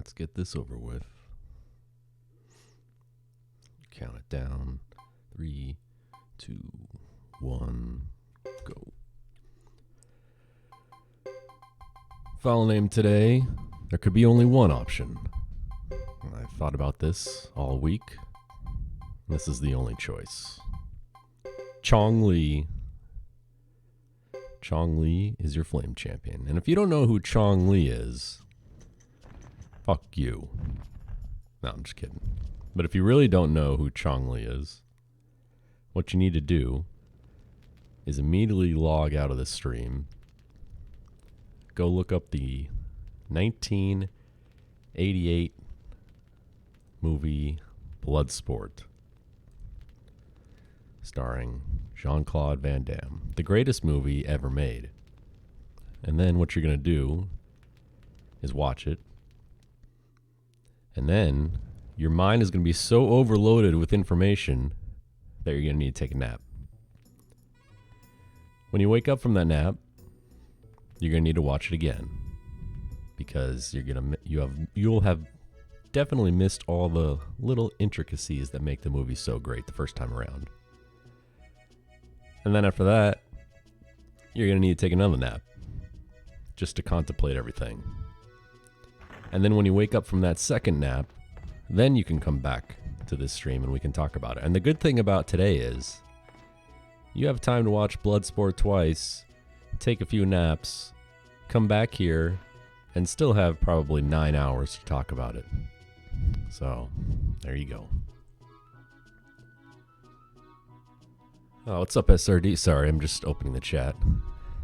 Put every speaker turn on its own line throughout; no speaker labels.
let's get this over with. Count it down. 3, 2, 1, go. File name today. There could be only one option. I thought about this all week. This is the only choice. Chong Li. Chong Li is your flame champion. And if you don't know who Chong Li is, fuck you. No, I'm just kidding. But if you really don't know who Chong Li is, what you need to do is immediately log out of the stream. Go look up the 1988 movie Bloodsport, starring Jean-Claude Van Damme, the greatest movie ever made. And then what you're going to do is watch it. And then your mind is going to be so overloaded with information that you're going to need to take a nap. When you wake up from that nap, you're going to need to watch it again, because you'll have definitely missed all the little intricacies that make the movie so great the first time around. And then after that, you're going to need to take another nap just to contemplate everything. And then when you wake up from that second nap, then you can come back to this stream and we can talk about it. And the good thing about today is you have time to watch Bloodsport twice, take a few naps, come back here, and still have probably 9 hours to talk about it. So, there you go. Oh, what's up, SRD? Sorry, I'm just opening the chat.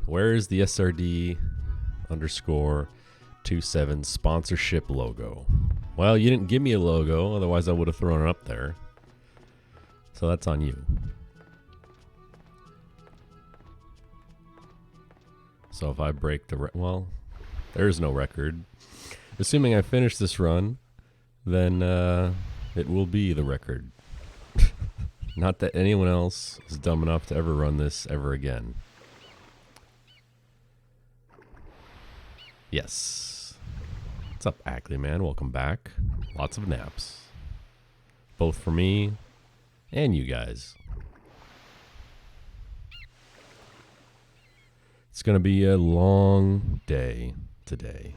Where is the SRD_27 sponsorship logo? Well, you didn't give me a logo, otherwise I would have thrown it up there. So that's on you. So if I break the well, there's no record. Assuming I finish this run, then it will be the record. Not that anyone else is dumb enough to ever run this ever again. Yes. What's up, Ackley man? Welcome back. Lots of naps. Both for me and you guys. It's going to be a long day today.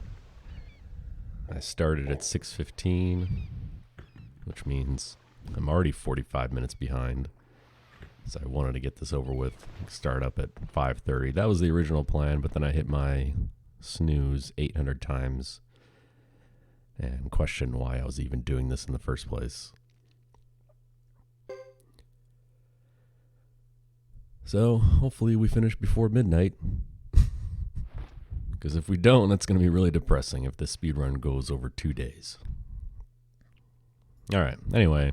I started at 6:15, which means I'm already 45 minutes behind. So I wanted to get this over with, start up at 5:30. That was the original plan, but then I hit my snooze 800 times and questioned why I was even doing this in the first place. So hopefully we finish before midnight. Because if we don't, that's going to be really depressing if this speedrun goes over 2 days. Alright, anyway.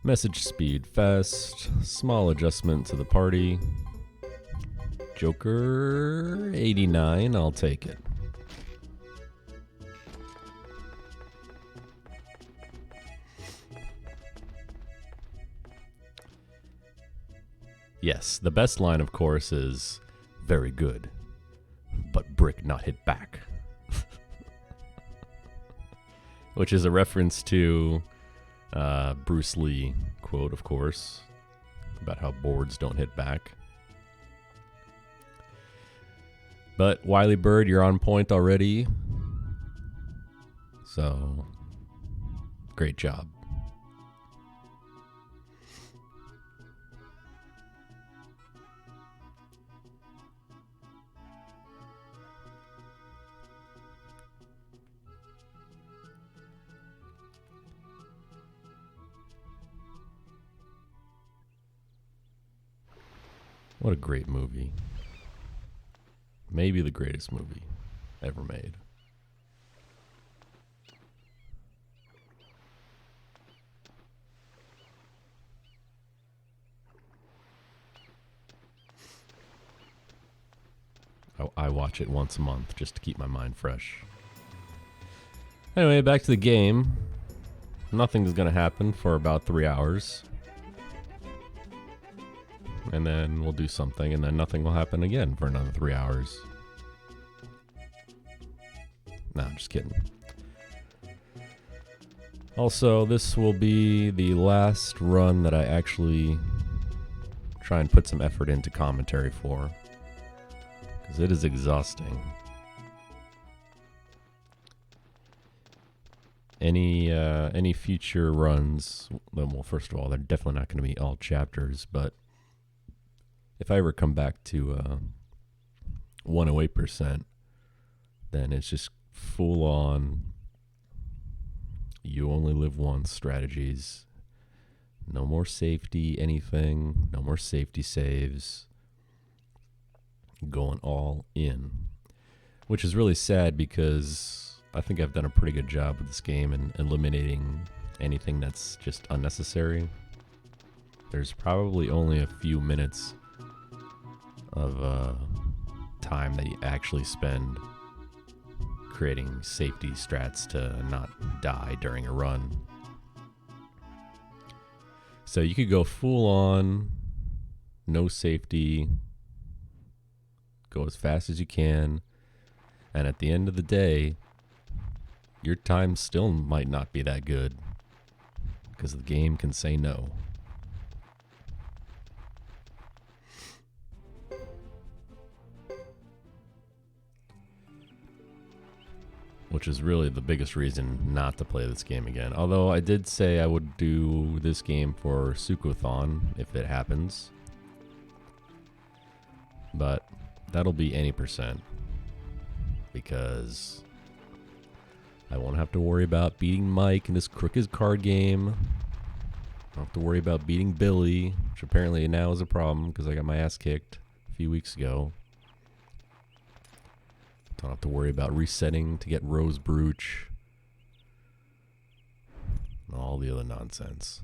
Message speed fast. Small adjustment to the party. Joker 89, I'll take it. Yes, the best line, of course, is very good. But brick not hit back. Which is a reference to Bruce Lee quote, of course, about how boards don't hit back. But Wiley Bird, you're on point already. So, great job. What a great movie. Maybe the greatest movie ever made. I watch it once a month just to keep my mind fresh. Anyway, back to the game. Nothing's gonna happen for about 3 hours. And then we'll do something, and then nothing will happen again for another 3 hours. No, I'm just kidding. Also, this will be the last run that I actually try and put some effort into commentary for, because it is exhausting. Any future runs, well, first of all, they're definitely not going to be all chapters, but if I ever come back to 108%, then it's just full on you only live once strategies. No more safety anything, no more safety saves. Going all in. Which is really sad because I think I've done a pretty good job with this game in eliminating anything that's just unnecessary. There's probably only a few minutes of time that you actually spend creating safety strats to not die during a run. So you could go full on, no safety, go as fast as you can, and at the end of the day, your time still might not be that good because the game can say no. Which is really the biggest reason not to play this game again. Although I did say I would do this game for Suikoden if it happens. But that'll be any %. Because I won't have to worry about beating Mike in this crooked card game. I don't have to worry about beating Billy, which apparently now is a problem because I got my ass kicked a few weeks ago. Don't have to worry about resetting to get Rose Brooch. And all the other nonsense.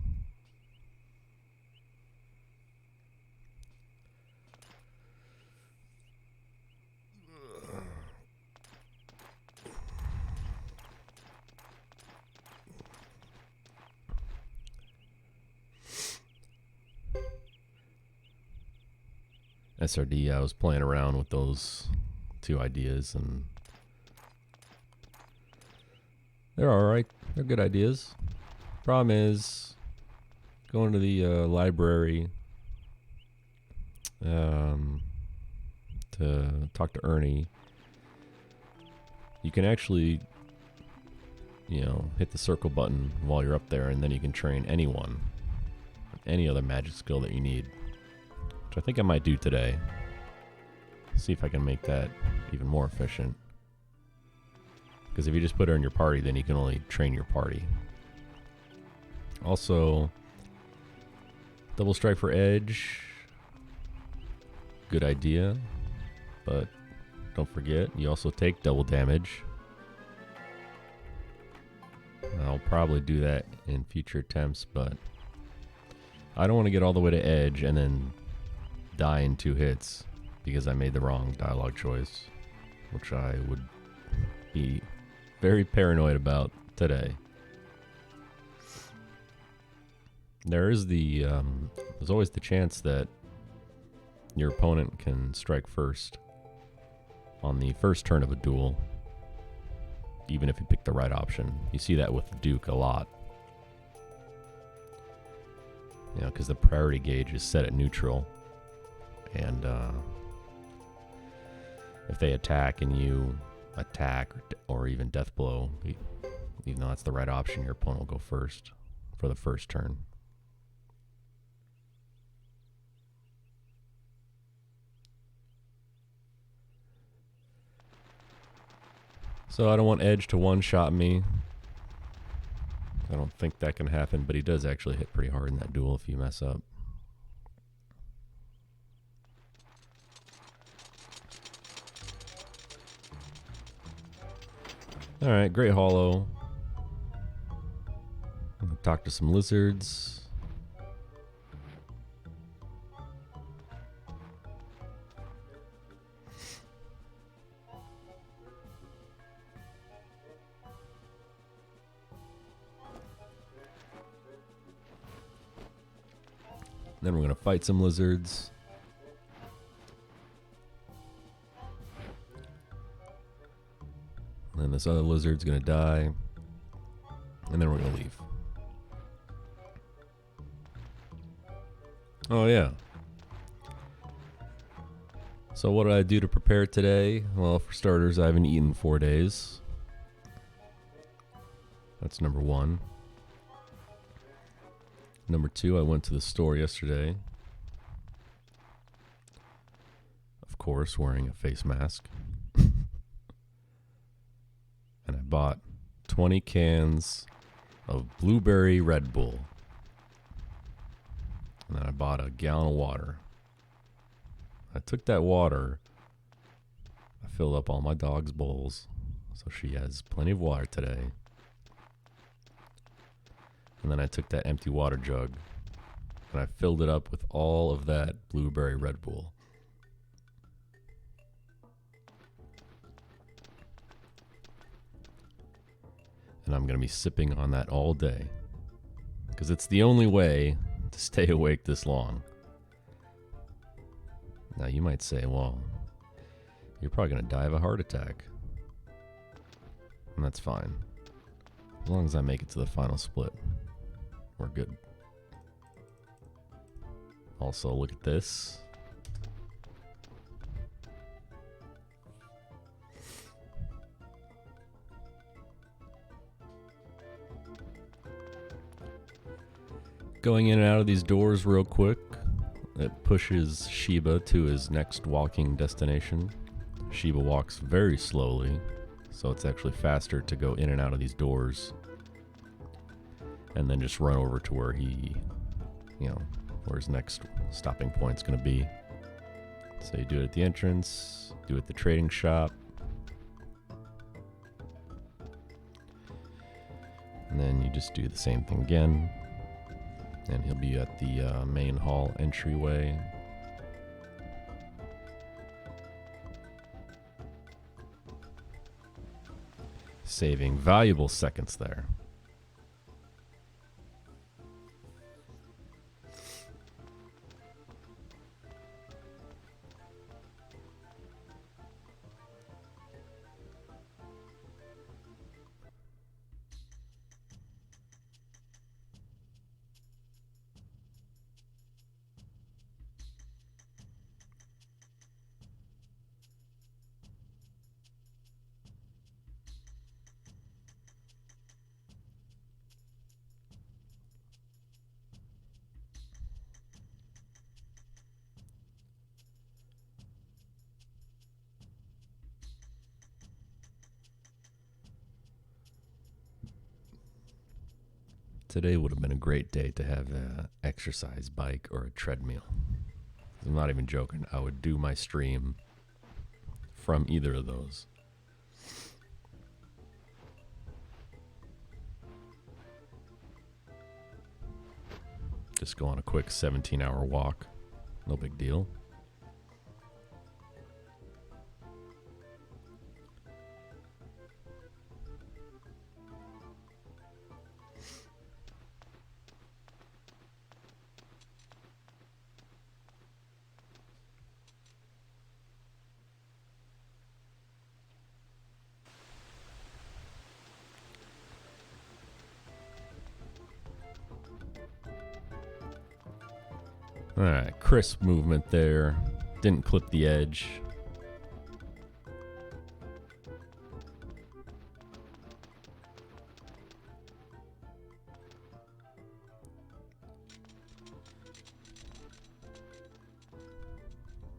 SRD, I was playing around with those two ideas, and they're alright. They're good ideas. Problem is, going to the library to talk to Ernie, you can actually, hit the circle button while you're up there, and then you can train anyone, any other magic skill that you need, which I think I might do today. See if I can make that even more efficient. Because if you just put her in your party, then you can only train your party. Also, double strike for edge. Good idea. But don't forget, you also take double damage. I'll probably do that in future attempts, but I don't want to get all the way to edge and then die in 2 hits. Because I made the wrong dialogue choice, which I would be very paranoid about today. There's always the chance that your opponent can strike first on the first turn of a duel, even if you pick the right option. You see that with Duke a lot. Because the priority gauge is set at neutral, and if they attack and you attack or even death blow, even though that's the right option, your opponent will go first for the first turn. So I don't want Edge to one-shot me. I don't think that can happen, but he does actually hit pretty hard in that duel if you mess up. Alright, Great Hollow. Talk to some lizards. Then we're going to fight some lizards. And then this other lizard's going to die. And then we're going to leave. Oh, yeah. So what did I do to prepare today? Well, for starters, I haven't eaten in 4 days. That's number one. Number two, I went to the store yesterday. Of course, wearing a face mask. And I bought 20 cans of blueberry Red Bull. And then I bought a gallon of water. I took that water, I filled up all my dog's bowls, so she has plenty of water today. And then I took that empty water jug, and I filled it up with all of that blueberry Red Bull. And I'm going to be sipping on that all day, because it's the only way to stay awake this long. Now you might say, well, you're probably going to die of a heart attack. And that's fine. As long as I make it to the final split, we're good. Also, look at this. Going in and out of these doors real quick. It pushes Shiba to his next walking destination. Shiba walks very slowly, so it's actually faster to go in and out of these doors and then just run over to where he, where his next stopping point's going to be. So you do it at the entrance, do it at the trading shop, and then you just do the same thing again. And he'll be at the main hall entryway. Saving valuable seconds there. Today would have been a great day to have an exercise bike or a treadmill. I'm not even joking. I would do my stream from either of those. Just go on a quick 17-hour walk. No big deal. Alright, crisp movement there. Didn't clip the edge.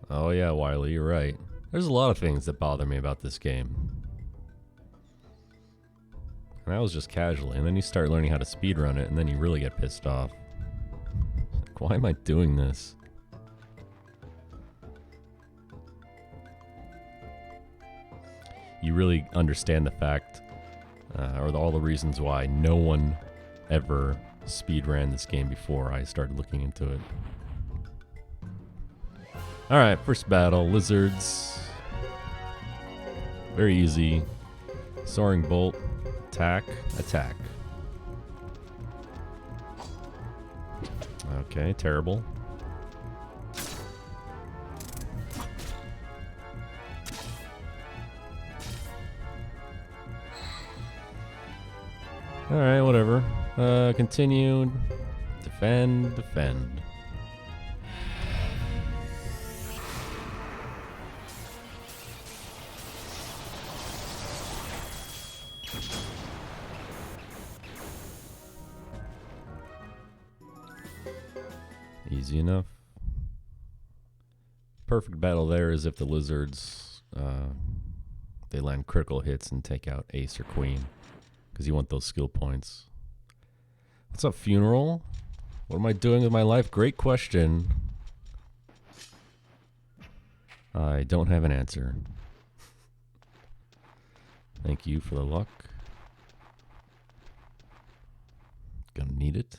Oh yeah, Wiley, you're right. There's a lot of things that bother me about this game. And that was just casually, and then you start learning how to speedrun it, and then you really get pissed off. Why am I doing this? You really understand the fact, or all the reasons why no one ever speedran this game before I started looking into it. Alright, first battle, lizards. Very easy. Soaring bolt, attack, attack. Okay, terrible. Alright, whatever. Continue. Defend, defend. Easy enough. Perfect battle there is if the lizards, they land critical hits and take out ace or queen. Because you want those skill points. What's up, Funeral? What am I doing with my life? Great question. I don't have an answer. Thank you for the luck. Gonna need it.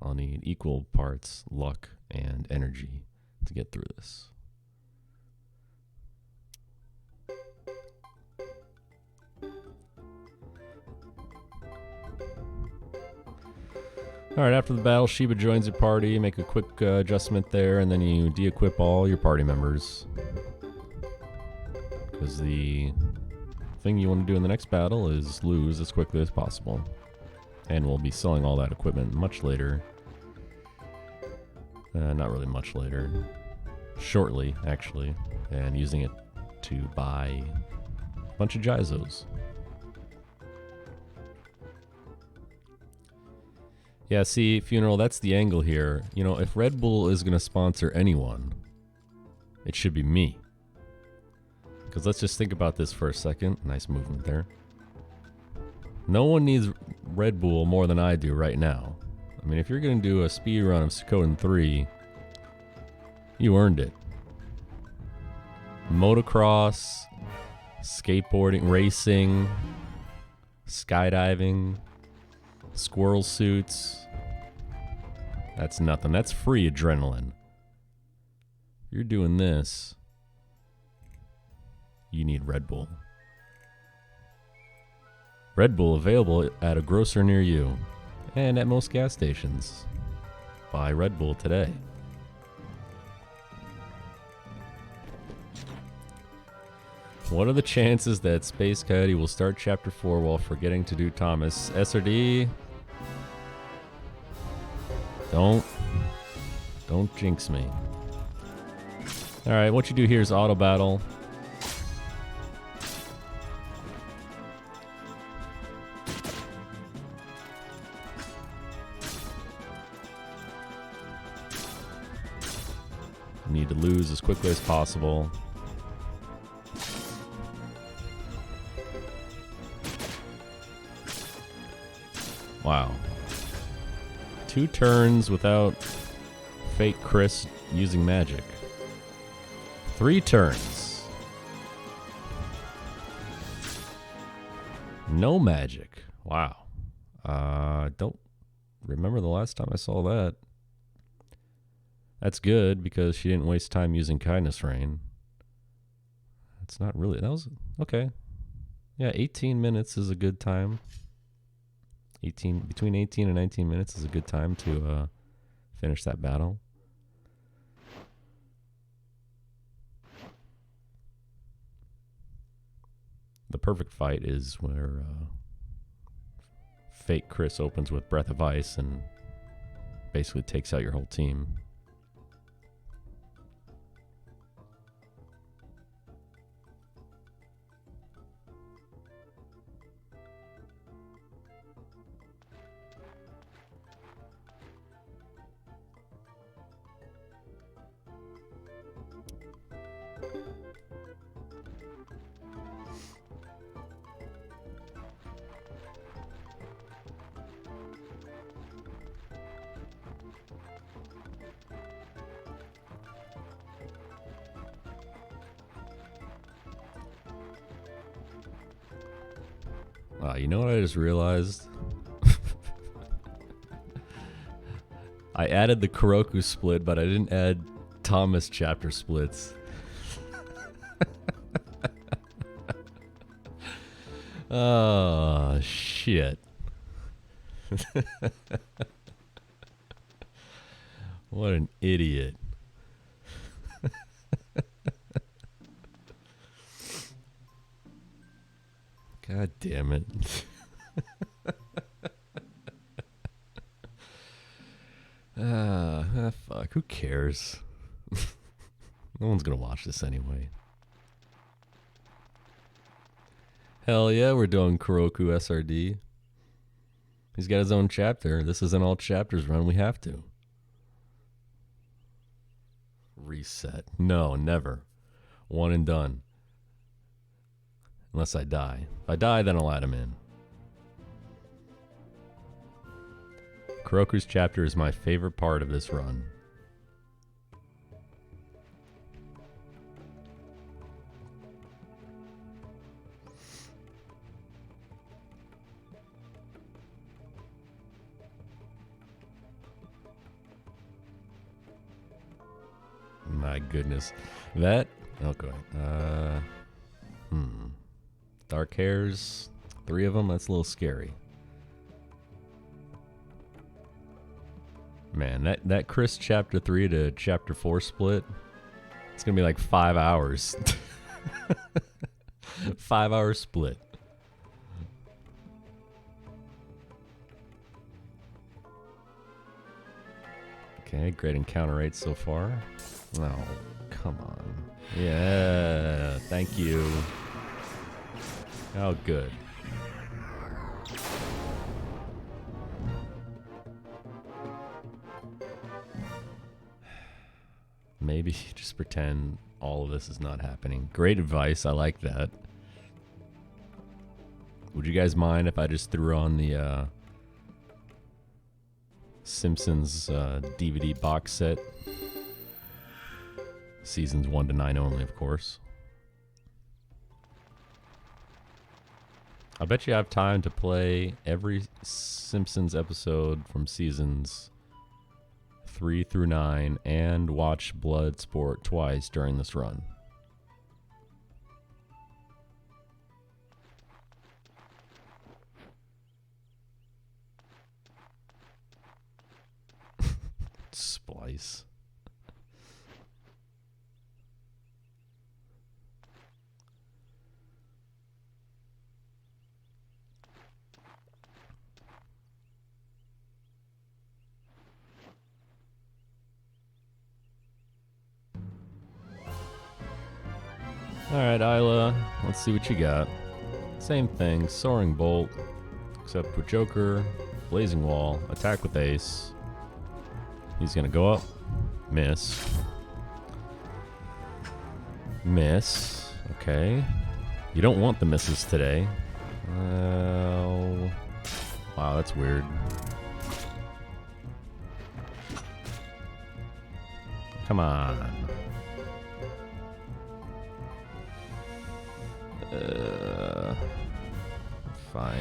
I'll need equal parts luck and energy to get through this. Alright, after the battle, Sheba joins your party. Make a quick adjustment there, and then you de-equip all your party members. Because the thing you want to do in the next battle is lose as quickly as possible. And we'll be selling all that equipment much later. Not really much later. Shortly, actually. And using it to buy a bunch of Jizos. Yeah, see, Funeral, that's the angle here. You know, if Red Bull is going to sponsor anyone, it should be me. Because let's just think about this for a second. Nice movement there. No one needs Red Bull more than I do right now. I mean, if you're going to do a speed run of Suikoden 3, you earned it. Motocross, skateboarding, racing, skydiving, squirrel suits. That's nothing. That's free adrenaline. If you're doing this, you need Red Bull. Red Bull available at a grocer near you and at most gas stations. Buy Red Bull today. What are the chances that Space Coyote will start Chapter 4 while forgetting to do Thomas? SRD? Don't jinx me. Alright, what you do here is auto battle. Need to lose as quickly as possible. Wow. 2 turns without fake Chris using magic. 3 turns. No magic. Wow. Don't remember the last time I saw that. That's good because she didn't waste time using Kindness Rain. It's not really. That was okay. Yeah, 18 minutes is a good time. Between 18 and 19 minutes is a good time to finish that battle. The perfect fight is where fake Chris opens with Breath of Ice and basically takes out your whole team. You know what I just realized? I added the Kuroku split, but I didn't add Thomas chapter splits. Oh, shit. What an idiot. God damn it. Fuck. Who cares? No one's gonna watch this anyway. Hell yeah, we're doing Kuroku SRD. He's got his own chapter. This is an all chapters run. We have to. Reset. No, never. One and done. Unless I die. If I die, then I'll add him in. Kuroku's chapter is my favorite part of this run. My goodness. That... Okay. Dark hairs. 3 of them. That's a little scary. Man, that Chris chapter 3 to chapter 4 split, it's gonna be like 5 hours. 5 hour split. Okay, great encounter rate so far. Oh, come on. Yeah, thank you. Oh, good. Maybe just pretend all of this is not happening. Great advice. I like that. Would you guys mind if I just threw on the Simpsons DVD box set? Seasons 1 to 9 only, of course. I bet you have time to play every Simpsons episode from seasons 3 through 9 and watch Bloodsport twice during this run. Splice. Alright, Isla, let's see what you got. Same thing, Soaring Bolt, except with Joker, Blazing Wall, attack with Ace. He's gonna go up, miss. Miss, okay. You don't want the misses today. Wow, that's weird. Come on. Fine.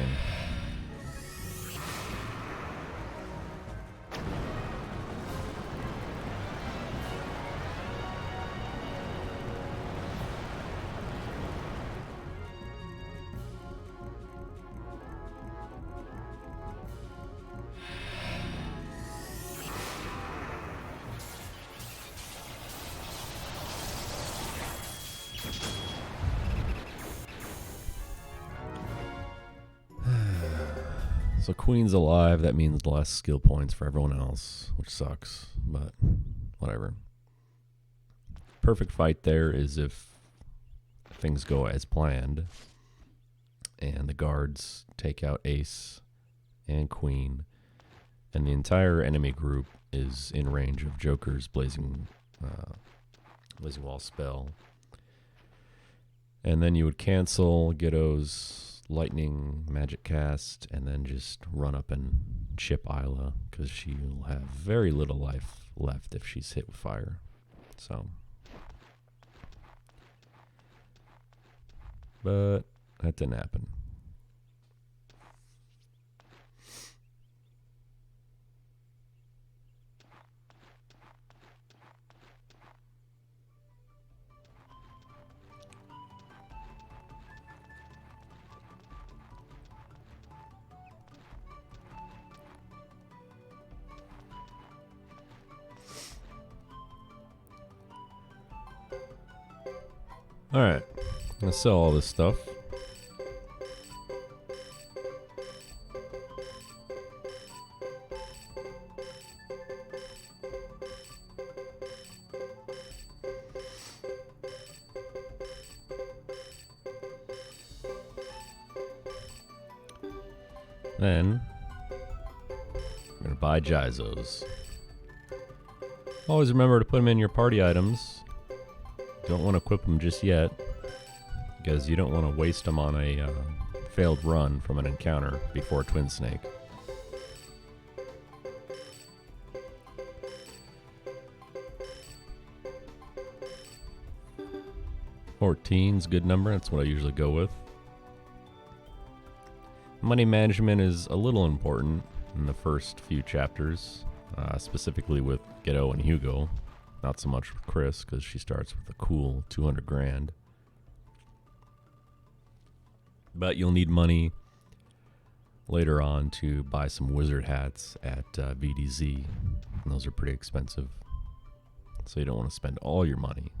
So Queen's alive, that means less skill points for everyone else, which sucks, but whatever. Perfect fight there is if things go as planned and the guards take out Ace and Queen and the entire enemy group is in range of Joker's Blazing Wall spell. And then you would cancel Ghetto's lightning magic cast and then just run up and chip Isla because she'll have very little life left if she's hit with fire. So, but that didn't happen. Alright, I'm gonna sell all this stuff. Then I'm going to buy Jizos. Always remember to put them in your party items. Don't want to equip them just yet, because you don't want to waste them on a failed run from an encounter before Twin Snake. 14's a good number. That's what I usually go with. Money management is a little important in the first few chapters, specifically with Ghetto and Hugo. Not so much with Chris, because she starts with a cool 200 grand. But you'll need money later on to buy some wizard hats at VDZ. And those are pretty expensive. So you don't want to spend all your money.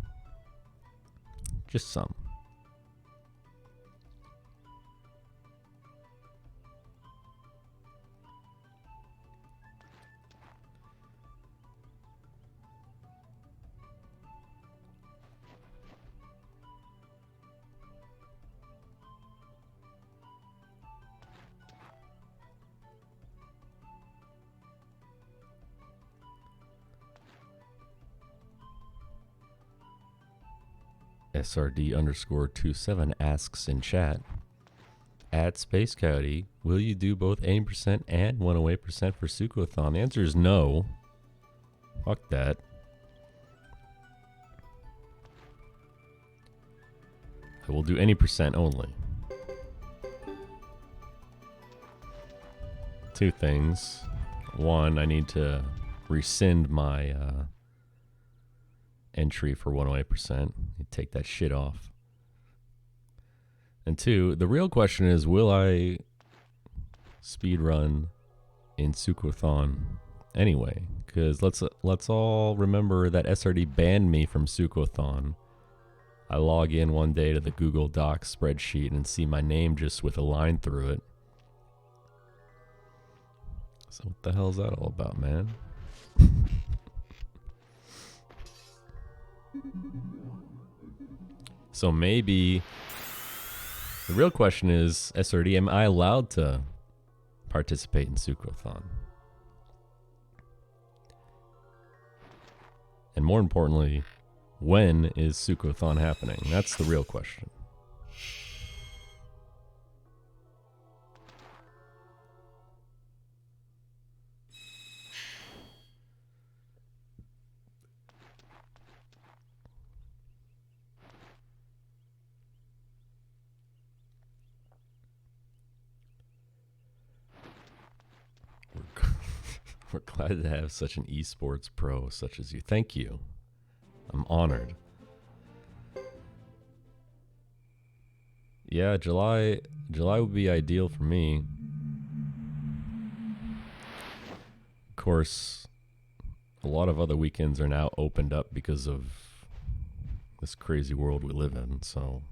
Just some. SRD_27 asks in chat, at Space Coyote, will you do both 80% and 108% for Suikoden? The answer is no. Fuck that. I will do any percent only. Two things. One, I need to rescind my entry for 108%. You take that shit off. And two, the real question is, will I speedrun in Suikoden anyway? Because let's all remember that SRD banned me from Suikoden. I log in one day to the Google Docs spreadsheet and see my name just with a line through it. So what the hell is that all about, man? So maybe the real question is, SRD, am I allowed to participate in Suikoden? And more importantly, when is Suikoden happening? That's the real question. We're glad to have such an esports pro such as you. Thank you. I'm honored. Yeah, July would be ideal for me. Of course, a lot of other weekends are now opened up because of this crazy world we live in, so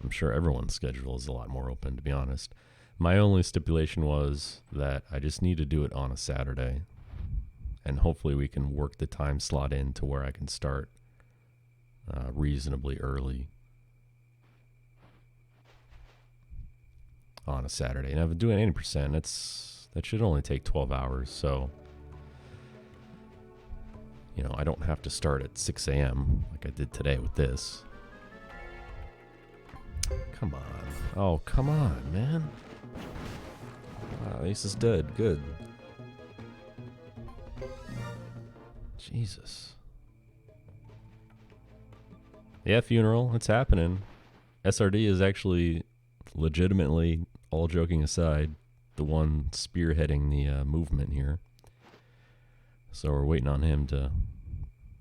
I'm sure everyone's schedule is a lot more open, to be honest. My only stipulation was that I just need to do it on a Saturday, and hopefully we can work the time slot in to where I can start reasonably early on a Saturday. And if I'm doing 80%, that should only take 12 hours, so you know, I don't have to start at 6 a.m. like I did today with this. Come on. Oh, come on, man. Ace is dead. Good. Jesus. Yeah, funeral. It's happening. SRD is actually legitimately, all joking aside, the one spearheading the movement here. So we're waiting on him to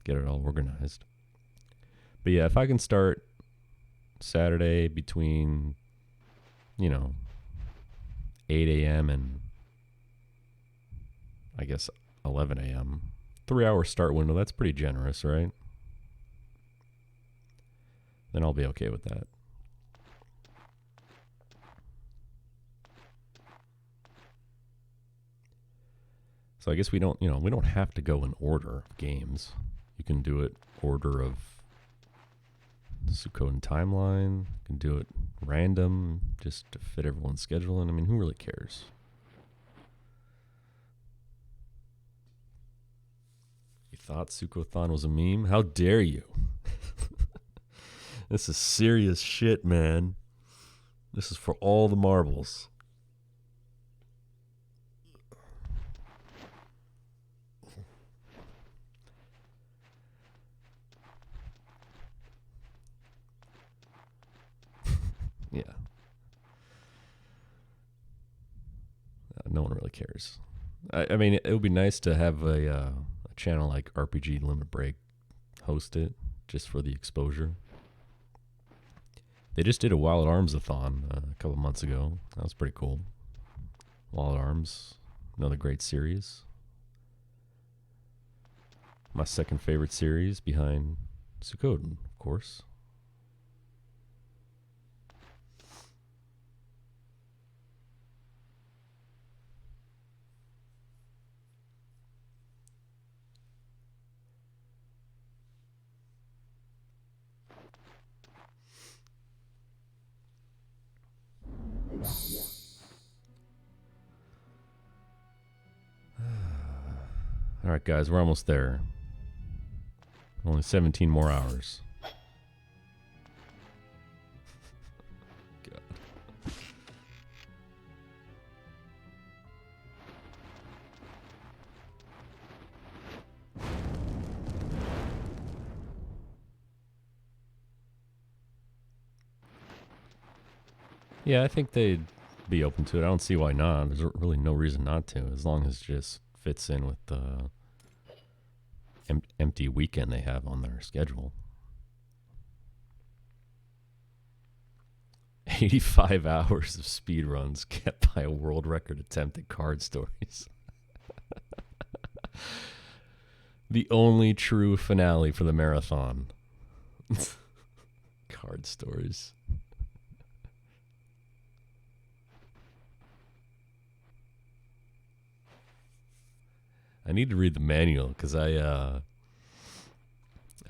get it all organized. But yeah, if I can start Saturday between, 8 a.m. and I guess 11 a.m. 3-hour start window, that's pretty generous, right? Then I'll be okay with that. So I guess we don't have to go in order of games. You can do it order of Suikoden timeline. You can do it random, just to fit everyone's schedule. And I mean, who really cares? You thought Suikoden was a meme? How dare you? This is serious shit, man. This is for all the marbles. Yeah. No one really cares. I mean, it would be nice to have a channel like RPG Limit Break host it, just for the exposure. They just did a Wild Arms-a-thon a couple months ago. That was pretty cool. Wild Arms, another great series. My second favorite series behind Suikoden, of course. All right, guys, we're almost there. Only 17 more hours. God. Yeah, I think they'd be open to it. I don't see why not. There's really no reason not to, as long as it just fits in with the empty weekend they have on their schedule. 85 hours of speedruns kept by a world record attempt at card stories. The only true finale for the marathon. Card stories. I need to read the manual because I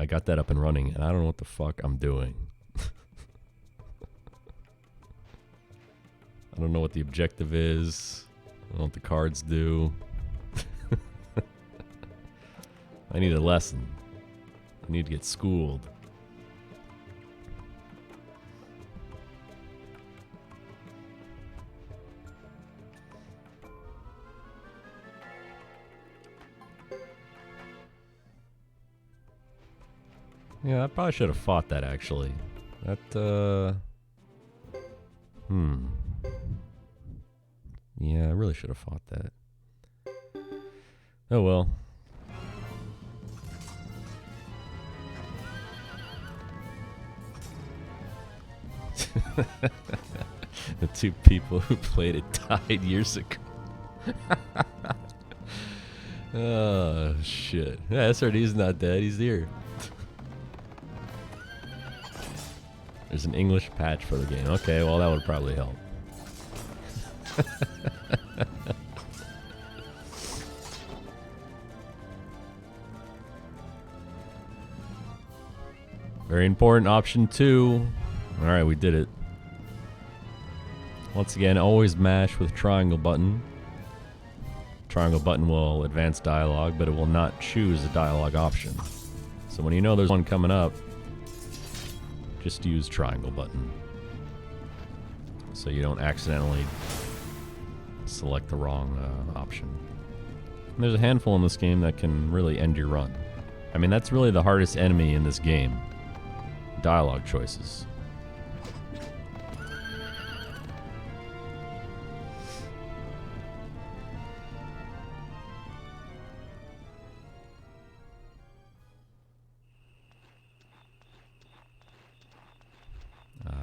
got that up and running and I don't know what the fuck I'm doing. I don't know what the objective is. I don't know what the cards do. I need a lesson. I need to get schooled. Yeah, I probably should have fought that, actually. That, Yeah, I really should have fought that. Oh, well. The two people who played it died years ago. Oh, shit. Yeah, SRD's not dead. He's here. There's an English patch for the game. Okay, well, that would probably help. Very important. Option 2. Alright, we did it. Once again, always mash with triangle button. Triangle button will advance dialogue, but it will not choose a dialogue option. So when you know there's one coming up, just use triangle button. So you don't accidentally select the wrong option. And there's a handful in this game that can really end your run. I mean, that's really the hardest enemy in this game. Dialogue choices.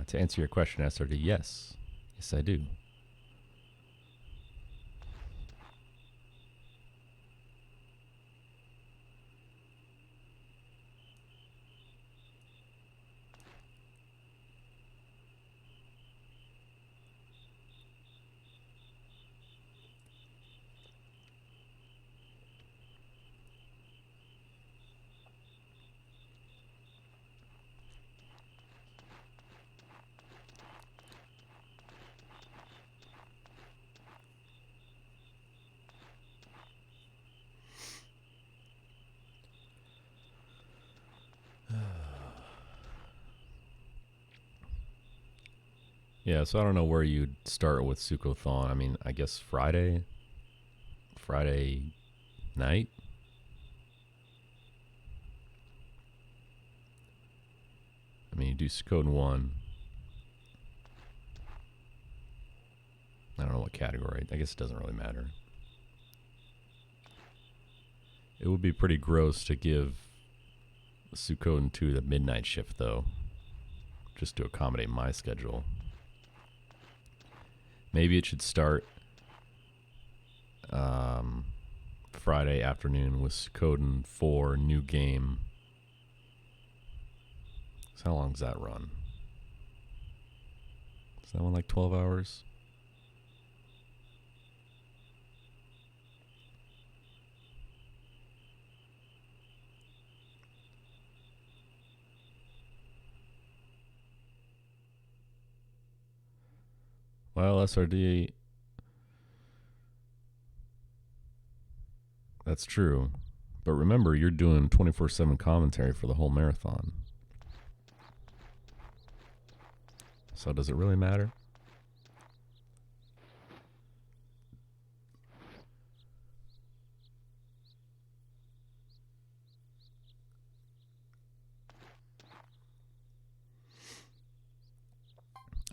To answer your question, SRD, yes. Yes, I do. Yeah, so I don't know where you'd start with Suikothon. I mean, I guess Friday night. I mean, you do Suikoden 1. I don't know what category. I guess it doesn't really matter. It would be pretty gross to give Suikoden 2 the midnight shift, though, just to accommodate my schedule. Maybe it should start Friday afternoon with Suikoden 4 new game. So how long does that run? Is that one like 12 hours? Well, SRD, that's true. But remember, you're doing 24/7 commentary for the whole marathon. So does it really matter?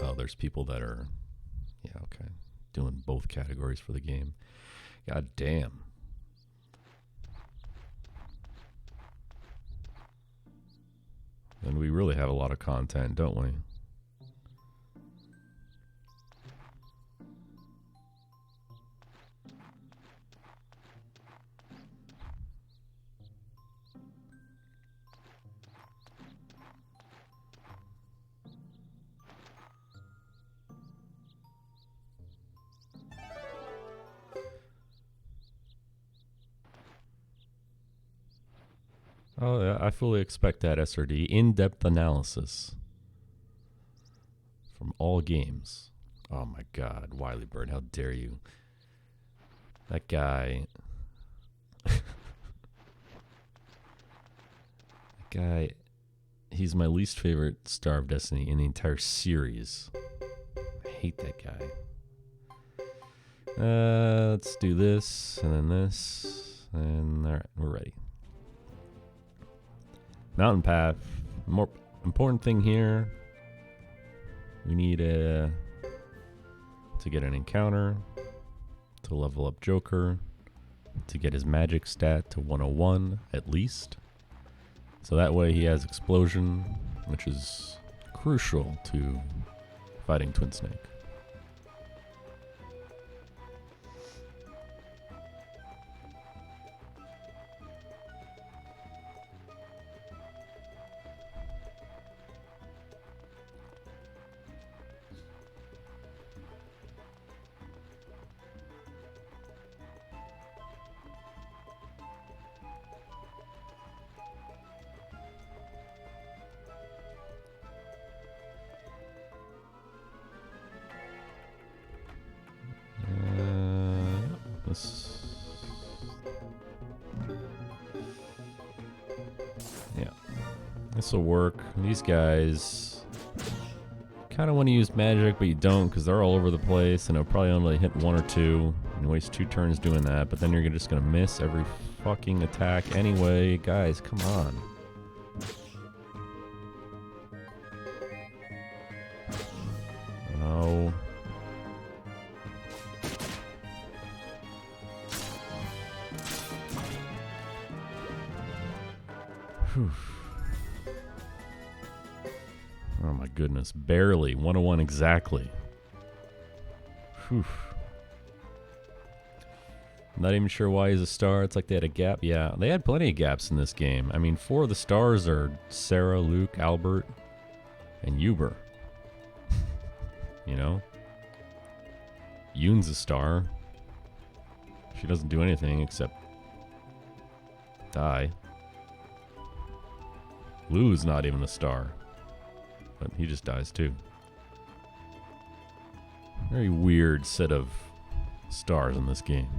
Oh, there's people that are, yeah, okay, doing both categories for the game. God damn. And we really have a lot of content, don't we? Oh, yeah, I fully expect that, SRD. In-depth analysis from all games. Oh my God, Wily Bird, how dare you? That guy. That guy, he's my least favorite Star of Destiny in the entire series. I hate that guy. Let's do this, and then this, and alright, we're ready. Mountain Path. More important thing here. We need to get an encounter, to level up Joker, to get his magic stat to 101 at least. So that way he has explosion, which is crucial to fighting Twin Snake. Yeah, this will work. These guys kind of want to use magic, but you don't because they're all over the place, and it'll probably only hit 1 or 2 and waste 2 turns doing that. But then you're just gonna miss every fucking attack anyway. Guys, come on. No. Whew. Oh my goodness, barely. 101 exactly. Whew. Not even sure why he's a star. It's like they had a gap. Yeah, they had plenty of gaps in this game. I mean, 4 of the stars are Sarah, Luke, Albert, and Uber. You know? Yoon's a star. She doesn't do anything except die. Lulu's not even a star. But he just dies too. Very weird set of stars in this game.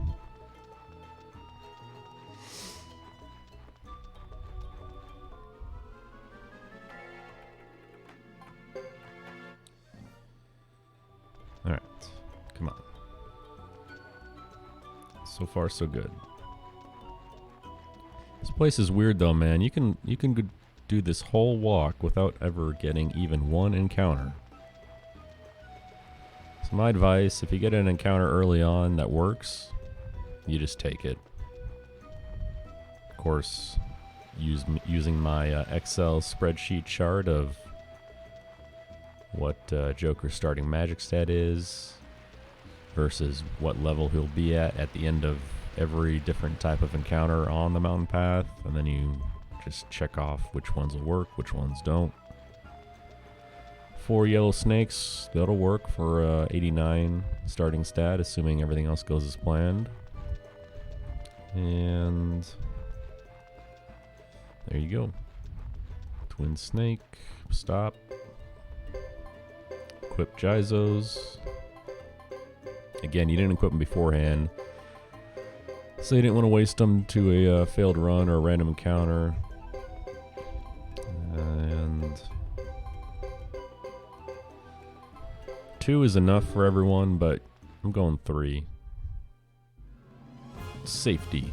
Alright. Come on. So far, so good. This place is weird though, man. You can do this whole walk without ever getting even one encounter. So my advice, if you get an encounter early on that works, you just take it. Of course, using my Excel spreadsheet chart of what Joker's starting magic stat is versus what level he'll be at the end of every different type of encounter on the mountain path, and then you just check off which ones will work, which ones don't. 4 yellow snakes, that'll work for 89 starting stat, assuming everything else goes as planned. And there you go. Twin snake, stop. Equip Gyzos. Again, you didn't equip them beforehand, so you didn't want to waste them to a failed run or a random encounter. And 2 is enough for everyone, but I'm going 3. Safety.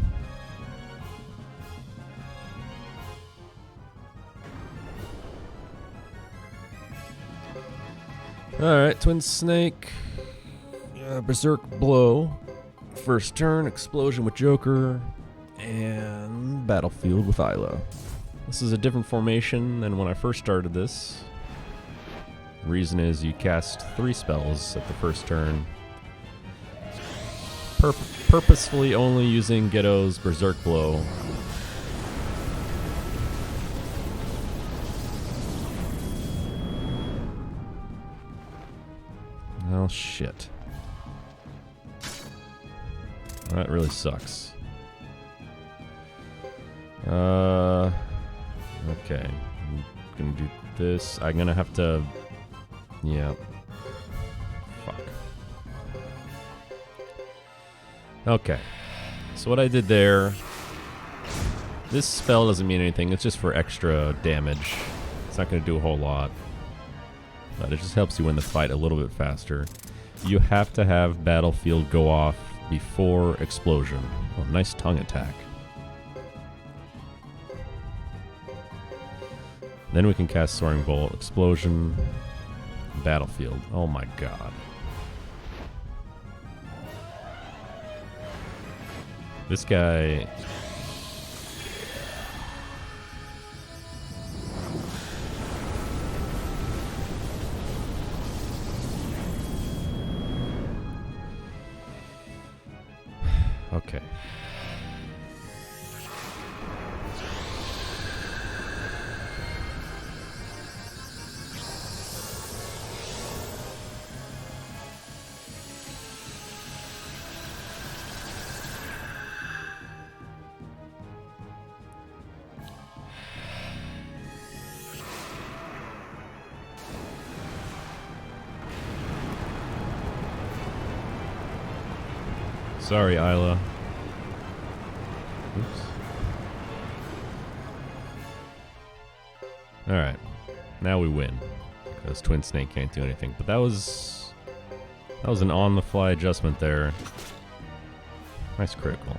Alright, Twin Snake. Berserk Blow. First turn, Explosion with Joker. And Battlefield with Isla. This is a different formation than when I first started this. Reason is you cast 3 spells at the first turn. Purposefully only using Ghetto's Berserk Blow. Oh shit. That really sucks. Okay. I'm gonna do this. I'm gonna have to... Yeah. Fuck. Okay. So what I did there... This spell doesn't mean anything. It's just for extra damage. It's not gonna do a whole lot. But it just helps you win the fight a little bit faster. You have to have Battlefield go off before Explosion. Oh, nice tongue attack. Then we can cast Soaring Bolt, Explosion, Battlefield. Oh my god. This guy... Okay. Sorry, Isla. Oops. Alright. Now we win. Because Twin Snake can't do anything. But that was an on-the-fly adjustment there. Nice critical.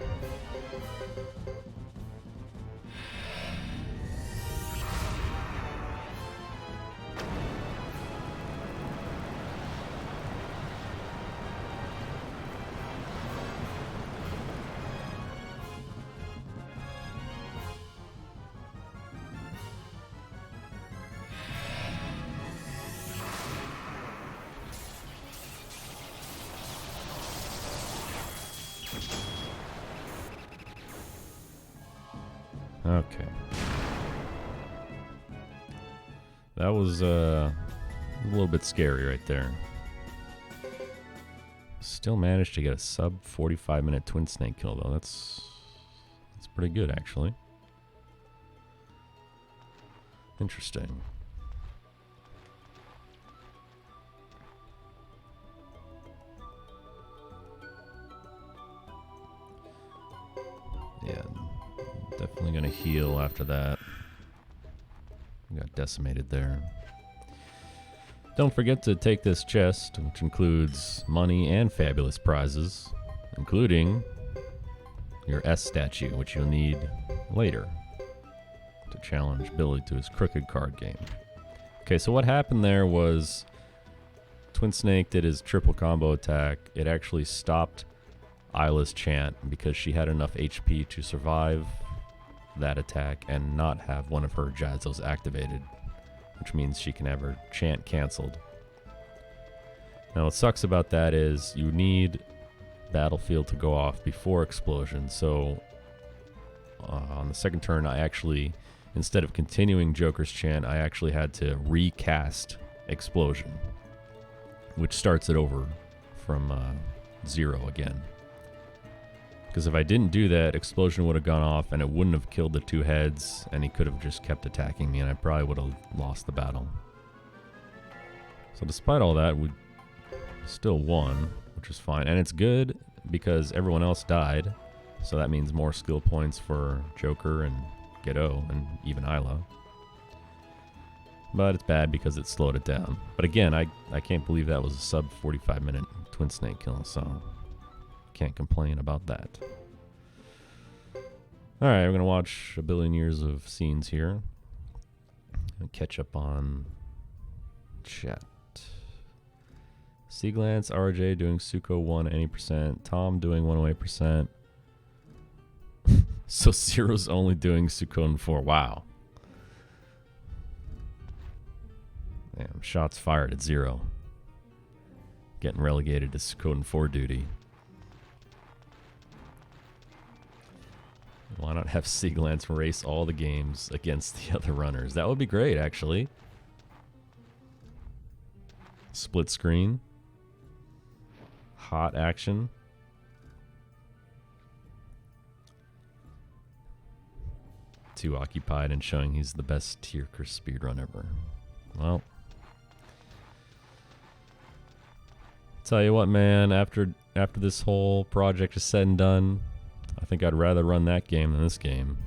Okay. That was a little bit scary right there. Still managed to get a sub 45-minute Twin Snake kill though. That's pretty good actually. Interesting. Yeah. Definitely gonna heal after that. Got decimated there. Don't forget to take this chest, which includes money and fabulous prizes, including your S statue, which you'll need later to challenge Billy to his crooked card game. Okay, so what happened there was Twin Snake did his triple combo attack. It actually stopped Isla's chant because she had enough HP to survive that attack and not have one of her Jazzos activated, which means she can have her chant canceled. Now what sucks about that is you need Battlefield to go off before explosion, so on the second turn I actually, instead of continuing Joker's chant, I actually had to recast explosion, which starts it over from 0 again. Because if I didn't do that, explosion would have gone off and it wouldn't have killed the two heads, and he could have just kept attacking me and I probably would have lost the battle. So despite all that, we still won, which is fine. And it's good because everyone else died, so that means more skill points for Joker and Ghetto and even Isla. But it's bad because it slowed it down. But again, I can't believe that was a sub 45 minute Twin Snake kill, so can't complain about that. Alright, we're going to watch a billion years of scenes here and catch up on chat. Seaglance, RJ doing Suiko 1 any percent, Tom doing 108%. So Zero's only doing Suikoden 4. Wow. Damn, shots fired at Zero. Getting relegated to Suikoden 4 duty. Why not have Seaglance race all the games against the other runners? That would be great, actually. Split screen. Hot action. Too occupied and showing he's the best tier curse speedrun ever. Well, tell you what, man, after this whole project is said and done, I think I'd rather run that game than this game.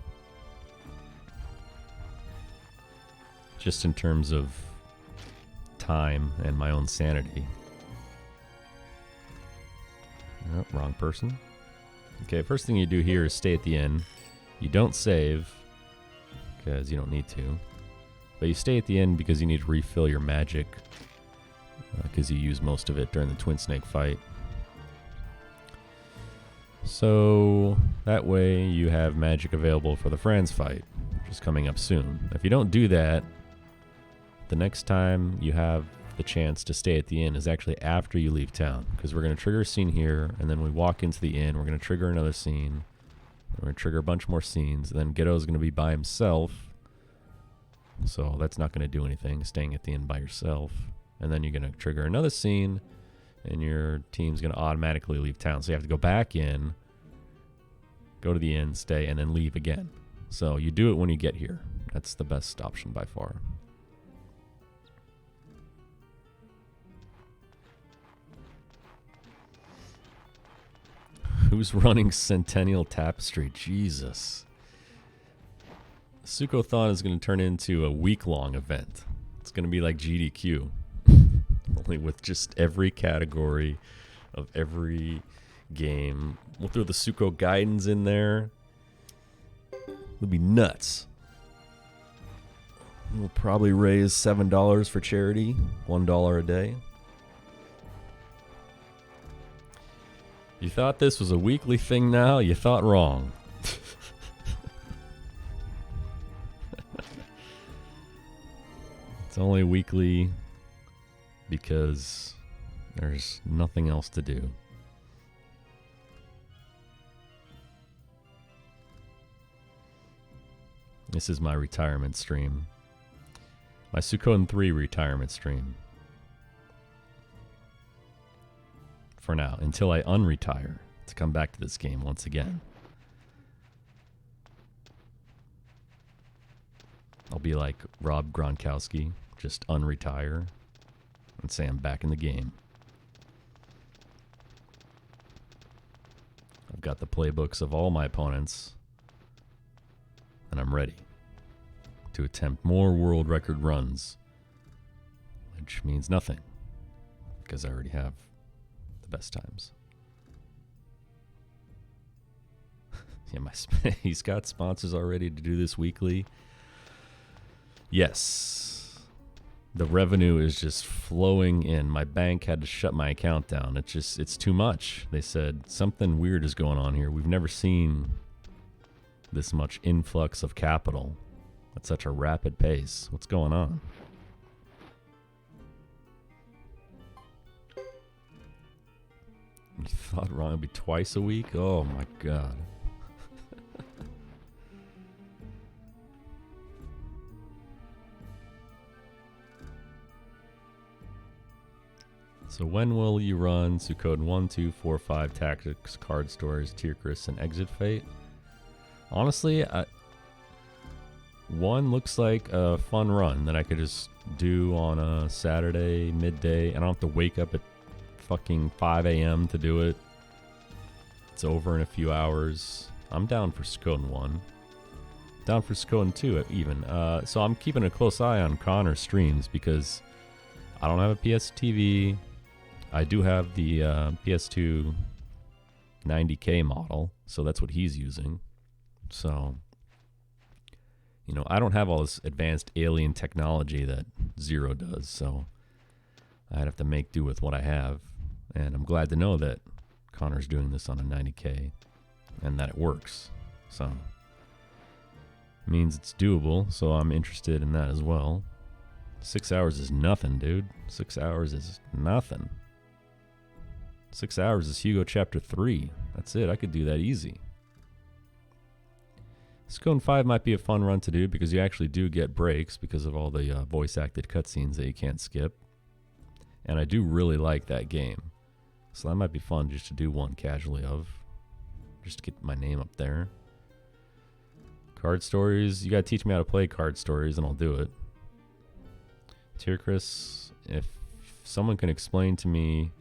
Just in terms of time and my own sanity. Oh, wrong person. Okay, first thing you do here is stay at the end. You don't save, because you don't need to. But you stay at the end because you need to refill your magic, because you use most of it during the Twin Snake fight. So that way you have magic available for the Franz fight, which is coming up soon. If you don't do that, the next time you have the chance to stay at the inn is actually after you leave town, because we're going to trigger a scene here, and then we walk into the inn, we're going to trigger another scene, we're going to trigger a bunch more scenes, and then Ghetto's going to be by himself, so that's not going to do anything, staying at the inn by yourself. And then you're going to trigger another scene, and your team's going to automatically leave town. So you have to go back in, go to the inn, stay, and then leave again. So you do it when you get here. That's the best option by far. Who's running Centennial Tapestry? Jesus. Suikothon is going to turn into a week-long event. It's going to be like GDQ. Only with just every category of every game. We'll throw the Suiko Gaidens in there. It'll be nuts. We'll probably raise $7 for charity. $1 a day. You thought this was a weekly thing now? You thought wrong. It's only weekly because there's nothing else to do. This is my retirement stream. My Suikoden 3 retirement stream. For now, until I unretire to come back to this game once again. I'll be like Rob Gronkowski, just unretire and say I'm back in the game. I've got the playbooks of all my opponents, and I'm ready to attempt more world record runs. I which means nothing because I already have the best times. Yeah, he's got sponsors already to do this weekly. Yes. The revenue is just flowing in. My bank had to shut my account down. It's too much. They said something weird is going on here. We've never seen this much influx of capital at such a rapid pace. What's going on? You thought wrong would be twice a week? Oh my god. So when will you run Suikoden 1, 2, 4, 5, Tactics, Card Stories, Tierkris, and Exit Fate? Honestly, 1 looks like a fun run that I could just do on a Saturday midday. I don't have to wake up at fucking 5 a.m. to do it. It's over in a few hours. I'm down for Suikoden 1. Down for Suikoden 2 even. So I'm keeping a close eye on Connor's streams because I don't have a PS TV. I do have the PS2 90K model, so that's what he's using. So, you know, I don't have all this advanced alien technology that Zero does, so I'd have to make do with what I have. And I'm glad to know that Connor's doing this on a 90K and that it works. So, it means it's doable, so I'm interested in that as well. 6 hours is nothing, dude. 6 hours is nothing. 6 hours is Hugo Chapter 3. That's it. I could do that easy. Suikoden 5 might be a fun run to do because you actually do get breaks because of all the voice-acted cutscenes that you can't skip. And I do really like that game. So that might be fun just to do one casually of. Just to get my name up there. Card Stories. You gotta teach me how to play Card Stories and I'll do it. Tierkris, if someone can explain to me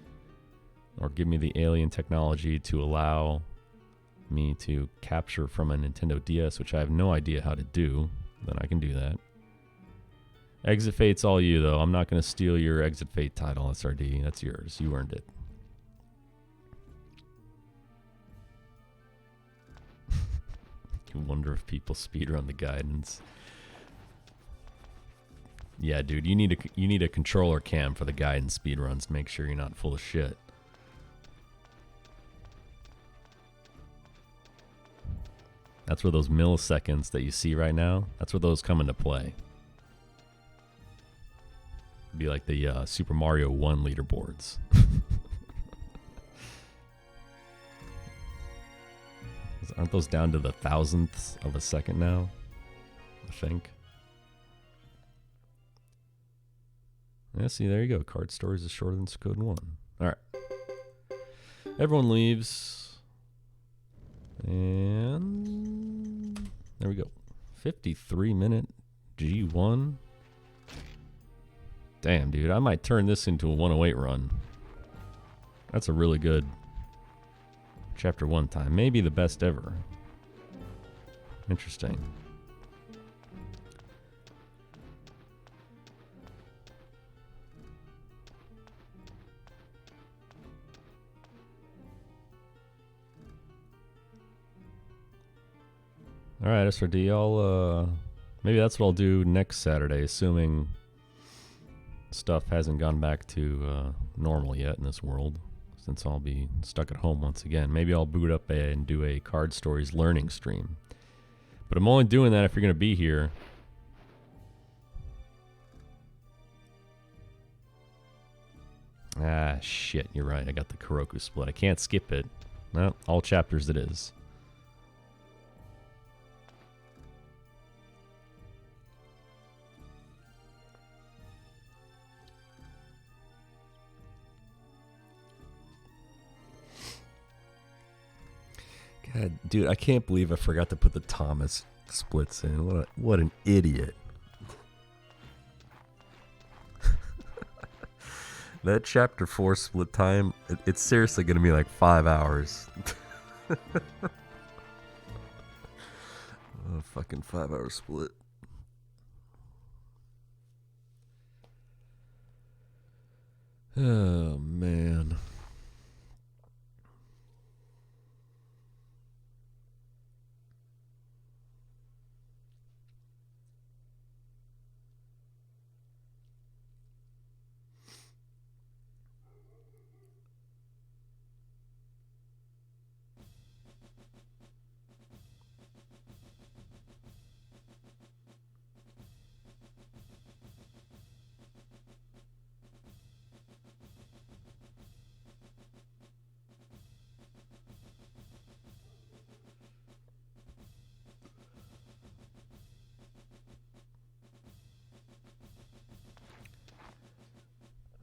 or give me the alien technology to allow me to capture from a Nintendo DS, which I have no idea how to do, then I can do that. Exit Fate's all you, though. I'm not going to steal your Exit Fate title, SRD. That's yours. You earned it. You wonder if people speedrun the guidance. Yeah, dude, you need a controller cam for the guidance speedruns to make sure you're not full of shit. That's where those milliseconds that you see right now, that's where those come into play. It'd be like the Super Mario 1 leaderboards. Aren't those down to the thousandths of a second now? I think. Yeah, see, there you go. Card Stories is shorter than Suikoden 1. Alright. Everyone leaves. And there we go. 53-minute G1. Damn, dude. I might turn this into a 108 run. That's a really good Chapter 1 time. Maybe the best ever. Interesting. All right, SRD, maybe that's what I'll do next Saturday, assuming stuff hasn't gone back to normal yet in this world, since I'll be stuck at home once again. Maybe I'll boot up and do a Card Stories learning stream. But I'm only doing that if you're going to be here. Ah, shit, you're right. I got the Kuroku split. I can't skip it. No, all chapters it is. God, dude, I can't believe I forgot to put the Thomas splits in. What an idiot. That chapter 4 split time, it's seriously going to be like 5 hours. Fucking 5-hour split. Oh, man.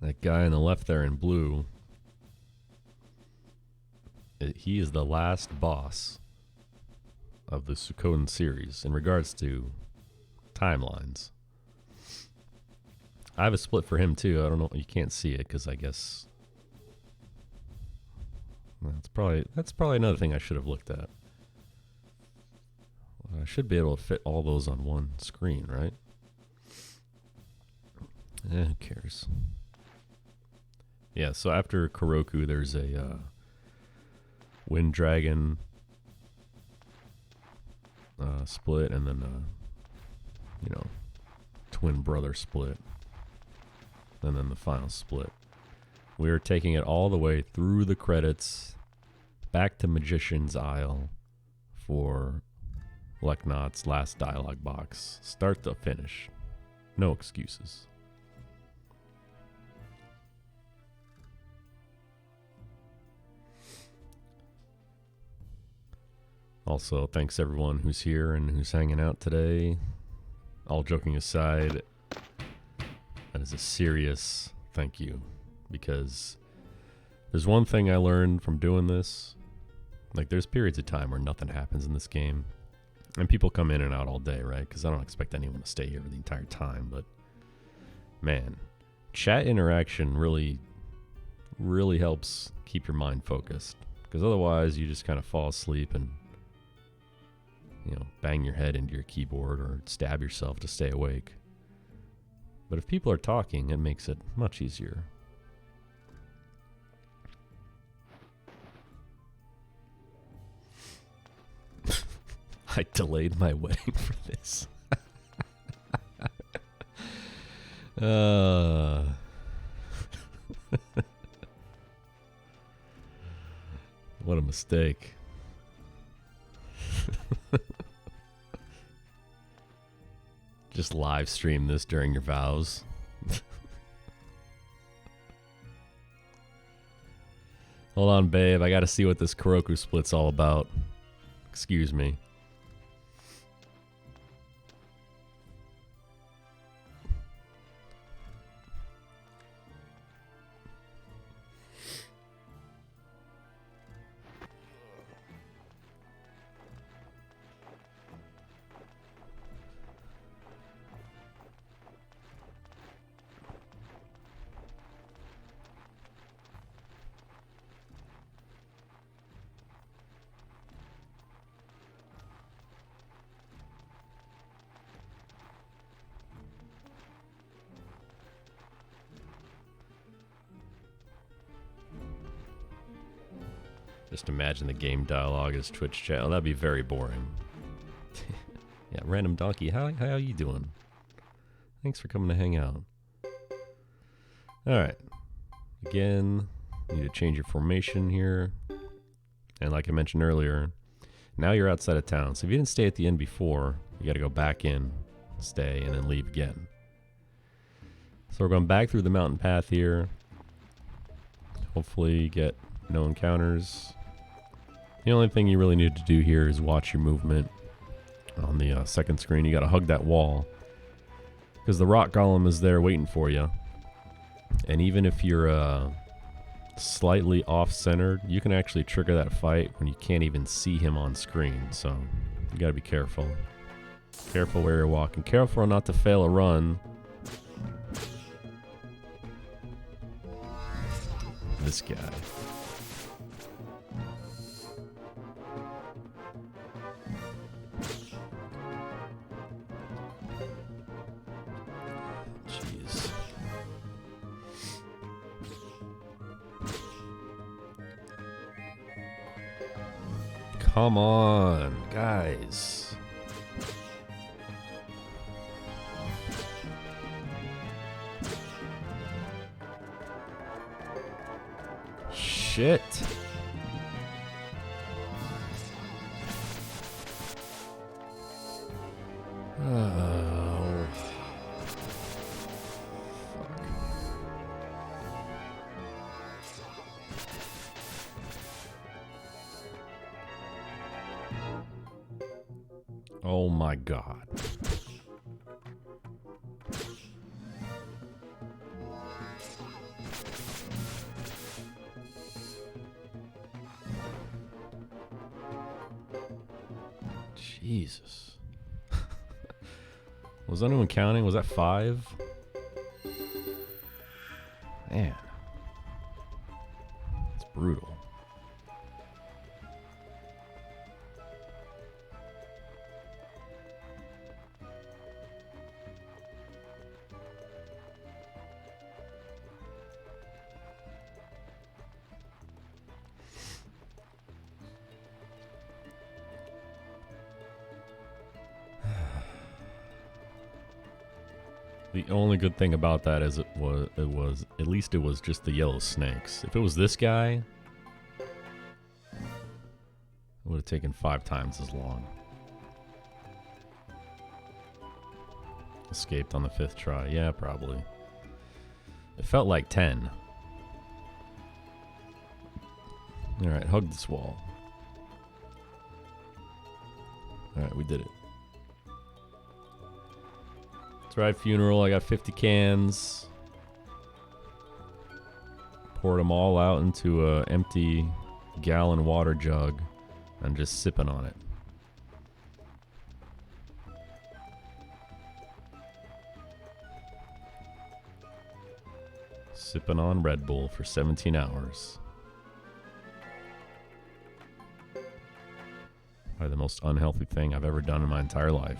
That guy on the left there in blue, he is the last boss of the Suikoden series in regards to timelines. I have a split for him too. I don't know. You can't see it because I guess that's probably another thing I should have looked at. I should be able to fit all those on one screen, right? Who cares? Yeah, so after Kuroku, there's a Wind Dragon split, and then twin brother split, and then the final split. We are taking it all the way through the credits, back to Magician's Isle for Leknot's last dialogue box, start to finish. No excuses. Also, thanks everyone who's here and who's hanging out today. All joking aside, that is a serious thank you, because there's one thing I learned from doing this. Like, there's periods of time where nothing happens in this game, and people come in and out all day, right? Because I don't expect anyone to stay here the entire time, but man, chat interaction really, really helps keep your mind focused, because otherwise you just kind of fall asleep and bang your head into your keyboard or stab yourself to stay awake. But if people are talking, it makes it much easier. I delayed my wedding for this. What a mistake. Just live stream this during your vows. Hold on, babe. I gotta see what this Kuroku split's all about. Excuse me. Just imagine the game dialogue as Twitch chat. Oh, that'd be very boring. Yeah, Random Donkey, how are you doing? Thanks for coming to hang out. Alright. Again, you need to change your formation here. And like I mentioned earlier, now you're outside of town. So if you didn't stay at the inn before, you gotta go back in, stay, and then leave again. So we're going back through the mountain path here. Hopefully get no encounters. The only thing you really need to do here is watch your movement. On the second screen, you got to hug that wall, because the rock golem is there waiting for you. And even if you're slightly off-centered, you can actually trigger that fight when you can't even see him on screen. So you got to be careful. Careful where you're walking. Careful not to fail a run. This guy. Come on, guys. Shit. Oh. Fuck. Oh my god. Jesus. Was anyone counting? Was that 5? Man. It's brutal. The only good thing about that is it was at least it was just the yellow snakes. If it was this guy, it would have taken 5 times as long. Escaped on the 5th try. Yeah, probably. It felt like 10. Alright, hug this wall. Alright, we did it. That's right, funeral. I got 50 cans. Poured them all out into a empty gallon water jug and just sipping on it. Sipping on Red Bull for 17 hours. Probably the most unhealthy thing I've ever done in my entire life.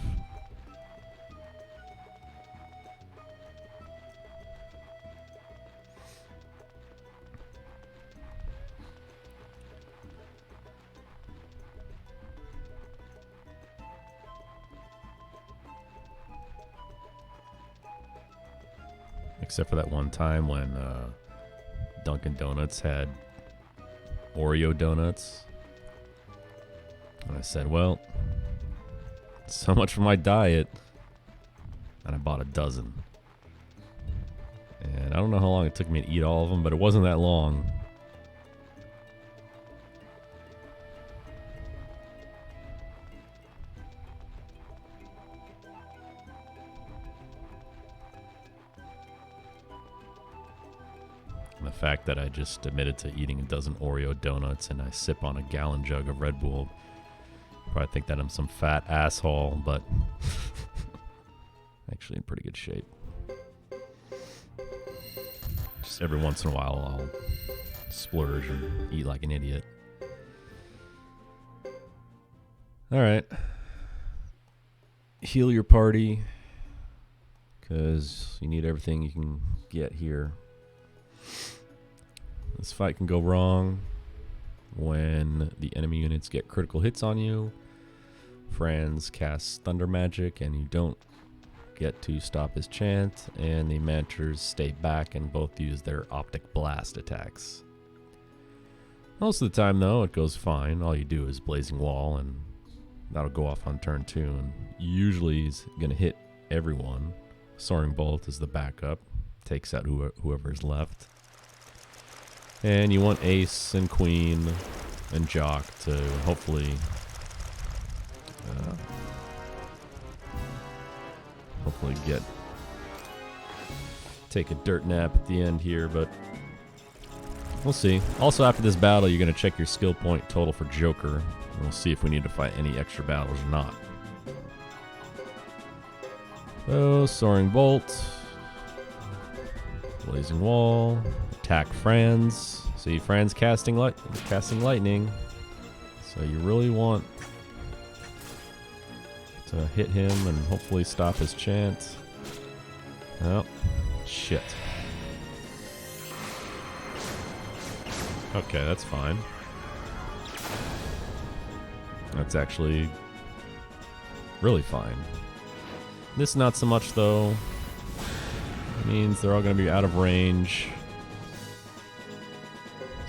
Except for that one time when Dunkin' Donuts had Oreo donuts. And I said, well, so much for my diet. And I bought a dozen. And I don't know how long it took me to eat all of them, but it wasn't that long. The fact that I just admitted to eating a dozen Oreo donuts and I sip on a gallon jug of Red Bull, probably think that I'm some fat asshole, but actually in pretty good shape. Just every once in a while I'll splurge and eat like an idiot. Alright. Heal your party, because you need everything you can get here. This fight can go wrong when the enemy units get critical hits on you. Franz casts thunder magic and you don't get to stop his chant, and the Manters stay back and both use their optic blast attacks. Most of the time though, it goes fine. All you do is Blazing Wall and that'll go off on turn 2, and usually he's gonna hit everyone. Soaring Bolt is the backup, takes out whoever's left. And you want Ace and Queen and Jock to hopefully take a dirt nap at the end here, but we'll see. Also, after this battle, you're going to check your skill point total for Joker, and we'll see if we need to fight any extra battles or not. So, Soaring Bolt, Blazing Wall, attack Franz. See, Franz casting lightning. So you really want to hit him and hopefully stop his chant. Oh, shit. Okay, that's fine. That's actually really fine. This not so much though. It means they're all going to be out of range.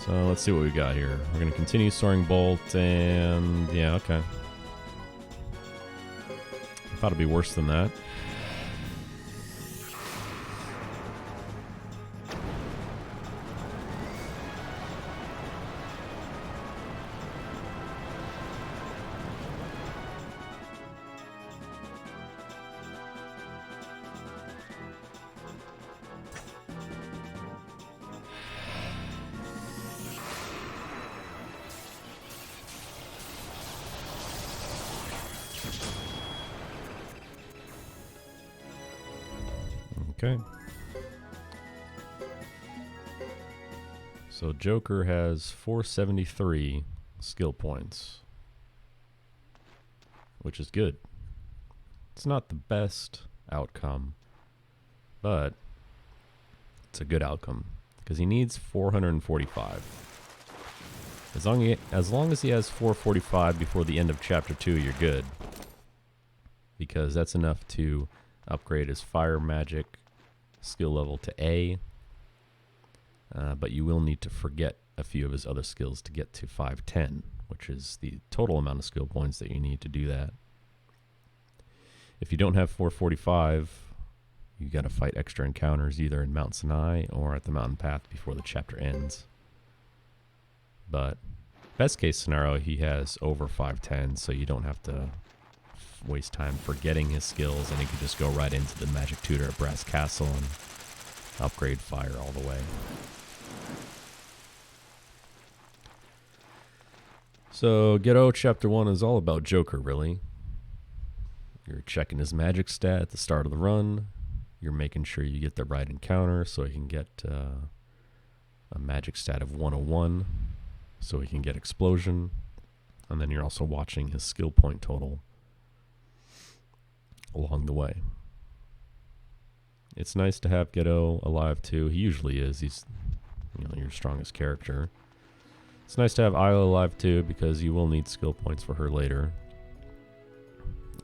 So let's see what we got here. We're going to continue Soaring Bolt and yeah, okay. I thought it'd be worse than that. Okay. So Joker has 473 skill points, which is good. It's not the best outcome, but it's a good outcome because he needs 445. As long as he has 445 before the end of Chapter 2, you're good. Because that's enough to upgrade his fire magic skill level to A. But you will need to forget a few of his other skills to get to 510, which is the total amount of skill points that you need to do that. If you don't have 445, you got to fight extra encounters either in Mount Sinai or at the mountain path before the chapter ends. But best case scenario, he has over 510, so you don't have to waste time forgetting his skills, and he could just go right into the magic tutor at Brass Castle and upgrade fire all the way. So Ghetto Chapter 1 is all about Joker, really. You're checking his magic stat at the start of the run. You're making sure you get the right encounter so he can get a magic stat of 101, so he can get Explosion. And then you're also watching his skill point total along the way. It's nice to have Ghetto alive too. He usually is. He's, your strongest character. It's nice to have Isla alive too because you will need skill points for her later.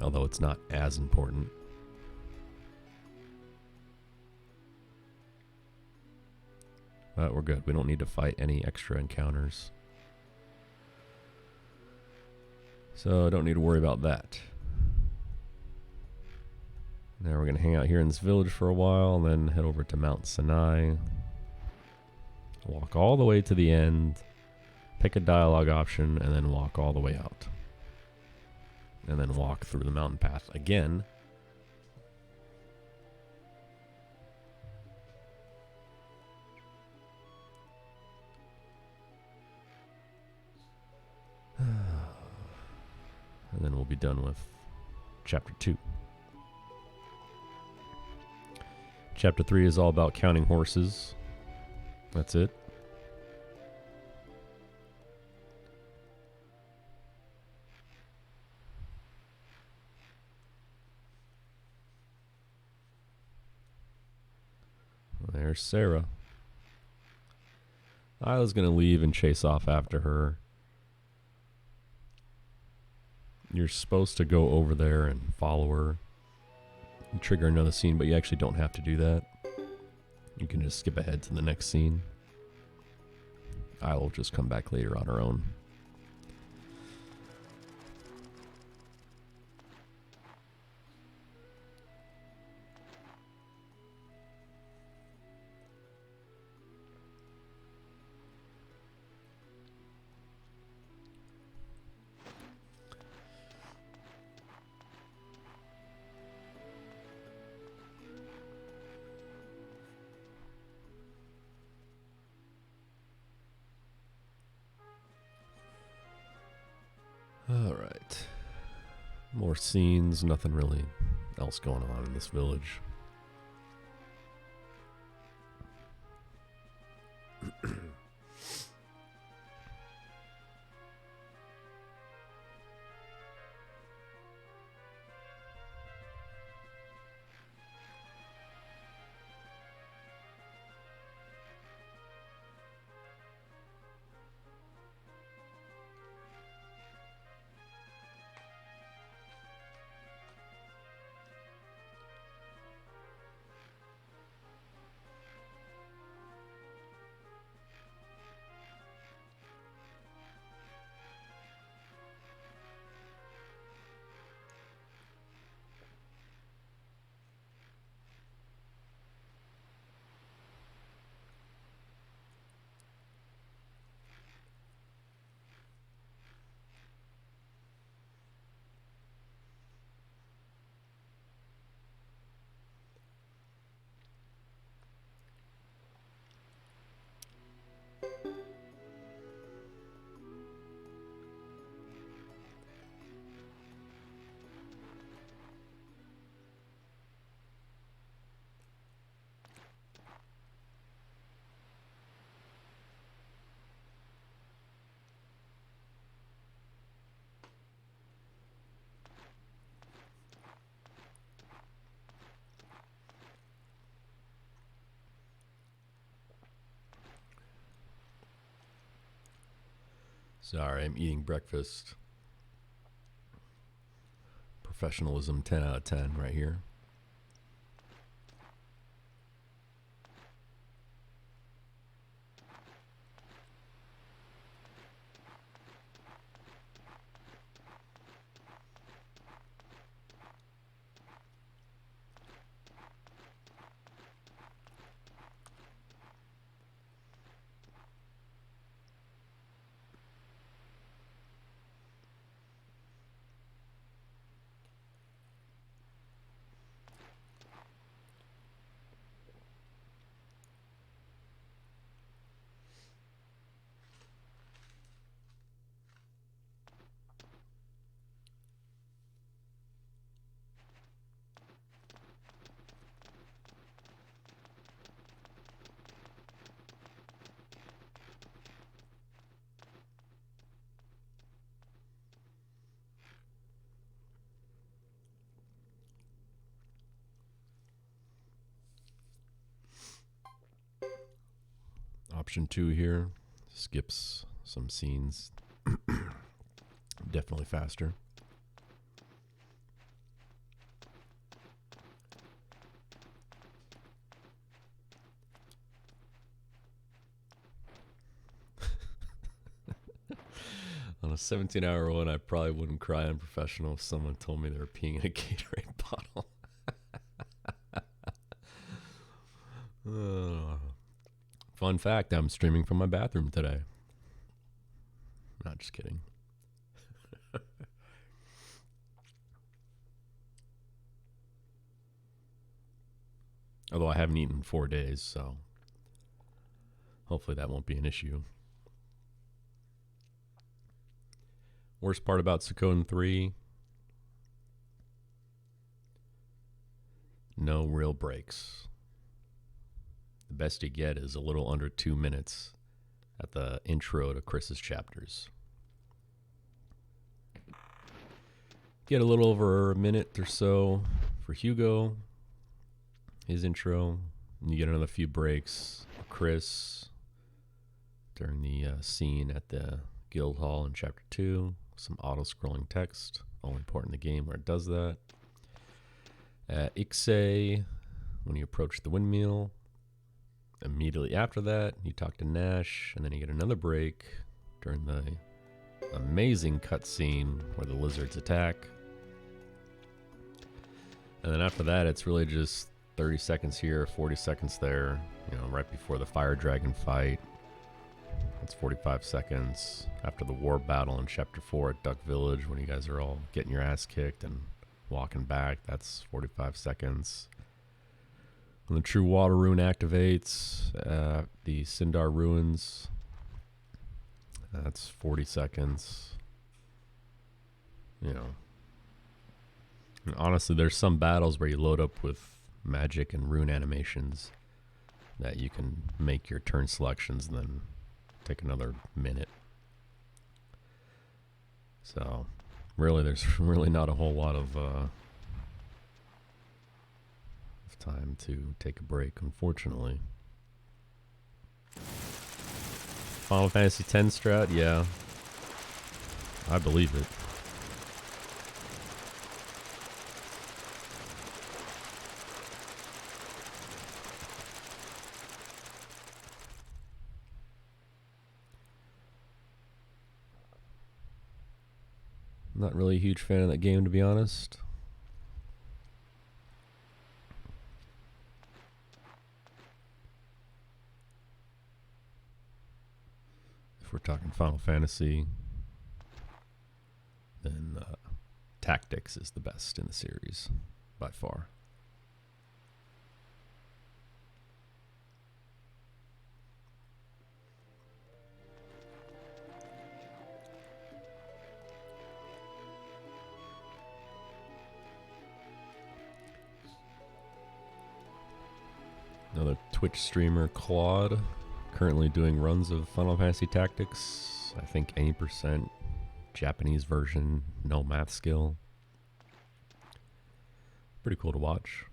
Although it's not as important. But we're good. We don't need to fight any extra encounters. So I don't need to worry about that. Now we're going to hang out here in this village for a while and then head over to Mount Sinai. Walk all the way to the end. Pick a dialogue option and then walk all the way out. And then walk through the mountain path again. And then we'll be done with Chapter 2. Chapter 3 is all about counting horses. That's it. There's Sarah. Isla's going to leave and chase off after her. You're supposed to go over there and follow her and trigger another scene, but you actually don't have to do that. You can just skip ahead to the next scene. Isla will just come back later on her own. Alright. More scenes, nothing really else going on in this village. Sorry, I'm eating breakfast. Professionalism 10 out of 10 right here. Option 2 here skips some scenes. Definitely faster. On a 17-hour one, I probably wouldn't cry on professional if someone told me they were peeing in a Gatorade bottle. Fun fact, I'm streaming from my bathroom today. Not just kidding. Although I haven't eaten in 4 days, so hopefully that won't be an issue. Worst part about Suikoden 3, no real breaks. The best you get is a little under 2 minutes at the intro to Chris's chapters. Get a little over a minute or so for Hugo, his intro, and you get another few breaks for Chris during the scene at the guild hall in chapter 2. Some auto-scrolling text, only important in the game where it does that. Ixay, when you approach the windmill. Immediately after that, you talk to Nash, and then you get another break during the amazing cutscene where the lizards attack. And then after that, it's really just 30 seconds here, 40 seconds there, you know, right before the fire dragon fight. It's 45 seconds after the war battle in chapter 4 at Duck Village when you guys are all getting your ass kicked and walking back. That's 45 seconds. When the True Water Rune activates, the Sindar Ruins, that's 40 seconds. You know, and honestly, there's some battles where you load up with magic and rune animations that you can make your turn selections and then take another minute. So, really, there's really not a whole lot of time to take a break, unfortunately. Final Fantasy X strat, yeah. I believe it. Not really a huge fan of that game, to be honest. If we're talking Final Fantasy, then Tactics is the best in the series, by far. Another Twitch streamer, Claude, currently doing runs of Final Fantasy Tactics. I think 80% Japanese version, no math skill. Pretty cool to watch.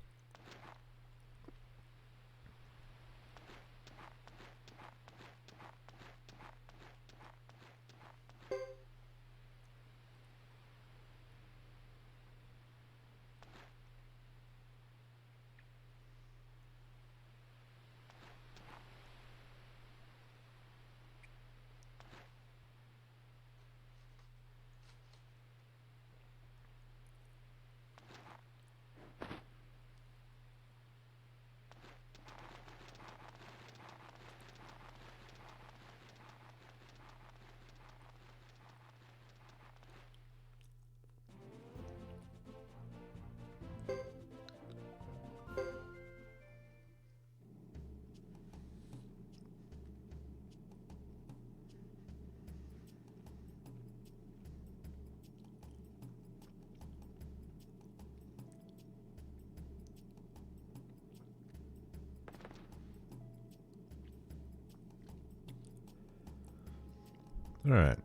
Alright.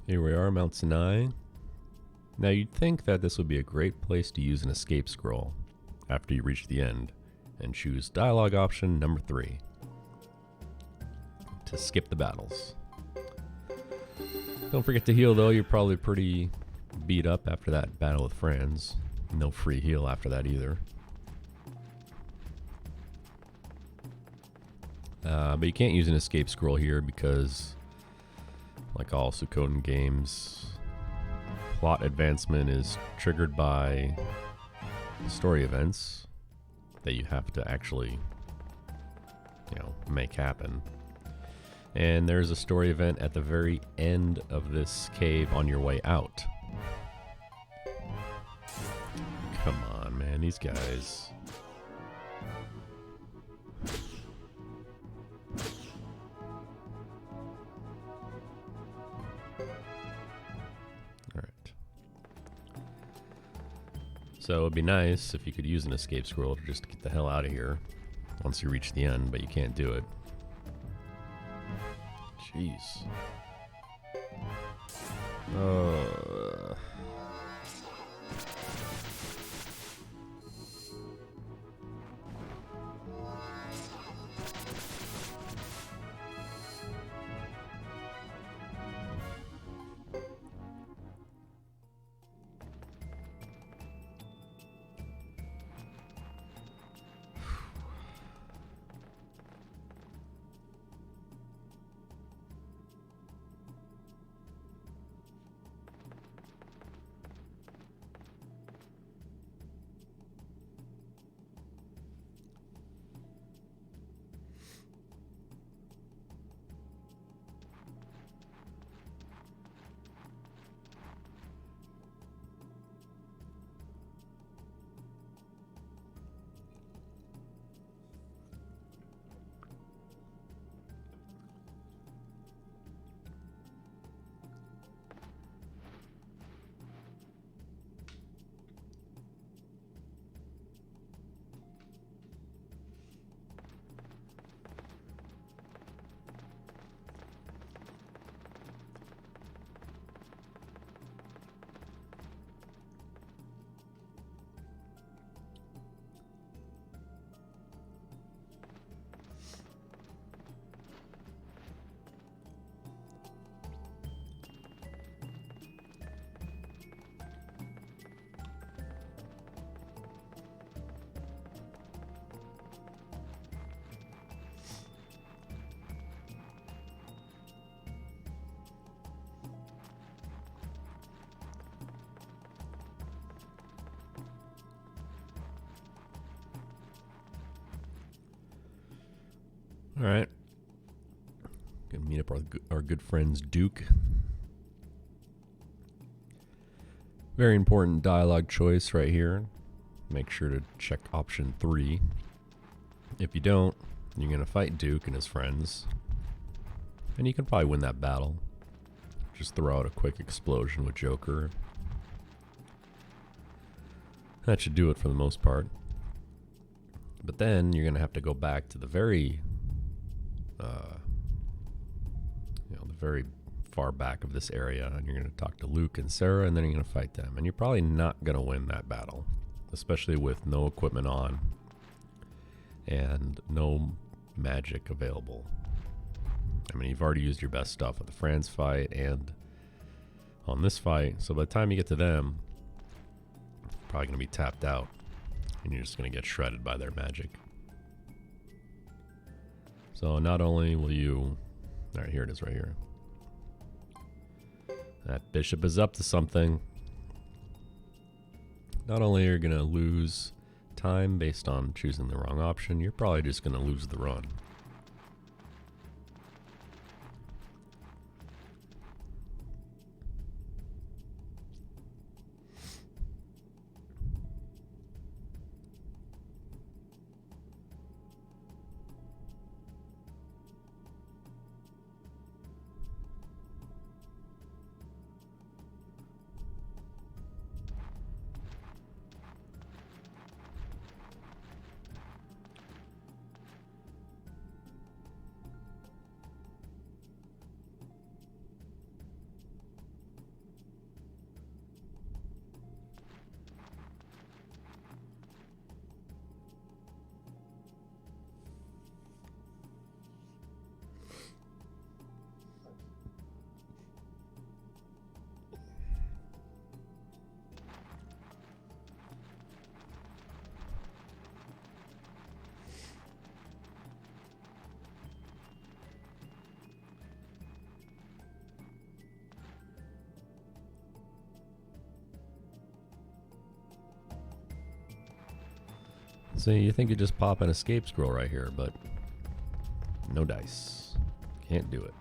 Here we are, Mount Sinai. Now you'd think that this would be a great place to use an escape scroll after you reach the end, and choose dialogue option number 3 to skip the battles. Don't forget to heal though, you're probably pretty beat up after that battle with friends. No free heal after that either. But you can't use an escape scroll here because, like all Suikoden games, plot advancement is triggered by story events that you have to actually, make happen. And there's a story event at the very end of this cave on your way out. Come on, man, these guys. Alright. So it'd be nice if you could use an escape scroll to just get the hell out of here once you reach the end, but you can't do it. Jeez. Alright. Gonna meet up our good friends Duke. Very important dialogue choice right here. Make sure to check option 3. If you don't, you're gonna fight Duke and his friends. And you can probably win that battle. Just throw out a quick explosion with Joker. That should do it for the most part. But then you're gonna have to go back to the very the very far back of this area, and you're going to talk to Luke and Sarah, and then you're going to fight them. And you're probably not going to win that battle, especially with no equipment on and no magic available. I mean, you've already used your best stuff at the Franz fight and on this fight, so by the time you get to them, you're probably going to be tapped out, and you're just going to get shredded by their magic. So not only will you... Alright, here it is right here. That bishop is up to something. Not only are you going to lose time based on choosing the wrong option, you're probably just going to lose the run. So you think you just pop an escape scroll right here, but no dice. Can't do it.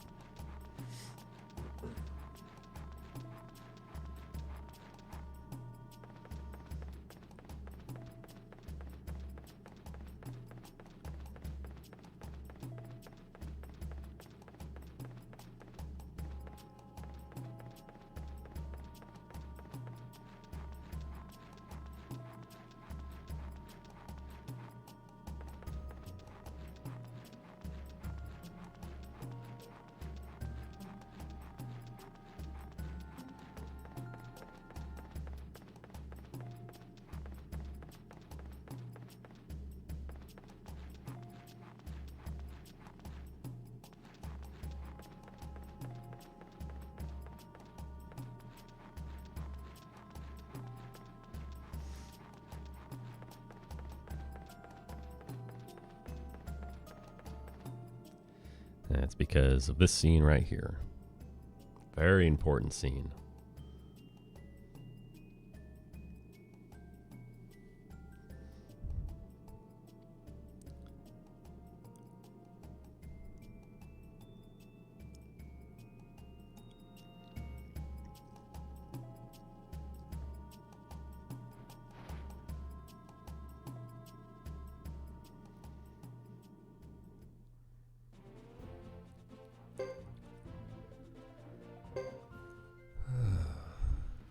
That's because of this scene right here. Very important scene.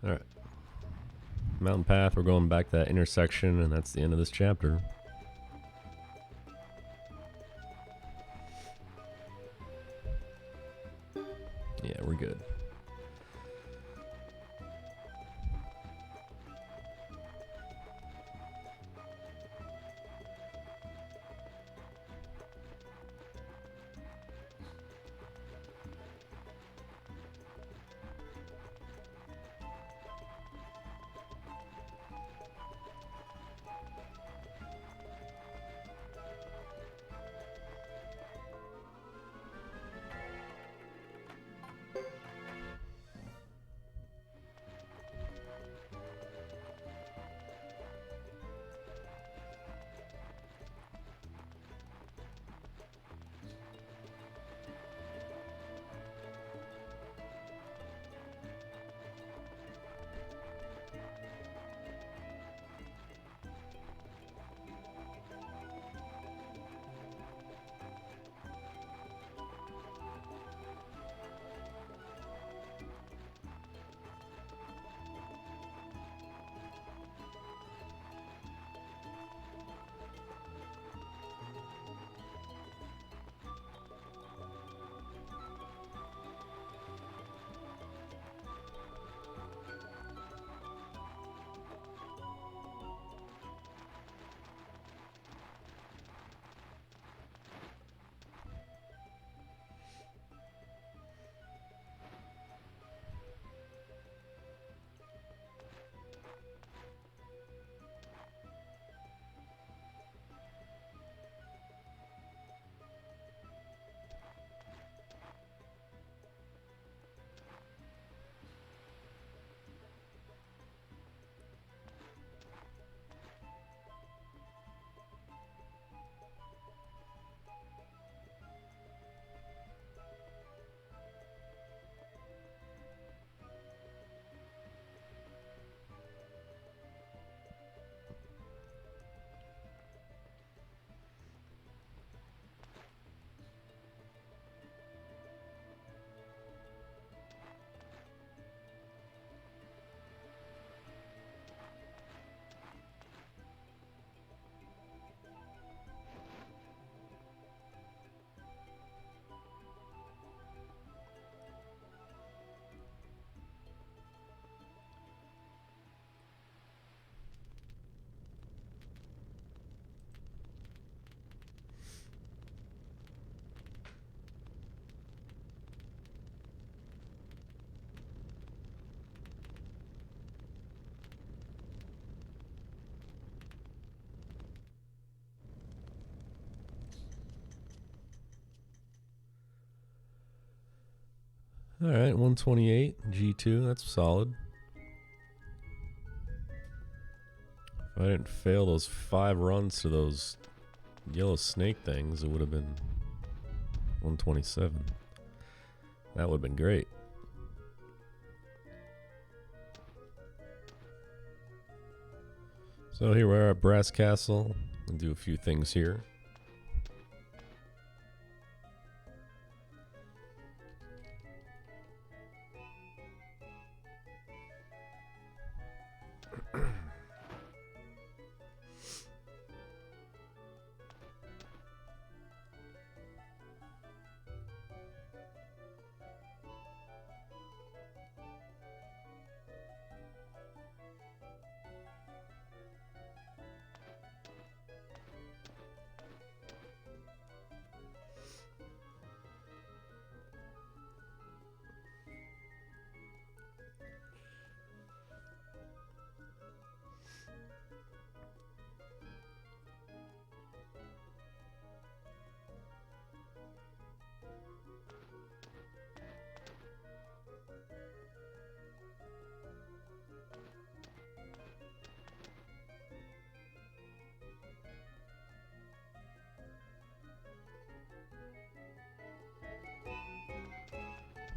All right. Mountain path, we're going back to that intersection, and that's the end of this chapter. Yeah, we're good. All right, 128, G2, that's solid. If I didn't fail those 5 runs to those yellow snake things, it would have been 127. That would have been great. So here we are at Brass Castle. I'll do a few things here.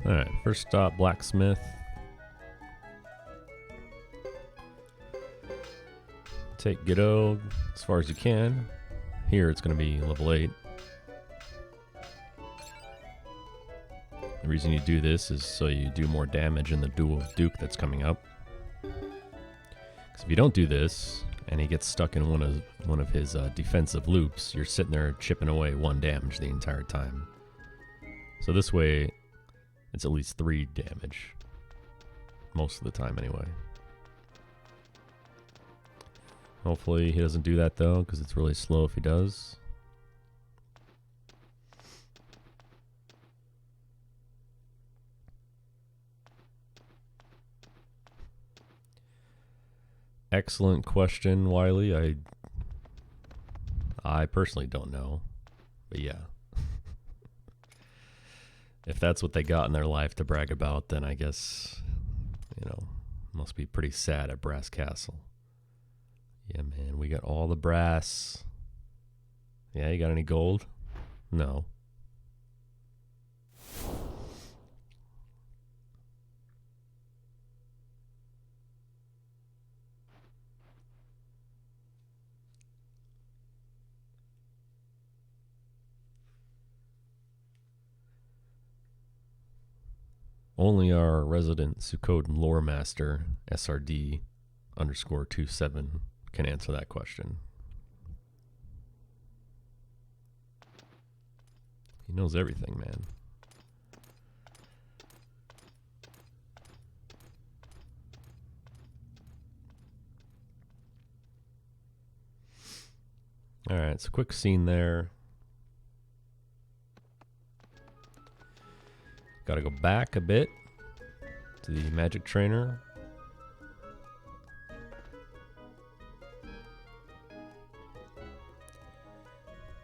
Alright, first stop, blacksmith. Take Godot as far as you can. Here it's going to be level 8. The reason you do this is so you do more damage in the duel with Duke that's coming up. Because if you don't do this, and he gets stuck in one of his defensive loops, you're sitting there chipping away 1 damage the entire time. So this way, it's at least 3 damage. Most of the time, anyway. Hopefully he doesn't do that, though, because it's really slow if he does. Excellent question, Wiley. I personally don't know. But yeah. If that's what they got in their life to brag about, then I guess, you know, must be pretty sad at Brass Castle. Yeah, man, we got all the brass. Yeah, you got any gold? No. Only our resident Suikoden lore master, SRD_27, can answer that question. He knows everything, man. Alright, so quick scene there. Gotta go back a bit to the magic trainer.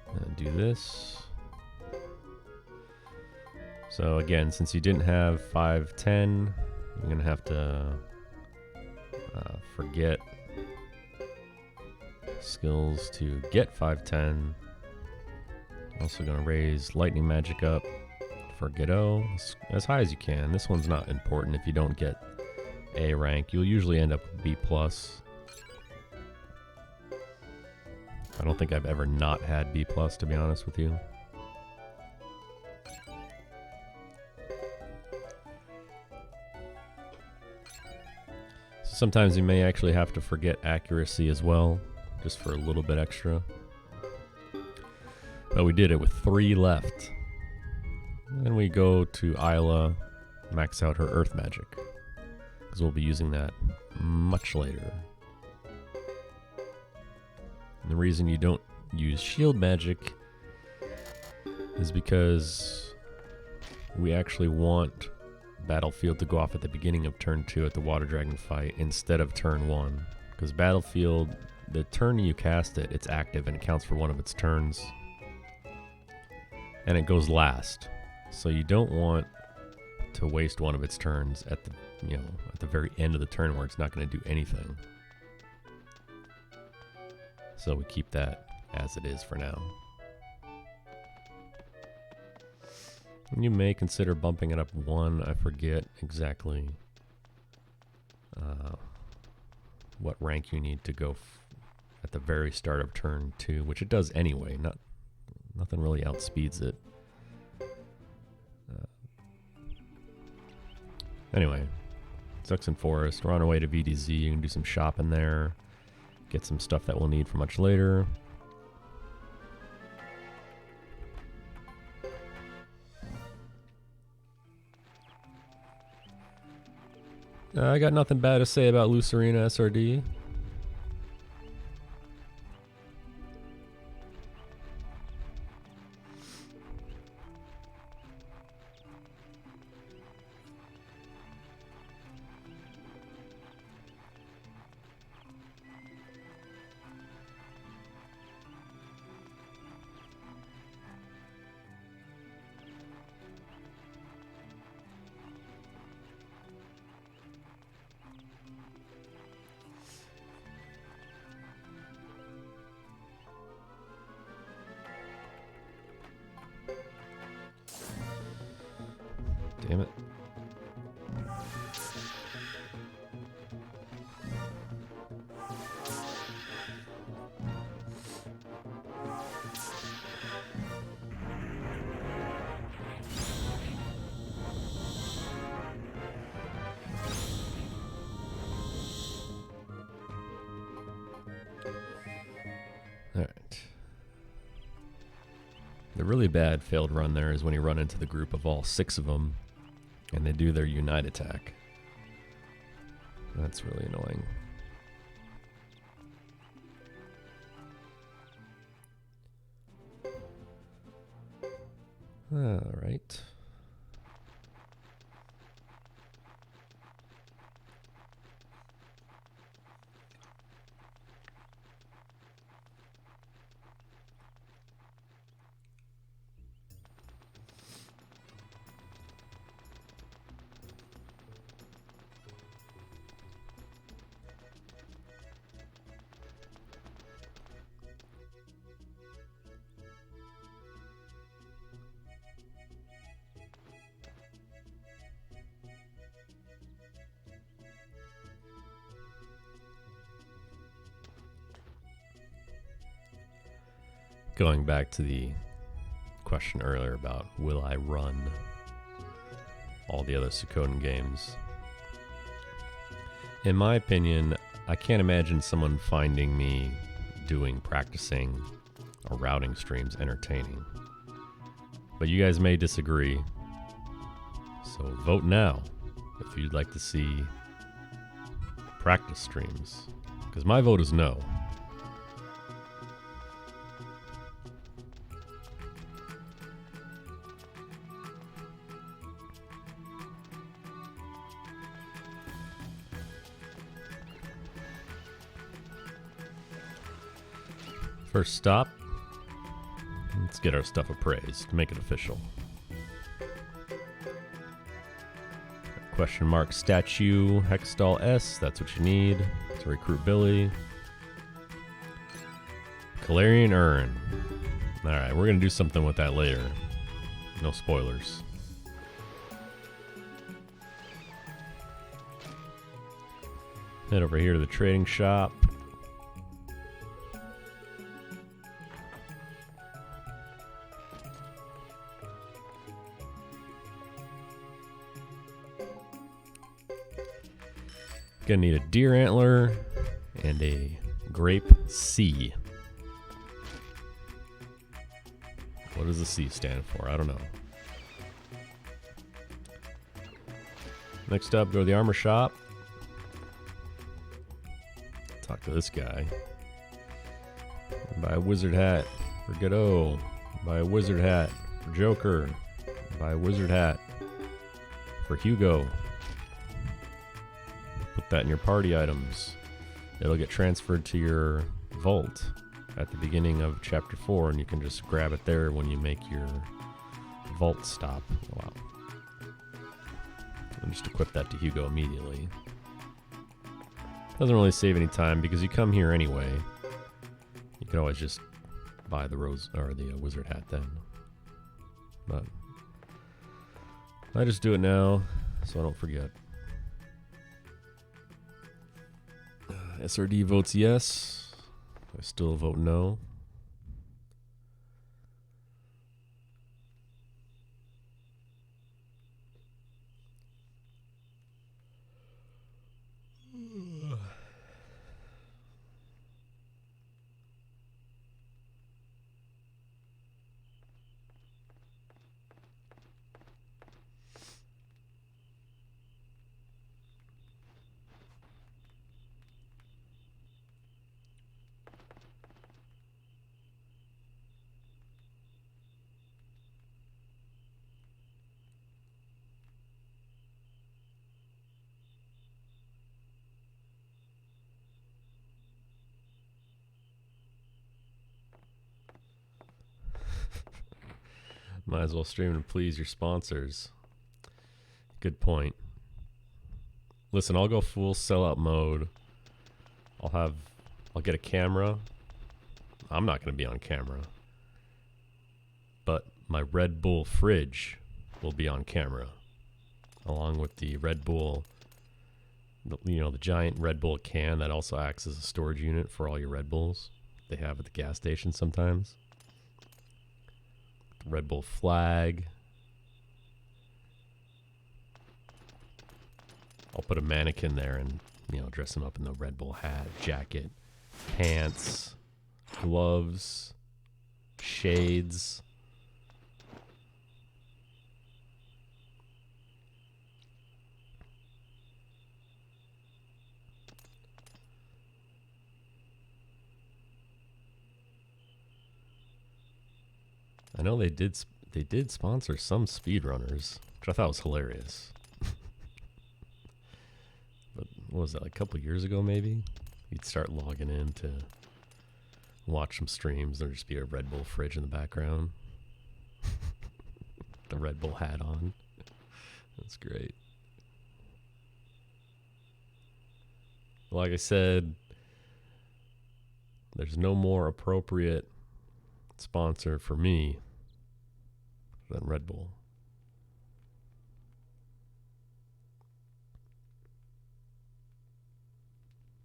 And do this. So again, since you didn't have 510, you're gonna have to forget skills to get 510. Also gonna raise lightning magic up for Godot as high as you can. This one's not important. If you don't get A rank, you'll usually end up with B+. I don't think I've ever not had B+, to be honest with you. So sometimes you may actually have to forget accuracy as well, just for a little bit extra. But we did it with 3 left. Then we go to Isla, max out her earth magic, because we'll be using that much later. And the reason you don't use shield magic is because we actually want Battlefield to go off at the beginning of turn 2 at the Water Dragon fight instead of turn 1. Because Battlefield, the turn you cast it, it's active and it counts for one of its turns. And it goes last. So you don't want to waste one of its turns at the, at the very end of the turn where it's not going to do anything. So we keep that as it is for now. And you may consider bumping it up 1. I forget exactly what rank you need to go at the very start of turn 2, which it does anyway. Nothing really outspeeds it. Anyway, Suxon Forest. We're on our way to VDZ. You can do some shopping there. Get some stuff that we'll need for much later. I got nothing bad to say about Lucerina SRD. Damn it. All right. The really bad failed run there is when you run into the group of all 6 of them and they do their unite attack. That's really annoying. All right. Going back to the question earlier about will I run all the other Suikoden games? In my opinion, I can't imagine someone finding me doing practicing or routing streams entertaining. But you guys may disagree. So vote now if you'd like to see practice streams. Because my vote is no. First stop, let's get our stuff appraised, make it official. Question mark statue, Hexstall S, that's what you need to recruit Billy. Calarian Urn. Alright, we're going to do something with that later. No spoilers. Head over here to the trading shop. Gonna need a deer antler and a grape C. What does the C stand for? I don't know. Next up, go to the armor shop. Talk to this guy. Buy a wizard hat for Godot. Buy a wizard hat for Joker. Buy a wizard hat for Hugo. Put that in your party items. It'll get transferred to your vault at the beginning of chapter 4, and you can just grab it there when you make your vault stop. Wow. And just equip that to Hugo immediately. Doesn't really save any time because you come here anyway. You could always just buy the rose or the wizard hat then. But I just do it now so I don't forget. SRD votes yes. I still vote no. Might as well stream and please your sponsors. Good point. Listen, I'll go full sellout mode. I'll get a camera. I'm not going to be on camera. But my Red Bull fridge will be on camera. Along with the Red Bull, you know, the giant Red Bull can that also acts as a storage unit for all your Red Bulls. They have at the gas station sometimes. Red Bull flag. I'll put a mannequin there and, you know, dress him up in the Red Bull hat, jacket, pants, gloves, shades. I know they did sponsor some speedrunners, which I thought was hilarious. But what was that, like a couple years ago maybe? You'd start logging in to watch some streams. There'd just be a Red Bull fridge in the background. The Red Bull hat on. That's great. Like I said, there's no more appropriate sponsor for me than Red Bull.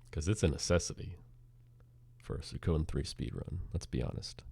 Because it's a necessity for a Suikoden 3 speedrun, let's be honest.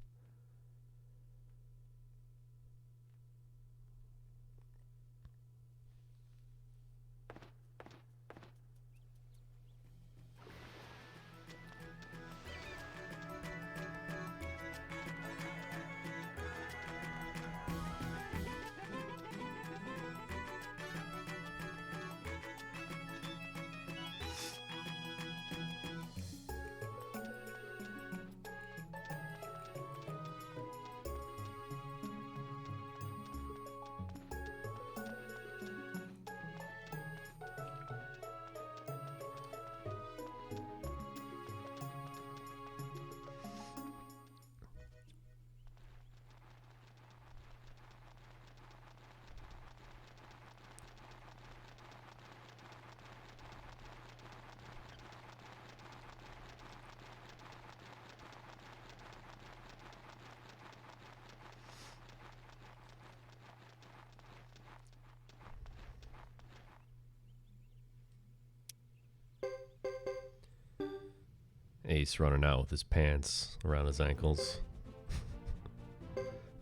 Ace running out with his pants around his ankles.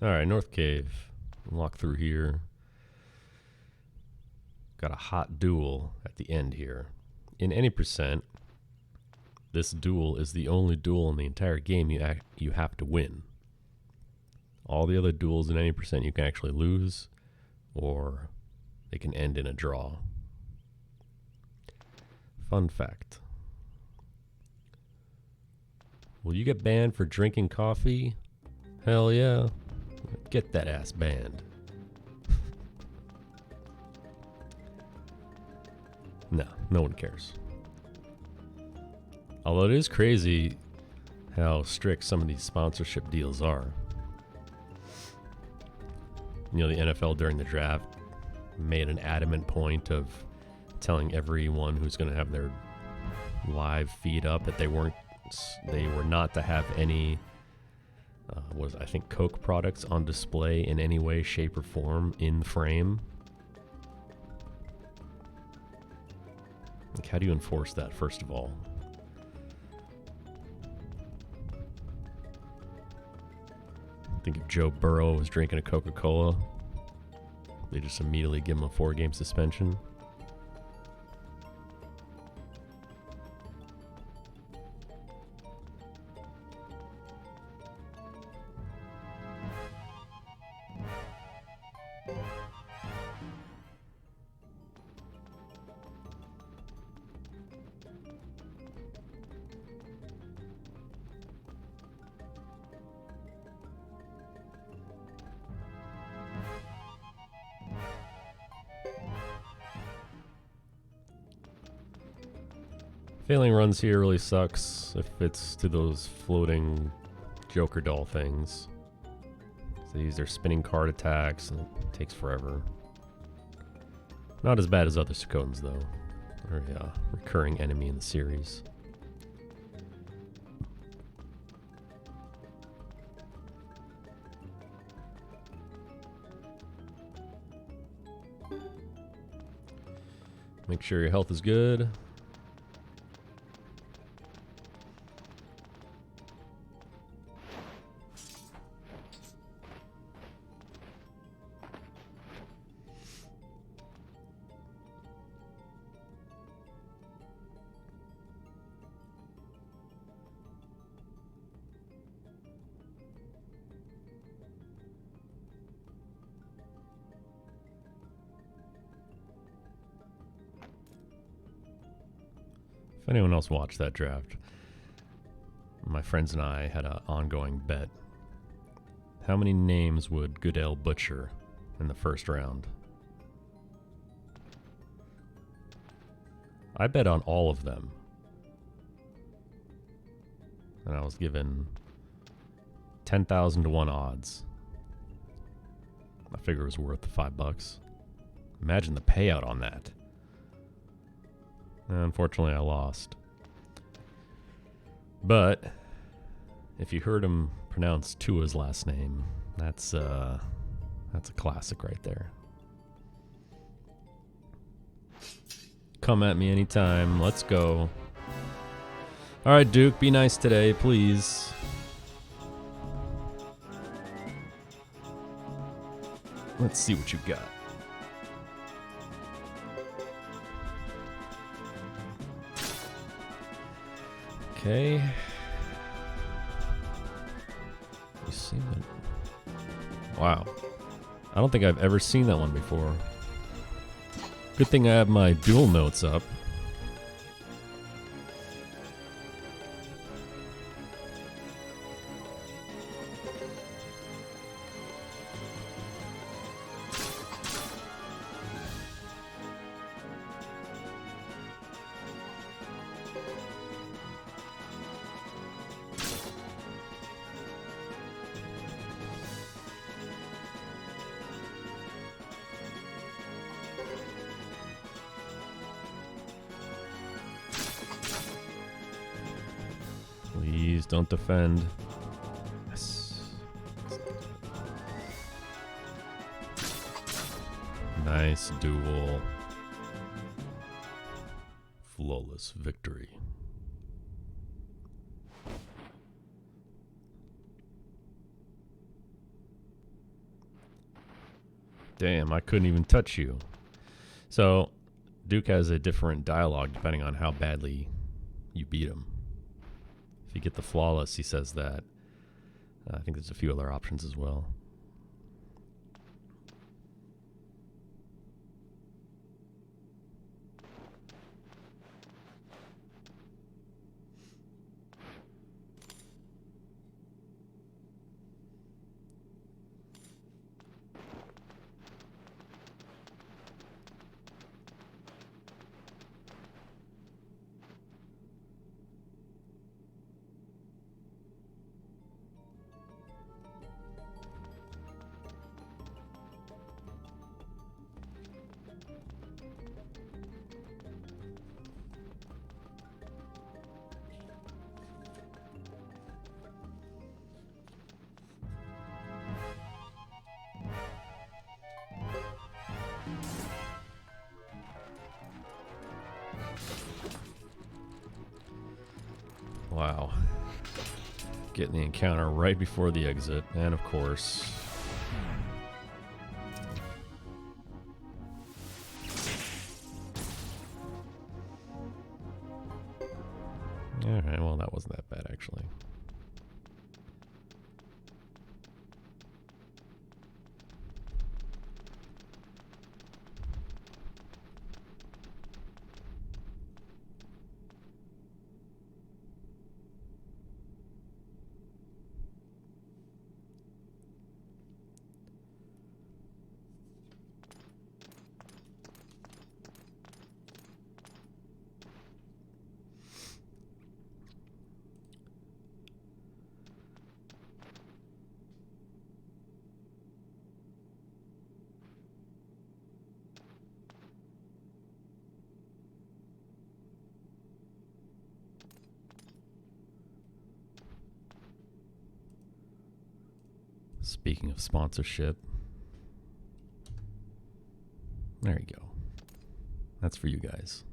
Alright, North Cave. Walk through here. Got a hot duel at the end here. In any percent, this duel is the only duel in the entire game you have to win. All the other duels in any percent you can actually lose, or they can end in a draw. Fun fact. Will you get banned for drinking coffee? Hell yeah. Get that ass banned. No, no one cares. Although it is crazy how strict some of these sponsorship deals are. You know, the NFL during the draft made an adamant point of telling everyone who's going to have their live feed up that they weren't They were not to have any, I think, Coke products on display in any way, shape, or form in frame. Like, how do you enforce that, first of all? I think if Joe Burrow was drinking a Coca-Cola, they just immediately give him a 4-game suspension. Failing runs here really sucks if it's to those floating Joker doll things. So they use their spinning card attacks and it takes forever. Not as bad as other Suikodens though. They're a recurring enemy in the series. Make sure your health is good. If anyone else watched that draft, my friends and I had an ongoing bet. How many names would Goodale butcher in the first round? I bet on all of them. And I was given 10,000 to 1 odds. I figure it was worth the $5. Imagine the payout on that. Unfortunately, I lost. But if you heard him pronounce Tua's last name, that's a classic right there. Come at me anytime. Let's go. All right, Duke, be nice today, please. Let's see what you got. Okay. You seen that? Wow. I don't think I've ever seen that one before. Good thing I have my Duel notes up. Please don't defend. Yes. Nice duel. Flawless victory. Damn, I couldn't even touch you. So, Duke has a different dialogue depending on how badly you beat him. If you get the flawless, he says that. I think there's a few other options as well. Getting the encounter right before the exit, and of course... Alright, well that wasn't that bad actually. Speaking of sponsorship, there you go. That's for you guys.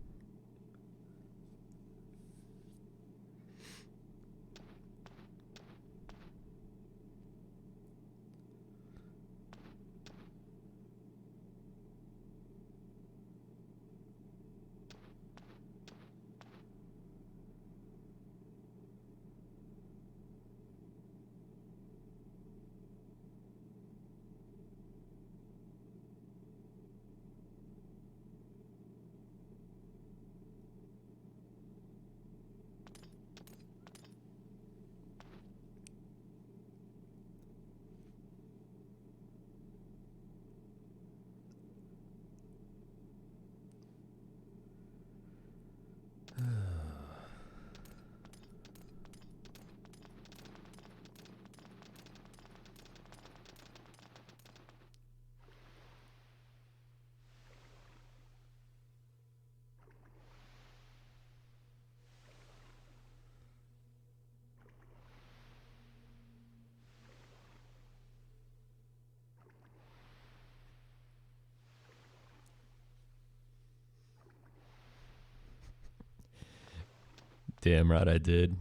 Damn right I did.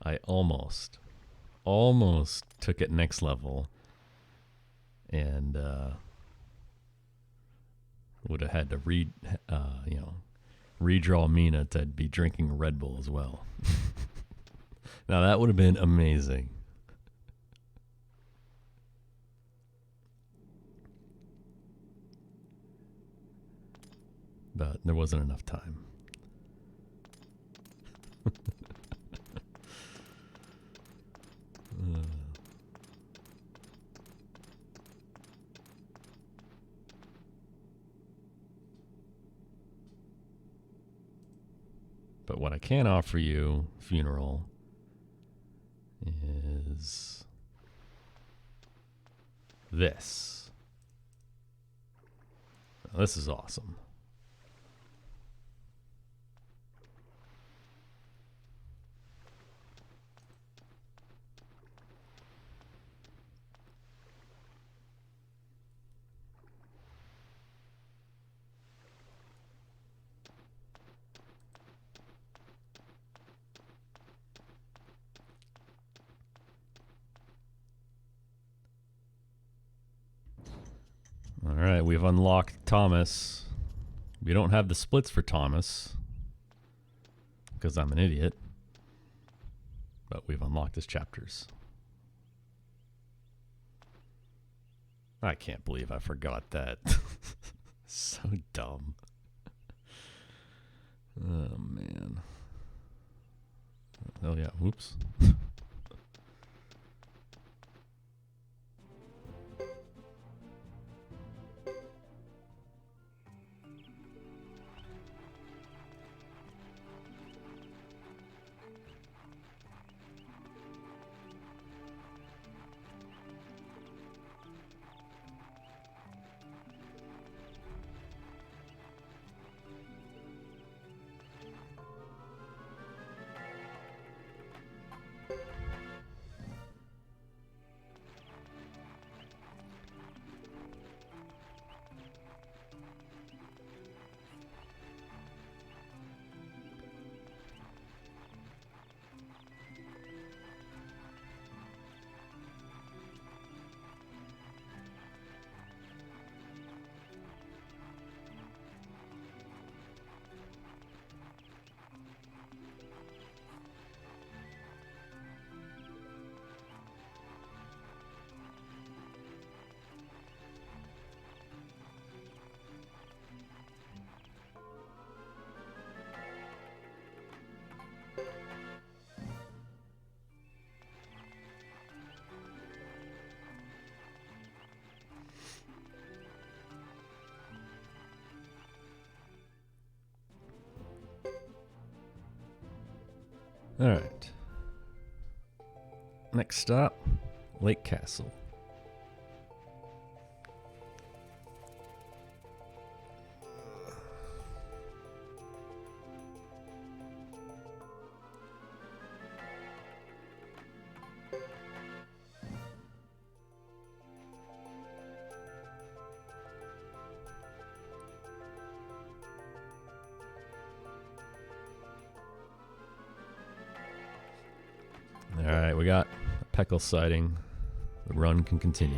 I almost took it next level and would have had to redraw Mina to be drinking Red Bull as well. Now that would have been amazing. But there wasn't enough time. But what I can offer you, Funeral, is this. Now, this is awesome. All right, we've unlocked Thomas. We don't have the splits for Thomas because I'm an idiot, but we've unlocked his chapters. I can't believe I forgot that. So dumb. Oh, man. Oh, yeah. Whoops. Alright. Next stop, Lake Castle. Alright, we got a Peckle sighting. The run can continue.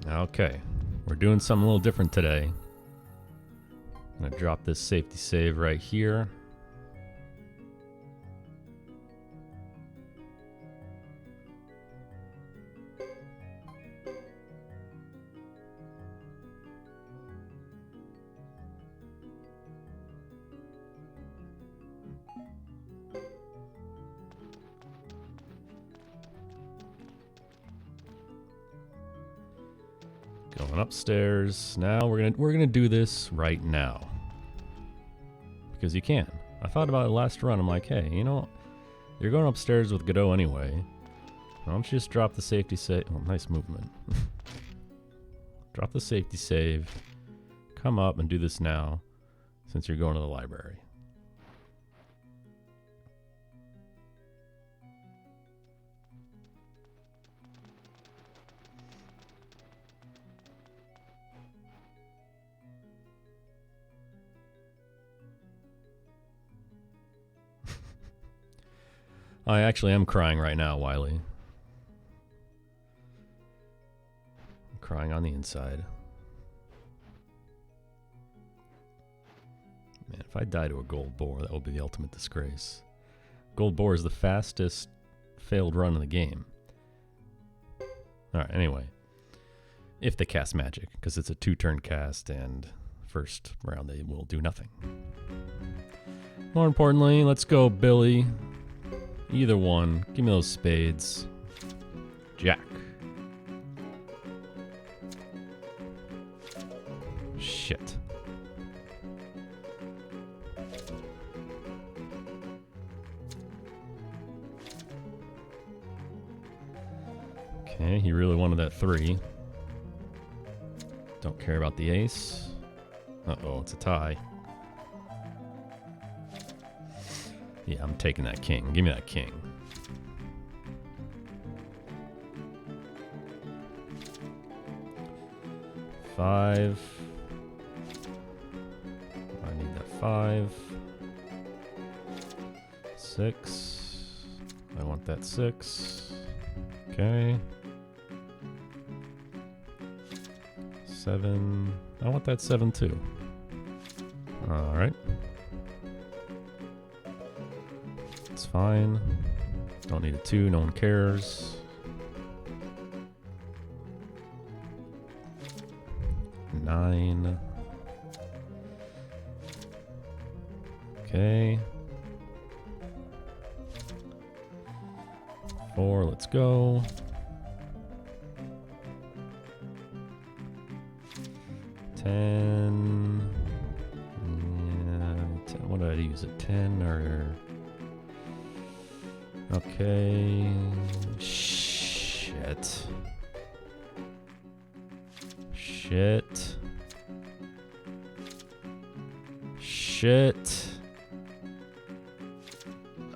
Okay, we're doing something a little different today. I'm going to drop this safety save right here. Going upstairs. Now we're gonna do this right now. Because you can. I thought about it last run. I'm like, hey, you know, you're going upstairs with Godot anyway. Why don't you just drop the safety save? Oh, nice movement. Drop the safety save. Come up and do this now, since you're going to the library. I actually am crying right now, Wiley. I'm crying on the inside. Man, if I die to a gold boar, that will be the ultimate disgrace. Gold boar is the fastest failed run in the game. Alright, anyway. If they cast magic, because it's a 2-turn cast, and first round they will do nothing. More importantly, let's go Billy. Either one. Give me those spades. Jack. Shit. Okay, he really wanted that 3. Don't care about the ace. Uh-oh, it's a tie. Yeah, I'm taking that king. Give me that king. Five. I need that 5. 6. I want that 6. Okay. 7. I want that 7 too. Alright. It's fine. Don't need a 2, no one cares. 9. Okay. 4, let's go. 10. Yeah, 10. What did I use? A 10 or... Okay. Shit. Shit. Shit.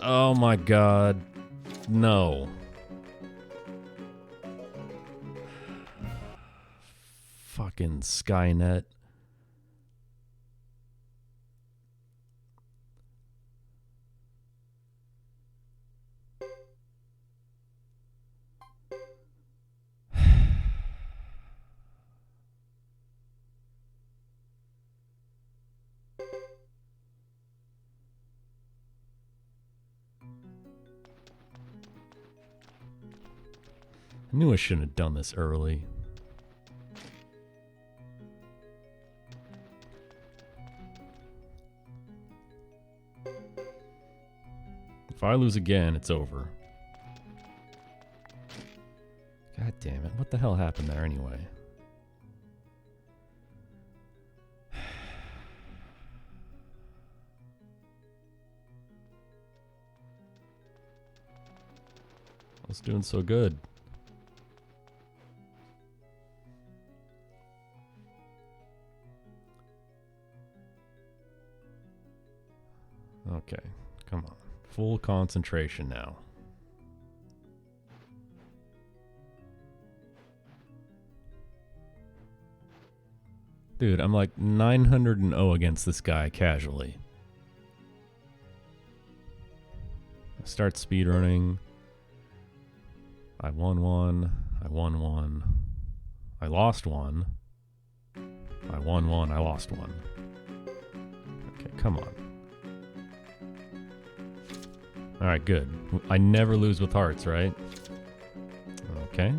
Oh my god. No. Fucking Skynet. I knew I shouldn't have done this early. If I lose again, it's over. God damn it. What the hell happened there anyway? I was doing so good. Okay, come on. Full concentration now. Dude, I'm like 900-0 against this guy casually. I start speedrunning. I won one. I won one. I lost one. I won one. I lost one. Okay, come on. Alright, good. I never lose with hearts, right? Okay.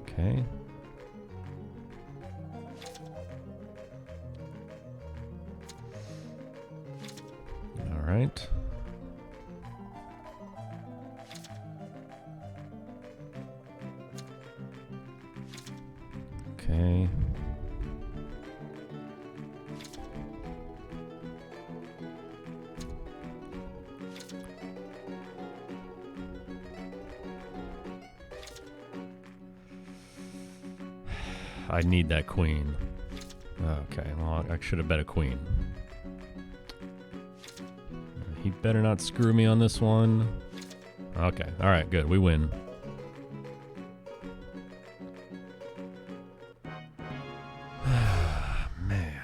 Okay. Alright. Okay. I need that queen. Okay, well, I should have bet a queen. He better not screw me on this one. Okay, alright, good. We win. Man.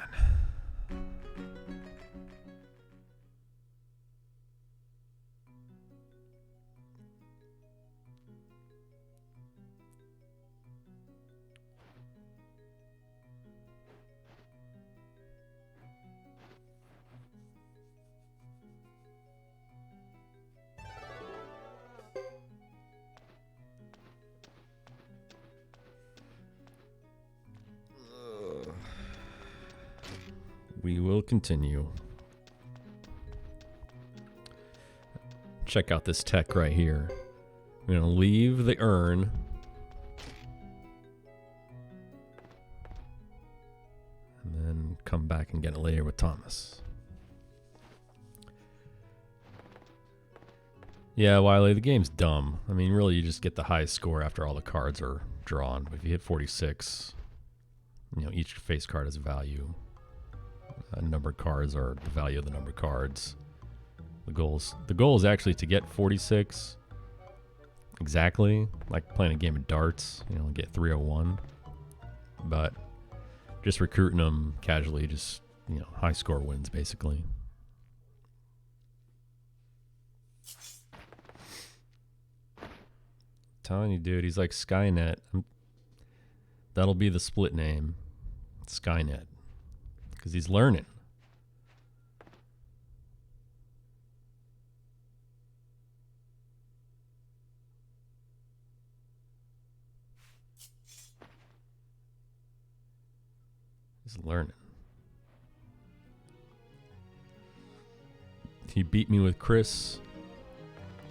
we will continue. Check out this tech right here. We're going to leave the urn. And then come back and get it later with Thomas. Yeah, Wiley, the game's dumb. I mean, really, you just get the highest score after all the cards are drawn. But if you hit 46, you know, each face card has a value. Numbered cards are the value of the numbered cards. The goal is actually to get 46 exactly, like playing a game of darts, you know, get 301. But just recruiting them casually, just, you know, high score wins basically. Telling you, dude, he's like Skynet. That'll be the split name, Skynet, because he's learning. He's learning. He beat me with Chris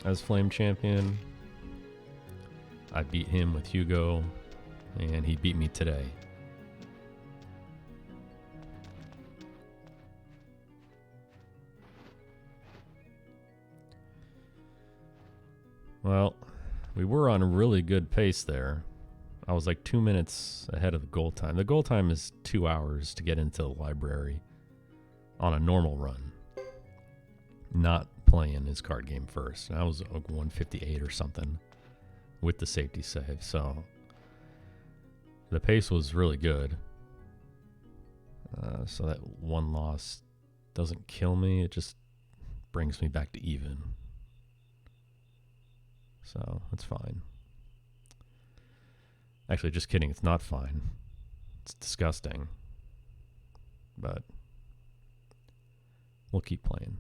as Flame Champion. I beat him with Hugo, and he beat me today. Well, we were on a really good pace there. I was like 2 minutes ahead of the goal time. The goal time is 2 hours to get into the library on a normal run. Not playing his card game first. And I was 158 or something with the safety save. So the pace was really good. So that one loss doesn't kill me. It just brings me back to even. So it's fine. Actually, just kidding. It's not fine. It's disgusting. But we'll keep playing.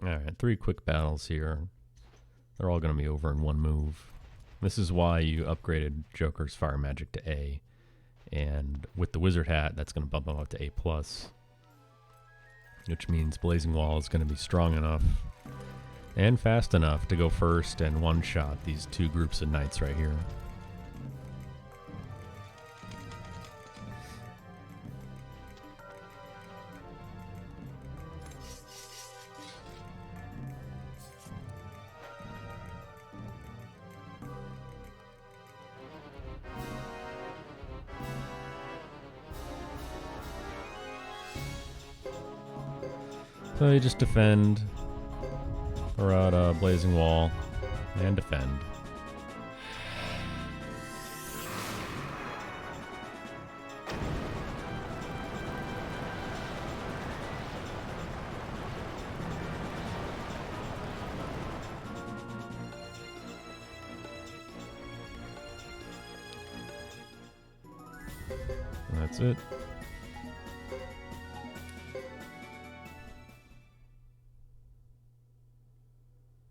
Alright, 3 quick battles here. They're all going to be over in one move. This is why you upgraded Joker's Fire Magic to A. And with the Wizard Hat, that's going to bump him up to A+. Which means Blazing Wall is going to be strong enough and fast enough to go first and one-shot these 2 groups of knights right here. So you just defend, throw out a Blazing Wall, and defend. That's it.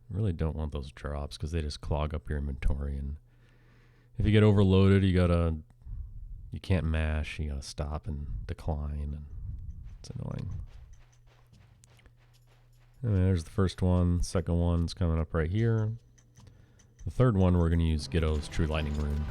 Really don't want those drops because they just clog up your inventory, and if you get overloaded, you can't mash, you gotta stop and decline, and it's annoying. Anyway, there's the first one. Second one's coming up right here. The third one, we're gonna use Ghetto's True Lightning Rune.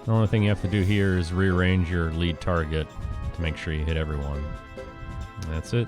The only thing you have to do here is rearrange your lead target to make sure you hit everyone. And that's it.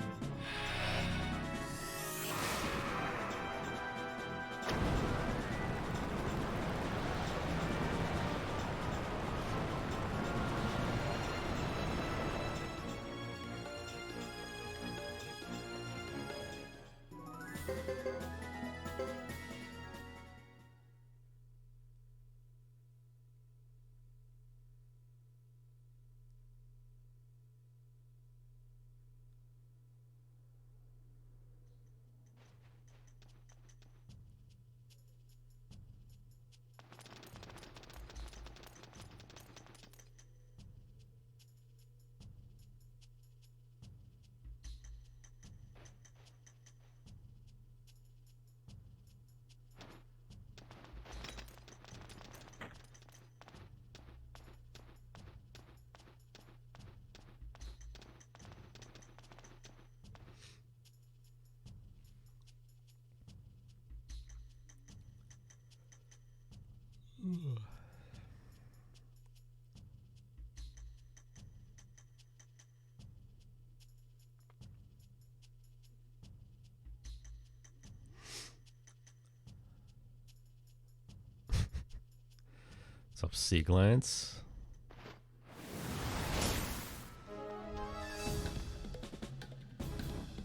What's up, Sea Glance?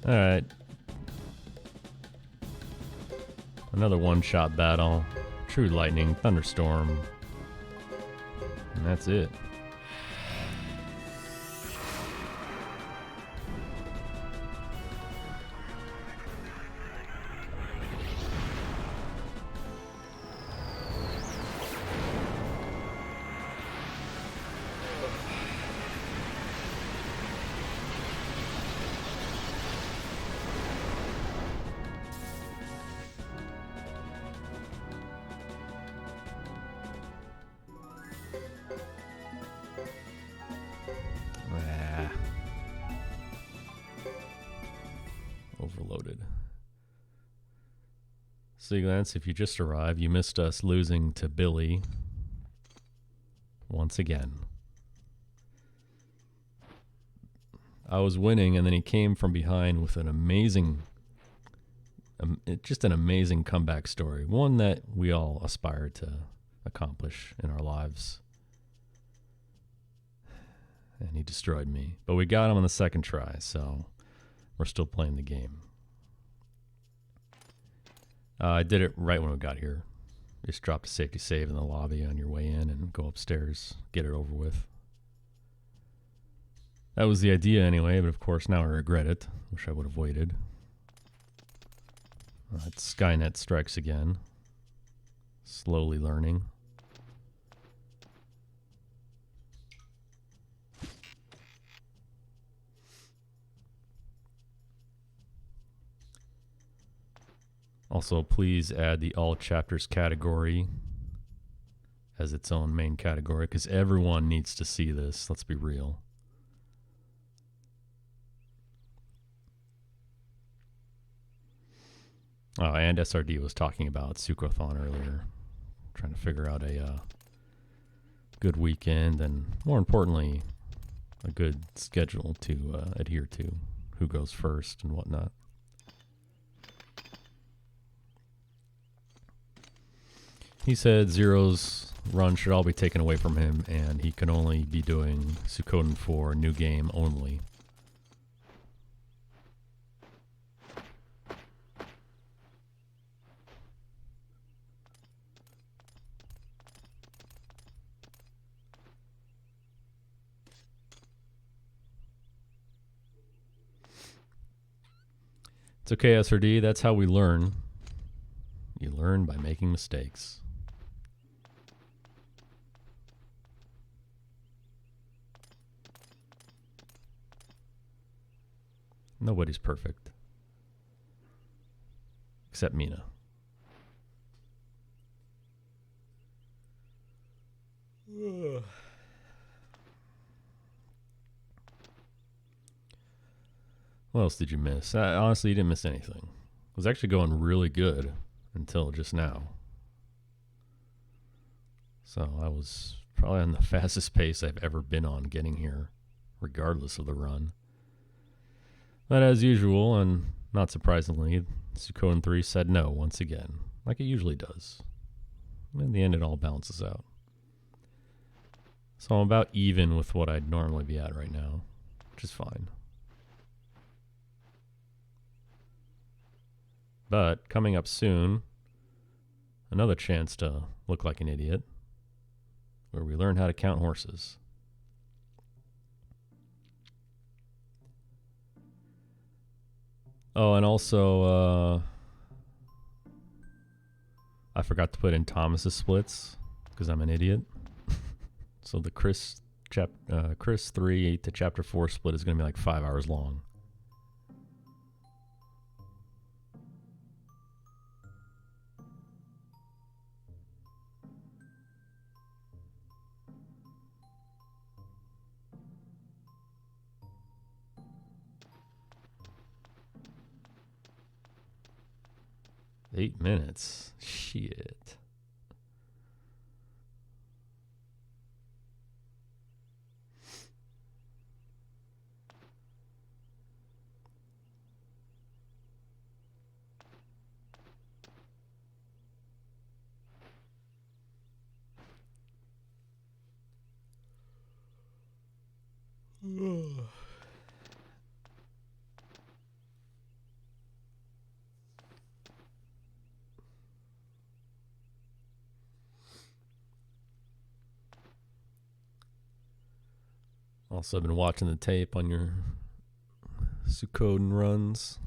Alright. Another one-shot battle. True Lightning, Thunderstorm. And that's it. Overloaded. Sea Glance, if you just arrived, you missed us losing to Billy once again. I was winning, and then he came from behind with an amazing, just an amazing comeback story. One that we all aspire to accomplish in our lives. And he destroyed me. But we got him on the second try, so we're still playing the game. I did it right when we got here. Just dropped a safety save in the lobby on your way in and go upstairs, get it over with. That was the idea anyway, but of course now I regret it. Wish I would have waited. Skynet strikes again. Slowly learning. Also, please add the all chapters category as its own main category, because everyone needs to see this. Let's be real. Oh, and SRD was talking about Suikoden earlier, trying to figure out a good weekend and, more importantly, a good schedule to adhere to. Who goes first and whatnot. He said Zero's run should all be taken away from him, and he can only be doing Suikoden 4 new game only. It's okay, SRD. That's how we learn. You learn by making mistakes. Nobody's perfect. Except Mina. What else did you miss? Honestly, you didn't miss anything. It was actually going really good until just now. So I was probably on the fastest pace I've ever been on getting here, regardless of the run. But as usual, and not surprisingly, Suikoden 3 said no once again, like it usually does. In the end, it all balances out. So I'm about even with what I'd normally be at right now, which is fine. But coming up soon, another chance to look like an idiot, where we learn how to count horses. Oh, and also, I forgot to put in Thomas's splits, because I'm an idiot. So the Chris 3 to chapter 4 split is going to be like 5 hours long. Eight minutes. Shit. Also been watching the tape on your Suikoden runs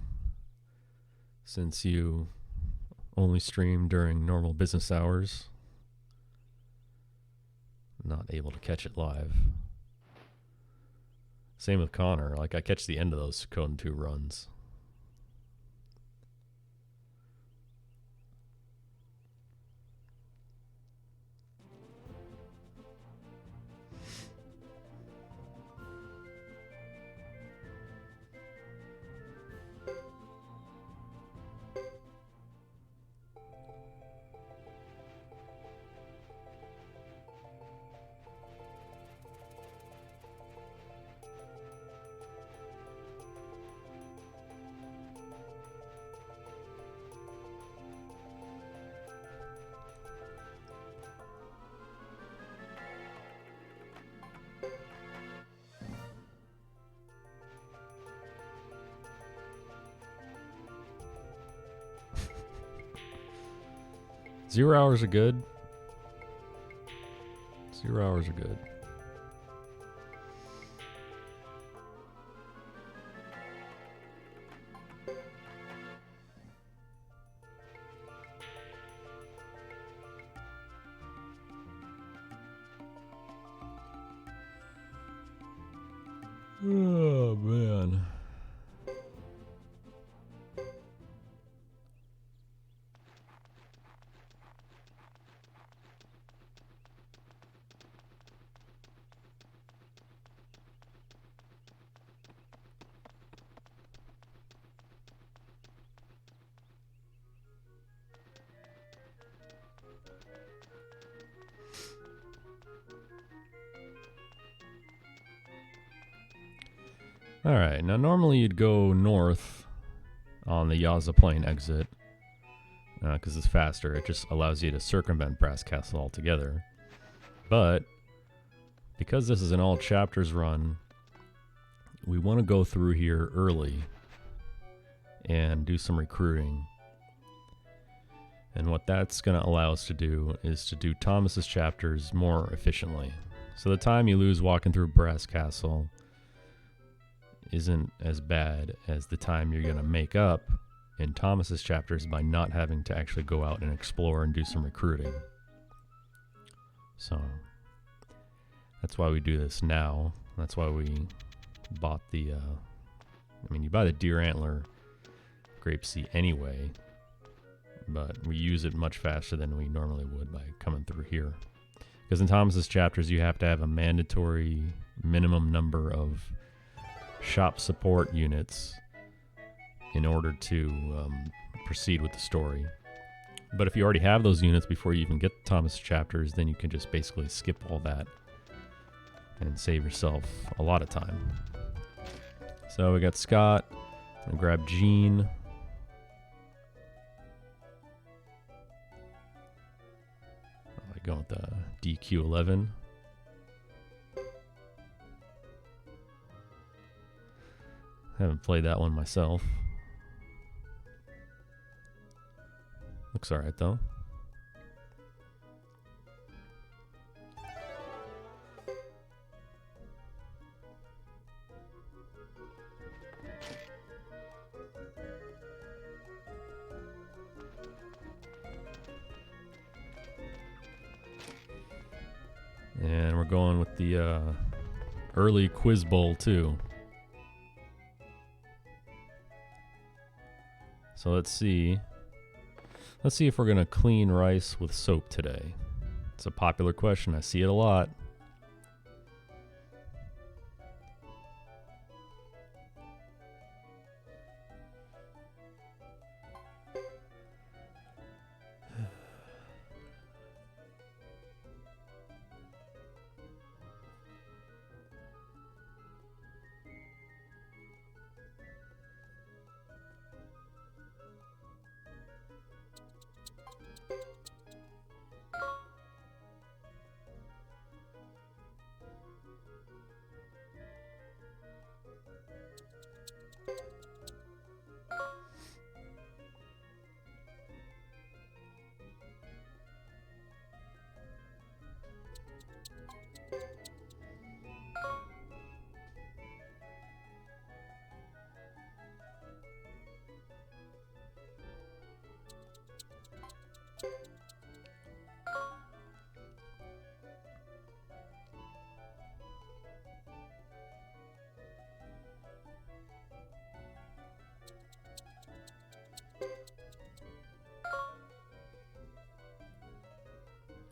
since you only stream during normal business hours. Not able to catch it live. Same with Connor. Like, I catch the end of those Suikoden 2 runs. Zero hours are good. 0 hours are good. Oh, man. All right, now normally you'd go north on the Yaza Plain exit because it's faster. It just allows you to circumvent Brass Castle altogether. But because this is an all chapters run, we want to go through here early and do some recruiting. And what that's going to allow us to do is to do Thomas's chapters more efficiently. So the time you lose walking through Brass Castle isn't as bad as the time you're going to make up in Thomas's chapters by not having to actually go out and explore and do some recruiting. So that's why we do this now. That's why we bought the, I mean, you buy the deer antler grape seed anyway, but we use it much faster than we normally would by coming through here. Because in Thomas's chapters, you have to have a mandatory minimum number of shop support units in order to proceed with the story. But if you already have those units before you even get to Thomas's chapters, then you can just basically skip all that and save yourself a lot of time. So we got Scott. I'm gonna grab Gene. I go with the DQ11. Haven't played that one myself. Looks alright though. And we're going with the early quiz bowl too. So let's see. Let's see if we're gonna clean rice with soap today. It's a popular question. I see it a lot.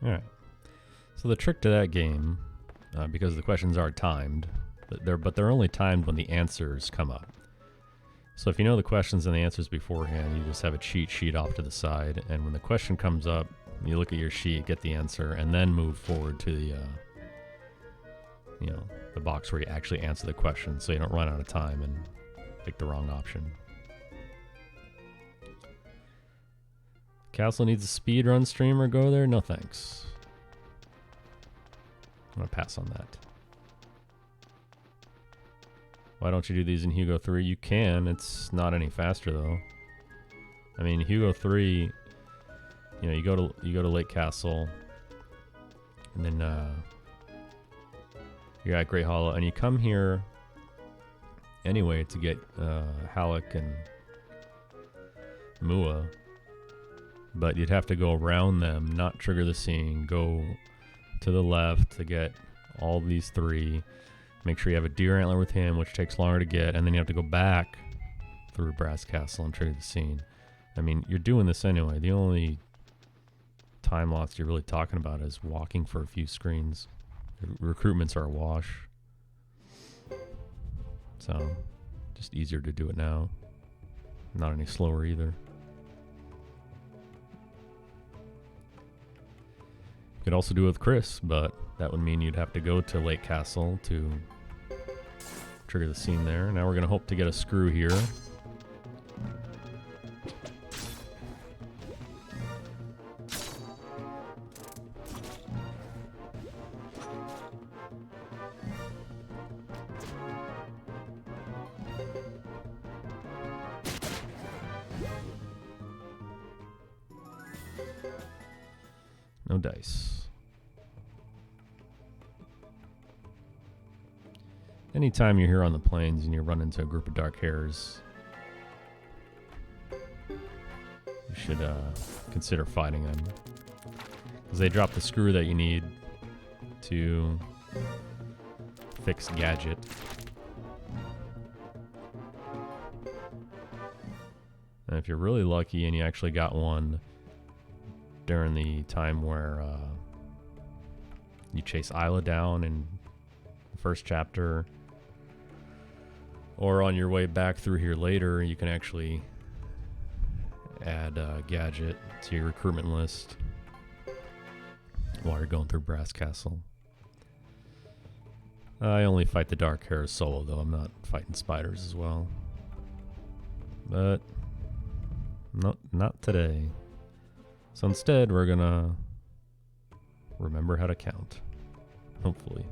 Alright, so the trick to that game, because the questions are timed, but they're only timed when the answers come up. So if you know the questions and the answers beforehand, you just have a cheat sheet off to the side, and when the question comes up, you look at your sheet, get the answer, and then move forward to the, the box where you actually answer the question, so you don't run out of time and pick the wrong option. Castle needs a speedrun streamer. Go there? No thanks. I'm gonna pass on that. Why don't you do these in Hugo 3? You can. It's not any faster though. I mean, Hugo 3, you go to Lake Castle, and then you're at Great Hollow, and you come here anyway to get Halleck and Mua. But you'd have to go around them, not trigger the scene, go to the left to get all these three, make sure you have a deer antler with him, which takes longer to get, and then you have to go back through Brass Castle and trigger the scene. I mean, you're doing this anyway. The only time loss you're really talking about is walking for a few screens. Recruitments are a wash. So, just easier to do it now. Not any slower either. You could also do it with Chris, but that would mean you'd have to go to Lake Castle to trigger the scene there. Now we're going to hope to get a screw here. No dice. Anytime you're here on the plains and you run into a group of dark hares, you should consider fighting them. Because they drop the screw that you need to fix Gadget. And if you're really lucky and you actually got one during the time where you chase Isla down in the first chapter, or on your way back through here later, you can actually add Gadget to your recruitment list while you're going through Brass Castle. I only fight the Dark Hairs solo, though. I'm not fighting spiders as well. But not today. So instead, we're gonna remember how to count. Hopefully.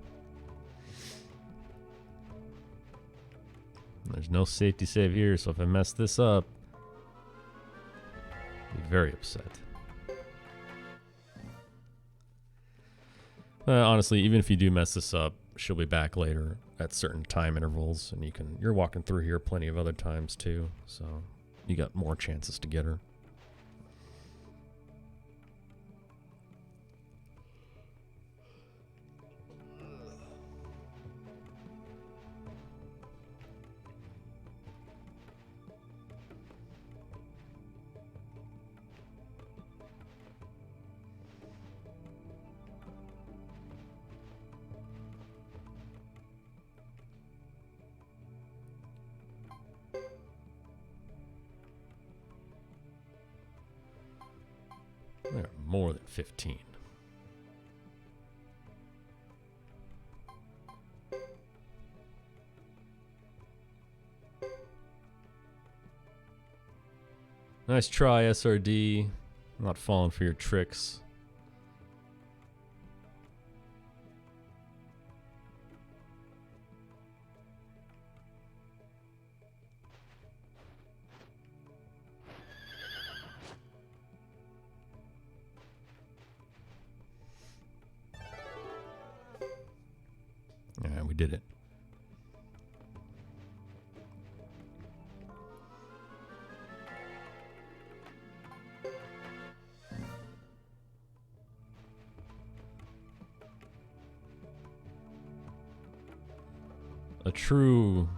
There's no safety save here, so if I mess this up, I'll be very upset. Honestly, even if you do mess this up, she'll be back later at certain time intervals, and you're walking through here plenty of other times too, so you got more chances to get her. There are more than 15. Nice try, SRD. I'm not falling for your tricks. Alright, we did it. A true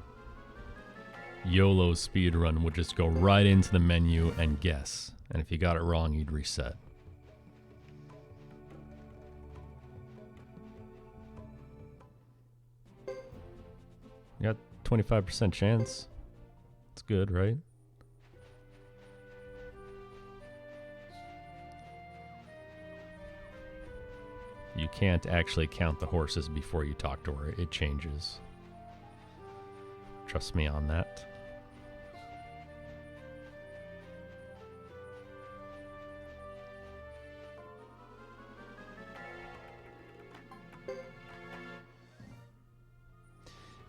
YOLO speedrun would just go right into the menu and guess. And if you got it wrong, you'd reset. You got 25% chance. It's good, right? You can't actually count the horses before you talk to her. It changes. Trust me on that.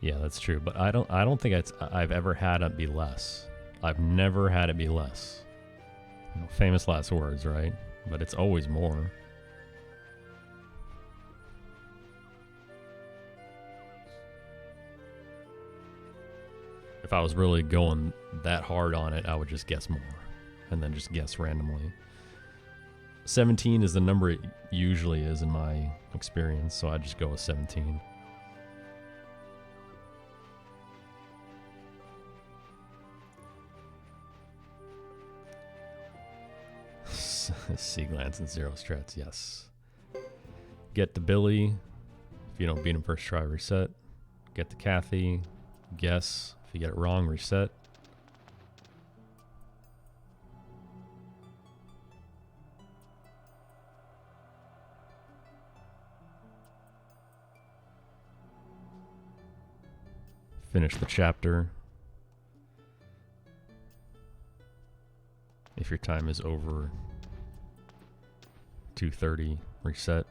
Yeah, that's true. But I don't think I've ever had it be less. I've never had it be less. You know, famous last words, right? But it's always more. If I was really going that hard on it, I would just guess more. And then just guess randomly. 17 is the number it usually is in my experience, so I just go with 17. Sea glance and zero strats, yes. Get to Billy. If you don't beat him first try, reset. Get to Kathy. Guess. If you get it wrong, reset. Finish the chapter. If your time is over 2:30, reset.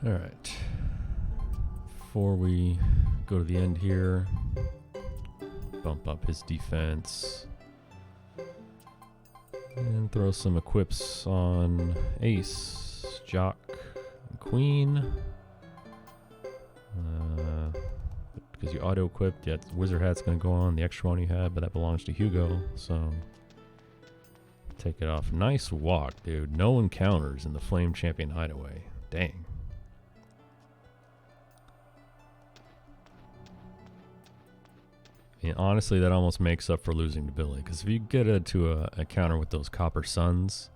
All right. Before we go to the end here, bump up his defense and throw some equips on Ace, Jock, and Queen. Because you auto-equipped, yeah, Wizard Hat's going to go on the extra one you had, but that belongs to Hugo, so take it off. Nice walk, dude. No encounters in the Flame Champion Hideaway. Dang. And honestly, that almost makes up for losing to Billy, because if you get to a encounter with those Copper Suns,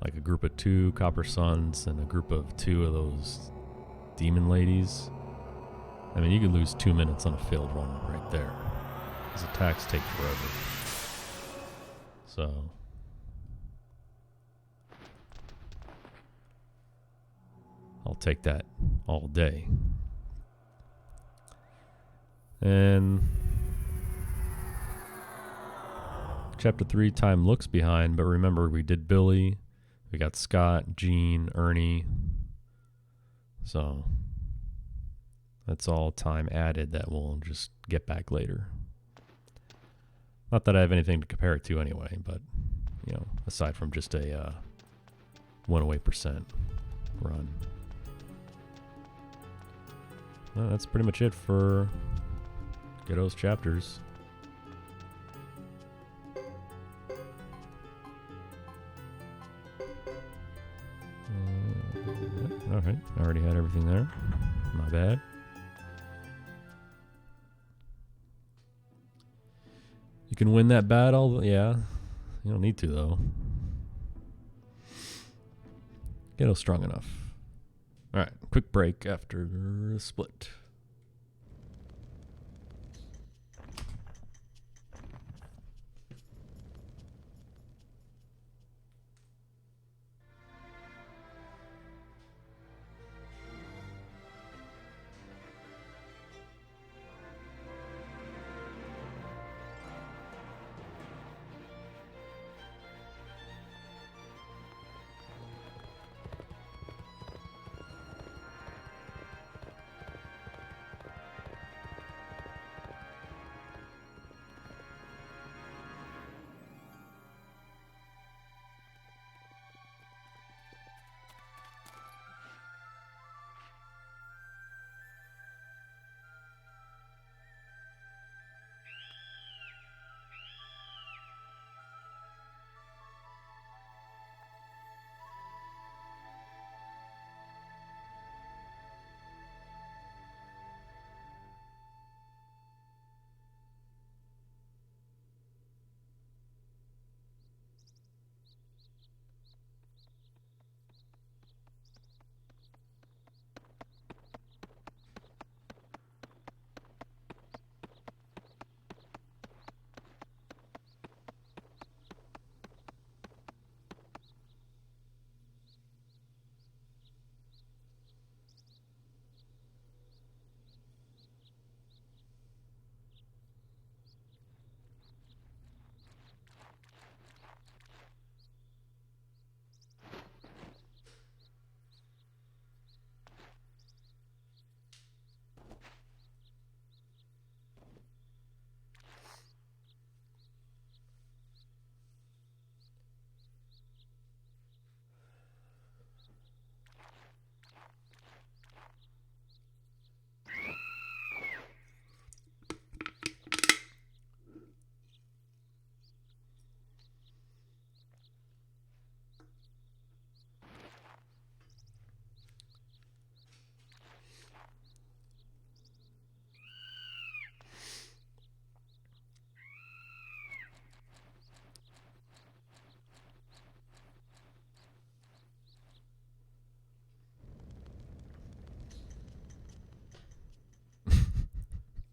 like a group of 2 Copper Suns and a group of 2 of those Demon Ladies, I mean, you could lose 2 minutes on a failed run right there. His attacks take forever. So, I'll take that all day. And Chapter 3, time looks behind, but remember, we did Billy, we got Scott, Gene, Ernie. So, that's all time added that we'll just get back later. Not that I have anything to compare it to anyway, but, you know, aside from just a 108% run. Well, that's pretty much it for Ghetto's chapters. Alright, I already had everything there. My bad. You can win that battle, yeah. You don't need to, though. Ghetto's strong enough. Alright, quick break after the split.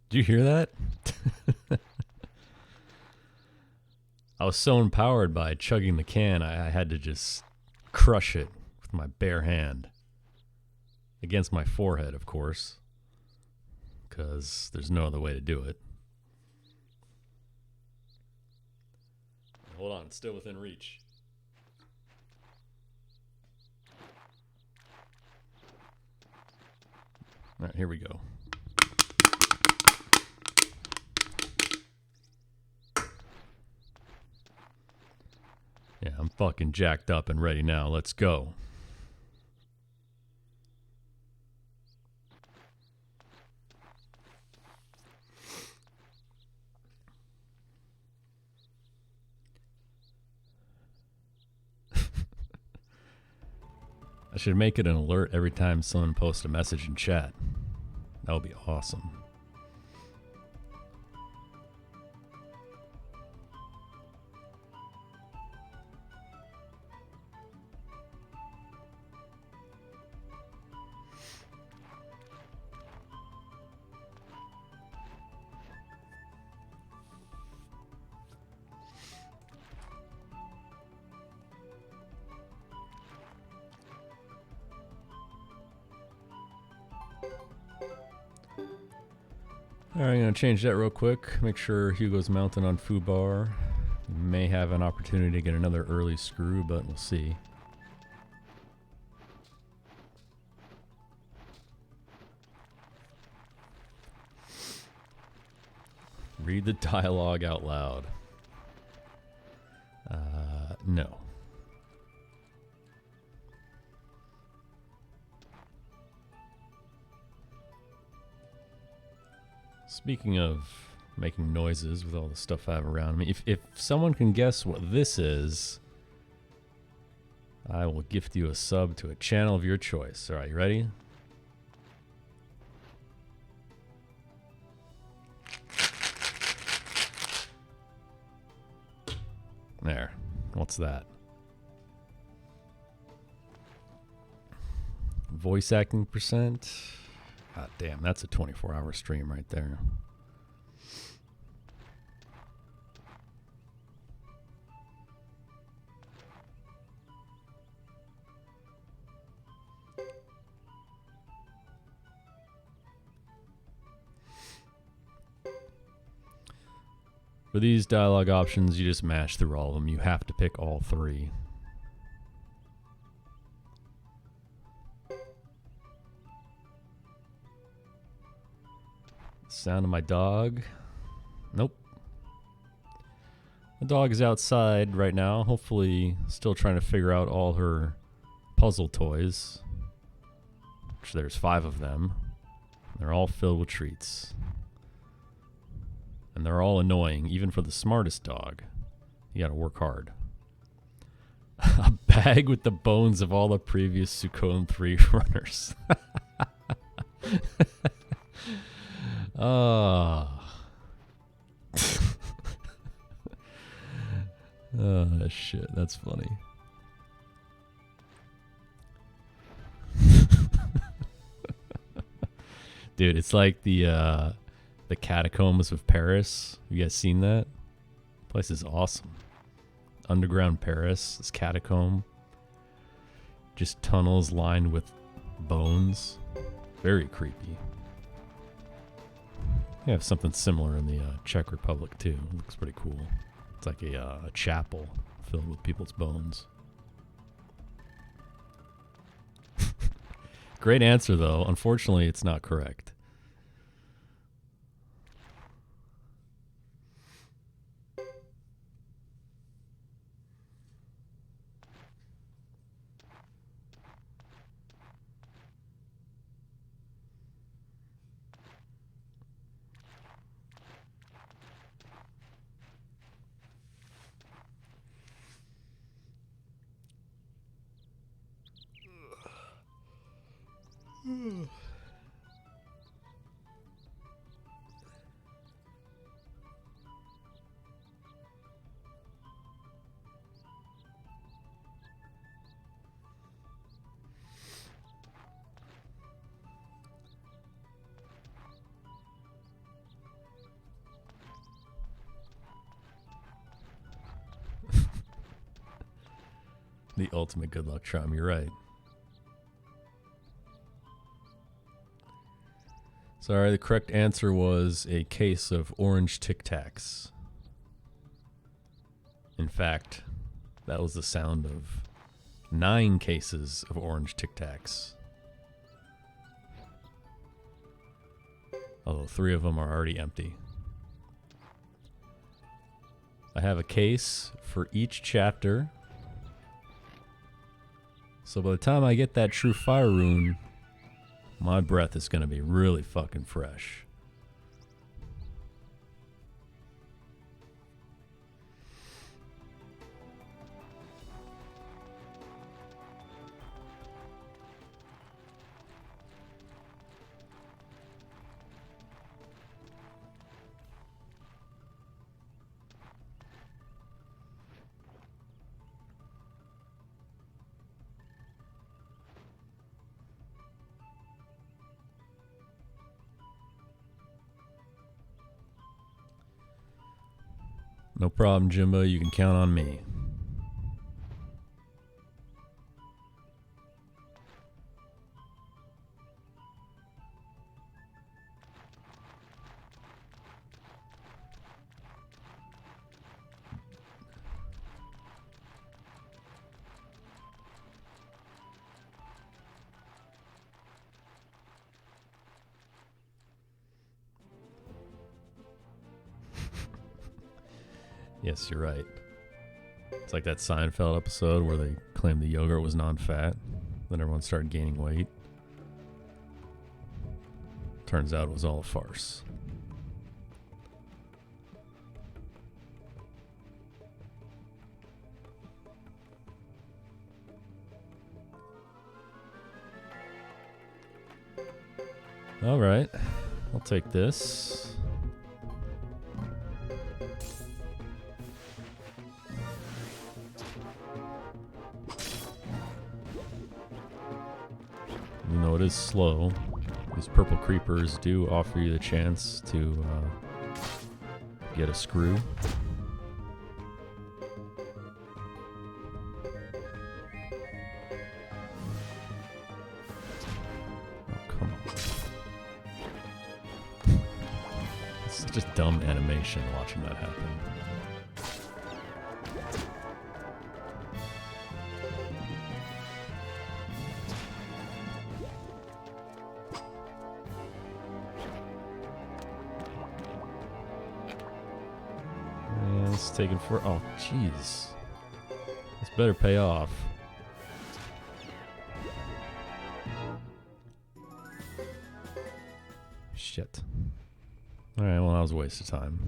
Did you hear that? I was so empowered by chugging the can, I had to just crush it with my bare hand. Against my forehead, of course. Because there's no other way to do it. Hold on, it's still within reach. All right, here we go. Yeah, I'm fucking jacked up and ready now. Let's go. I should make it an alert every time someone posts a message in chat. That would be awesome. Alright, I'm going to change that real quick. Make sure Hugo's mounting on foobar. May have an opportunity to get another early screw, but we'll see. Read the dialogue out loud. No. Speaking of making noises with all the stuff I have around me, if someone can guess what this is, I will gift you a sub to a channel of your choice. All right, you ready? There. What's that? Voice acting percent? God damn, that's a 24-hour stream right there. For these dialogue options, you just mash through all of them. You have to pick all three. Sound of my dog. Nope. The dog is outside right now, hopefully still trying to figure out all her puzzle toys. Which there's 5 of them. They're all filled with treats. And they're all annoying, even for the smartest dog. You gotta work hard. A bag with the bones of all the previous Suikoden 3 runners. Oh. Oh, shit, that's funny. Dude, it's like the catacombs of Paris. You guys seen that? Place is awesome. Underground Paris, this catacomb. Just tunnels lined with bones. Very creepy. They have something similar in the Czech Republic too. It looks pretty cool. It's like a chapel filled with people's bones. Great answer though. Unfortunately, it's not correct. The ultimate good luck charm, you're right. Sorry, the correct answer was a case of orange Tic Tacs. In fact, that was the sound of 9 cases of orange Tic Tacs. Although 3 of them are already empty. I have a case for each chapter. So by the time I get that true fire rune, my breath is going to be really fucking fresh. No problem, Jimbo. You can count on me. Yes, you're right. It's like that Seinfeld episode where they claimed the yogurt was non-fat. Then everyone started gaining weight. Turns out it was all a farce. All right. I'll take this. Even though it is slow, these purple creepers do offer you the chance to get a screw. Oh, come on. It's just dumb animation watching that happen. Taken for oh jeez, this better pay off. Shit. All right, well that was a waste of time.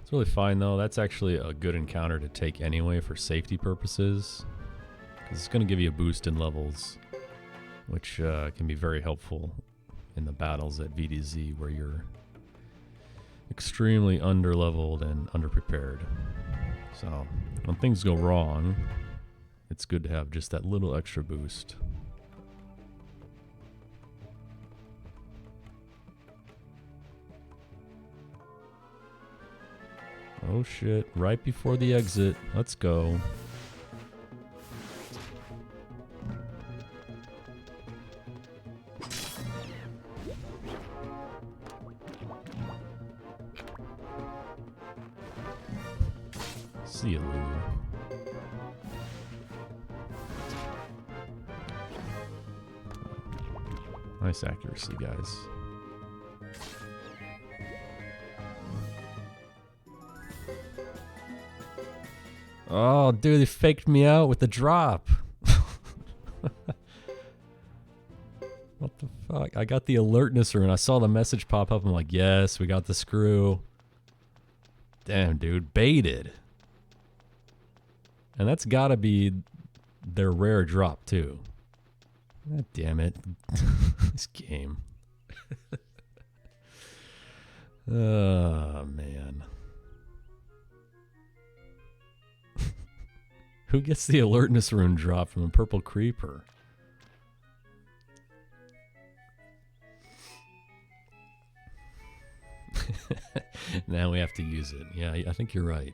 It's really fine though. That's actually a good encounter to take anyway for safety purposes, because it's going to give you a boost in levels, which can be very helpful in the battles at VDZ where you're extremely underleveled and underprepared. So when things go wrong, it's good to have just that little extra boost. Oh shit, right before the exit. Let's go. See you, Lulu. Nice accuracy, guys. Oh, dude, they faked me out with the drop. What the fuck? I got the alertness rune. I saw the message pop up. I'm like, yes, we got the screw. Damn, dude, baited. And that's gotta be their rare drop, too. God damn it. This game. Oh, man. Who gets the alertness rune drop from a purple creeper? Now we have to use it. Yeah, I think you're right.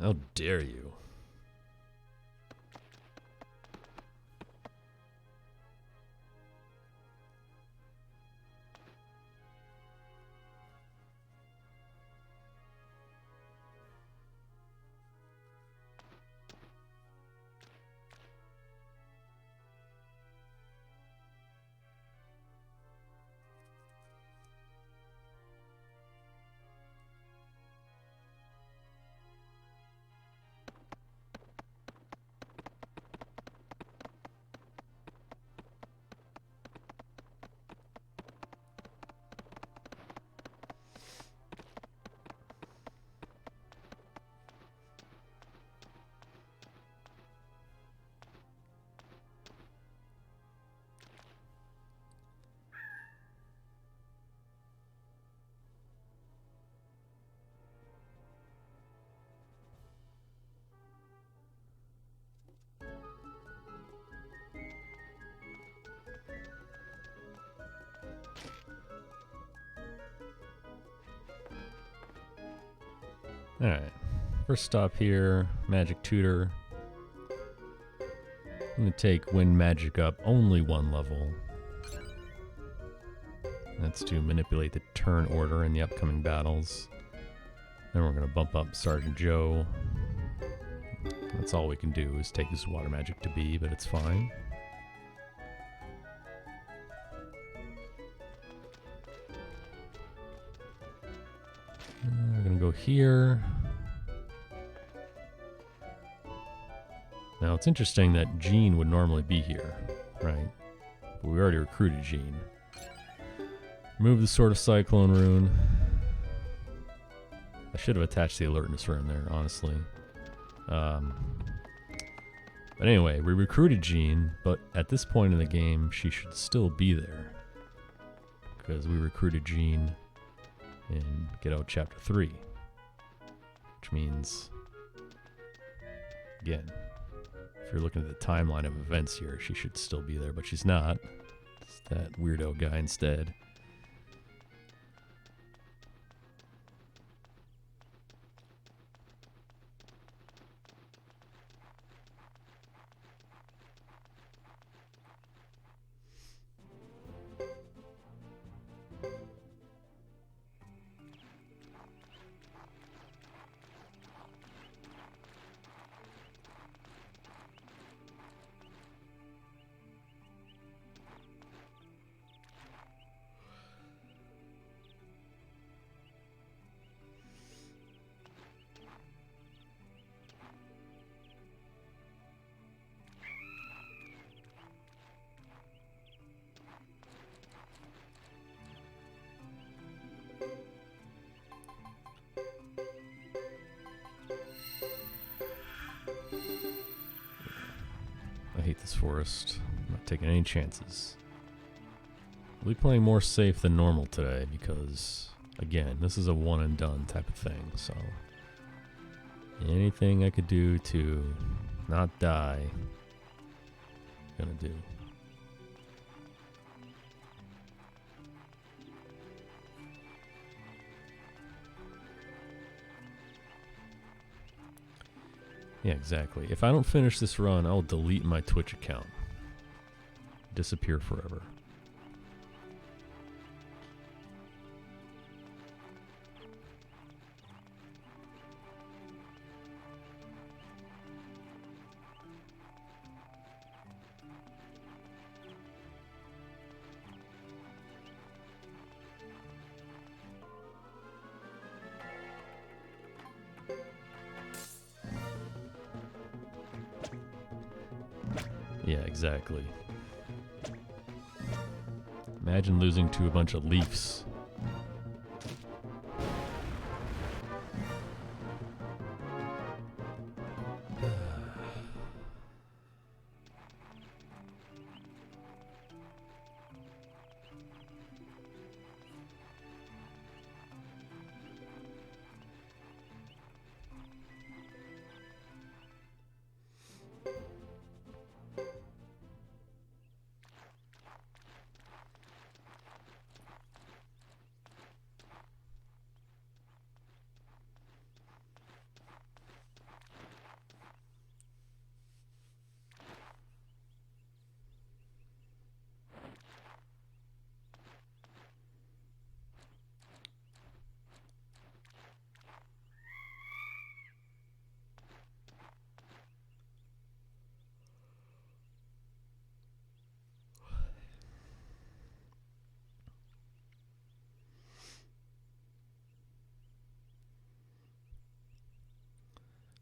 How dare you? Alright, first stop here, Magic Tutor. I'm going to take Wind Magic up only one level. That's to manipulate the turn order in the upcoming battles. Then we're going to bump up Sergeant Joe. That's all we can do is take his Water Magic to B, but it's fine. We're going to go here. Now, it's interesting that Jean would normally be here, right? But we already recruited Jean. Remove the Sword of Cyclone rune. I should have attached the alertness rune there, honestly. But anyway, we recruited Jean, but at this point in the game, she should still be there. Because we recruited Jean in Get Out Chapter 3. Which means, again, if you're looking at the timeline of events here, she should still be there, but she's not. It's that weirdo guy instead. I hate this forest. I'm not taking any chances. We'll be playing more safe than normal today because, again, this is a one and done type of thing, so anything I could do to not die, I'm gonna do. Yeah, exactly. If I don't finish this run, I'll delete my Twitch account. Disappear forever. Yeah, exactly. Imagine losing to a bunch of Leafs.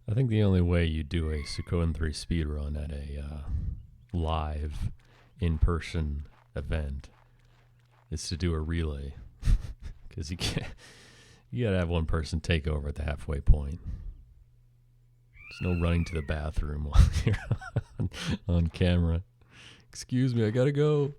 I think the only way you do a Suikoden 3 speedrun at a live, in-person event is to do a relay. Because you gotta have one person take over at the halfway point. There's no running to the bathroom while you're on camera. Excuse me, I gotta go.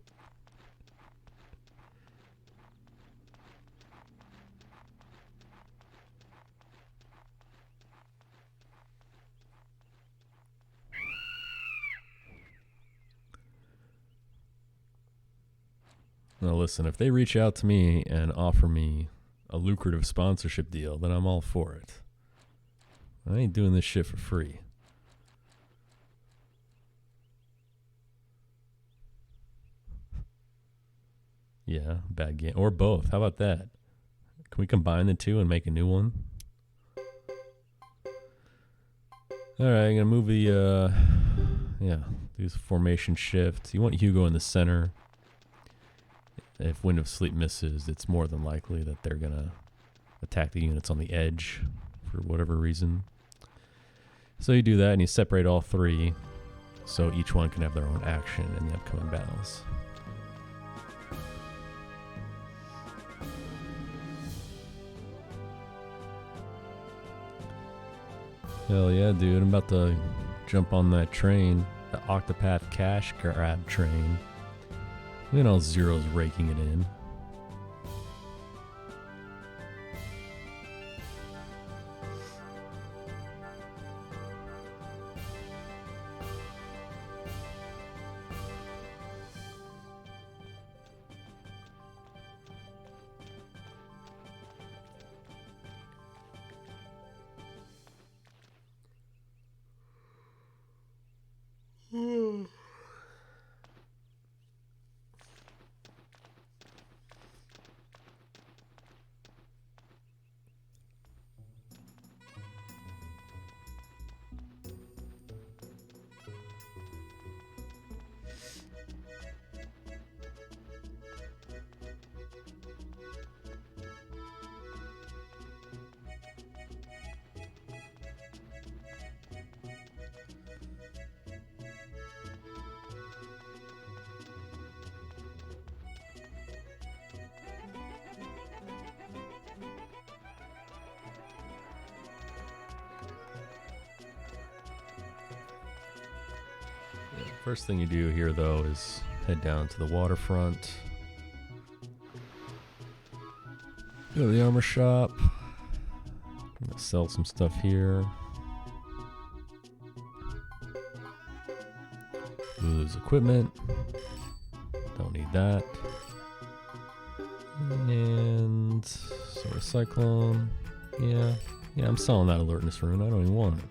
Now listen, if they reach out to me and offer me a lucrative sponsorship deal, then I'm all for it. I ain't doing this shit for free. Yeah, bad game. Or both. How about that? Can we combine the two and make a new one? Alright, I'm gonna move the do this formation shift. You want Hugo in the center. If Wind of Sleep misses, it's more than likely that they're gonna attack the units on the edge for whatever reason. So you do that and you separate all three so each one can have their own action in the upcoming battles. Hell yeah, dude. I'm about to jump on that train, the Octopath Cash Grab train. Look at all zeros raking it in. First thing you do here, though, is head down to the waterfront. Go to the armor shop. I'm gonna sell some stuff here. Lose equipment. Don't need that. And Solar Cyclone. Yeah, I'm selling that alertness rune. I don't even want it.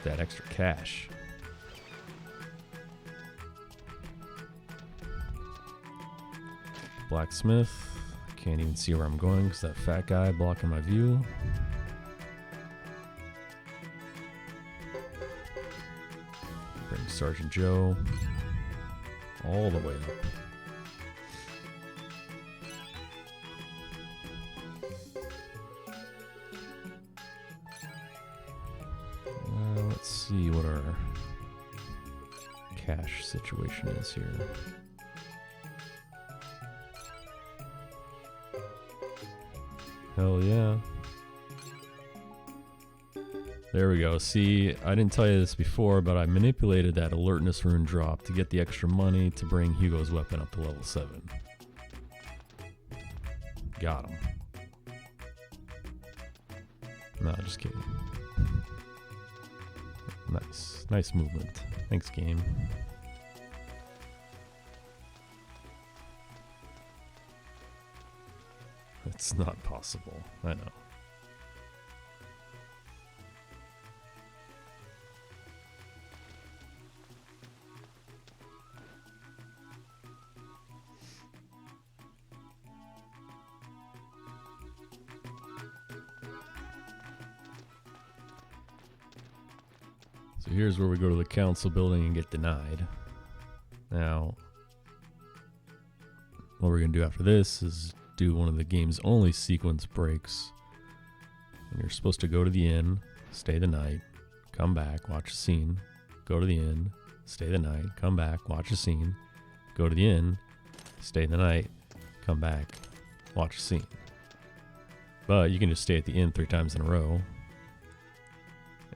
That extra cash. Blacksmith. Can't even see where I'm going because that fat guy blocking my view. Bring Sergeant Joe all the way up. Let's see what our cash situation is here. Hell yeah. There we go. See, I didn't tell you this before, but I manipulated that alertness rune drop to get the extra money to bring Hugo's weapon up to level 7. Got him. Nah, just kidding. Nice movement. Thanks, game. It's not possible. I know. So here's where we go to the council building and get denied. Now, what we're going to do after this is do one of the game's only sequence breaks And you're supposed to go to the inn, stay the night, come back, watch a scene, go to the inn, stay the night, come back, watch a scene, go to the inn, stay the night, come back, watch a scene. But you can just stay at the inn 3 times in a row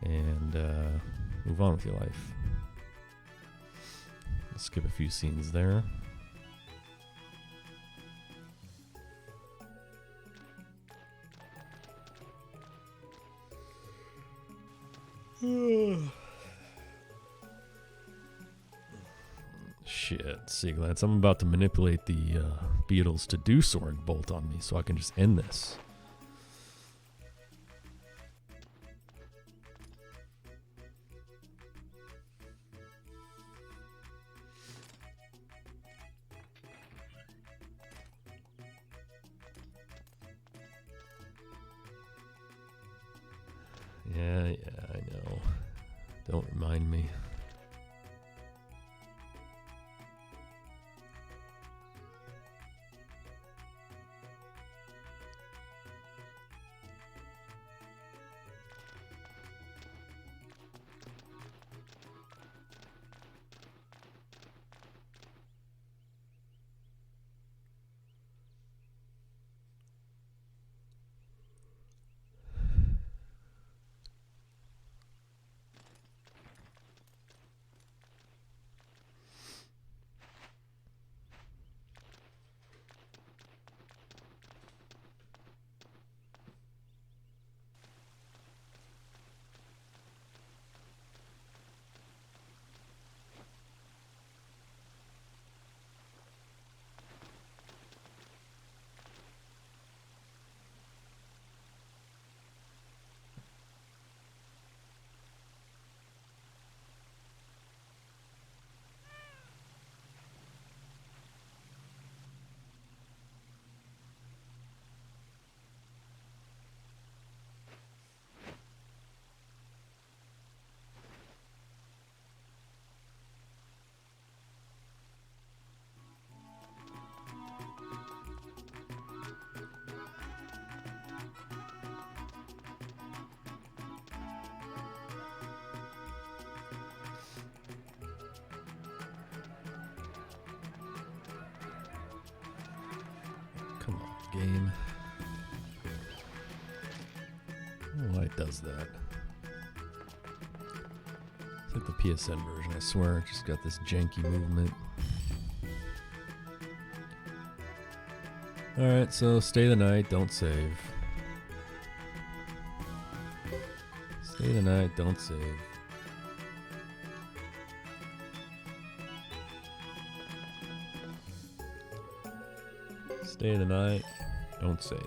and move on with your life. Let's skip a few scenes there. Shit, Seaglance. I'm about to manipulate the beetles to do soaring bolt on me so I can just end this. Yeah, I know. Don't remind me. Come on, game. I don't know why it does that. It's like the PSN version, I swear. It just got this janky movement. Alright, so stay the night, don't save. Stay the night, don't save. Stay the night, don't save.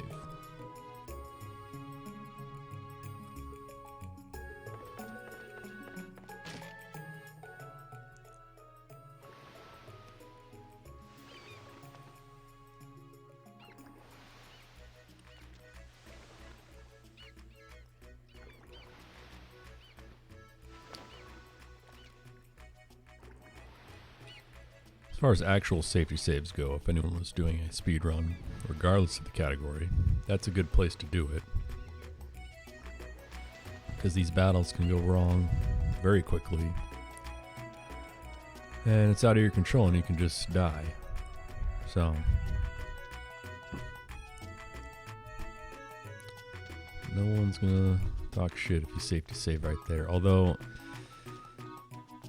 As far as actual safety saves go, if anyone was doing a speed run, regardless of the category, that's a good place to do it. Because these battles can go wrong very quickly. And it's out of your control and you can just die. So no one's gonna talk shit if you safety save right there. Although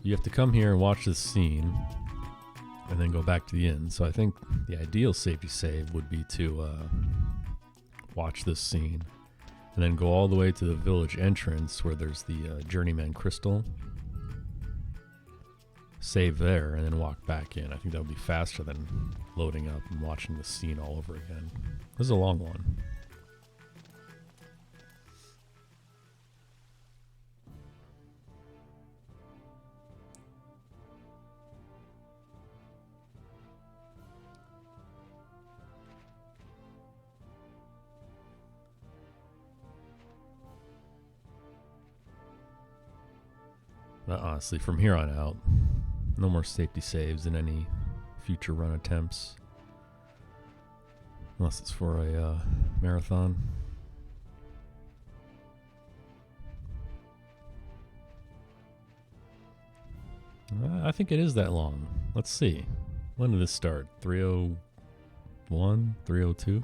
you have to come here and watch this scene and then go back to the inn. So I think the ideal safety save would be to watch this scene and then go all the way to the village entrance where there's the journeyman crystal. Save there and then walk back in. I think that would be faster than loading up and watching the scene all over again. This is a long one. But honestly, from here on out, no more safety saves in any future run attempts. Unless it's for a marathon. I think it is that long. Let's see. When did this start? 301? 302?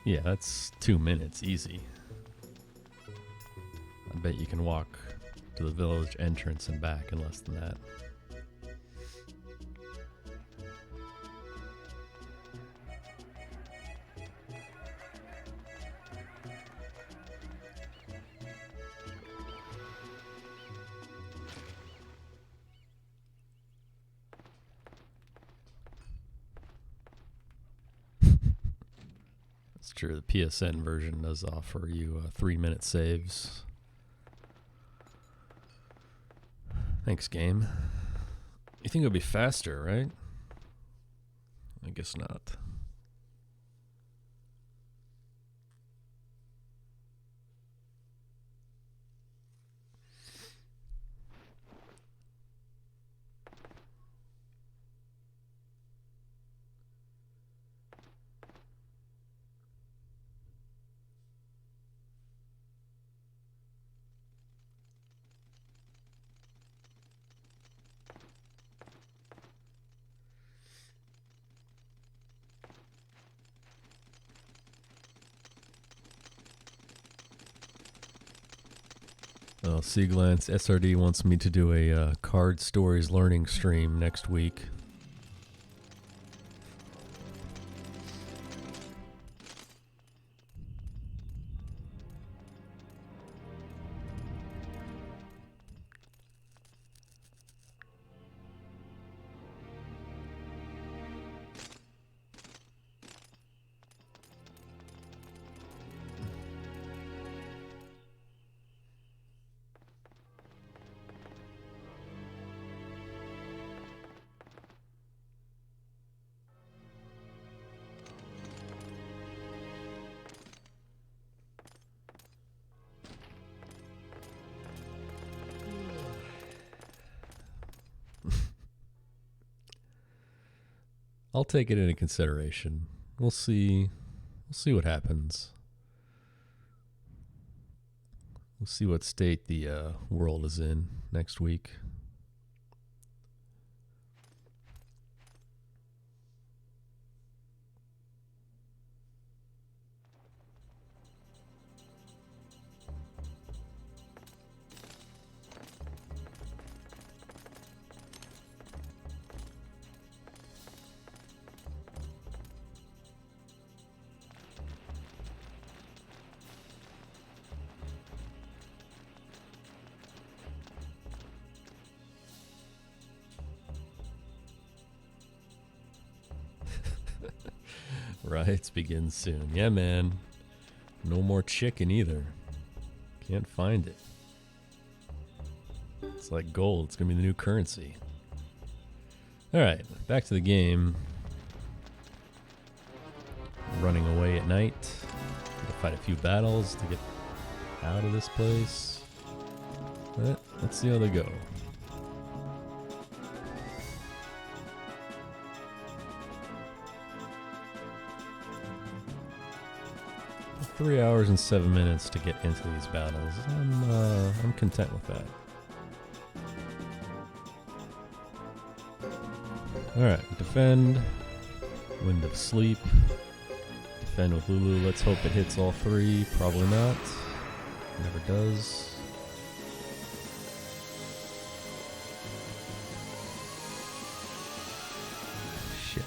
Yeah, that's 2 minutes, easy. I bet you can walk to the village entrance and back in less than that. It's true, the PSN version does offer you 3-minute saves. Thanks, game. You think it would be faster, right? I guess not. Oh, Seaglance SRD wants me to do a card stories learning stream next week. I'll take it into consideration. We'll see. We'll see what happens. We'll see what state the world is in next week. Riots begin soon. Yeah, man. No more chicken either. Can't find it. It's like gold. It's going to be the new currency. Alright, back to the game. Running away at night. Gotta fight a few battles to get out of this place. But let's see how they go. 3 hours and 7 minutes to get into these battles. I'm content with that. Alright, defend. Wind of Sleep. Defend with Lulu. Let's hope it hits all three. Probably not. Never does. Shit.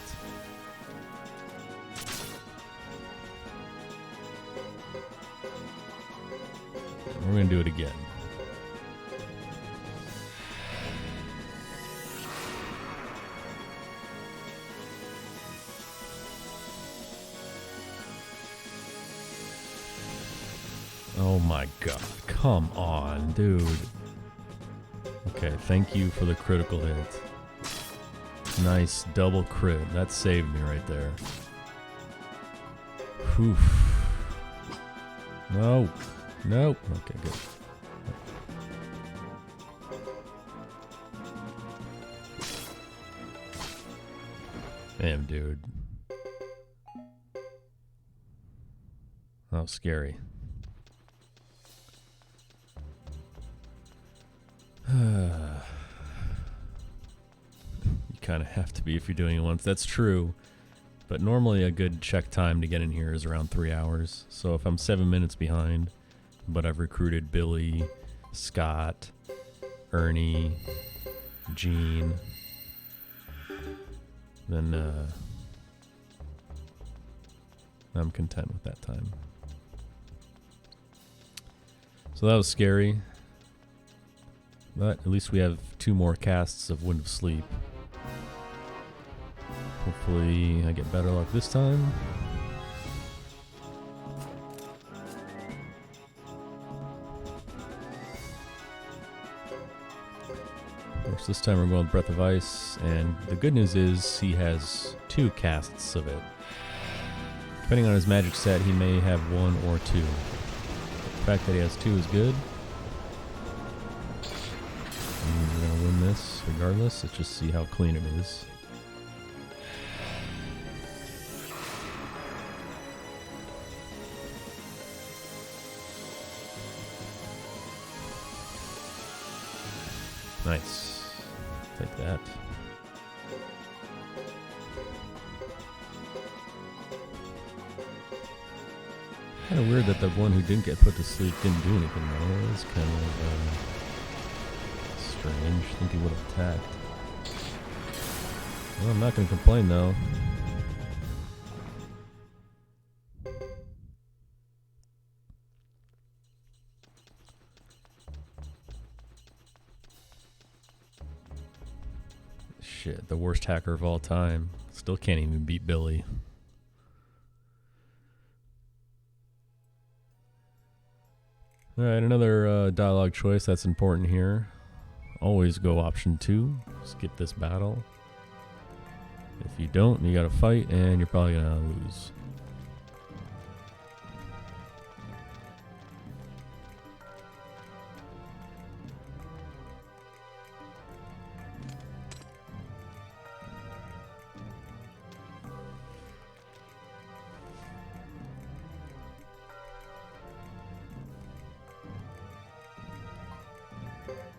We're gonna do it again. Oh my god, come on, dude. Okay, thank you for the critical hit. Nice double crit. That saved me right there. Whew. No. Nope. Okay, good. Damn, dude. Oh, scary. You kind of have to be if you're doing it once. That's true. But normally a good check time to get in here is around 3 hours. So if I'm 7 minutes behind, but I've recruited Billy, Scott, Ernie, Gene, then I'm content with that time. So that was scary. But at least we have 2 more casts of Wind of Sleep. Hopefully I get better luck this time. Of course, this time we're going with Breath of Ice, and the good news is he has 2 casts of it. Depending on his magic set, he may have 1 or 2. The fact that he has 2 is good. And we're going to win this regardless. Let's just see how clean it is. Nice. Take that. Kind of weird that the one who didn't get put to sleep didn't do anything though. It was kind of strange. I think he would have attacked. Well, I'm not going to complain though. Shit, the worst hacker of all time. Still can't even beat Billy. Alright, another dialogue choice that's important here. Always go option 2. Skip this battle. If you don't, you gotta fight and you're probably gonna lose.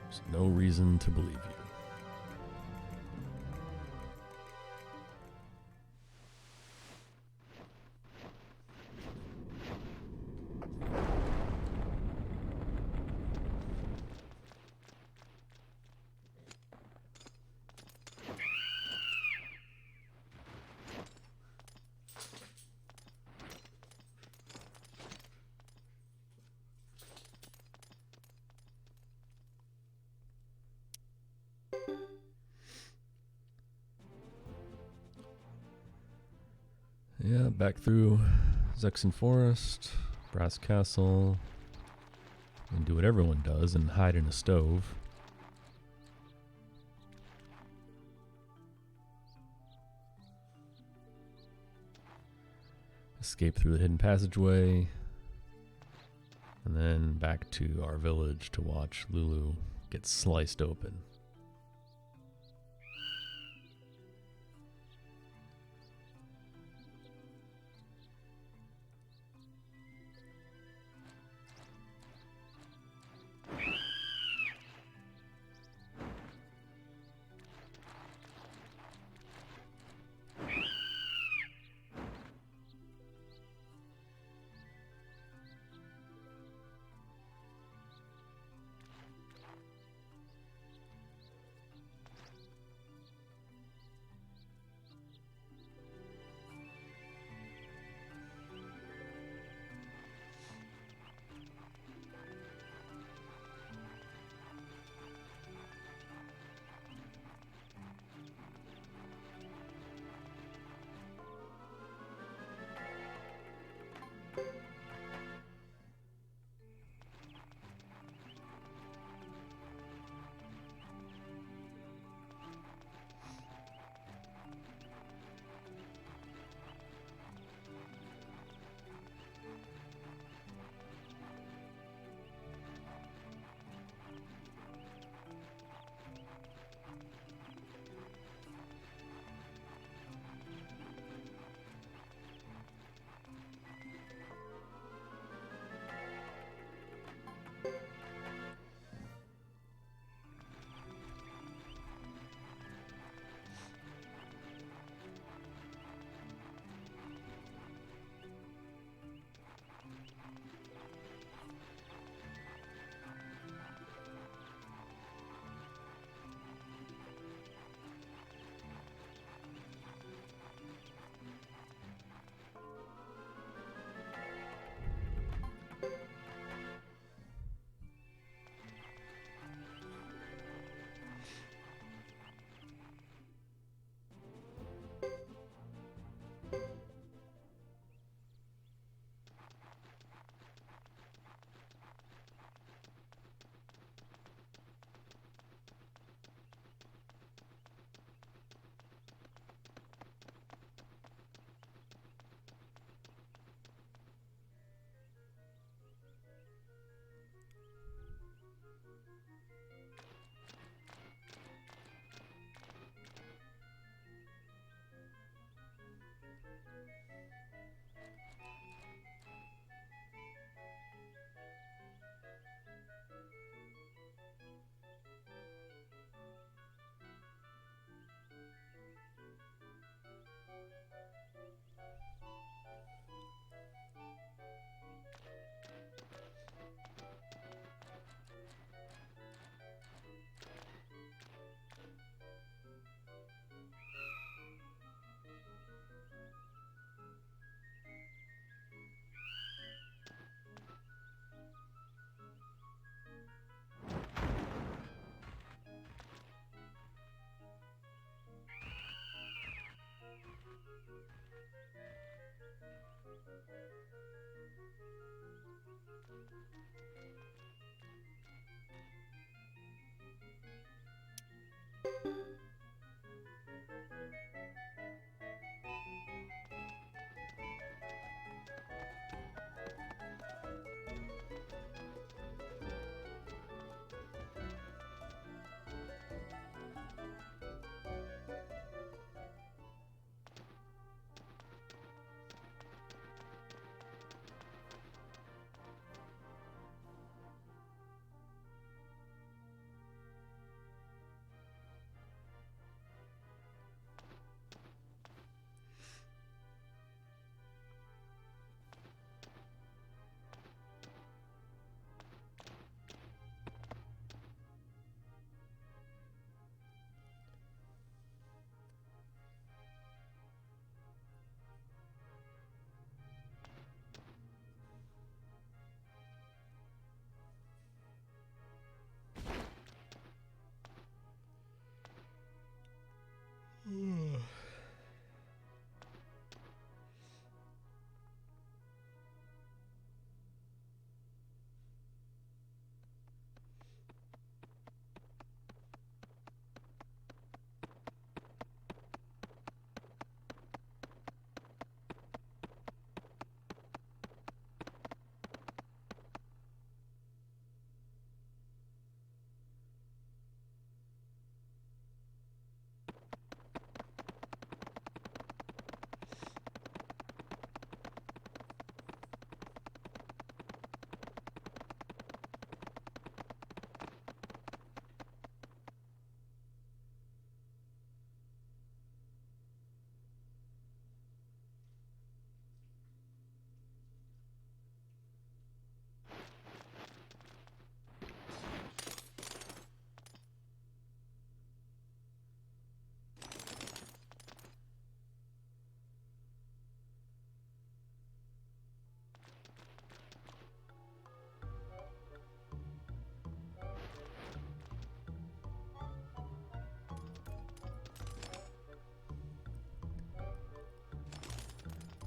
There's no reason to believe you. Yeah, back through Zexen Forest, Brass Castle, and do what everyone does and hide in a stove. Escape through the hidden passageway, and then back to our village to watch Lulu get sliced open.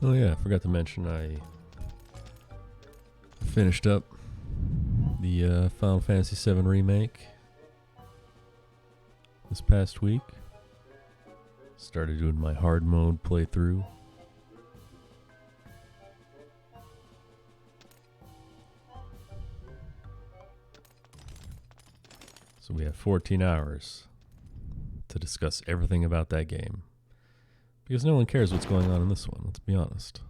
Oh yeah, I forgot to mention I finished up the Final Fantasy VII Remake this past week. Started doing my hard mode playthrough. So we have 14 hours to discuss everything about that game. Because no one cares what's going on in this one, let's be honest.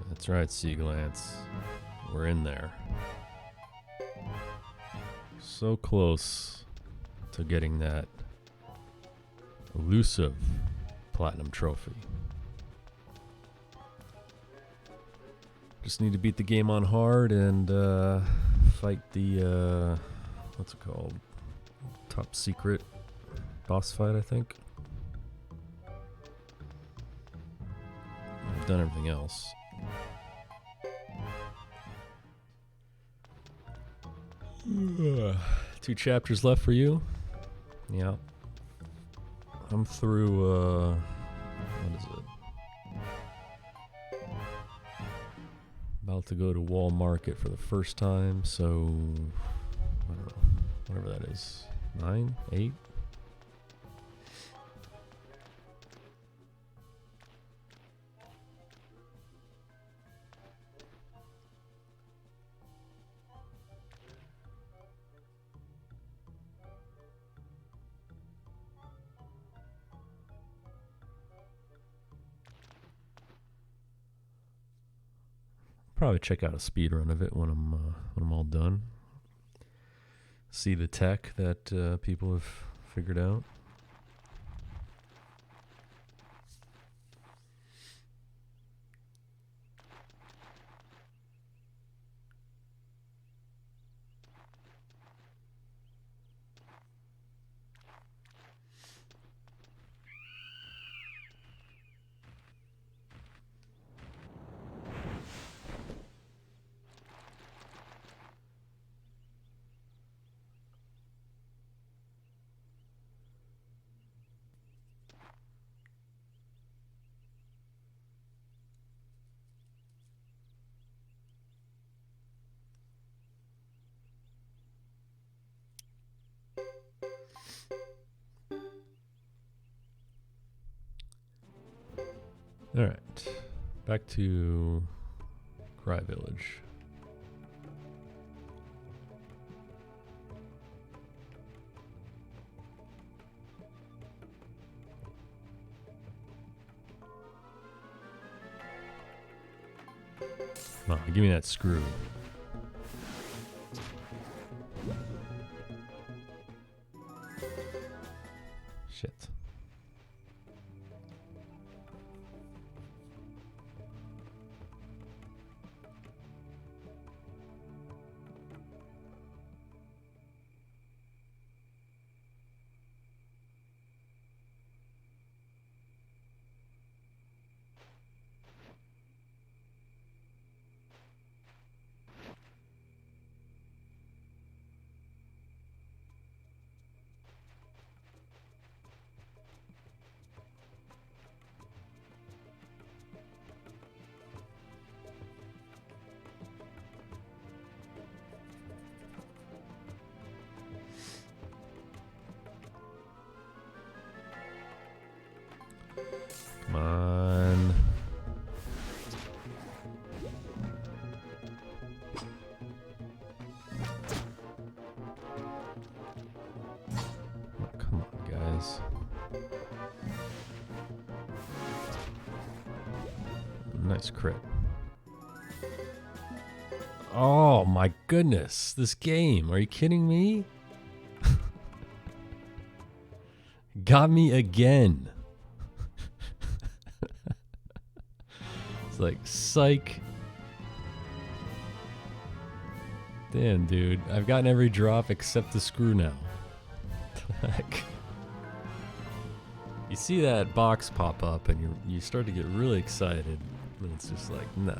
That's right, Seaglance. We're in there. So close to getting that elusive platinum trophy. Just need to beat the game on hard and fight the what's it called? Top secret boss fight, I think. I've done everything else. Two chapters left for you. Yeah. I'm through, what is it? About to go to Wall Market for the first time, so, I don't know, whatever that is. 9? 8? Probably check out a speedrun of it when I'm all done. See the tech that people have figured out. Alright, back to Cry Village. Come on, give me that screw. Shit. Come on. Oh, come on, guys. Nice crit. Oh my goodness, this game. Are you kidding me? Got me again. It's like, psych. Damn, dude. I've gotten every drop except the screw now. Heck. You see that box pop up and you start to get really excited. And it's just like, nah.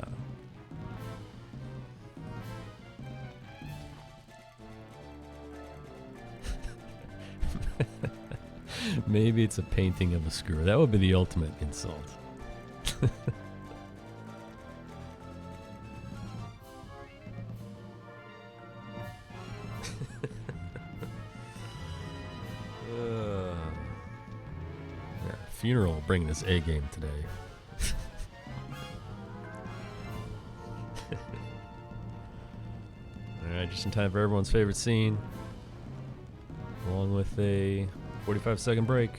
Maybe it's a painting of a screw. That would be the ultimate insult. Yeah, Funeral bringing his A game today. Alright, just in time for everyone's favorite scene. Along with a 45-second break.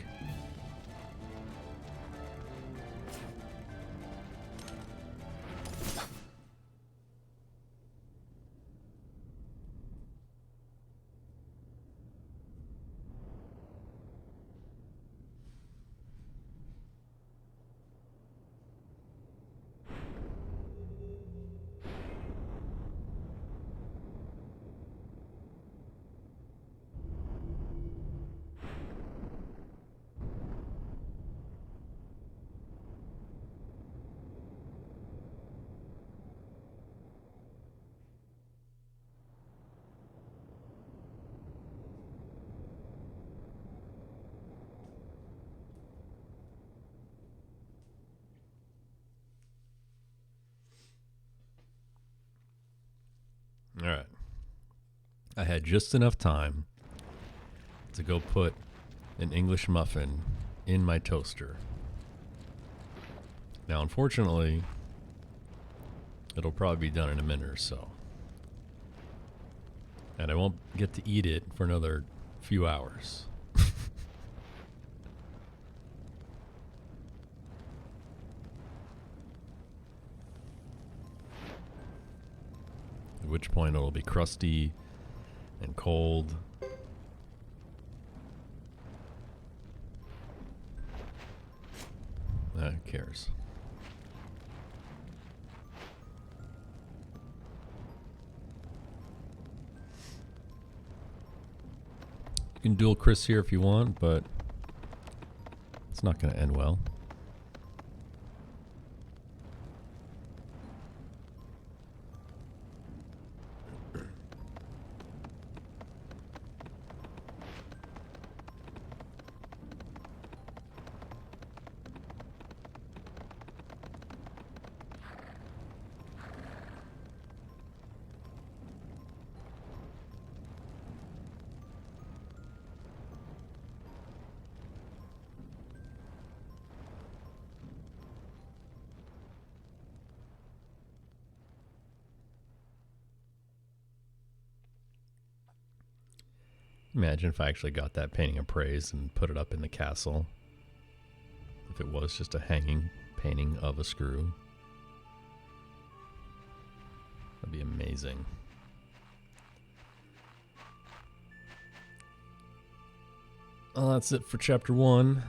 All right. I had just enough time to go put an English muffin in my toaster. Now, unfortunately, it'll probably be done in a minute or so. And I won't get to eat it for another few hours. At which point it'll be crusty and cold. Who cares? You can duel Chris here if you want, but it's not going to end well. Imagine if I actually got that painting of praise and put it up in the castle. If it was just a hanging painting of a screw. That'd be amazing. Well, that's it for chapter 1.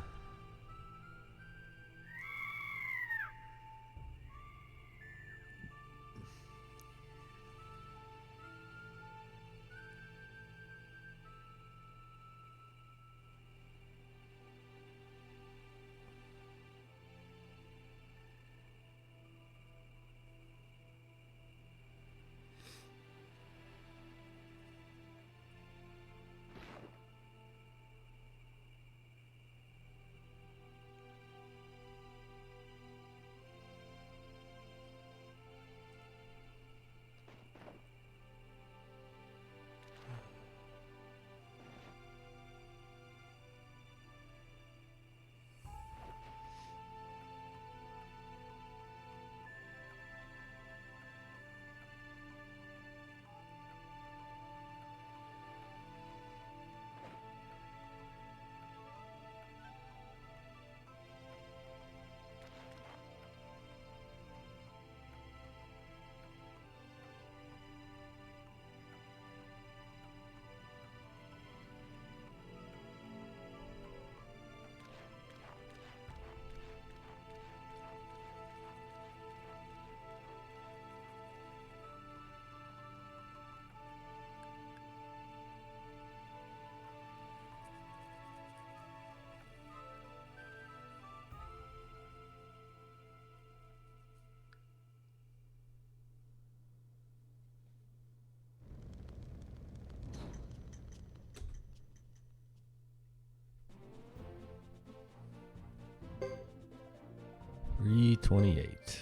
328.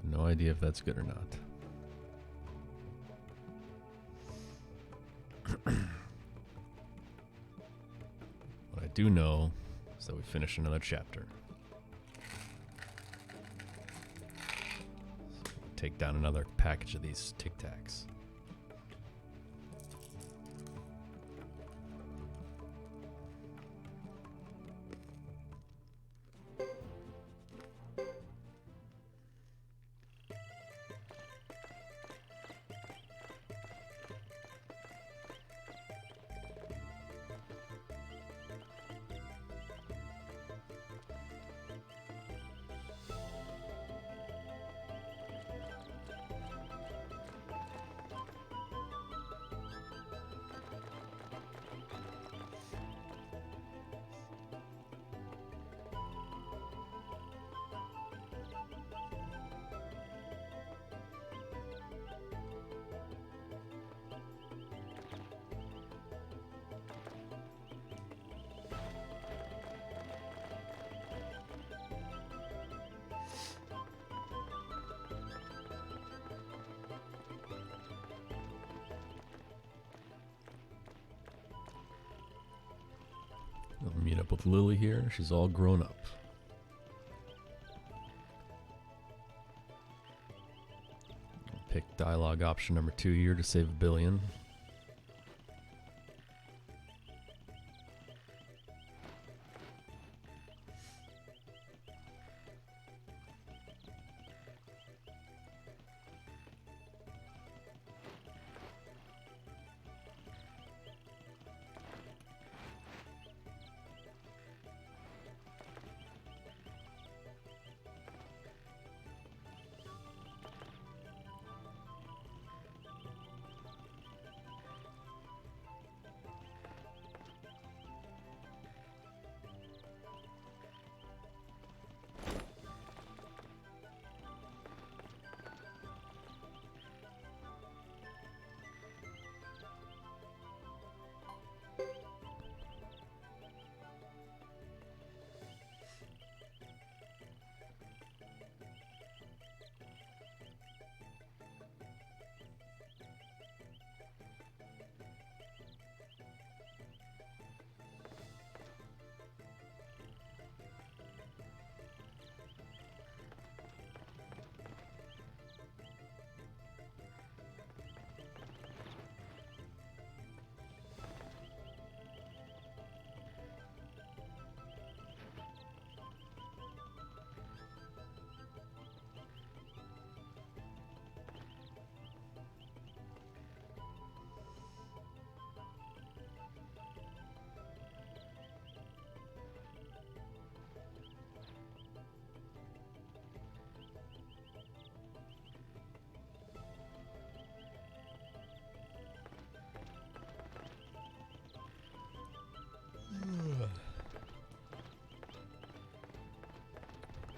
No idea if that's good or not. What I do know is that we finished another chapter. So take down another package of these Tic Tacs. I'll meet up with Lily here. She's all grown up. Pick dialogue option number 2 here to save $1 billion.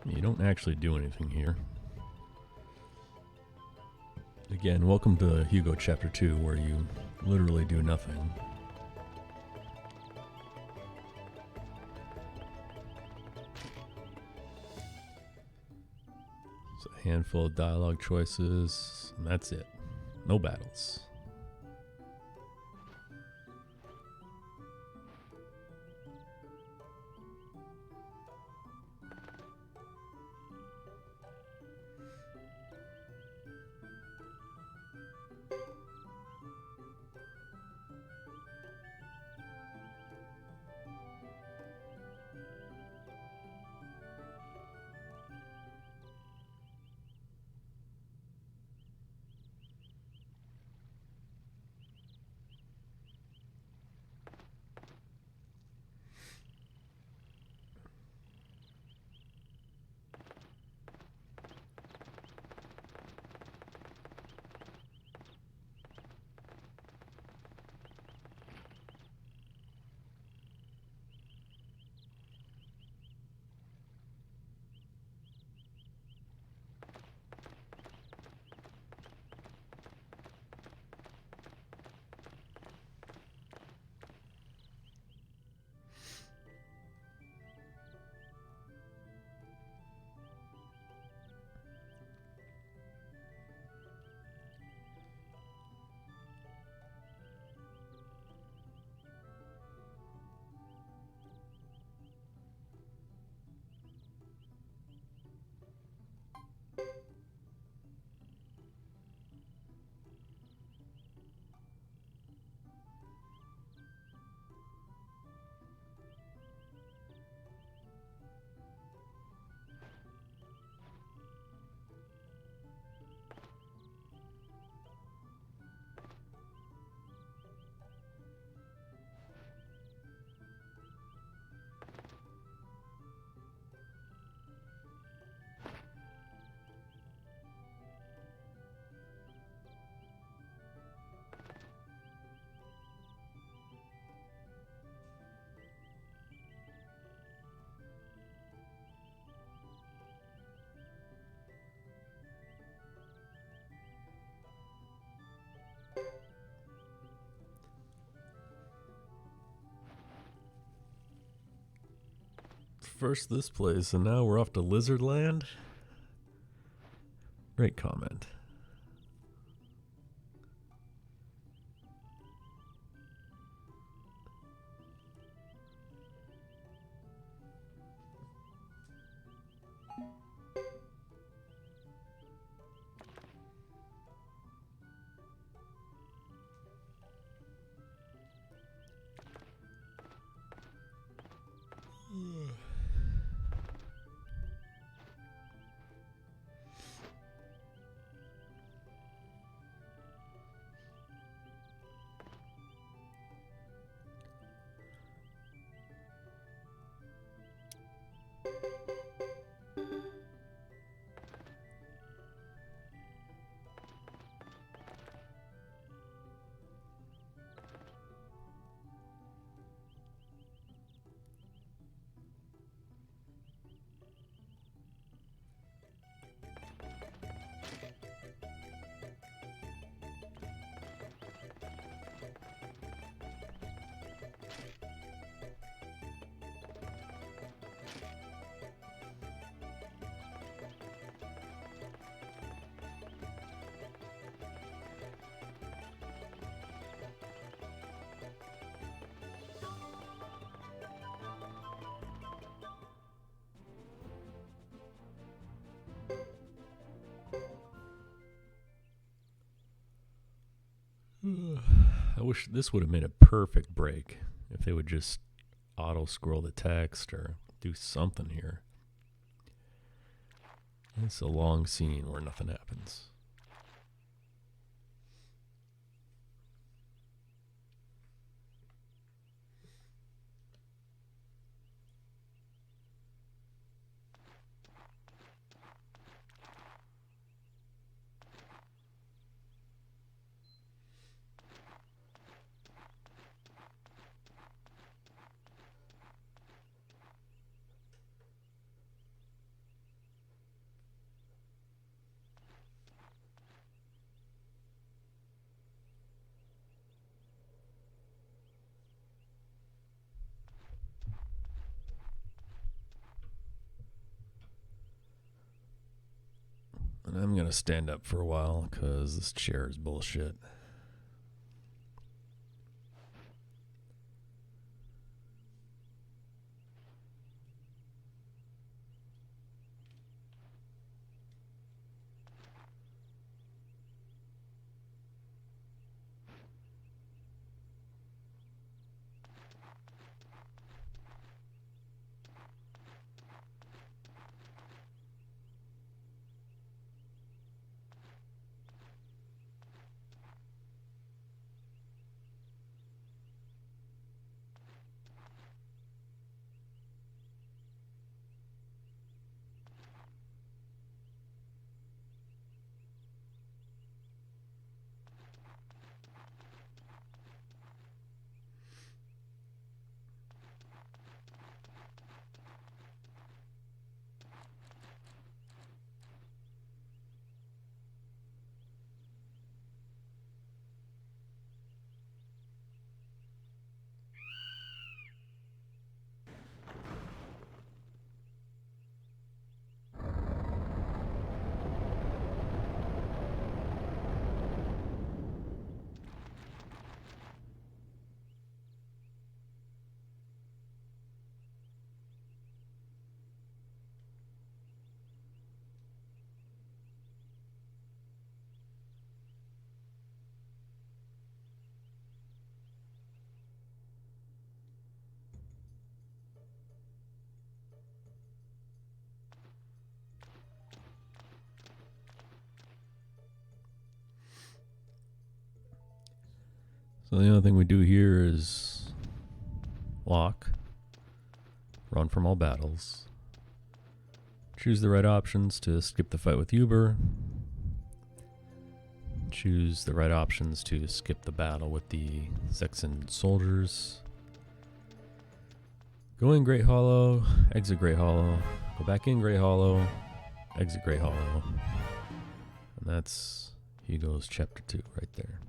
You don't actually do anything here. Again, welcome to Hugo Chapter 2, where you literally do nothing. It's a handful of dialogue choices, and that's it. No battles. first this place, and now we're off to Lizard Land? Great comment. I wish this would have made a perfect break if they would just auto scroll the text or do something here. It's a long scene where nothing happens. And I'm going to stand up for a while because this chair is bullshit. So the only thing we do here is walk, run from all battles, choose the right options to skip the fight with Uber, choose the right options to skip the battle with the Zexan soldiers, go in Great Hollow, exit Great Hollow, go back in Great Hollow, exit Great Hollow. And that's Hugo's chapter 2 right there.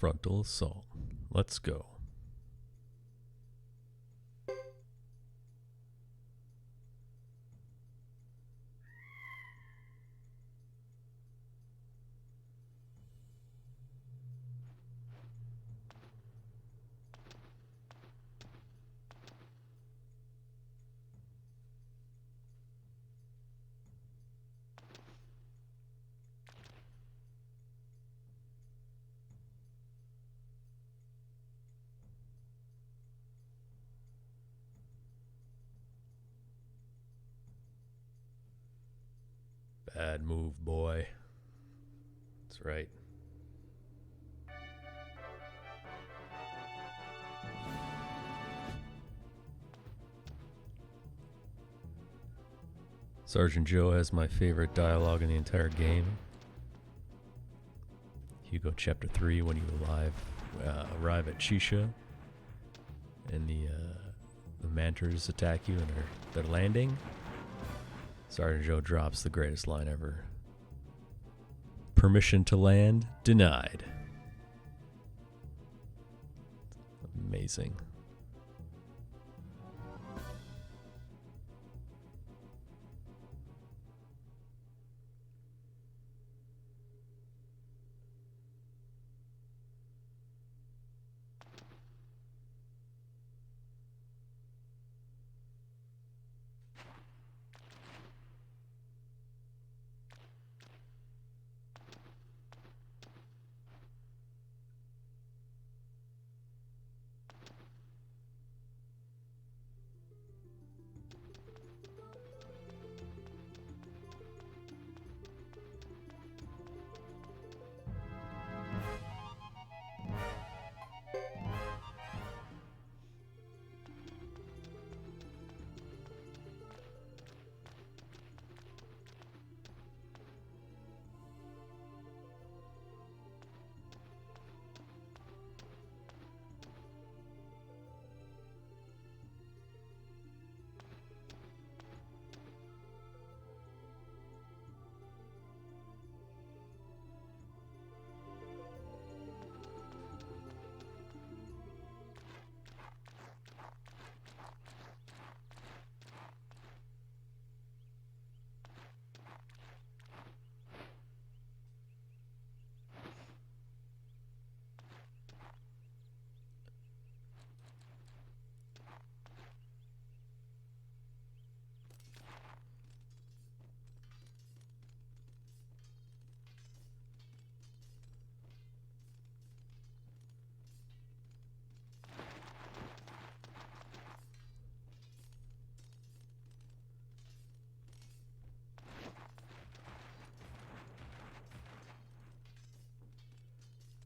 frontal assault. Let's go. Bad move, boy. That's right. Sergeant Joe has my favorite dialogue in the entire game. Hugo Chapter 3, when you arrive at Shisha and the Manters attack you and they're landing. Sergeant Joe drops the greatest line ever. Permission to land denied. Amazing.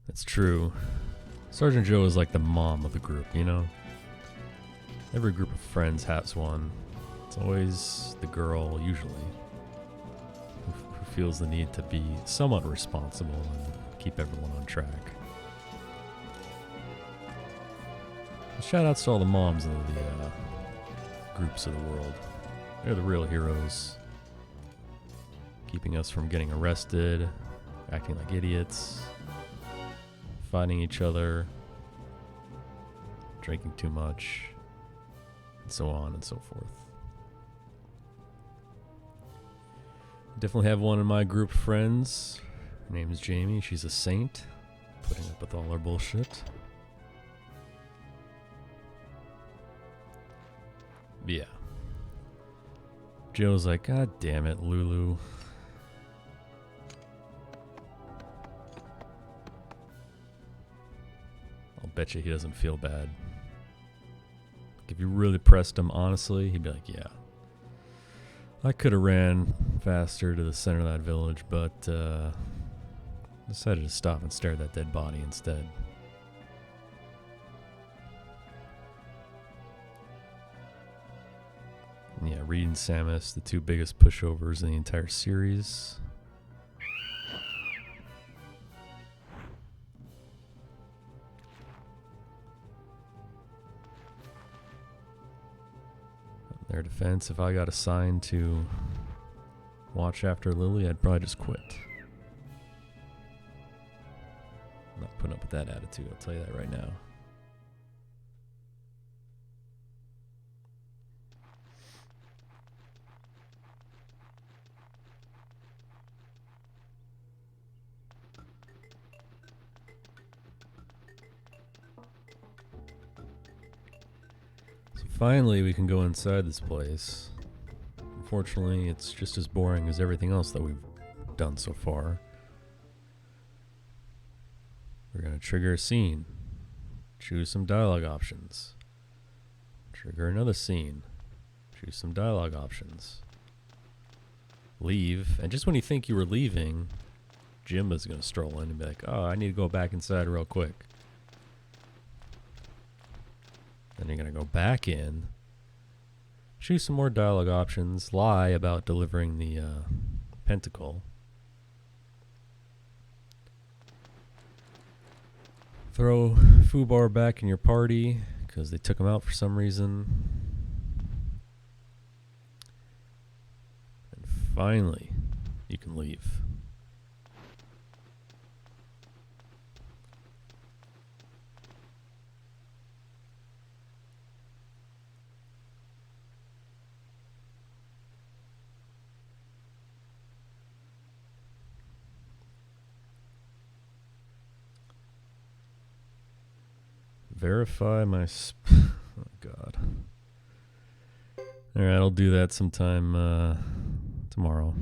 That's true. Sergeant Joe is like the mom of the group, you know? Every group of friends has one. It's always the girl, usually, who feels the need to be somewhat responsible and keep everyone on track. Shout outs to all the moms of the groups of the world. They're the real heroes. Keeping us from getting arrested, acting like idiots, fighting each other, drinking too much, and so on and so forth. Definitely have one of my group of friends. Her name is Jamie. She's a saint, putting up with all our bullshit. But yeah. Joe's like, God damn it, Lulu. I'll bet you he doesn't feel bad. If you really pressed him honestly, he'd be like, yeah. I could have ran faster to the center of that village, but decided to stop and stare at that dead body instead. And yeah, Reed and Samus, the two biggest pushovers in the entire series. In their defense, if I got assigned to watch after Lily, I'd probably just quit. I'm not putting up with that attitude, I'll tell you that right now. So finally we can go inside this place. Unfortunately, it's just as boring as everything else that we've done so far. We're going to trigger a scene, choose some dialogue options, trigger another scene, choose some dialogue options, leave, and just when you think you were leaving, Jimba's going to stroll in and be like, oh, I need to go back inside real quick. Then you're going to go back in, choose some more dialogue options, lie about delivering the pentacle. Throw Fubar back in your party because they took him out for some reason. And finally, you can leave. Verify my oh god. Alright, I'll do that sometime tomorrow.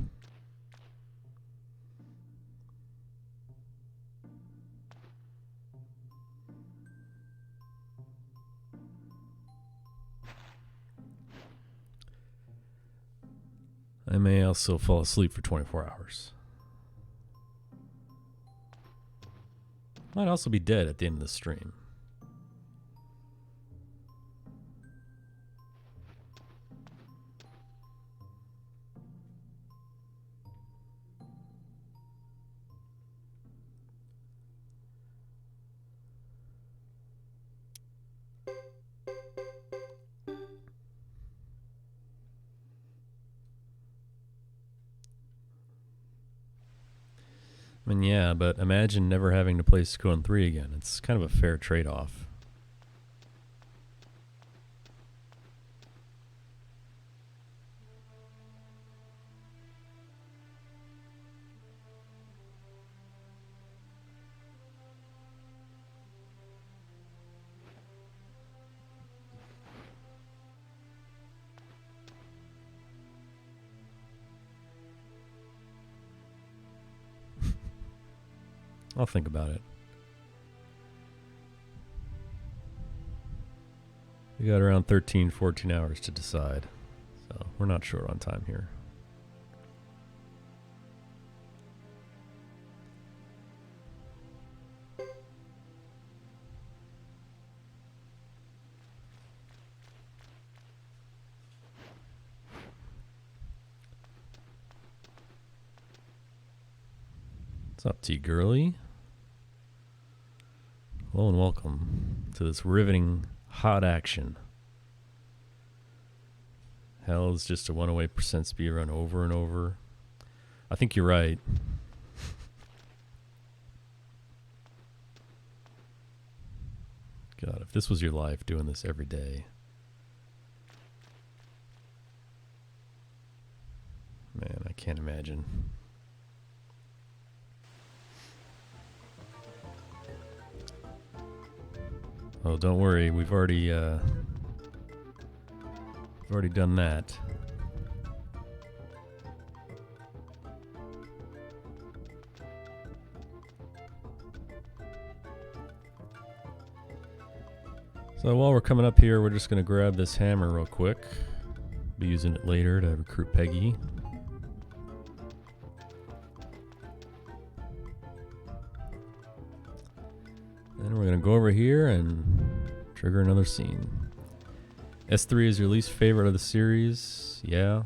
I may also fall asleep for 24 hours. Might also be dead at the end of the stream. I mean, yeah, but imagine never having to play Suikoden 3 again. It's kind of a fair trade-off. I'll think about it. We got around 13, 14 hours to decide. So we're not short on time here. What's up, T-Girly? Hello and welcome to this riveting hot action. Hell is just a 108% speedrun over and over. I think you're right. God, if this was your life doing this every day. Man, I can't imagine. Oh, don't worry, we've already done that. So while we're coming up here, we're just going to grab this hammer real quick. Be using it later to recruit Peggy. Then we're going to go over here and trigger another scene. S3 is your least favorite of the series. Yeah.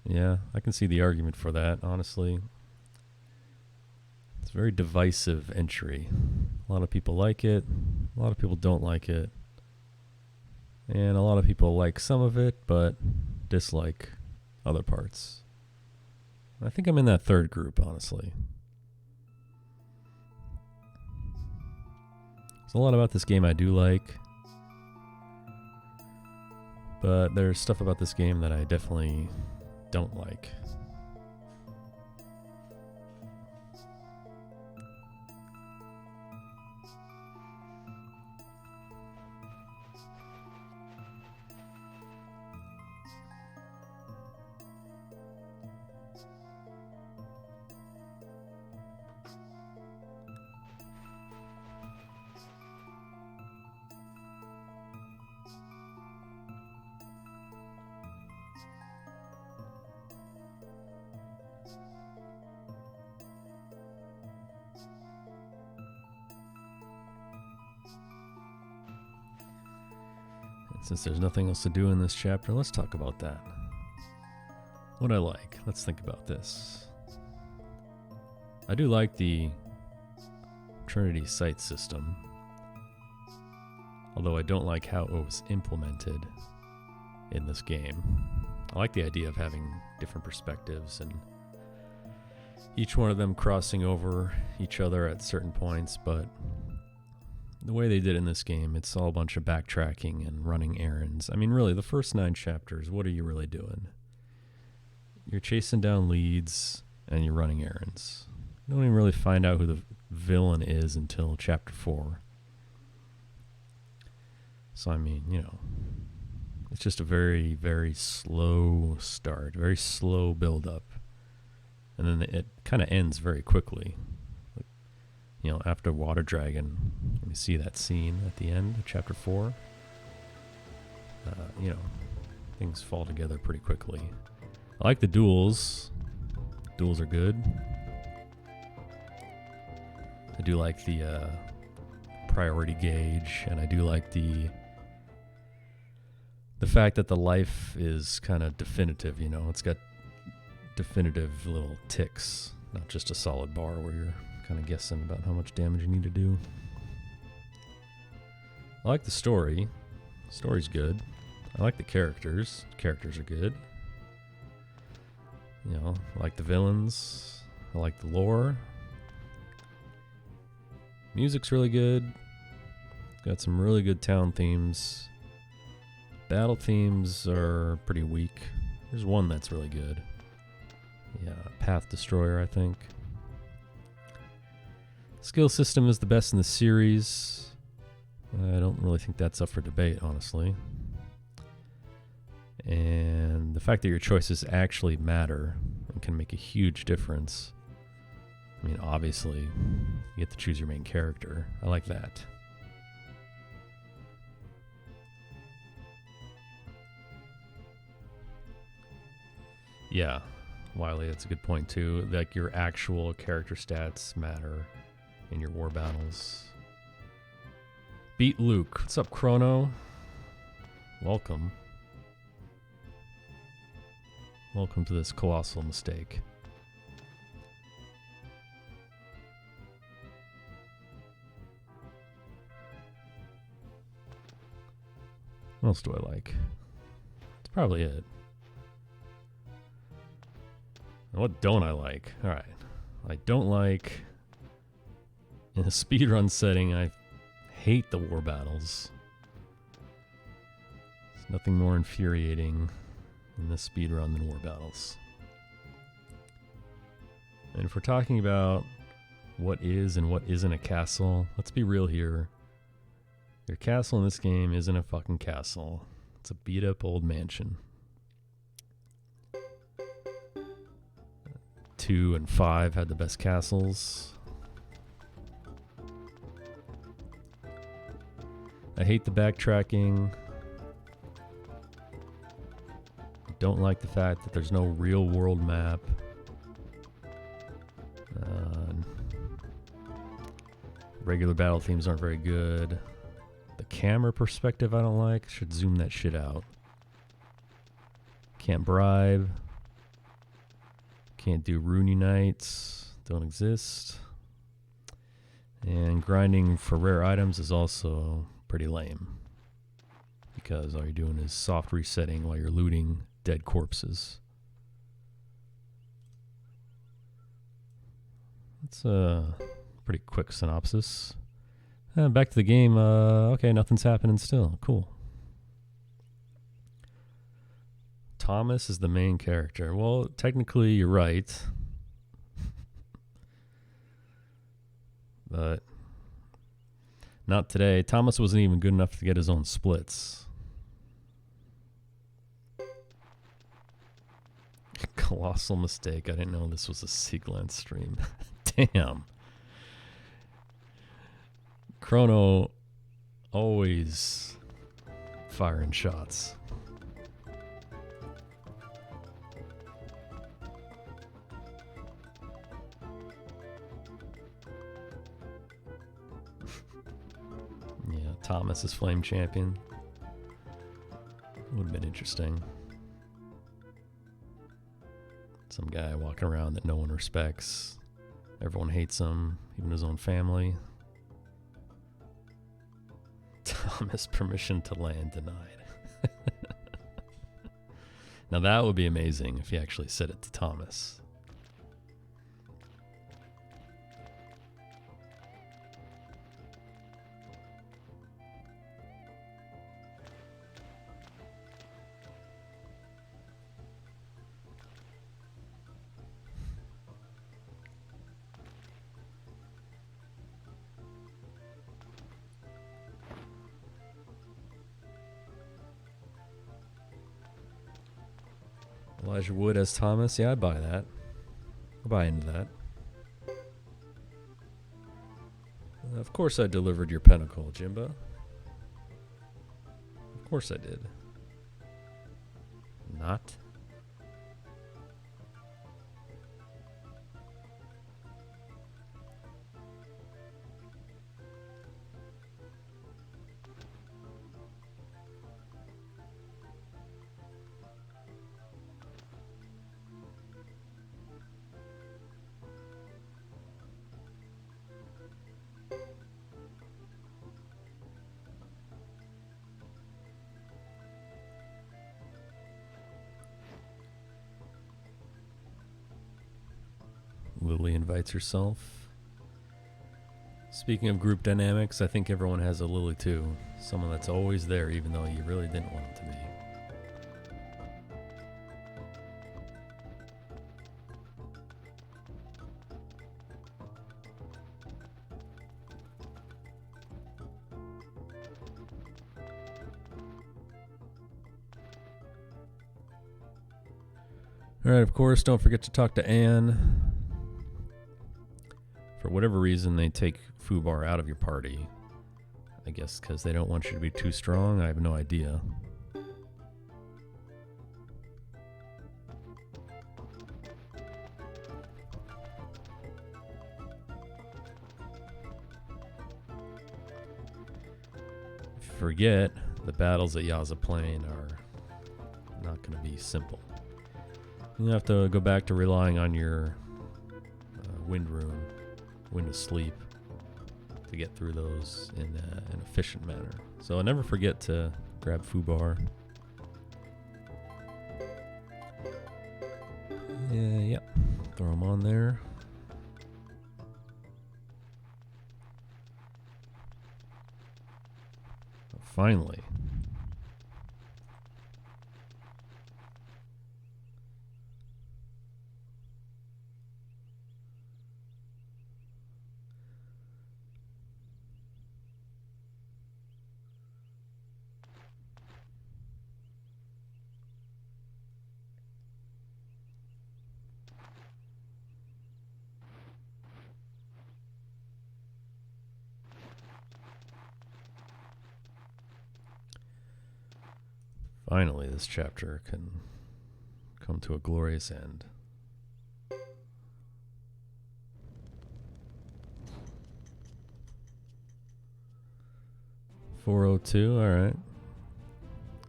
Yeah, I can see the argument for that, honestly. It's a very divisive entry. A lot of people like it. A lot of people don't like it. And a lot of people like some of it, but dislike other parts. I think I'm in that third group, honestly. There's a lot about this game I do like, but there's stuff about this game that I definitely don't like. Since there's nothing else to do in this chapter, let's talk about that. What I like. Let's think about this. I do like the Trinity sight system, although I don't like how it was implemented in this game. I like the idea of having different perspectives and each one of them crossing over each other at certain points, but the way they did in this game, it's all a bunch of backtracking and running errands. I mean, really, the first 9 chapters, what are you really doing? You're chasing down leads and you're running errands. You don't even really find out who the villain is until chapter 4. So, I mean, you know, it's just a very, very slow start, very slow build-up. And then it kind of ends very quickly. You know, after Water Dragon, we see that scene at the end of chapter 4. You know, things fall together pretty quickly. I like the duels. Duels are good. I do like the priority gauge, and I do like the fact that the life is kind of definitive, you know. It's got definitive little ticks, not just a solid bar where you're kind of guessing about how much damage you need to do. I like the story. The story's good. I like the characters. The characters are good. You know, I like the villains. I like the lore. Music's really good. Got some really good town themes. Battle themes are pretty weak. There's one that's really good. Yeah, Path Destroyer, I think. Skill system is the best in the series. I don't really think that's up for debate, honestly. And the fact that your choices actually matter and can make a huge difference. I mean, obviously, you get to choose your main character. I like that. Yeah, Wiley, that's a good point too. Like, your actual character stats matter in your war battles. Beat Luke. What's up, Chrono? Welcome. Welcome to this colossal mistake. What else do I like? That's probably it. And what don't I like? Alright. I don't like... In a speedrun setting, I hate the war battles. There's nothing more infuriating in the speedrun than war battles. And if we're talking about what is and what isn't a castle, let's be real here. Your castle in this game isn't a fucking castle. It's a beat up old mansion. 2 and 5 had the best castles. I hate the backtracking. I don't like the fact that there's no real world map. Regular battle themes aren't very good. The camera perspective I don't like. Should zoom that shit out. Can't bribe. Can't do rune unites. Don't exist. And grinding for rare items is also pretty lame, because all you're doing is soft resetting while you're looting dead corpses. That's a pretty quick synopsis. Back to the game. Okay, nothing's happening still. Cool. Thomas is the main character. Well, technically, you're right. But not today. Thomas wasn't even good enough to get his own splits. Colossal mistake. I didn't know this was a Seagland stream. Damn. Chrono always firing shots. Yeah, Thomas is Flame Champion. Would have been interesting. Some guy walking around that no one respects. Everyone hates him, even his own family. Thomas permission to land denied. Now that would be amazing if he actually said it to Thomas. Elijah Wood as Thomas. Yeah, I'd buy that. I'll buy into that. Of course I delivered your pentacle, Jimbo. Of course I did. Not. Lily invites herself. Speaking of group dynamics, I think everyone has a Lily too. Someone that's always there even though you really didn't want them to be. Alright, of course, don't forget to talk to Anne. For whatever reason, they take Fubar out of your party. I guess because they don't want you to be too strong. I have no idea. If you forget, the battles at Yazaplan are not going to be simple. You have to go back to relying on your wind rune. Wind of sleep to get through those in an efficient manner. So never forget to grab Fubar. Yep. Throw them on there. Finally. Finally, this chapter can come to a glorious end. $402, alright.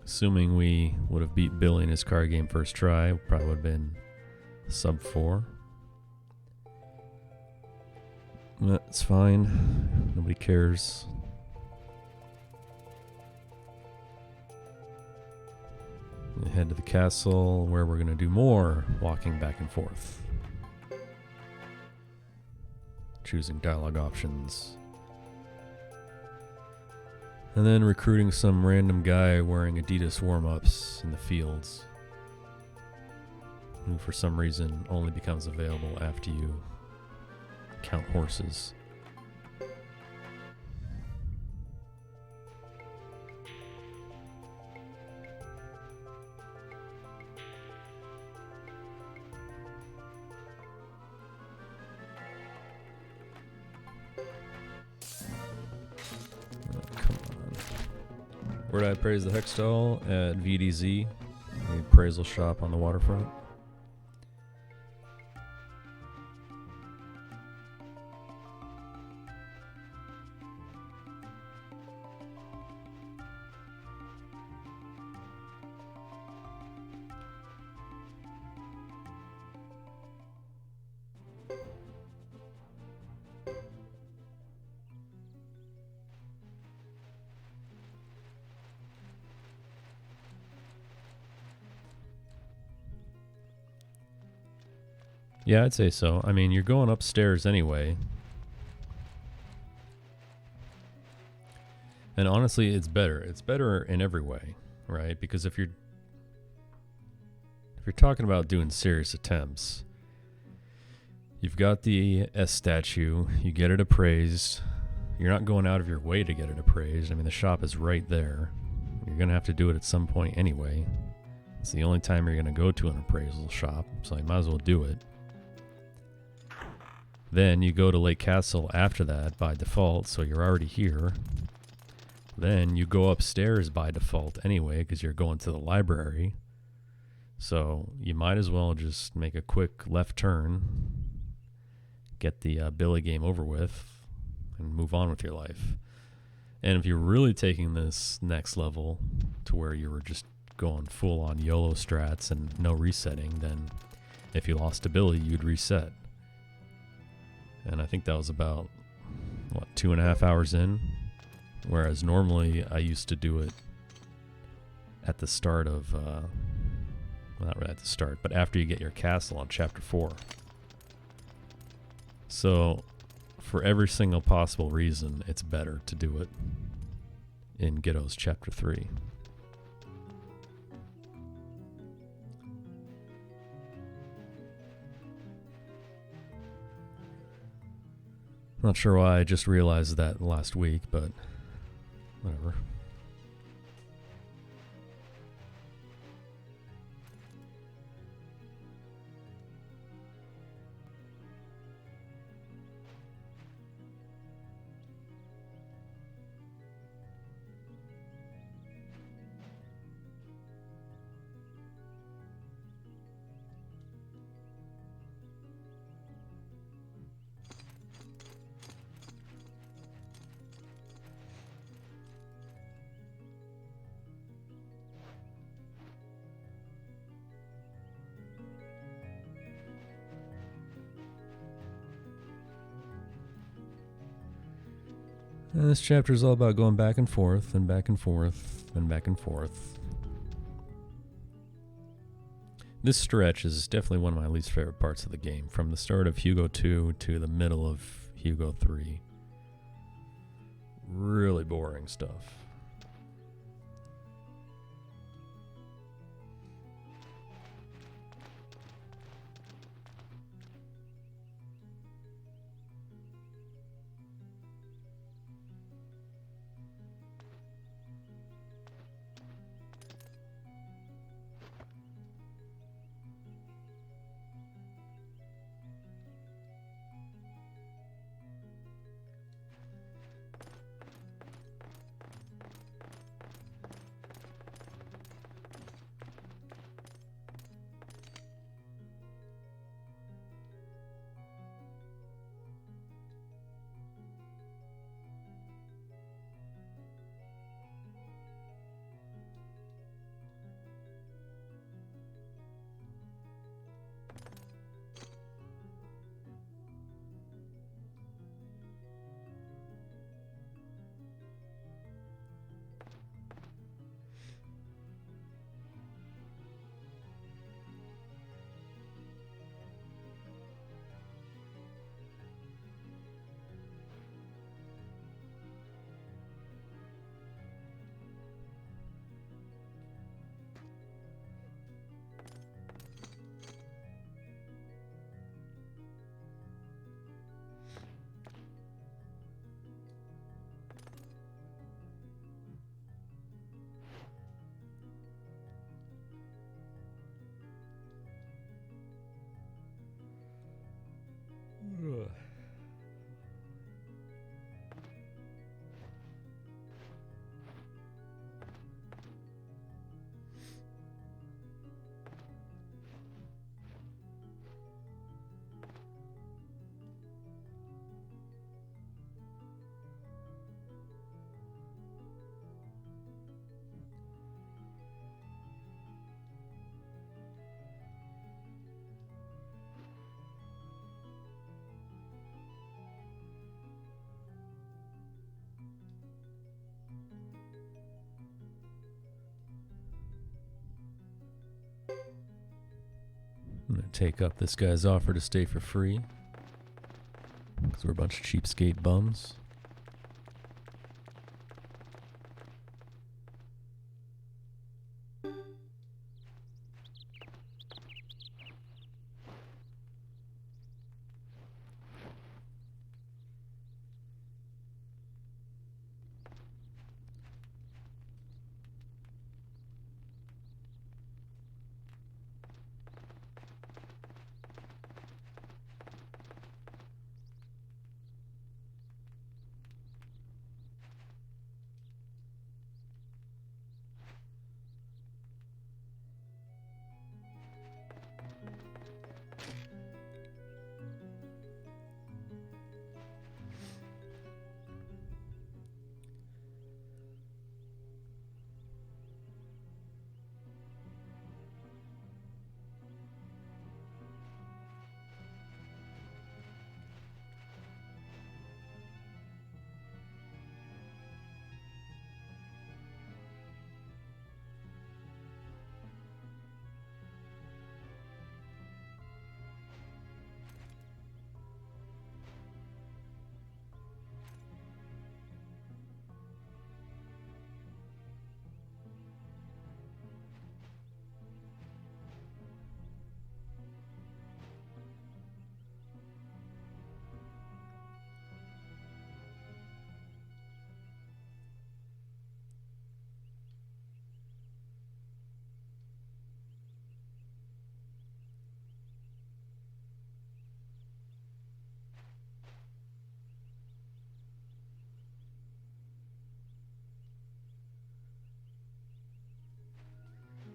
Assuming we would have beat Billy in his card game first try, probably would have been sub 4. That's fine. Nobody cares. Head to the castle where we're going to do more walking back and forth. Choosing dialogue options. And then recruiting some random guy wearing Adidas warm-ups in the fields, who for some reason only becomes available after you count horses. Where did I appraise the Hextall? At VDZ, the appraisal shop on the waterfront. Yeah, I'd say so. I mean, you're going upstairs anyway. And honestly, it's better. It's better in every way, right? Because if you're talking about doing serious attempts, you've got the S statue, you get it appraised. You're not going out of your way to get it appraised. I mean, the shop is right there. You're going to have to do it at some point anyway. It's the only time you're going to go to an appraisal shop, so you might as well do it. Then you go to Lake Castle after that by default, so you're already here. Then you go upstairs by default anyway, because you're going to the library. So you might as well just make a quick left turn, get the Billy game over with, and move on with your life. And if you're really taking this next level to where you were just going full on YOLO strats and no resetting, then if you lost ability, you'd reset. And I think that was about, 2.5 hours in? Whereas normally I used to do it at the start of, well, not really at the start, but after you get your castle on Chapter 4. So, for every single possible reason, it's better to do it in Ghetto's Chapter 3. Not sure why I just realized that last week, but whatever. And this chapter is all about going back and forth and back and forth and back and forth. This stretch is definitely one of my least favorite parts of the game, from the start of Hugo 2 to the middle of Hugo 3. Really boring stuff. take up this guy's offer to stay for free. Because we're a bunch of cheapskate bums.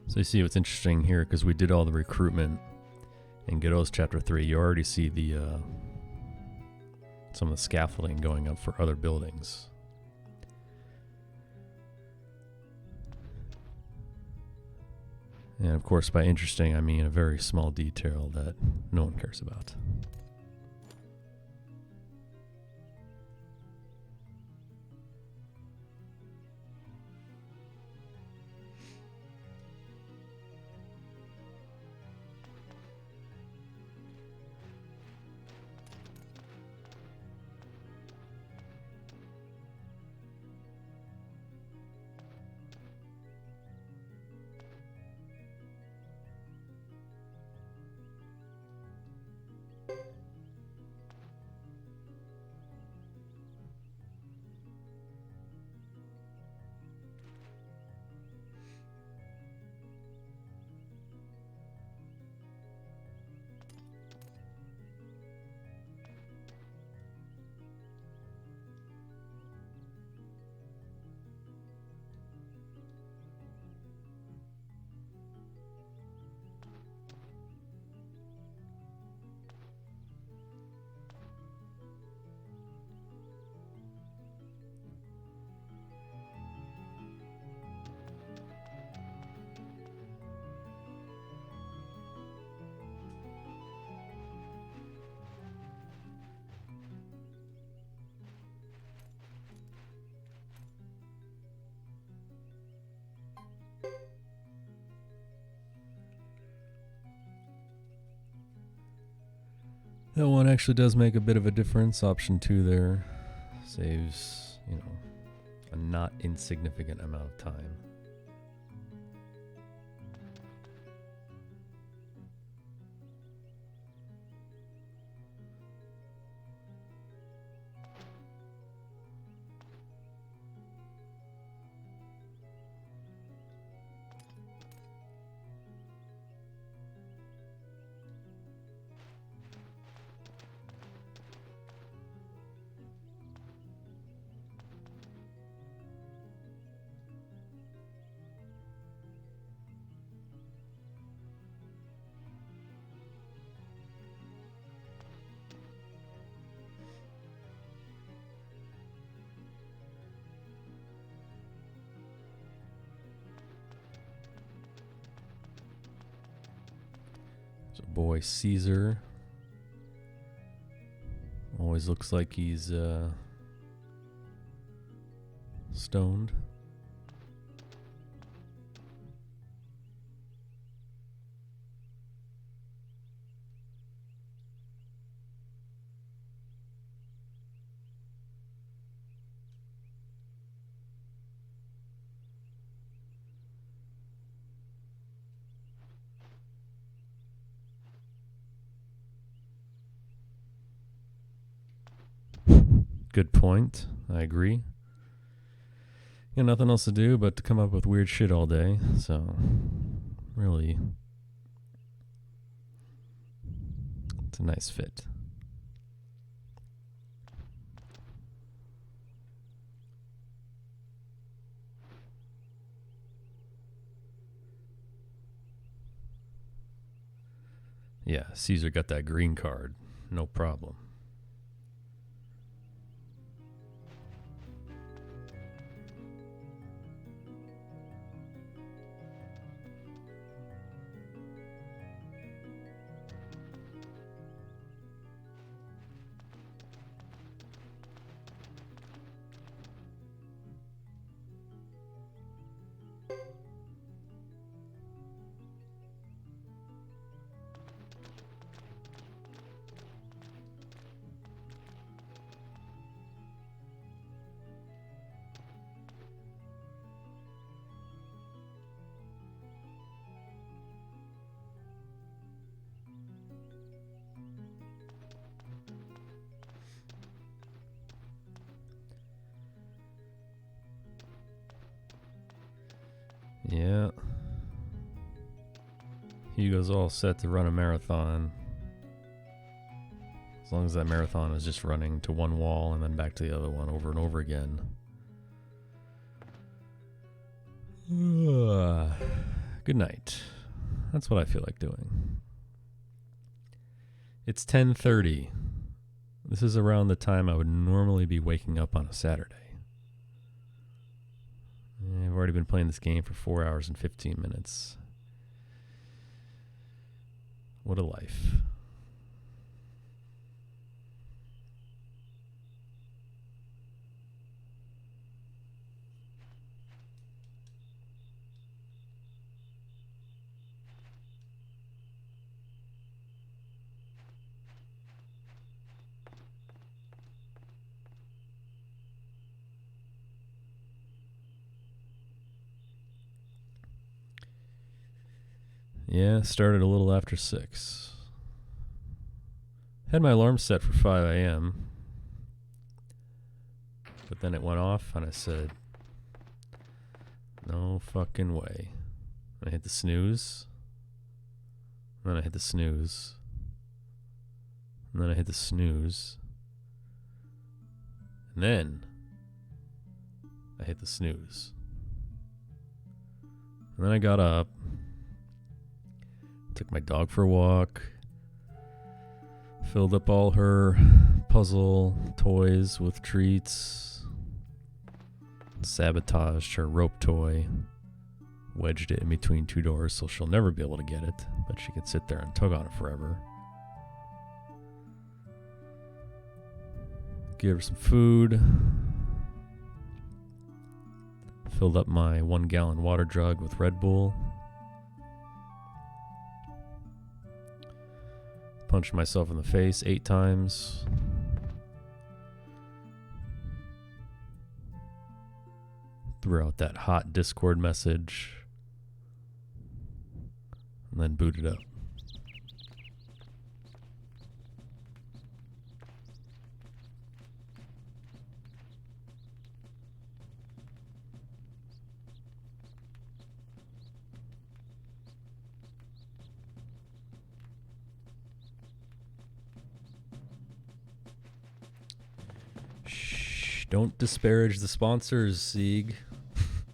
So you see what's interesting here, because we did all the recruitment in Godot's Chapter 3. You already see the some of the scaffolding going up for other buildings. And of course, by interesting, I mean a very small detail that no one cares about. That one actually does make a bit of a difference. Option 2 there saves, a not insignificant amount of time. So boy Caesar always looks like he's stoned. Good point. I agree. You got nothing else to do but to come up with weird shit all day, so really, it's a nice fit. Yeah, Caesar got that green card. No problem. Yeah. Hugo's all set to run a marathon. As long as that marathon is just running to one wall and then back to the other one over and over again. Good night. That's what I feel like doing. It's 10:30. This is around the time I would normally be waking up on a Saturday. I've already been playing this game for 4 hours and 15 minutes. What a life. Yeah, started a little after 6. Had my alarm set for 5 a.m. But then it went off and I said, no fucking way. I hit the snooze. And then I hit the snooze. And then I hit the snooze. And then I hit the snooze. And then I got up. Took my dog for a walk. Filled up all her puzzle toys with treats. Sabotaged her rope toy. Wedged it in between 2 doors so she'll never be able to get it. But she could sit there and tug on it forever. Give her some food. Filled up my 1-gallon water jug with Red Bull. Punched myself in the face 8 times. Threw out that hot Discord message. And then booted up. Don't disparage the sponsors, Sieg.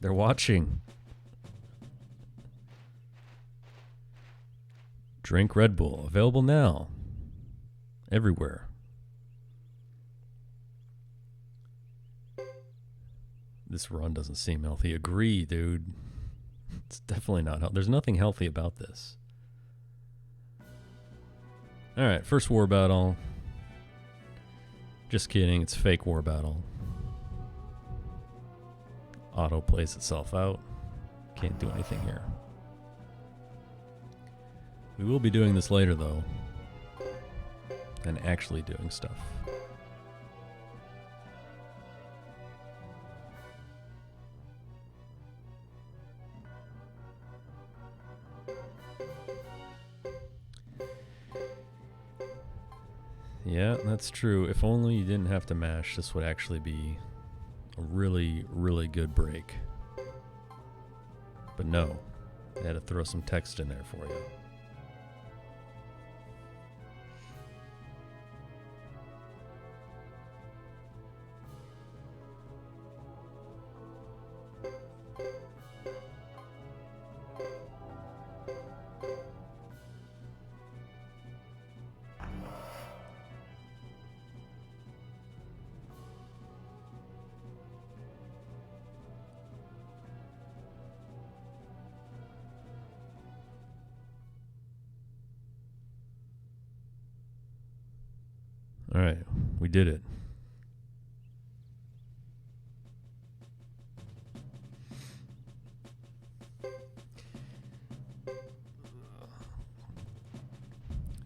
They're watching. Drink Red Bull. Available now. Everywhere. This run doesn't seem healthy. Agree, dude. It's definitely not healthy. There's nothing healthy about this. Alright, first war battle. Just kidding. It's a fake war battle. Auto plays itself out. Can't do anything here. We will be doing this later, though. And actually doing stuff. Yeah, that's true. If only you didn't have to mash, this would actually be a really, really good break. But no, they had to throw some text in there for you. All right, we did it.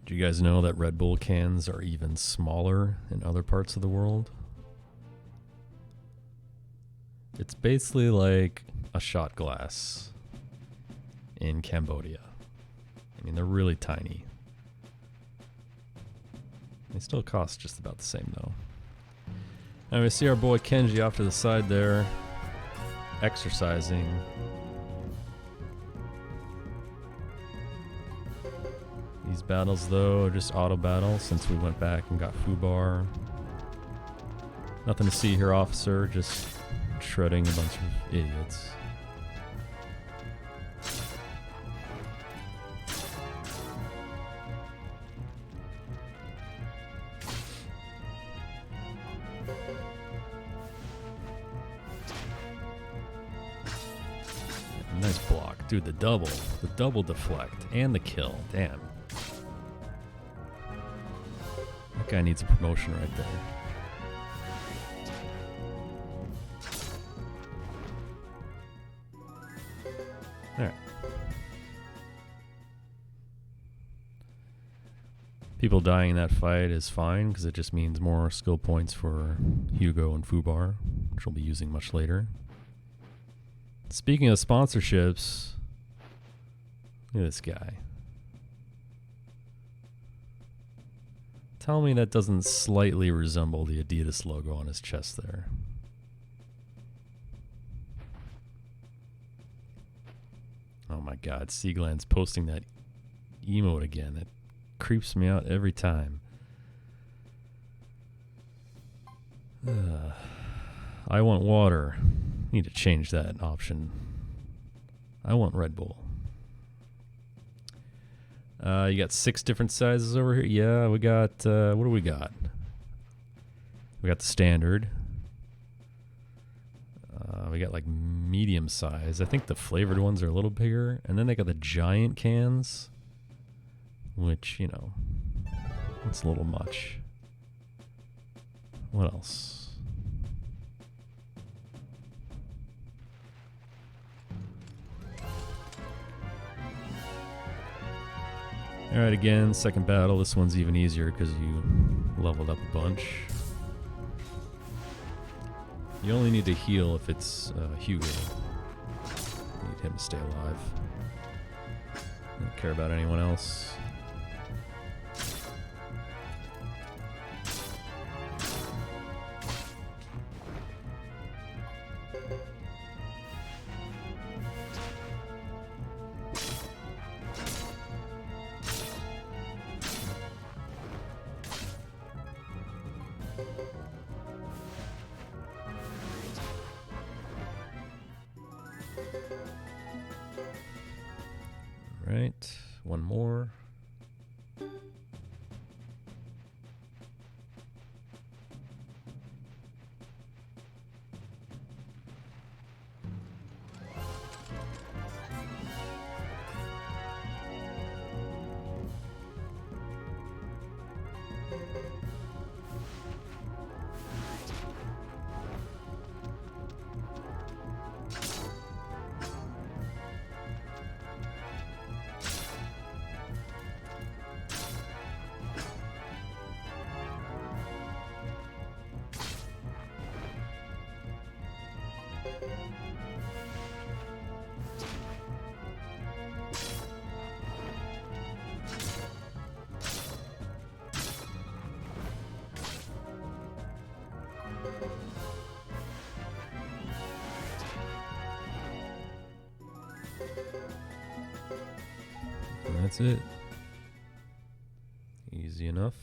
Do you guys know that Red Bull cans are even smaller in other parts of the world? It's basically like a shot glass in Cambodia. I mean, they're really tiny. They still cost just about the same, though. And we see our boy Kenji off to the side there, exercising. These battles, though, are just auto battles since we went back and got Fubar. Nothing to see here, officer. Just shredding a bunch of idiots. Nice block. Dude, the double deflect and the kill. Damn. That guy needs a promotion right there. Alright. People dying in that fight is fine because it just means more skill points for Hugo and Fubar, which we'll be using much later. Speaking of sponsorships, look at this guy. Tell me that doesn't slightly resemble the Adidas logo on his chest there. Oh my god, Seagland's posting that emote again. That creeps me out every time. I want water. Need to change that option. I want Red Bull. You got 6 different sizes over here. Yeah, we got, what do we got? We got the standard. We got like medium size. I think the flavored ones are a little bigger. And then they got the giant cans, which, you know, it's a little much. What else? Alright, again, second battle. This one's even easier because you leveled up a bunch. You only need to heal if it's Hugo. You need him to stay alive. Don't care about anyone else. Right, one more. that's it. Easy enough.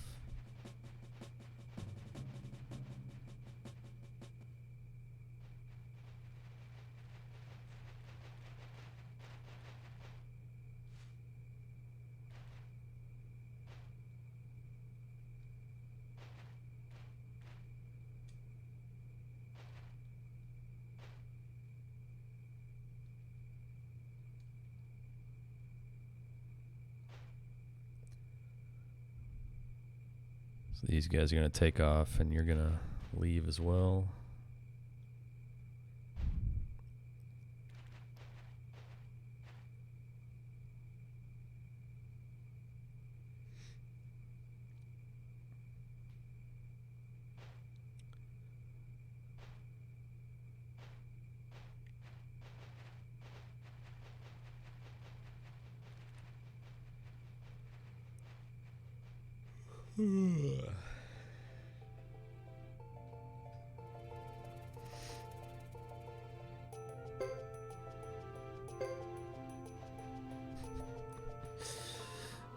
So these guys are going to take off and you're going to leave as well.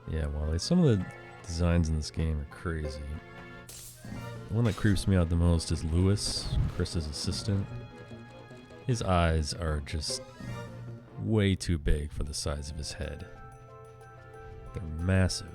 Yeah, well, some of the designs in this game are crazy. The one that creeps me out the most is Lewis, Chris's assistant. His eyes are just way too big for the size of his head. They're massive.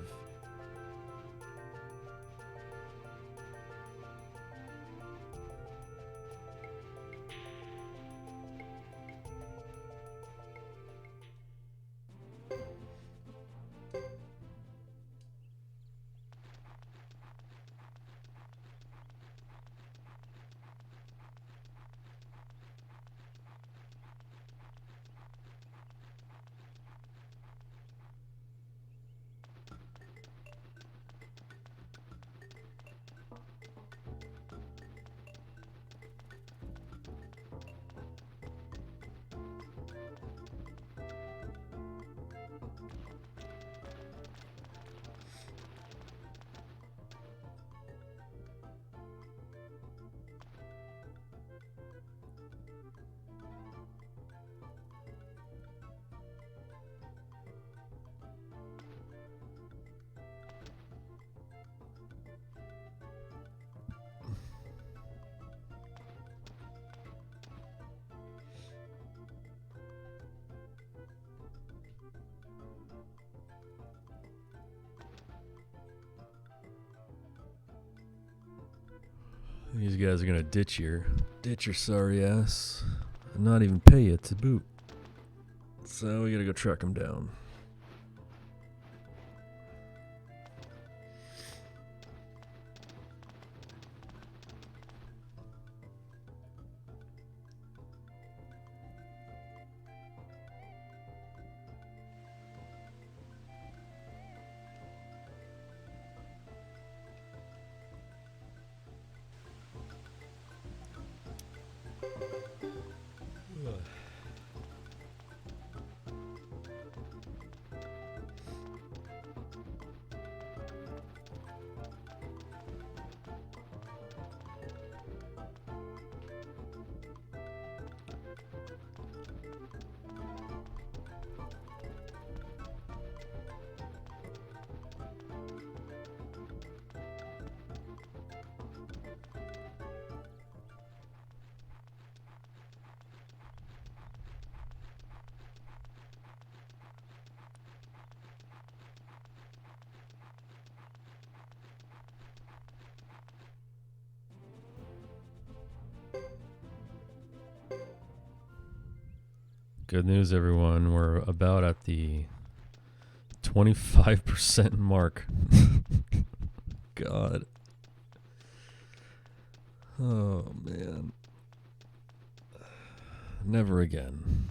These guys are gonna ditch your sorry ass and not even pay you to boot. So we gotta go track them down. Good news, everyone. We're about at the 25% mark. God. Oh, man. Never again.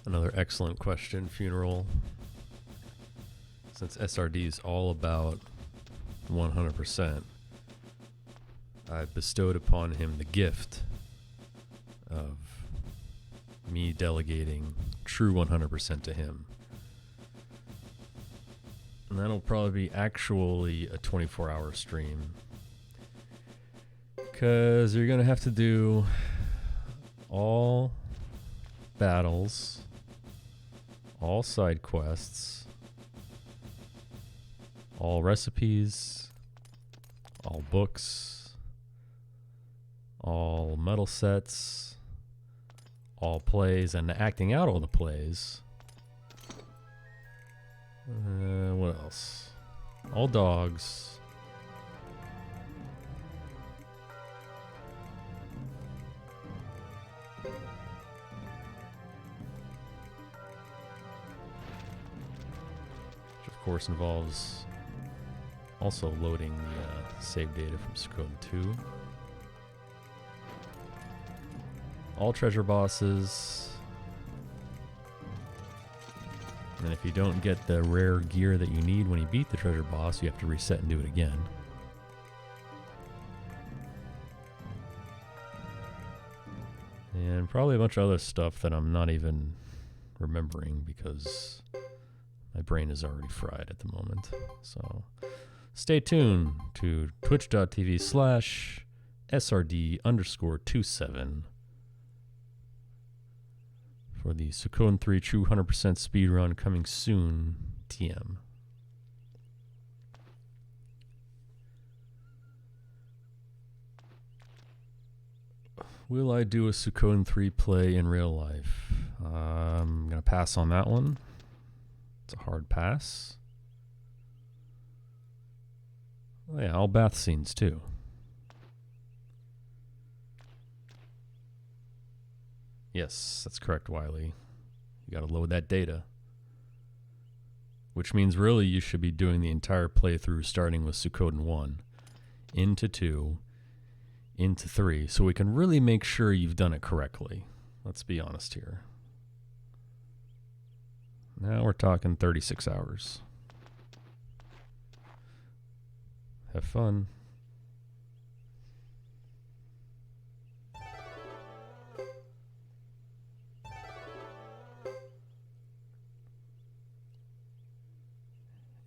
Another excellent question, Funeral. Since SRD is all about 100%, I bestowed upon him the gift of me delegating true 100% to him. And that'll probably be actually a 24-hour stream. Because you're going to have to do all battles, all side quests, all recipes, all books, all medal sets, all plays, and acting out all the plays. What else? All dogs. Which of course involves also loading the save data from Suikoden 2. All treasure bosses. And if you don't get the rare gear that you need when you beat the treasure boss, you have to reset and do it again. And probably a bunch of other stuff that I'm not even remembering because my brain is already fried at the moment. So stay tuned to twitch.tv/SRD_27 for the Suikoden 3 True 100% Speedrun coming soon, TM. Will I do a Suikoden 3 play in real life? I'm going to pass on that one. It's a hard pass. Oh yeah, all bath scenes too. Yes, that's correct, Wiley. You gotta load that data. Which means really you should be doing the entire playthrough starting with Suikoden 1, into 2, into 3, so we can really make sure you've done it correctly. Let's be honest here. Now we're talking 36 hours. Have fun.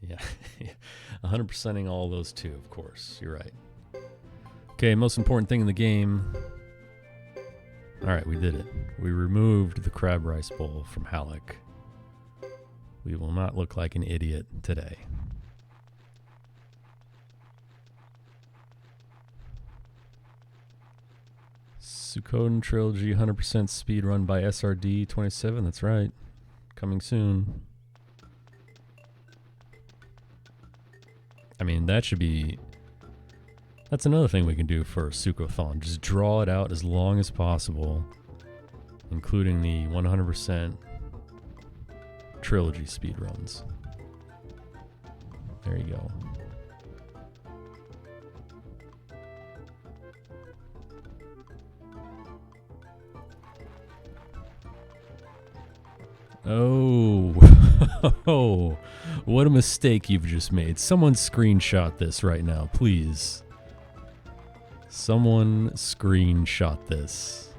Yeah, 100%ing all those too, of course. You're right. Okay, most important thing in the game. All right, we did it. We removed the crab rice bowl from Halleck. We will not look like an idiot today. Suikoden Trilogy 100% speedrun by SRD27. That's right. Coming soon. I mean, that should be... That's another thing we can do for Suikothon. Just draw it out as long as possible, including the 100% trilogy speedruns. There you go. Oh, what a mistake you've just made. Someone screenshot this right now, please. Someone screenshot this.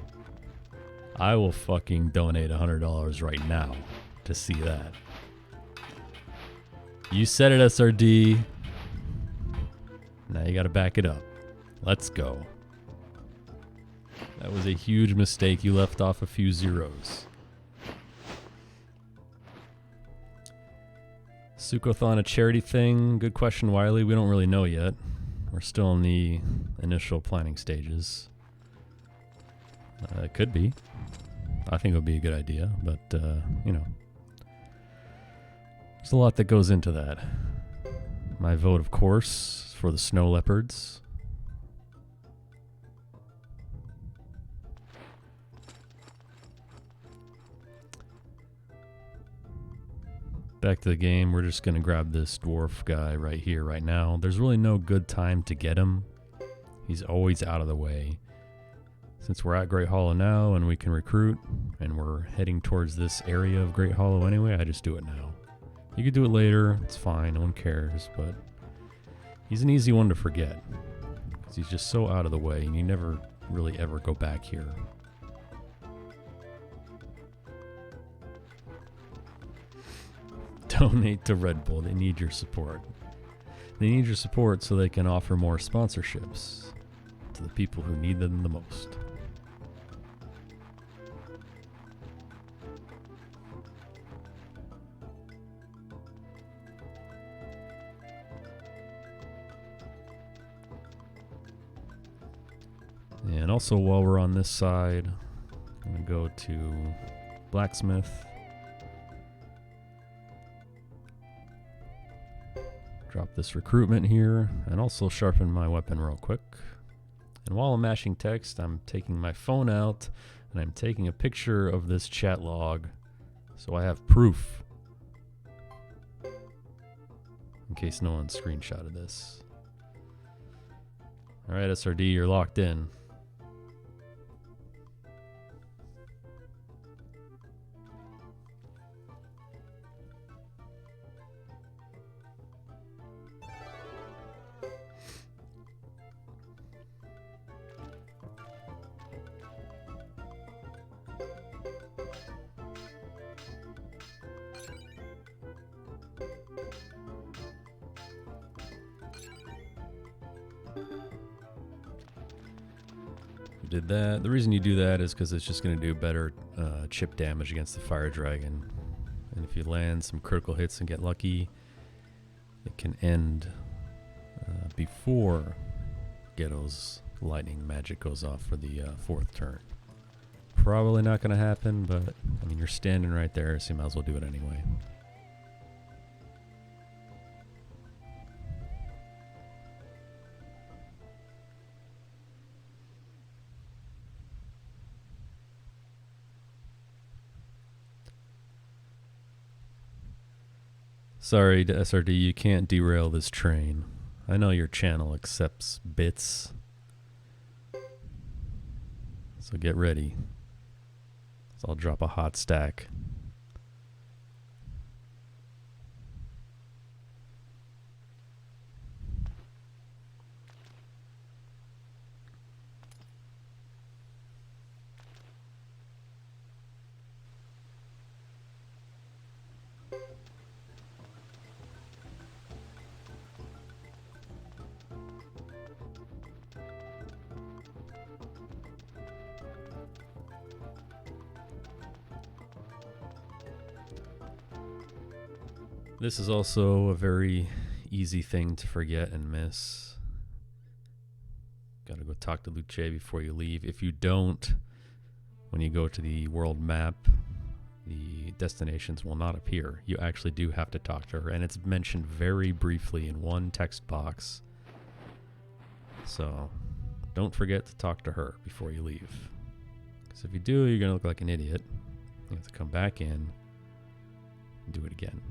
I will fucking donate $100 right now to see that. You said it, SRD. Now you gotta back it up. Let's go. That was a huge mistake. You left off a few zeros. Suikothon a charity thing? Good question, Wiley. We don't really know yet. We're still in the initial planning stages. It could be. I think it would be a good idea, but, you know. There's a lot that goes into that. My vote, of course, is for the snow leopards. Back to the game, we're just going to grab this dwarf guy right here, right now. There's really no good time to get him. He's always out of the way. Since we're at Great Hollow now and we can recruit and we're heading towards this area of Great Hollow anyway, I just do it now. You could do it later, it's fine, no one cares, but he's an easy one to forget. Because he's just so out of the way and you never really ever go back here. Donate to Red Bull, they need your support. They need your support so they can offer more sponsorships to the people who need them the most. And also while we're on this side, I'm going to go to Blacksmith. Drop this recruitment here and also sharpen my weapon real quick. And while I'm mashing text, I'm taking my phone out and I'm taking a picture of this chat log so I have proof in case no one screenshotted this. All right, SRD, you're locked in. Did that. The reason you do that is because it's just going to do better chip damage against the fire dragon. And if you land some critical hits and get lucky, it can end before Ghetto's lightning magic goes off for the fourth turn. Probably not going to happen, but I mean, you're standing right there, so you might as well do it anyway. Sorry to SRD, you can't derail this train. I know your channel accepts bits. So get ready. So I'll drop a hot stack. This is also a very easy thing to forget and miss. Gotta go talk to Luce before you leave. If you don't, when you go to the world map, the destinations will not appear. You actually do have to talk to her, and it's mentioned very briefly in one text box. So don't forget to talk to her before you leave. Because if you do, you're gonna look like an idiot. You have to come back in and do it again.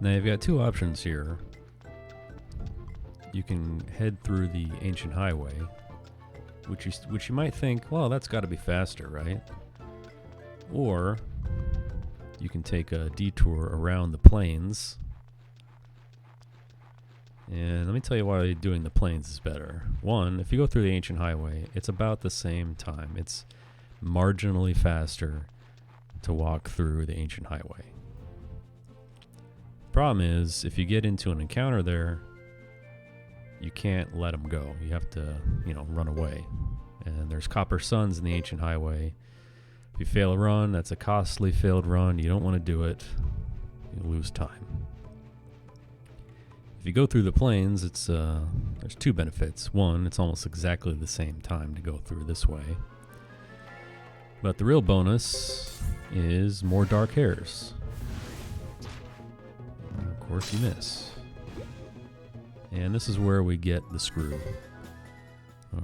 Now you've got two options here. You can head through the ancient highway, which you might think, well, that's got to be faster, right? Or you can take a detour around the plains. And let me tell you why doing the plains is better. One, if you go through the ancient highway, it's about the same time. It's marginally faster to walk through the ancient highway. Problem is, if you get into an encounter there, you can't let them go. You have to, run away. And there's copper suns in the ancient highway. If you fail a run, that's a costly failed run. You don't want to do it. You lose time. If you go through the plains, it's there's two benefits. One, it's almost exactly the same time to go through this way. But the real bonus is more dark hairs. course, you miss. And this is where we get the screw.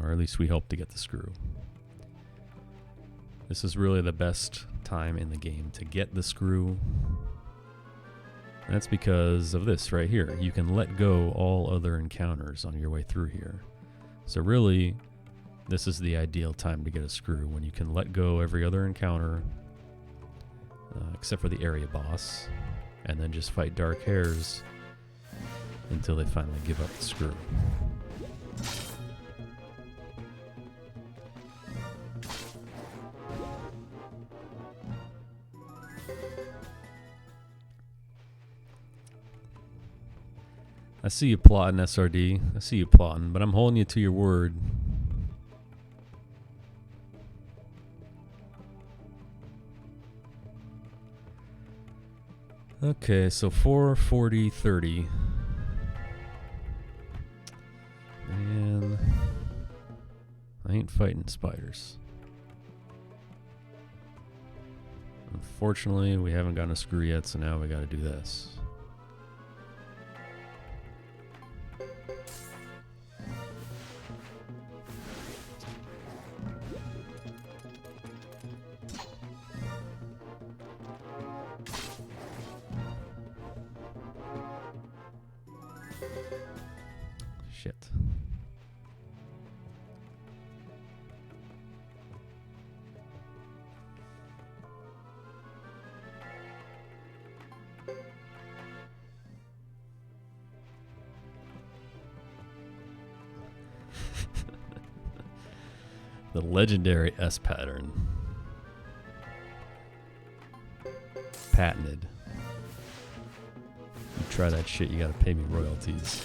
Or at least we hope to get the screw. This is really the best time in the game to get the screw. That's because of this right here. You can let go all other encounters on your way through here. So really, this is the ideal time to get a screw, when you can let go every other encounter, except for the area boss, and then just fight dark hairs until they finally give up the screw. I see you plotting, SRD. I see you plotting, but I'm holding you to your word. Okay, so 440, 30. Man, I ain't fighting spiders. Unfortunately, we haven't gotten a screw yet, so now we gotta do this. Shit. The legendary S pattern. Patented. You try that shit, you gotta pay me royalties.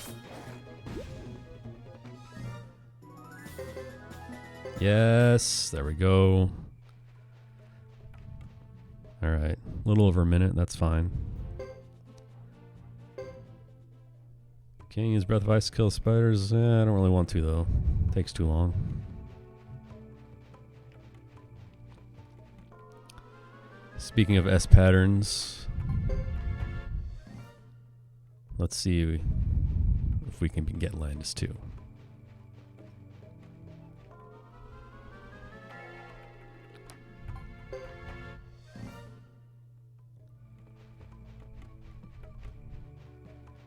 Yes, there we go. Alright, a little over a minute, that's fine. Can't use Breath of Ice to kill spiders? I don't really want to though. Takes too long. Speaking of S patterns, let's see if we can get Landis too.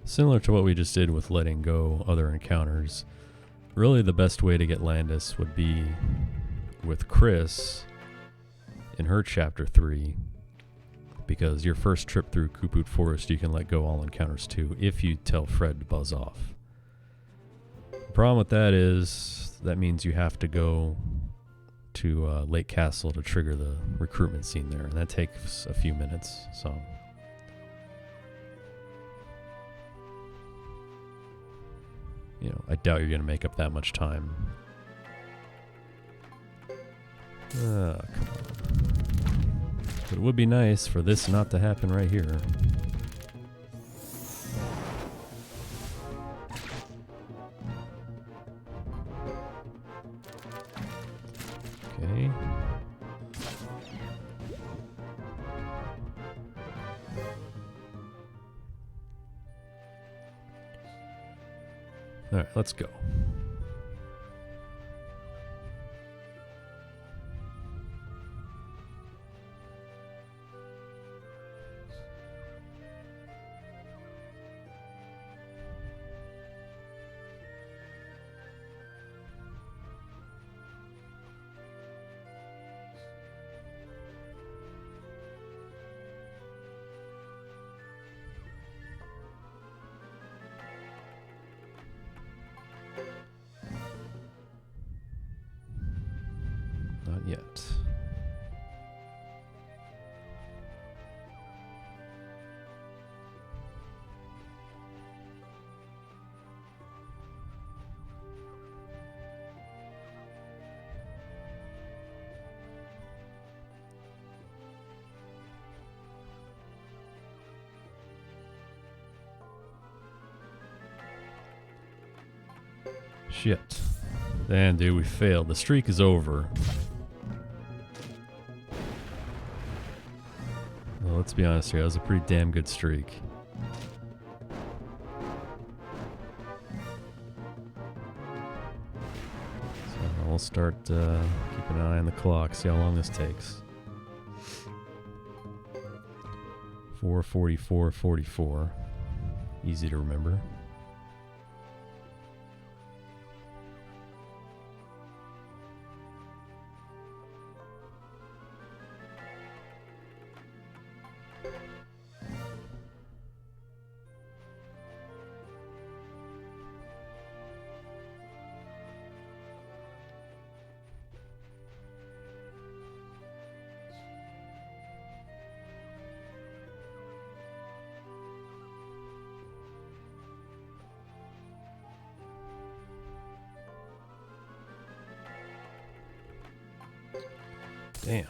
Similar to what we just did with letting go other encounters, really the best way to get Landis would be with Chris in her chapter 3, because your first trip through Kuput Forest you can let go all encounters too if you tell Fred to buzz off. The problem with that is that means you have to go to Lake Castle to trigger the recruitment scene there, and that takes a few minutes, so you know, I doubt you're going to make up that much time. Come on. But it would be nice for this not to happen right here. Okay. All right, let's go. Not yet. Shit. Damn, dude, we failed. The streak is over. Well, let's be honest here. That was a pretty damn good streak. start keeping an eye on the clock, see how long this takes. 4:44:44. Easy to remember. Damn.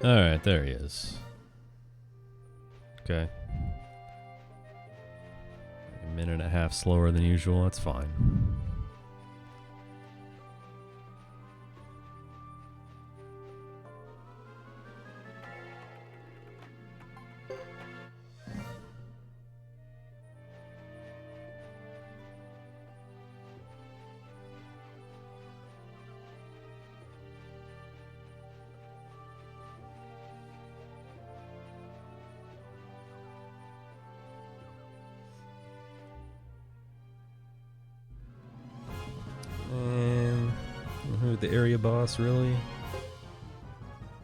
Alright, there he is. Okay. A minute and a half slower than usual, that's fine. And who the area boss, really?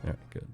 Alright, good.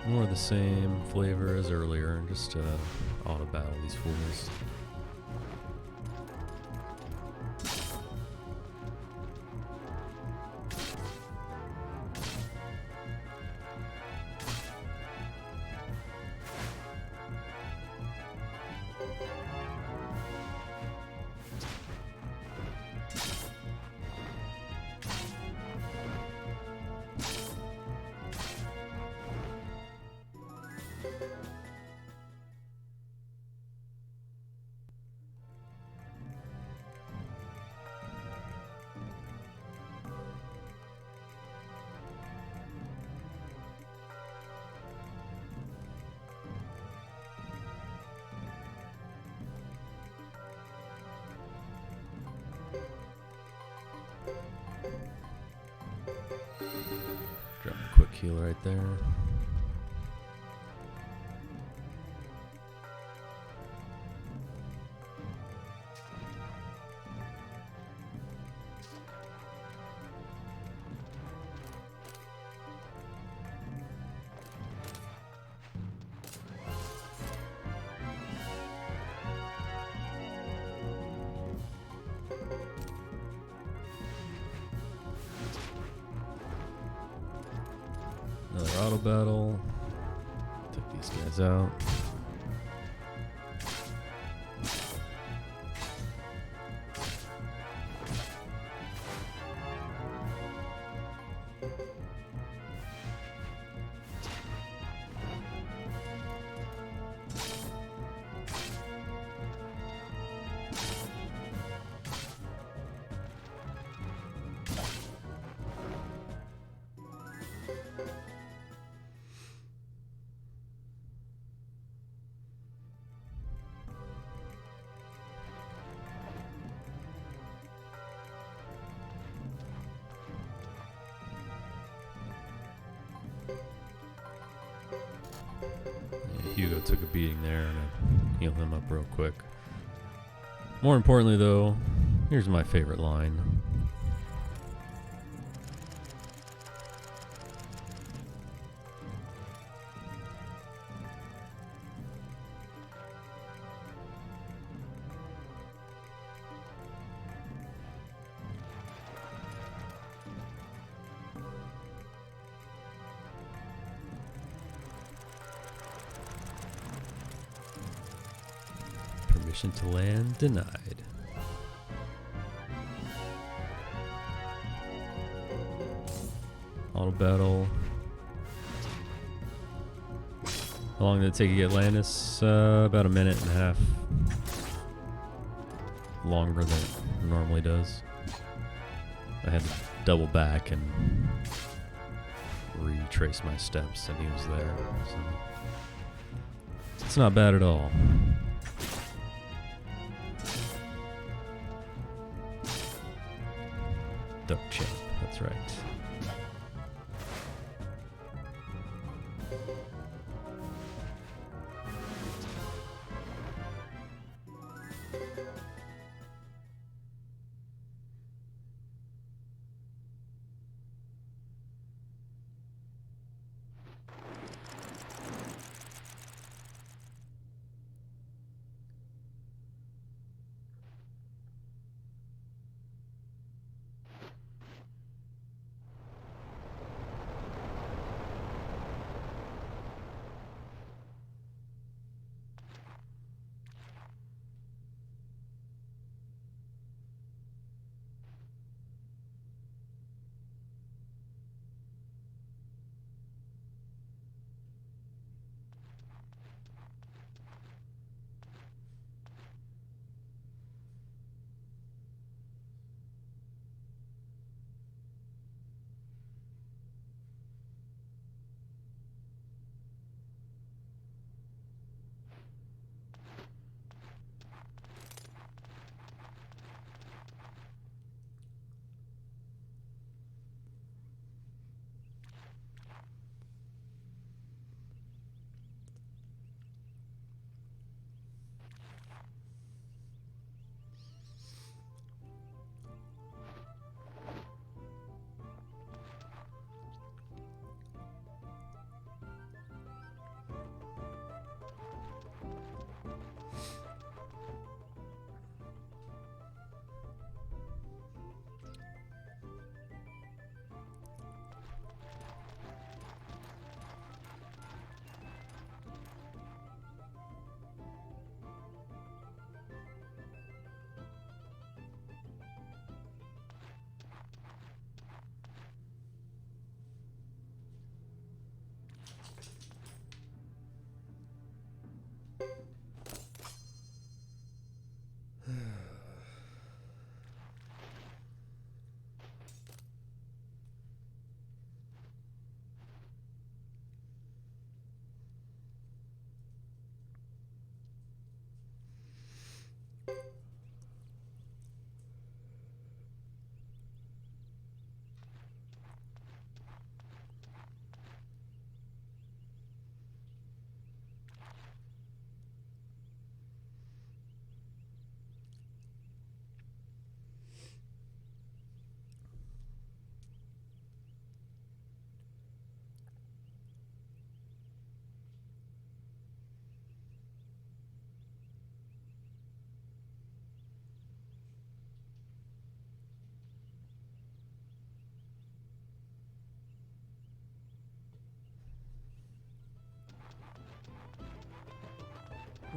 More of the same flavor as earlier, just auto battle these fools. Drop a quick heal right there. Another auto battle. Take these guys out. Yeah, Hugo took a beating there, and I heal him up real quick. More importantly, though, here's my favorite line. Permission to land denied. Auto battle. How long did it take to get Landis? About a minute and a half. Longer than it normally does. I had to double back and retrace my steps, and he was there. So it's not bad at all. Duck champ, that's right.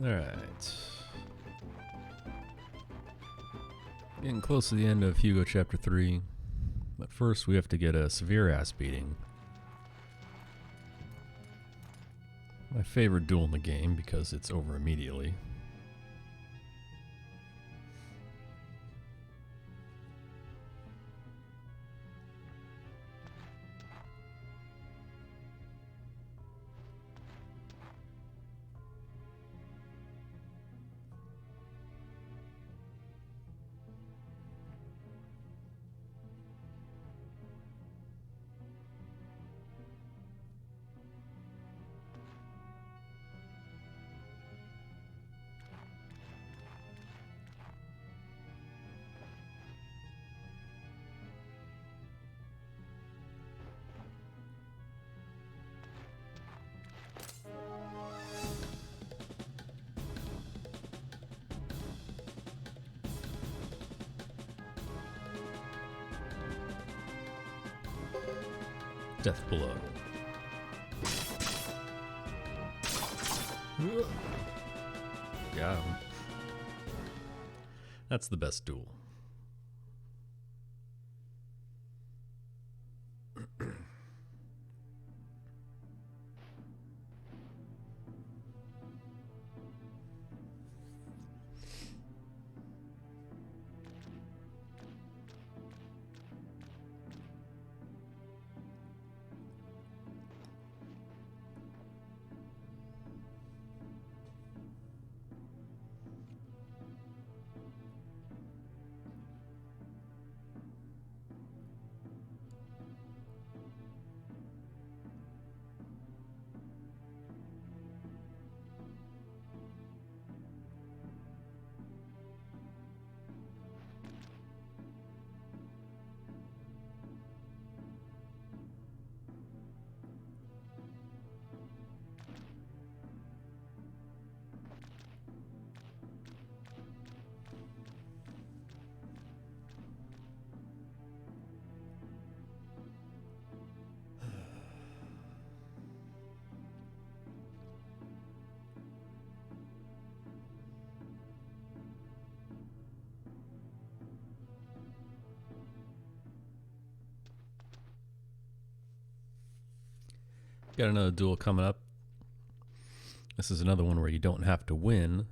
Alright. Getting close to the end of Hugo Chapter 3. But first we have to get a severe ass beating. My favorite duel in the game because it's over immediately. Death blow. Yeah. That's the best duel. Got another duel coming up. This is another one where you don't have to win,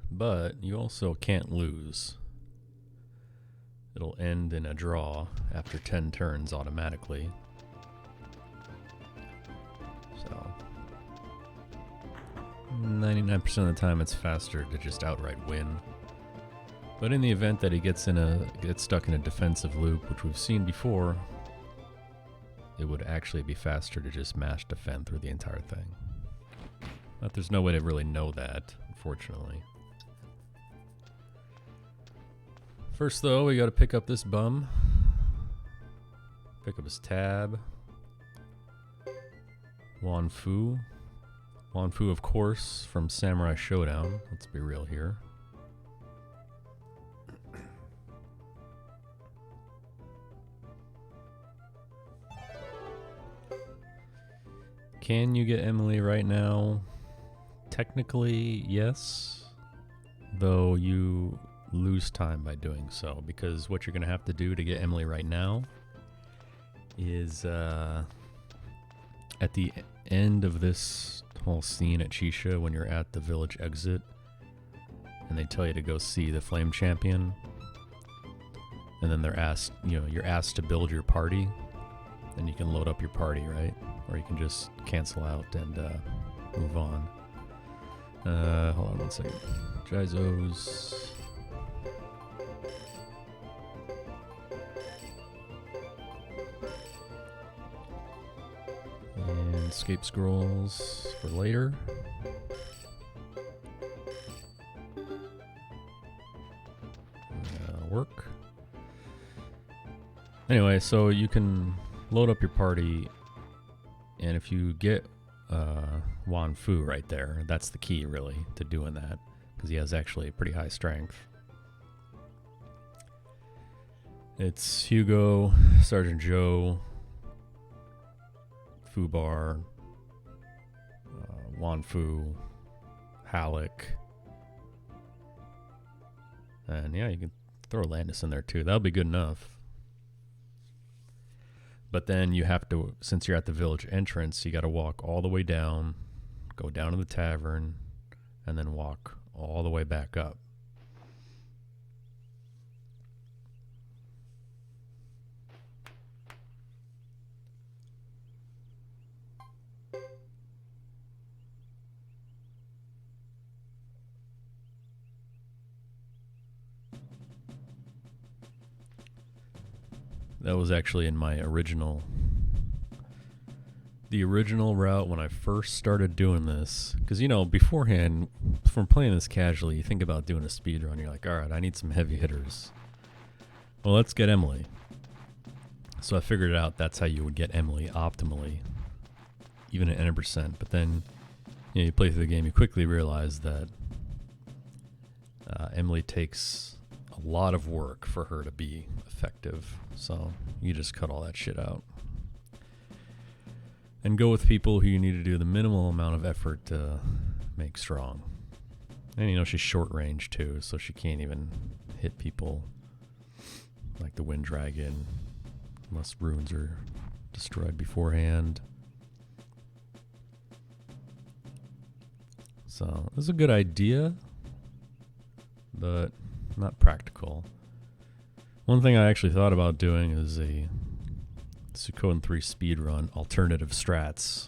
but you also can't lose. It'll end in a draw after 10 turns automatically. So 99% of the time it's faster to just outright win. But in the event that he gets stuck in a defensive loop, which we've seen before, it would actually be faster to just mash defend through the entire thing. But there's no way to really know that, unfortunately. First though, we gotta pick up this bum. Pick up his tab. Wanfu. Wanfu, of course, from Samurai Showdown. Let's be real here. Can you get Emily right now? Technically, yes. Though you lose time by doing so, because what you're going to have to do to get Emily right now is at the end of this whole scene at Chisha, when you're at the village exit and they tell you to go see the Flame Champion, and then they're asked, you're asked to build your party, then you can load up your party, right? Or you can just cancel out and move on. Hold on one second. Jizos. And escape scrolls for later. Work. Anyway, so you can load up your party, and if you get Wanfu right there, that's the key really to doing that, because he has actually pretty high strength. It's Hugo, Sergeant Joe, Fubar, Wanfu, Halleck, and yeah, you can throw Landis in there too. That'll be good enough. But then you have to, since you're at the village entrance, you got to walk all the way down, go down to the tavern, and then walk all the way back up. That was actually in my original, the original route when I first started doing this. Because, beforehand, from playing this casually, you think about doing a speedrun, you're like, all right, I need some heavy hitters. Well, let's get Emily. So I figured out that's how you would get Emily optimally, even at 100%. But then, you play through the game, you quickly realize that Emily takes a lot of work for her to be effective. So you just cut all that shit out. And go with people who you need to do the minimal amount of effort to make strong. And you know, she's short range too, so she can't even hit people like the Wind Dragon unless runes are destroyed beforehand. So this is a good idea, but not practical. One thing I actually thought about doing is a Suikoden 3 speedrun alternative strats.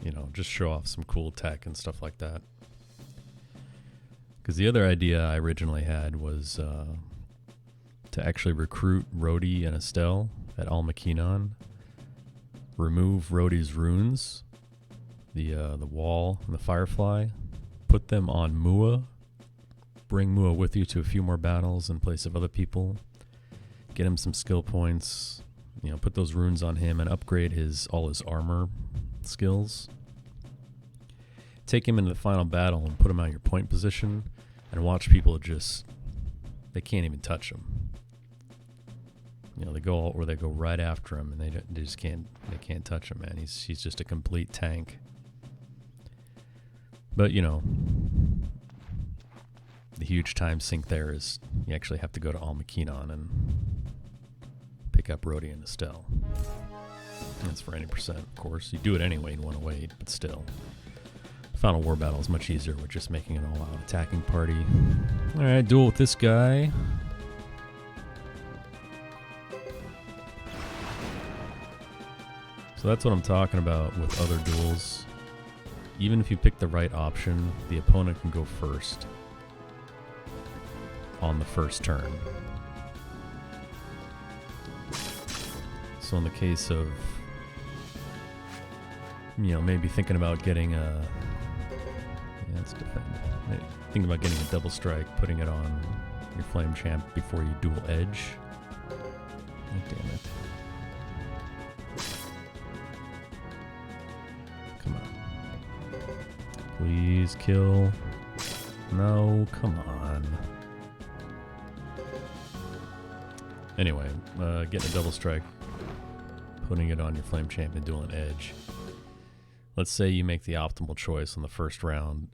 You know, just show off some cool tech and stuff like that. Because the other idea I originally had was to actually recruit Rhodey and Estelle at Almakinon, remove Rhodey's runes, the wall and the firefly, put them on Mua, bring Mua with you to a few more battles in place of other people, get him some skill points, you know, put those runes on him and upgrade all his armor skills. Take him into the final battle and put him out your point position and watch people just, they can't even touch him. You know, they go right after him and they just can't touch him, man. He's just a complete tank. But, you know, the huge time sink there is you actually have to go to Almakinon and pick up Rhodey and Estelle. That's for any percent, of course. You do it anyway in 108, but still. Final War Battle is much easier with just making an all-out attacking party. Alright, duel with this guy. So that's what I'm talking about with other duels. Even if you pick the right option, the opponent can go first on the first turn. So in the case of, you know, maybe thinking about getting a, let's defend. Thinking about getting a double strike, putting it on your flame champ before you dual edge. Oh, damn it. Come on. Please kill. No, come on. Anyway, getting a double strike, putting it on your flame champion, dueling edge. Let's say you make the optimal choice on the first round,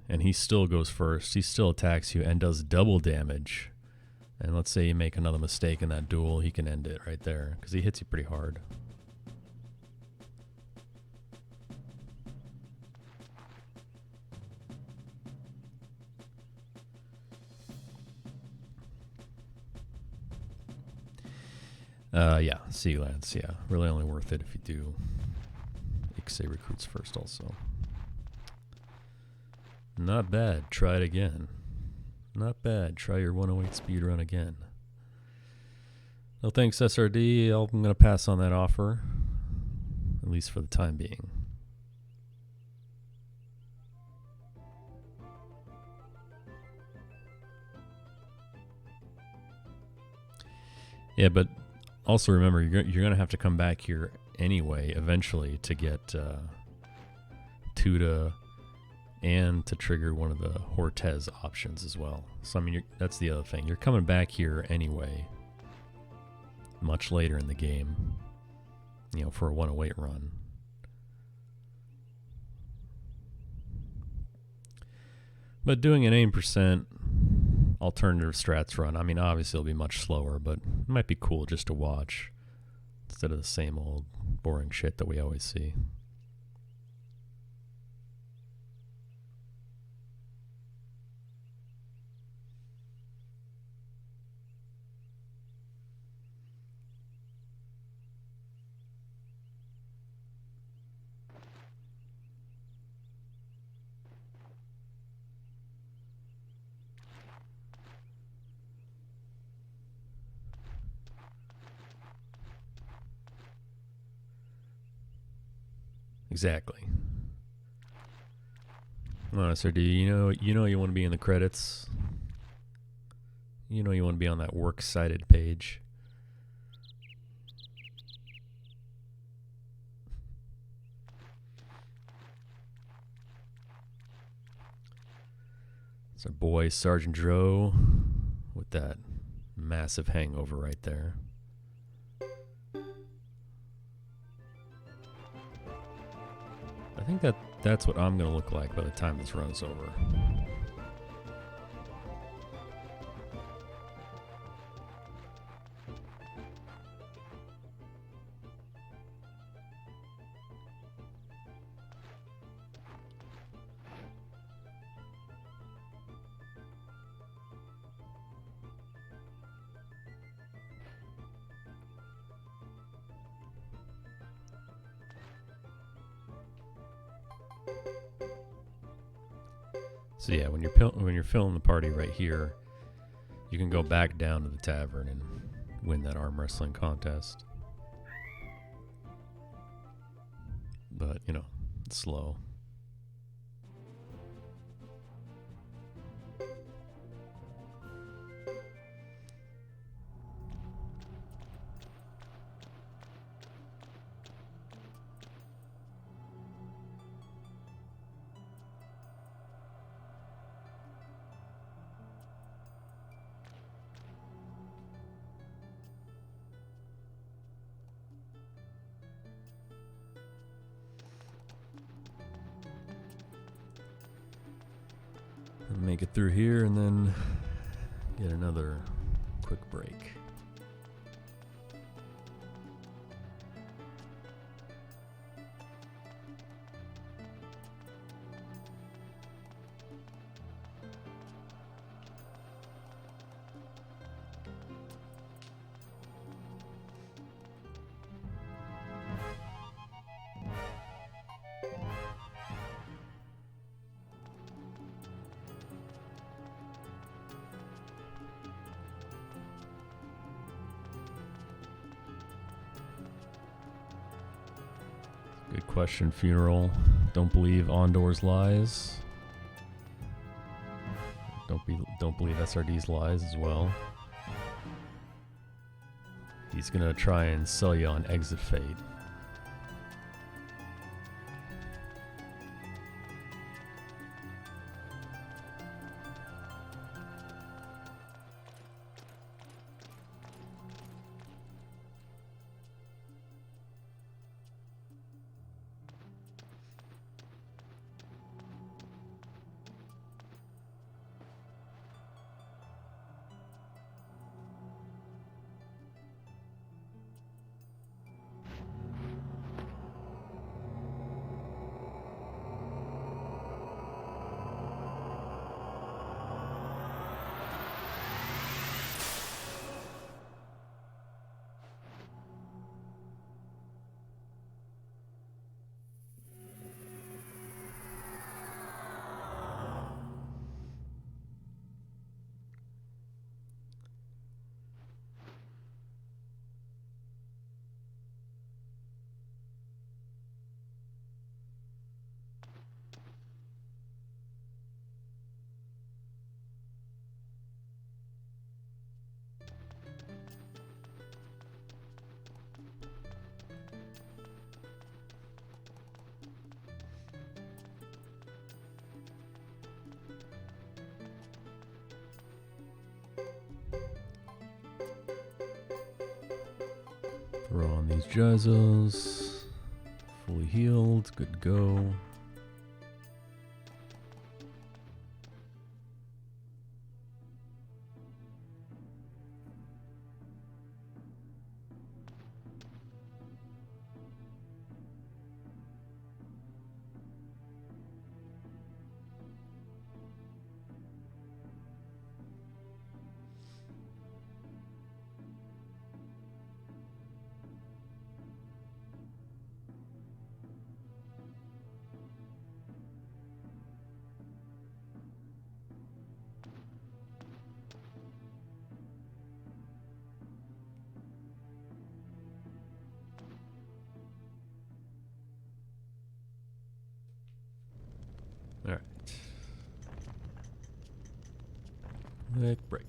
and he still goes first. He still attacks you and does double damage. And let's say you make another mistake in that duel, he can end it right there, because he hits you pretty hard. Yeah, Sea Lance, yeah. Really only worth it if you do Ixay recruits first also. Not bad. Try it again. Not bad. Try your 108 speedrun again. No thanks, SRD. I'm going to pass on that offer, at least for the time being. Yeah, but also remember, you're going to have to come back here anyway, eventually, to get Tuda and to trigger one of the Hortez options as well. So, I mean, that's the other thing. You're coming back here anyway, much later in the game, you know, for a 108 run. But doing an 8% alternative strats run, I mean, obviously it'll be much slower, but it might be cool just to watch instead of the same old boring shit that we always see. Exactly. Come on, SRD, you know you want to be in the credits. You know you want to be on that works cited page. It's our boy Sergeant Dro with that massive hangover right there. I think that's what I'm gonna look like by the time this run is over. So yeah, when you're filling the party right here, you can go back down to the tavern and win that arm wrestling contest. But, you know, it's slow. Make it through here and then get another quick break. Good question, Funeral. Don't believe Ondor's lies. Don't believe SRD's lies as well. He's gonna try and sell you on Exit Fate. Throw on these Jazzos. Fully healed. Good to go. All right. Quick break.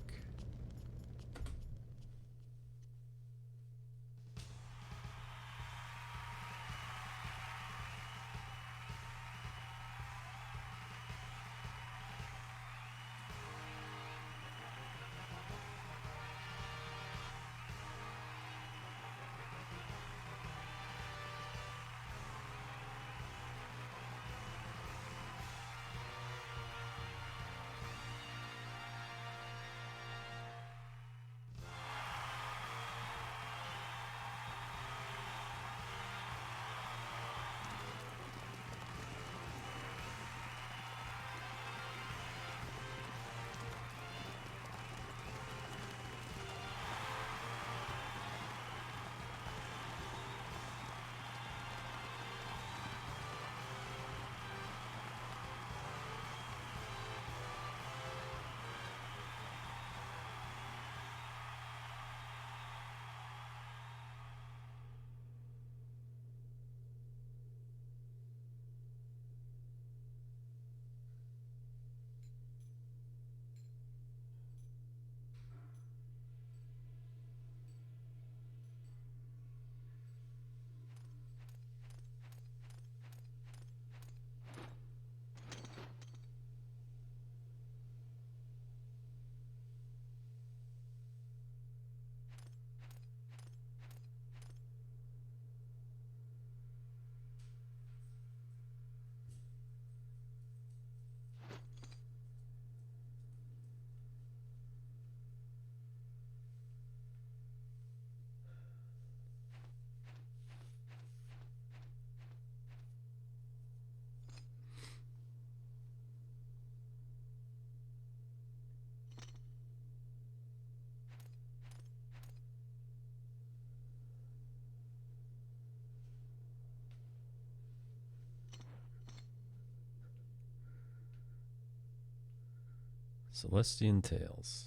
Celestian Tales.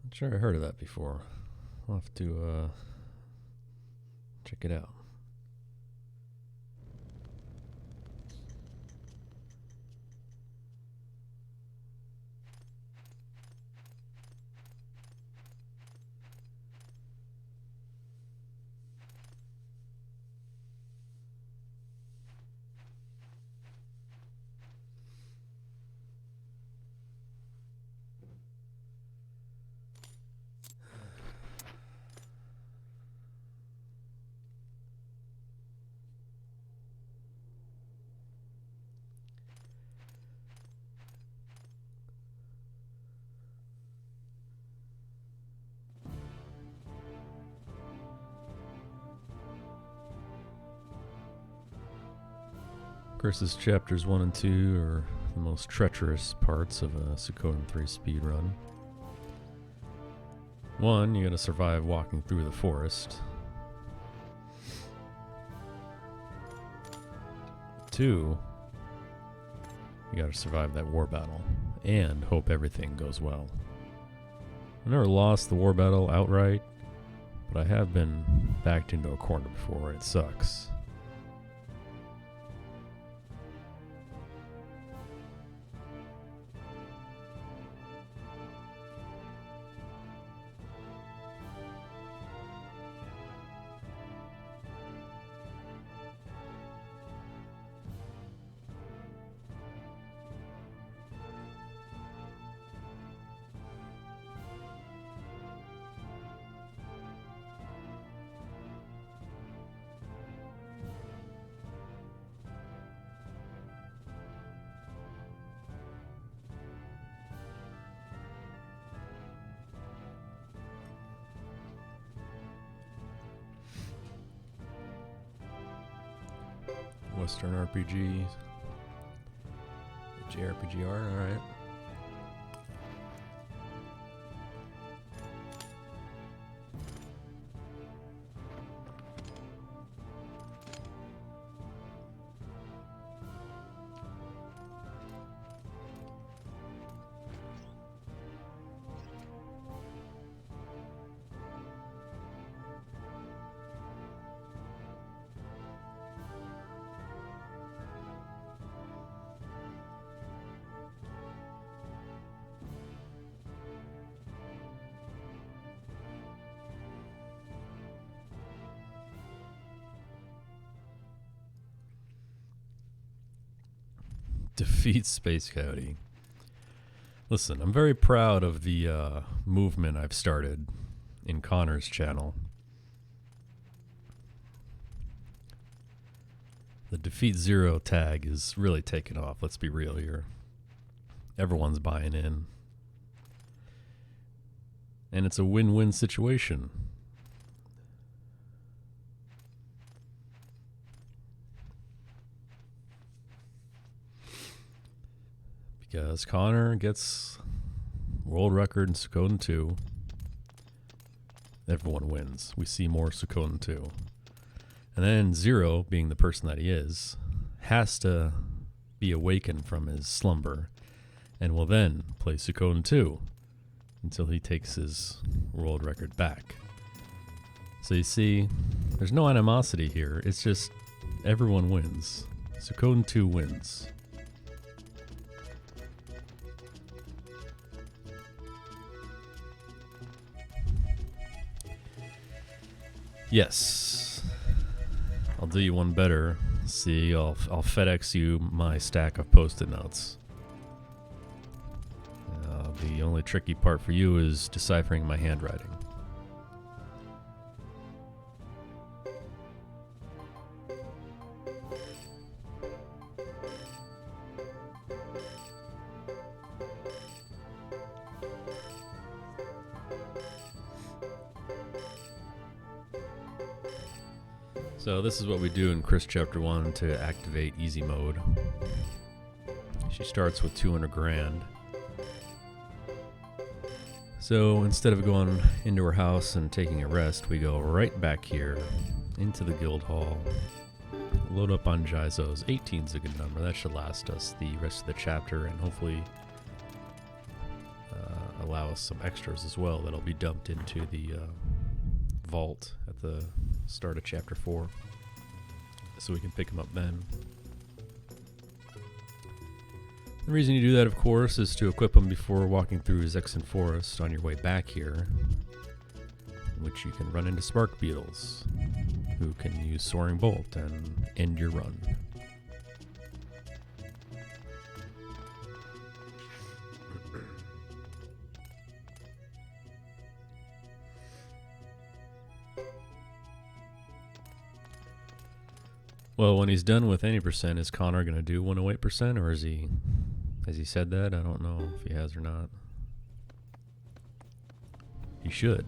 I'm sure I heard of that before. I'll have to check it out. Of course, this chapters 1 and 2 are the most treacherous parts of a Suikoden 3 speedrun. 1, you gotta survive walking through the forest. 2, you gotta survive that war battle and hope everything goes well. I never lost the war battle outright, but I have been backed into a corner before. It sucks. Western RPG, JRPG art, alright. Defeat Space Coyote. Listen, I'm very proud of the movement I've started in Connor's channel. The Defeat Zero tag is really taking off, let's be real here. Everyone's buying in. And it's a win-win situation. Because Connor gets world record in Suikoden 2. Everyone wins. We see more Suikoden 2. And then Zero, being the person that he is, has to be awakened from his slumber and will then play Suikoden 2 until he takes his world record back. So you see, there's no animosity here. It's just everyone wins. Suikoden 2 wins. Yes, I'll do you one better. See, I'll FedEx you my stack of Post-it notes. The only tricky part for you is deciphering my handwriting. So this is what we do in Chris Chapter 1 to activate easy mode. She starts with 200 grand. So instead of going into her house and taking a rest, we go right back here into the guild hall Load up on Jaizo's. 18 is a good number. That should last us the rest of the chapter and hopefully allow us some extras as well that'll be dumped into the vault at the start of chapter 4 so we can pick them up then. The reason you do that, of course, is to equip them before walking through Zexen Forest on your way back here, in which you can run into Spark Beetles, who can use Soaring Bolt and end your run. Well, when he's done with any percent, is Connor going to do 108%, or has he said that? I don't know if he has or not. He should.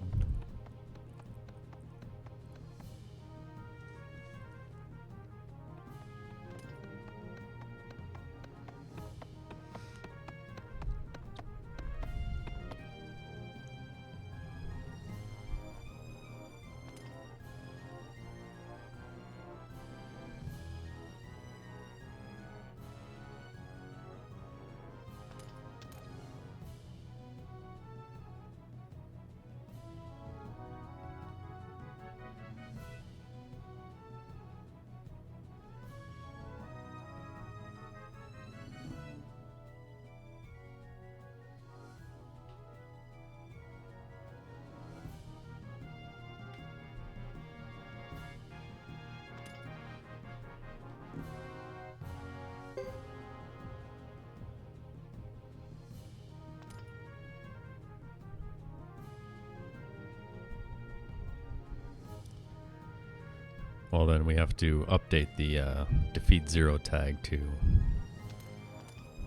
Well, then we have to update the defeat 0 tag to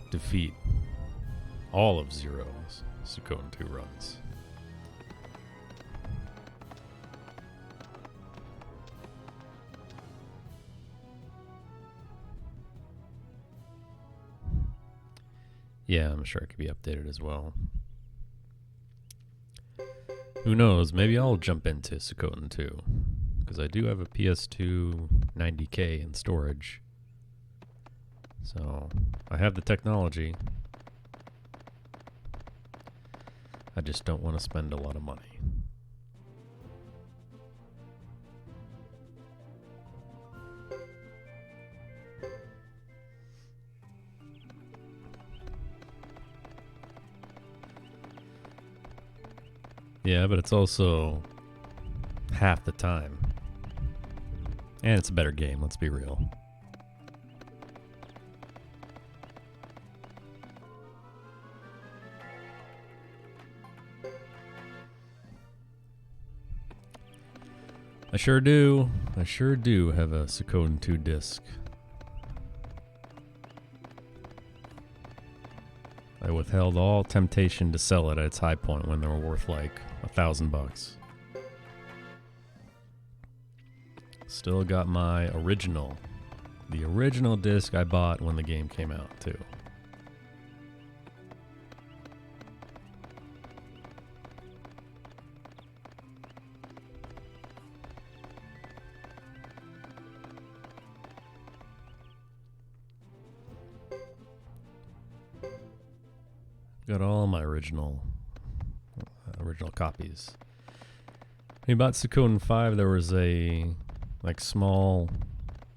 defeat all of Zero's Suikoden 2 runs. Yeah, I'm sure it could be updated as well. Who knows? Maybe I'll jump into Suikoden 2. Because I do have a PS2 90K in storage. So, I have the technology. I just don't want to spend a lot of money. Yeah, but it's also half the time. And it's a better game, let's be real. I sure do have a Suikoden 2 disc. I withheld all temptation to sell it at its high point when they were worth like $1,000. Still got my original, the original disc I bought when the game came out too. Got all my original copies. When you bought Suikoden 5, there was a like small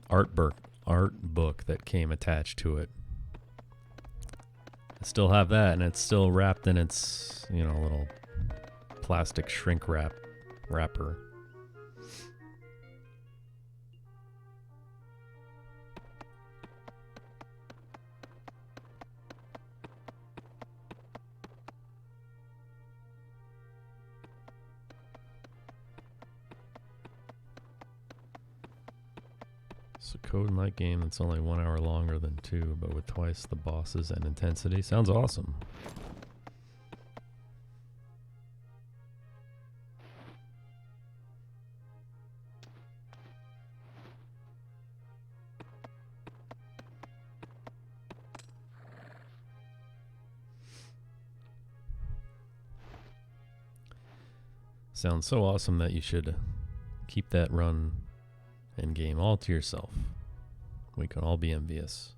art book that came attached to it. I still have that, and it's still wrapped in its, little plastic shrink wrapper. Suikoden-like game that's only 1 hour longer than 2, but with twice the bosses and intensity. Sounds awesome. Sounds so awesome that you should keep that run End game all to yourself. We can all be envious.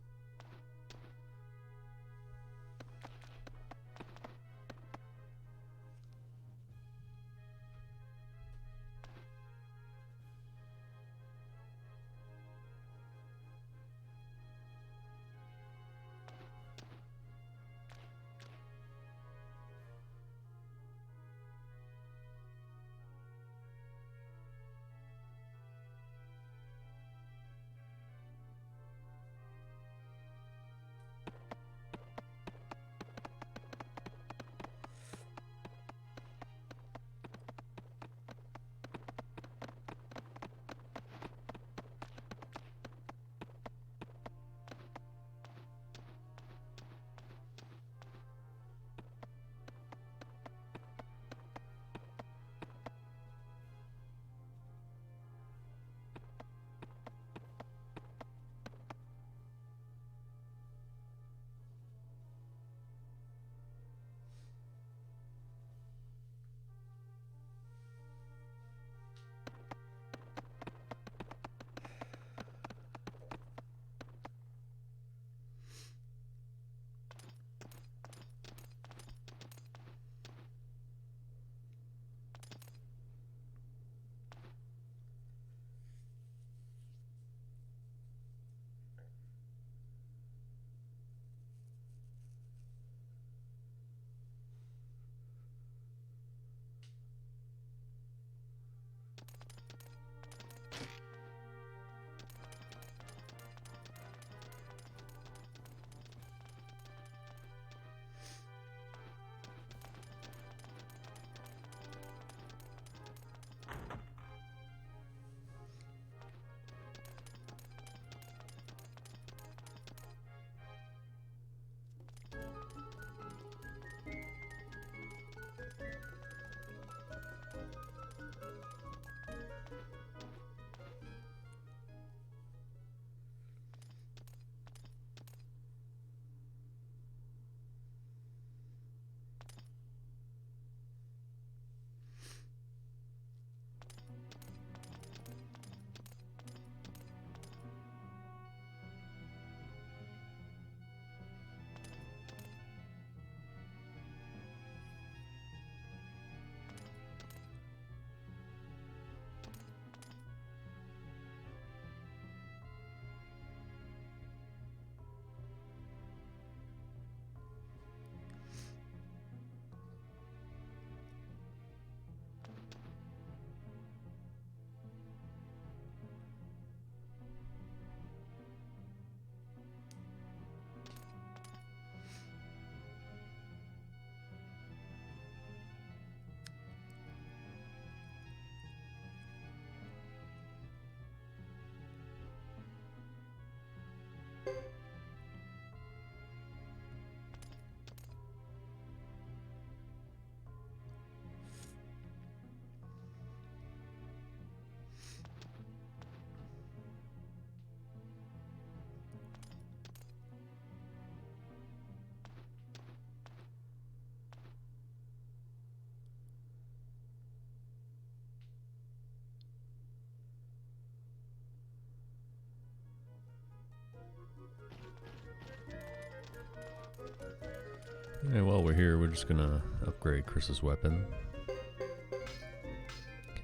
Hey, while we're here, we're just gonna upgrade Chris's weapon.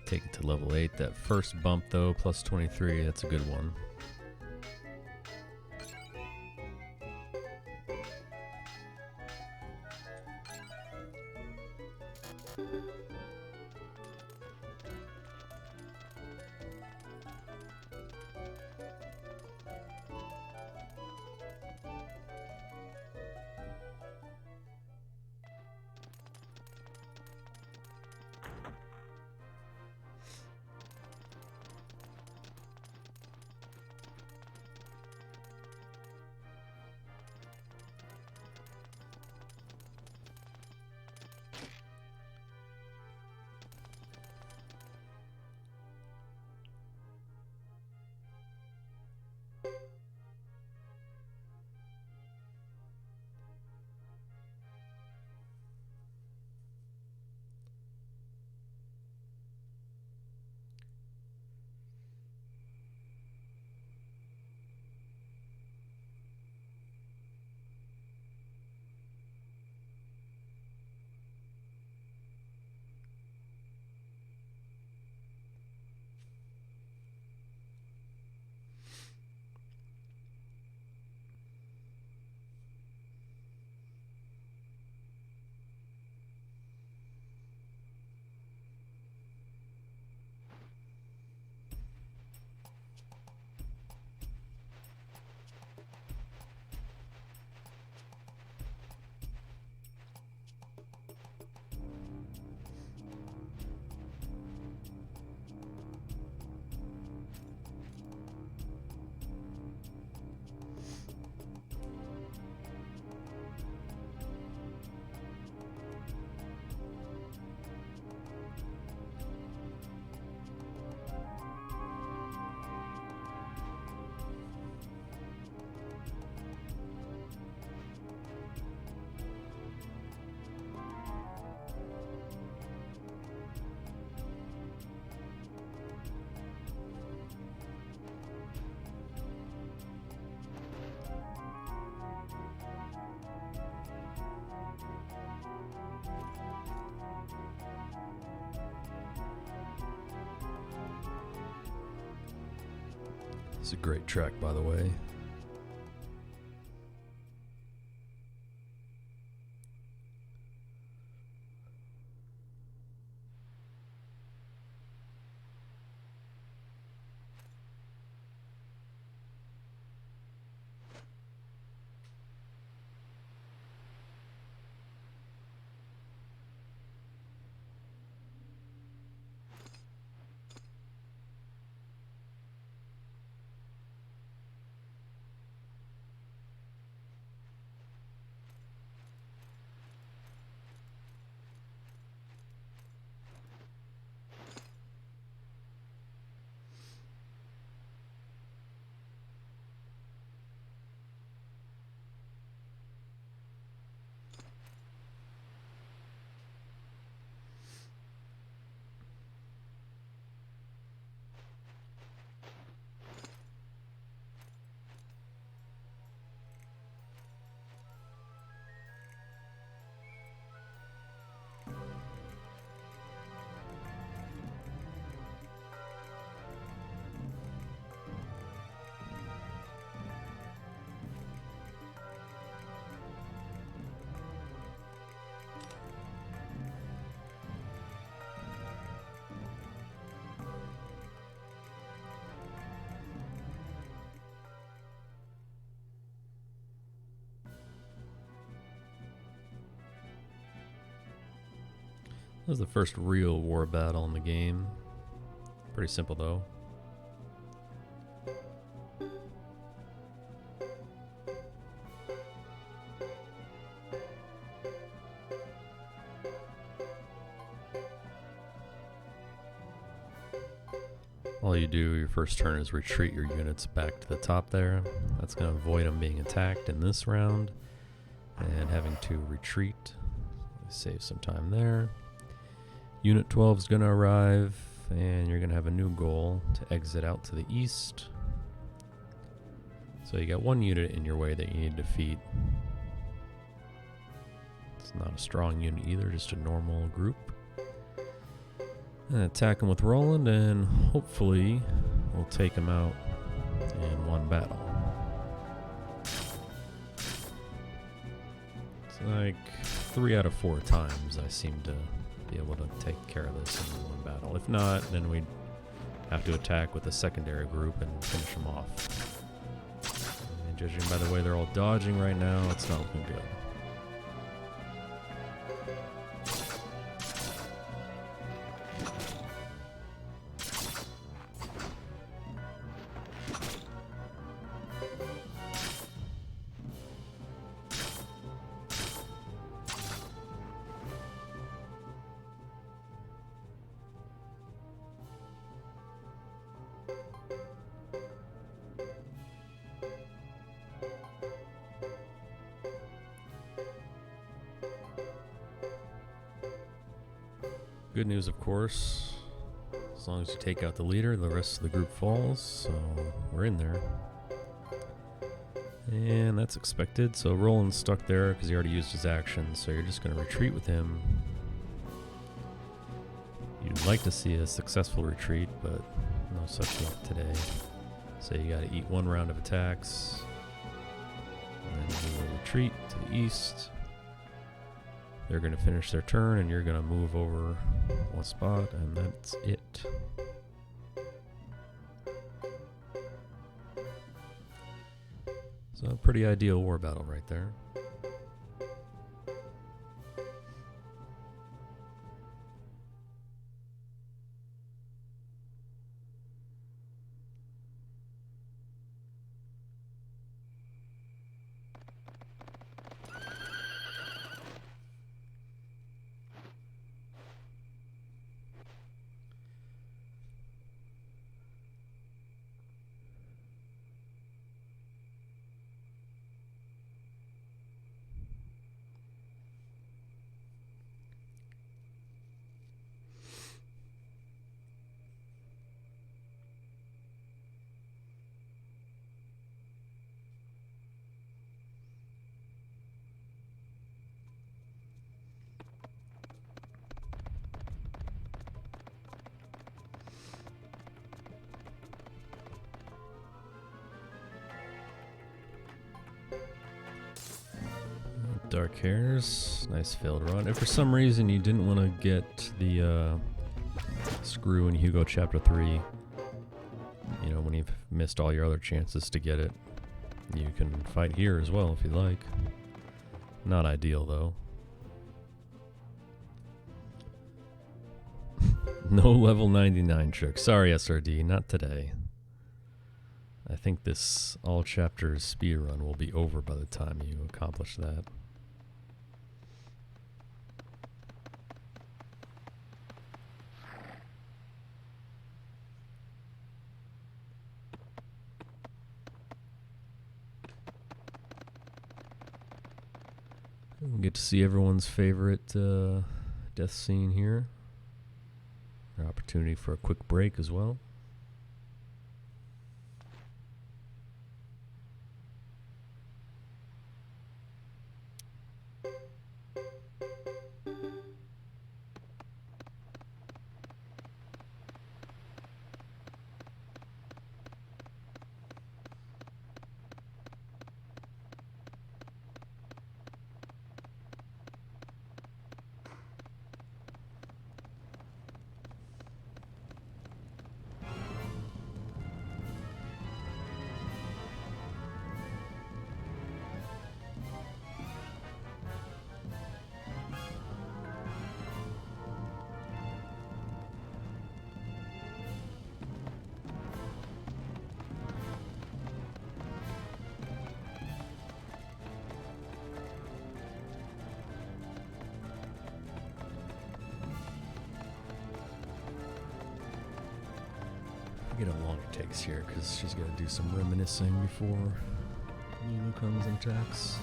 Take it to level 8. That first bump though, plus 23, that's a good one. It's a great track, by the way. This was the first real war battle in the game. Pretty simple though. All you do your first turn is retreat your units back to the top there. That's going to avoid them being attacked in this round and having to retreat. Save some time there. Unit 12 is going to arrive, and you're going to have a new goal to exit out to the east. So you got one unit in your way that you need to defeat. It's not a strong unit either, just a normal group. And attack him with Roland, and hopefully we'll take him out in one battle. It's like 3 out of 4 times I seem to be able to take care of this in one battle. If not, then we'd have to attack with a secondary group and finish them off. And judging by the way they're all dodging right now, it's not looking good. Good news, of course, as long as you take out the leader, the rest of the group falls, so we're in there. And that's expected, so Roland's stuck there because he already used his action, so you're just going to retreat with him. You'd like to see a successful retreat, but no such luck today. So you got to eat one round of attacks, and then you will retreat to the east. They're going to finish their turn, and you're going to move over one spot, and that's it. So a pretty ideal war battle right there. Dark Hairs. Nice failed run. If for some reason you didn't want to get the screw in Hugo Chapter 3, you know, when you've missed all your other chances to get it, you can fight here as well if you like. Not ideal though. No level 99 trick. Sorry, SRD, not today. I think this all chapters speedrun will be over by the time you accomplish that. We get to see everyone's favorite death scene here. An opportunity for a quick break as well. Get how long it takes here because she's got to do some reminiscing before Lulu comes and attacks.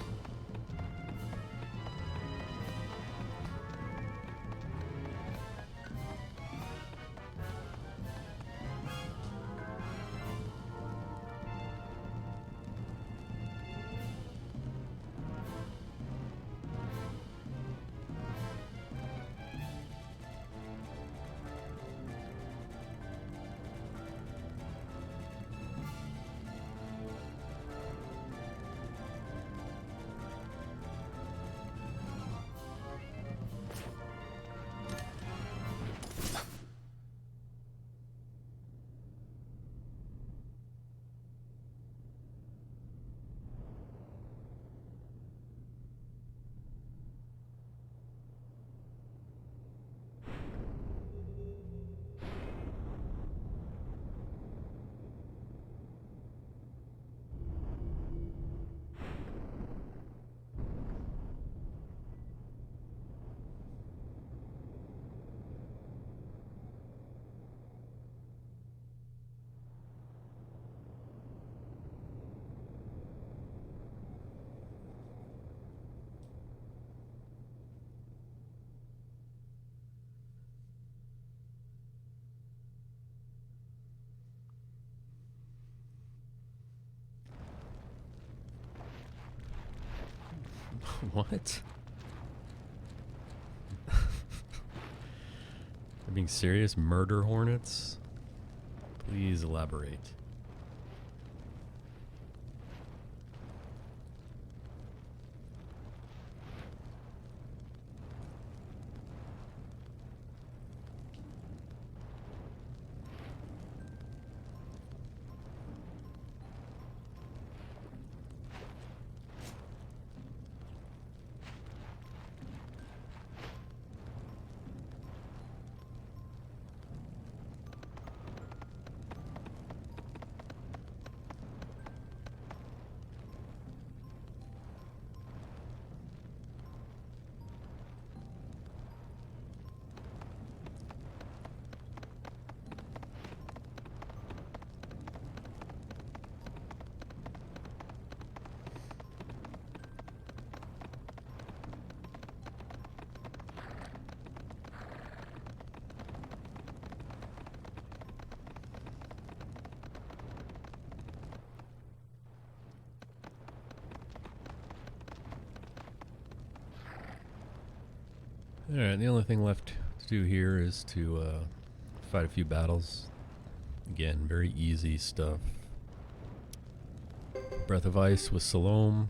What? Are being serious? Murder hornets? Please elaborate. Alright, the only thing left to do here is to fight a few battles. Again, very easy stuff. Breath of Ice with Salome,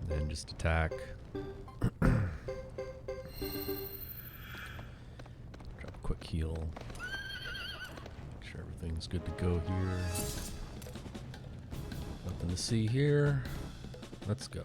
then just attack, Drop a quick heal. Make sure everything's good to go here. Nothing to see here. Let's go.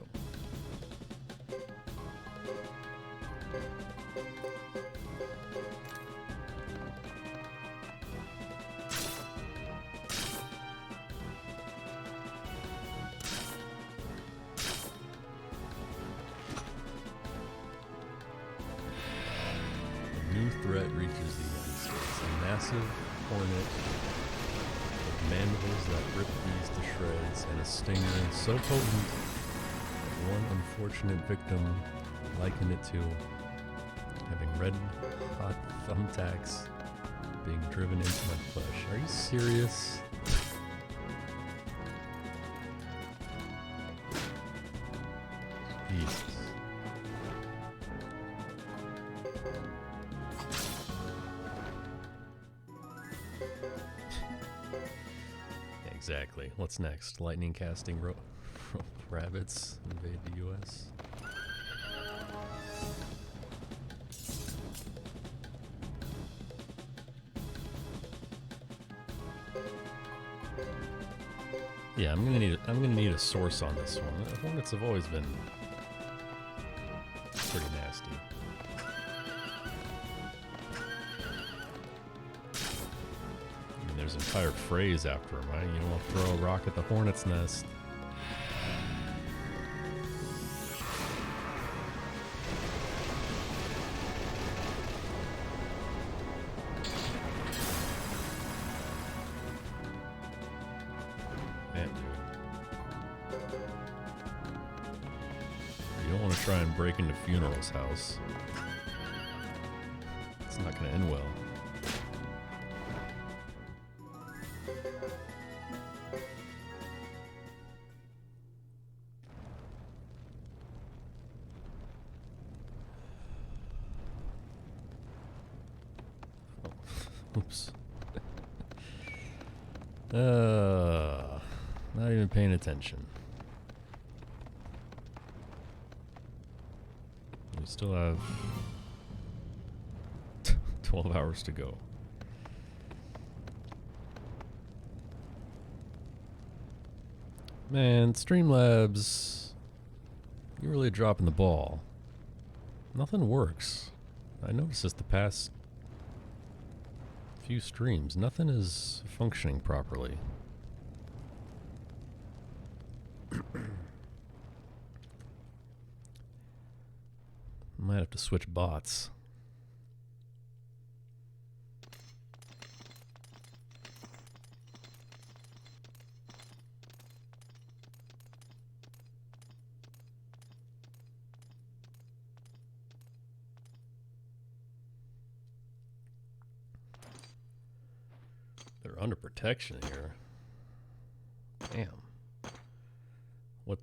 Threat reaches the United States. A massive hornet with mandibles that rip bees to shreds and a stinger so potent that one unfortunate victim likened it to having red hot thumbtacks being driven into my flesh. Are you serious? Jesus. Exactly. What's next? Lightning casting rabbits invade the U.S. Yeah, I'm gonna need a source on this one. The hornets have always been pretty nasty. There's an entire phrase after him, right? You don't want to throw a rock at the hornet's nest. Man, dude. You don't want to try and break into Funeral's house. It's not going to end well. Oops. Not even paying attention. We still have 12 hours to go. Man, Streamlabs, you're really dropping the ball. Nothing works. I noticed this the past few streams. Nothing is functioning properly. Might have to switch bots. They're under protection here. Damn. What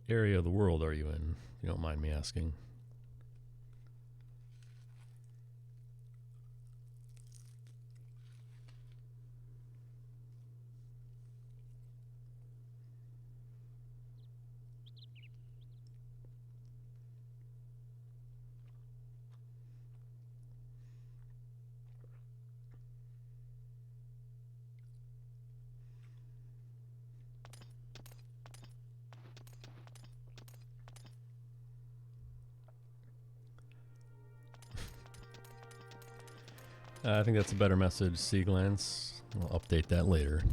area of the world are you in? If you don't mind me asking. I think that's a better message, Seaglance. I'll update that later.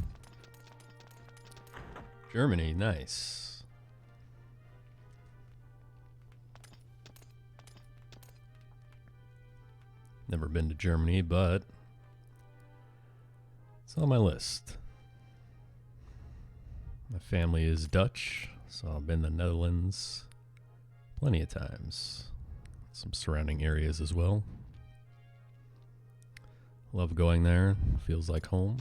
Germany, nice. Never been to Germany, but it's on my list. My family is Dutch, so I've been to the Netherlands plenty of times. Some surrounding areas as well. Love going there. Feels like home.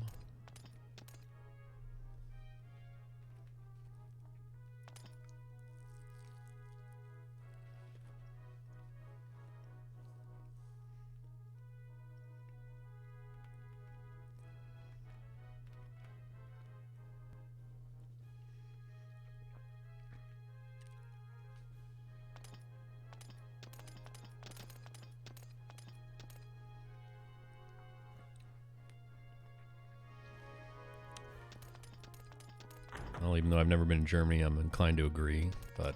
Well, even though I've never been in Germany, I'm inclined to agree, but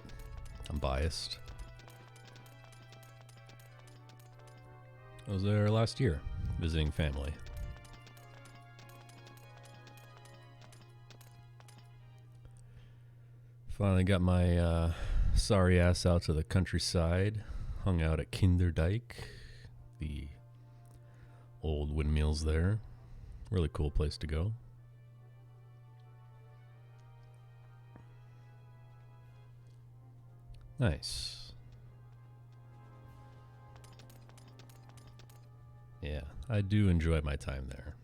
I'm biased. I was there last year, visiting family. Finally got my sorry ass out to the countryside. Hung out at Kinderdijk, the old windmills there. Really cool place to go. Nice. Yeah, I do enjoy my time there.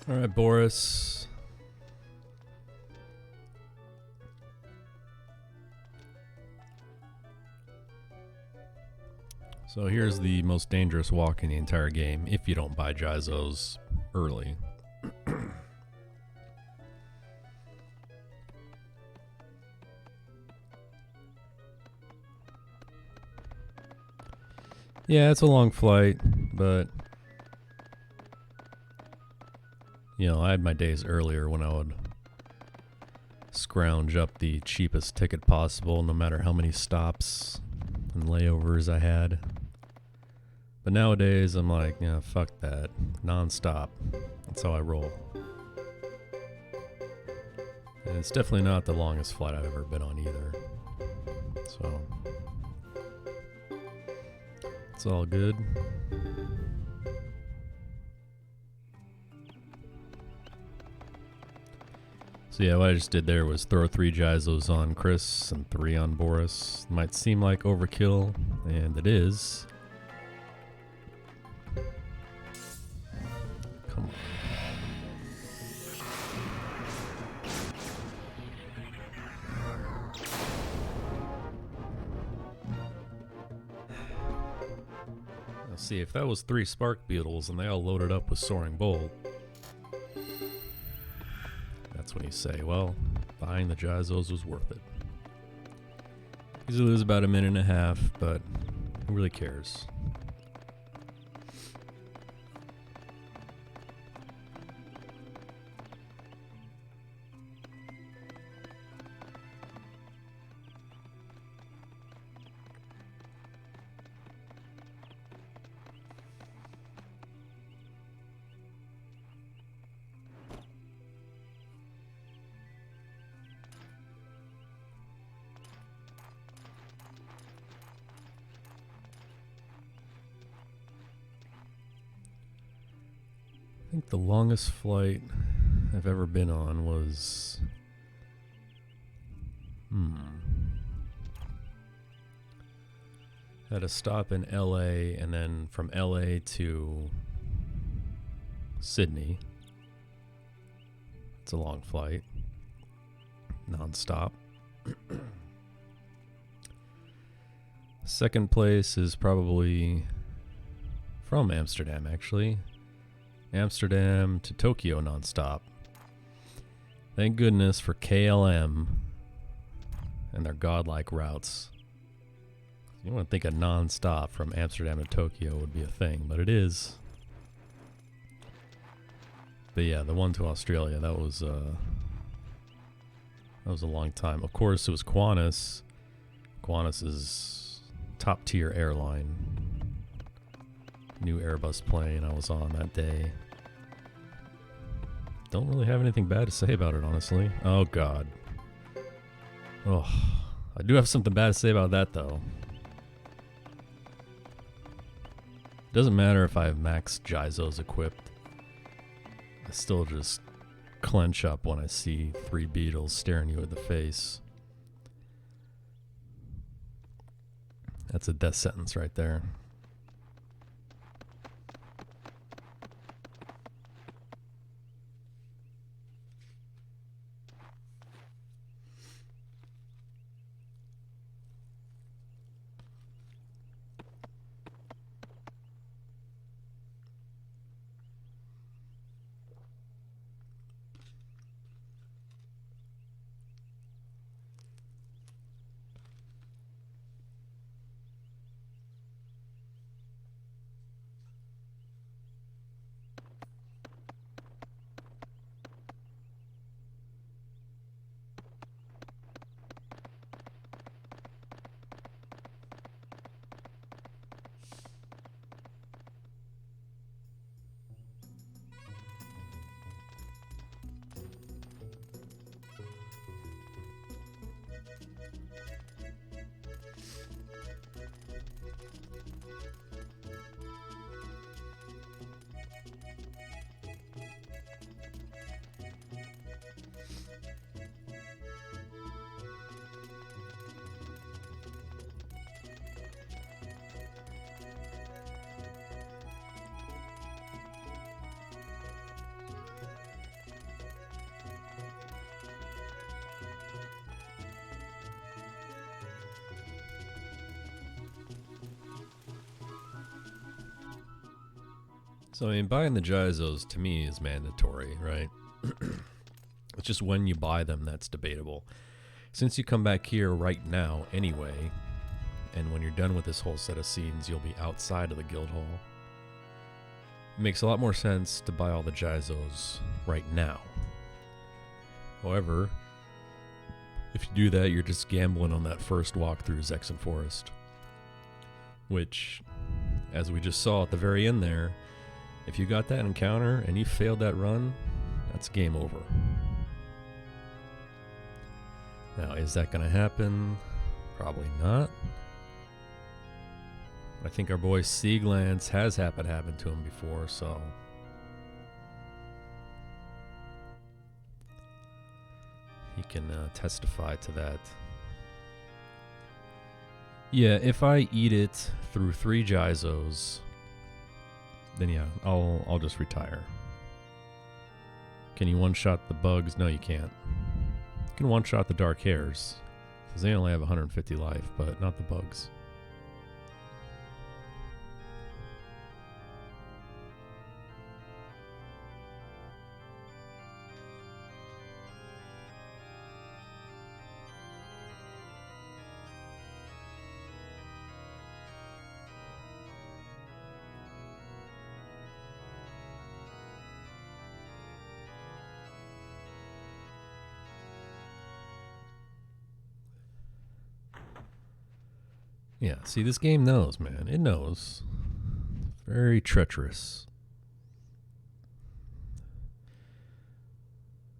All right, Boris. So here's the most dangerous walk in the entire game if you don't buy Jizos early. Yeah, it's a long flight, but you know, I had my days earlier when I would scrounge up the cheapest ticket possible, no matter how many stops and layovers I had. But nowadays, I'm like, yeah, fuck that. Non-stop. That's how I roll. And it's definitely not the longest flight I've ever been on either. So, it's all good. So yeah, what I just did there was throw 3 Jizos on Chris and 3 on Boris. Might seem like overkill, and it is. Come on. Let's see, if that was 3 Spark Beetles and they all loaded up with Soaring Bolt, that's when you say, well, buying the Jizos was worth it. Easily lose about a minute and a half, but who really cares? I think the longest flight I've ever been on was had a stop in LA and then from LA to Sydney. It's a long flight, non-stop. Second place is probably from Amsterdam, actually. Amsterdam to Tokyo nonstop. Thank goodness for KLM and their godlike routes. You wouldn't think a non-stop from Amsterdam to Tokyo would be a thing, but it is. But yeah, the one to Australia, that was a long time. Of course, it was Qantas. Qantas is top tier airline. New Airbus plane I was on that day. Don't really have anything bad to say about it, honestly. Oh god. Oh, I do have something bad to say about that though. Doesn't matter if I have max Jizos equipped. I still just clench up when I see 3 beetles staring you in the face. That's a death sentence right there. So, I mean, buying the gyzos to me is mandatory, right? It's just when you buy them that's debatable. Since you come back here right now anyway, and when you're done with this whole set of scenes, you'll be outside of the guild hall. It makes a lot more sense to buy all the gyzos right now. However, if you do that, you're just gambling on that first walk through Zexen Forest. Which, as we just saw at the very end there, if you got that encounter and you failed that run, that's game over. Now, is that going to happen? Probably not. I think our boy Seaglance has happened to him before, so he can testify to that. Yeah, if I eat it through 3 gyzos, then yeah, I'll just retire. Can you one-shot the bugs? No, you can't. You can one-shot the dark hairs, because they only have 150 life, but not the bugs. Yeah, see, this game knows, man. It knows. Very treacherous.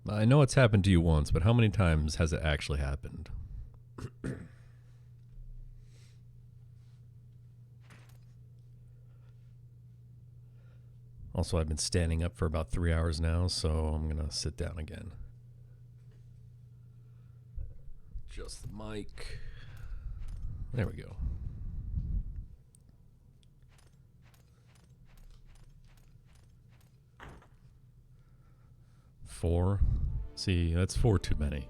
I know it's happened to you once, but how many times has it actually happened? Also, I've been standing up for about 3 hours now, so I'm going to sit down again. Just the mic. There we go. Four. See, that's 4 too many.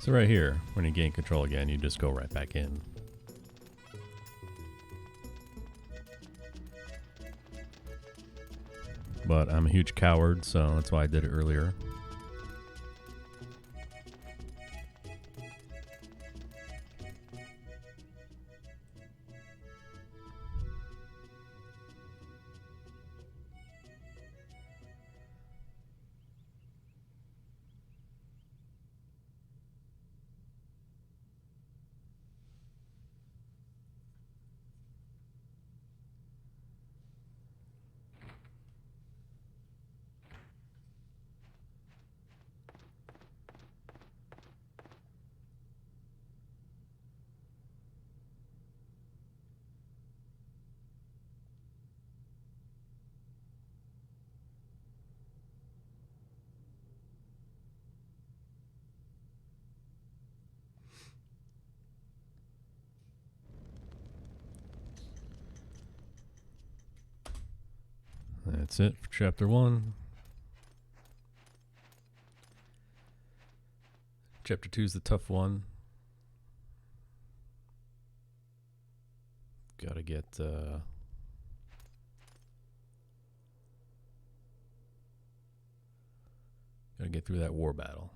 So right here, when you gain control again, you just go right back in. But I'm a huge coward, so that's why I did it earlier. That's it for chapter 1. Chapter 2 is the tough one. Gotta get through that war battle.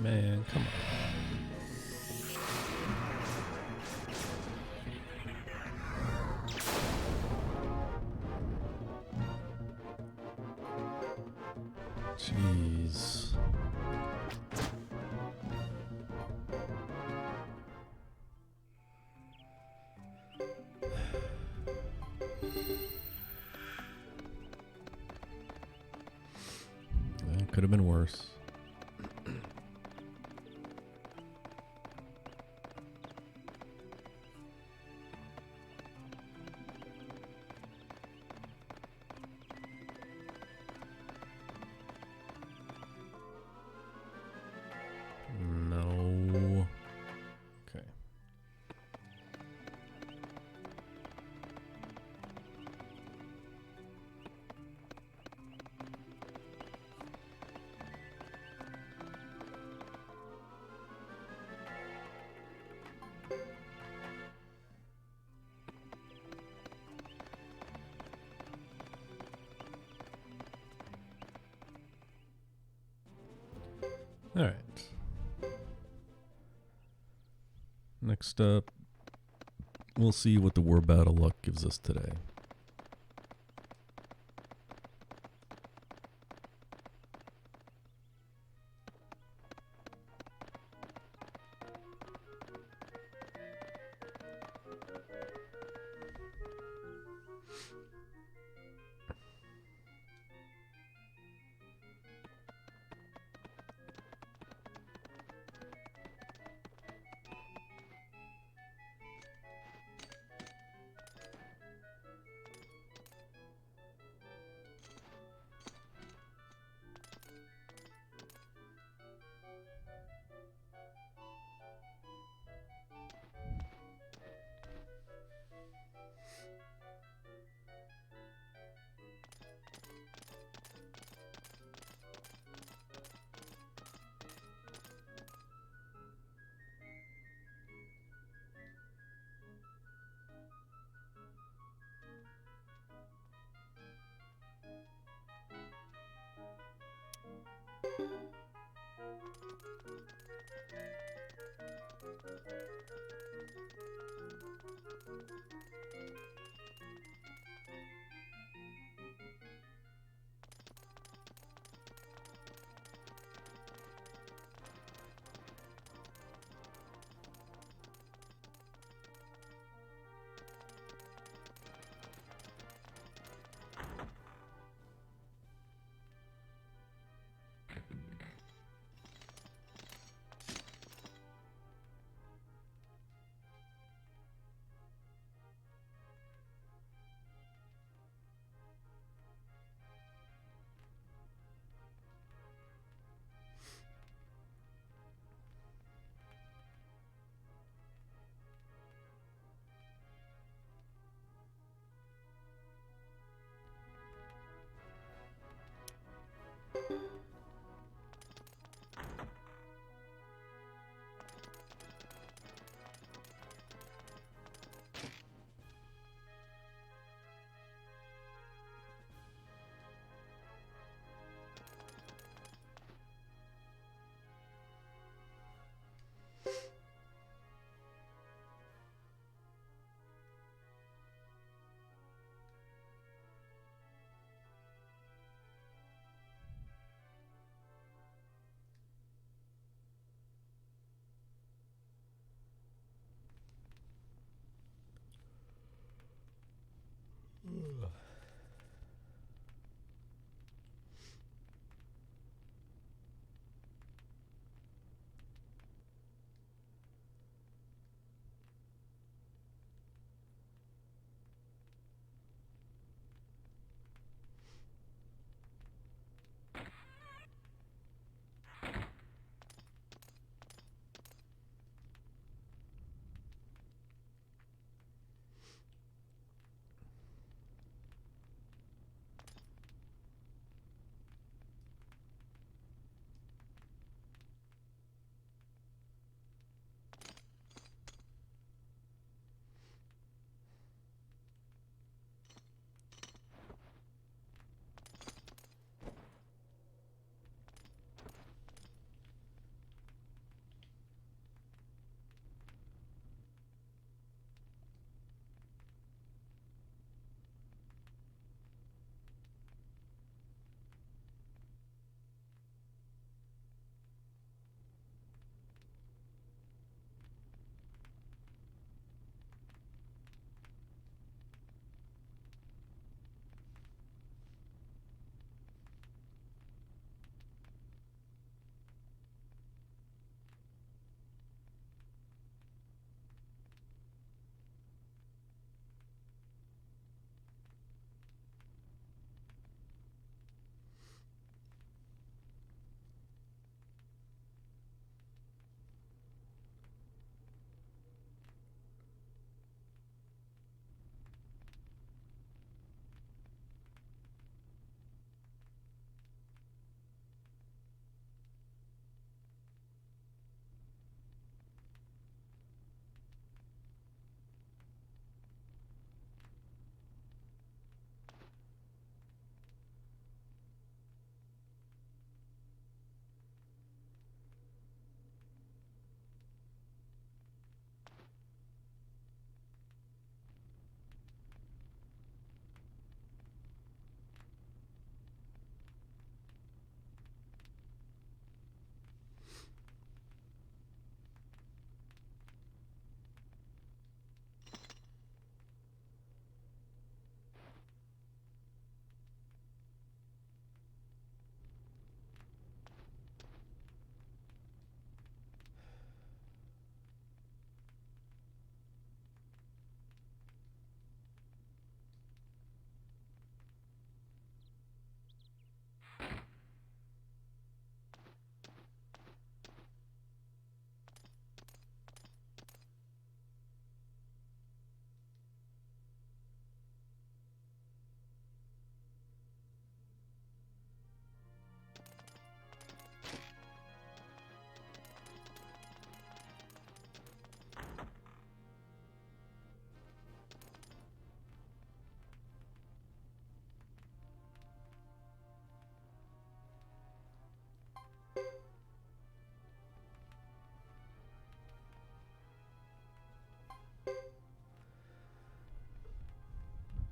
Man, come on. Jeez. That could have been worse. No. Okay. All right. Next up, we'll see what the war battle luck gives us today.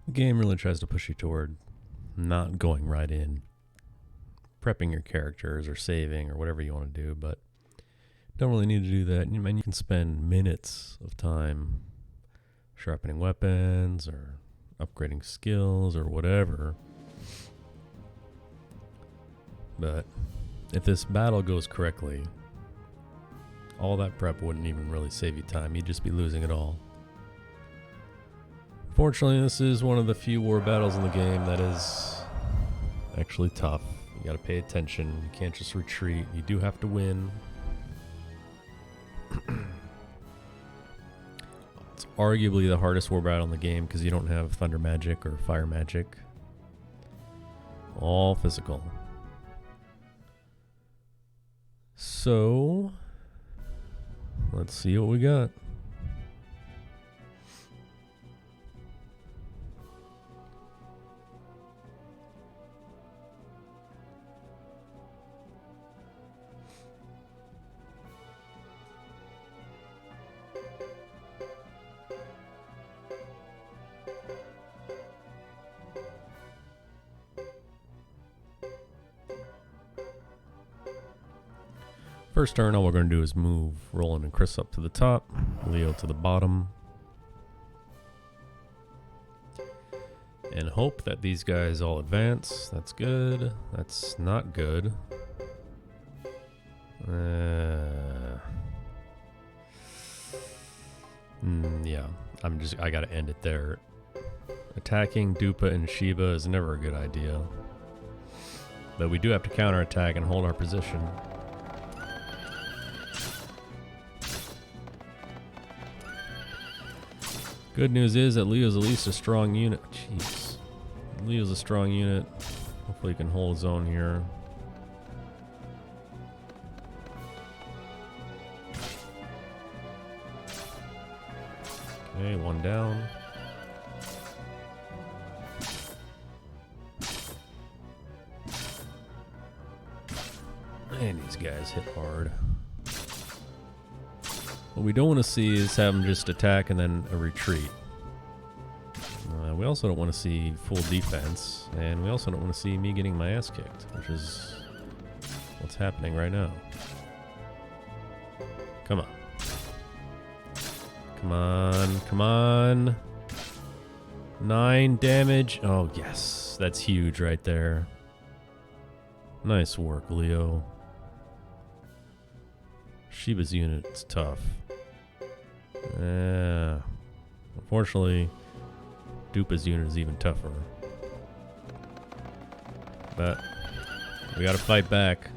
The game really tries to push you toward not going right in, prepping your characters or saving or whatever you want to do, but don't really need to do that. You can spend minutes of time sharpening weapons or upgrading skills or whatever. But if this battle goes correctly, all that prep wouldn't even really save you time. You'd just be losing it all. Fortunately, this is one of the few war battles in the game that is actually tough. You gotta pay attention. You can't just retreat. You do have to win. It's arguably the hardest war battle in the game because you don't have thunder magic or fire magic. All physical. So, let's see what we got. First turn, all we're going to do is move Roland and Chris up to the top, Leo to the bottom. And hope that these guys all advance. That's good. That's not good. Yeah, I gotta end it there. Attacking Dupa and Shiba is never a good idea. But we do have to counterattack and hold our position. Good news is that Leo's at least a strong unit. Jeez. Leo's a strong unit. Hopefully he can hold his own here. Okay, one down. And these guys hit hard. What we don't want to see is have them just attack and then a retreat. We also don't want to see full defense, and we also don't want to see me getting my ass kicked, which is what's happening right now. Come on. Come on, come on. 9 damage. Oh, yes. That's huge right there. Nice work, Leo. Shiba's unit's tough. Unfortunately, Dupa's unit is even tougher. But we gotta fight back.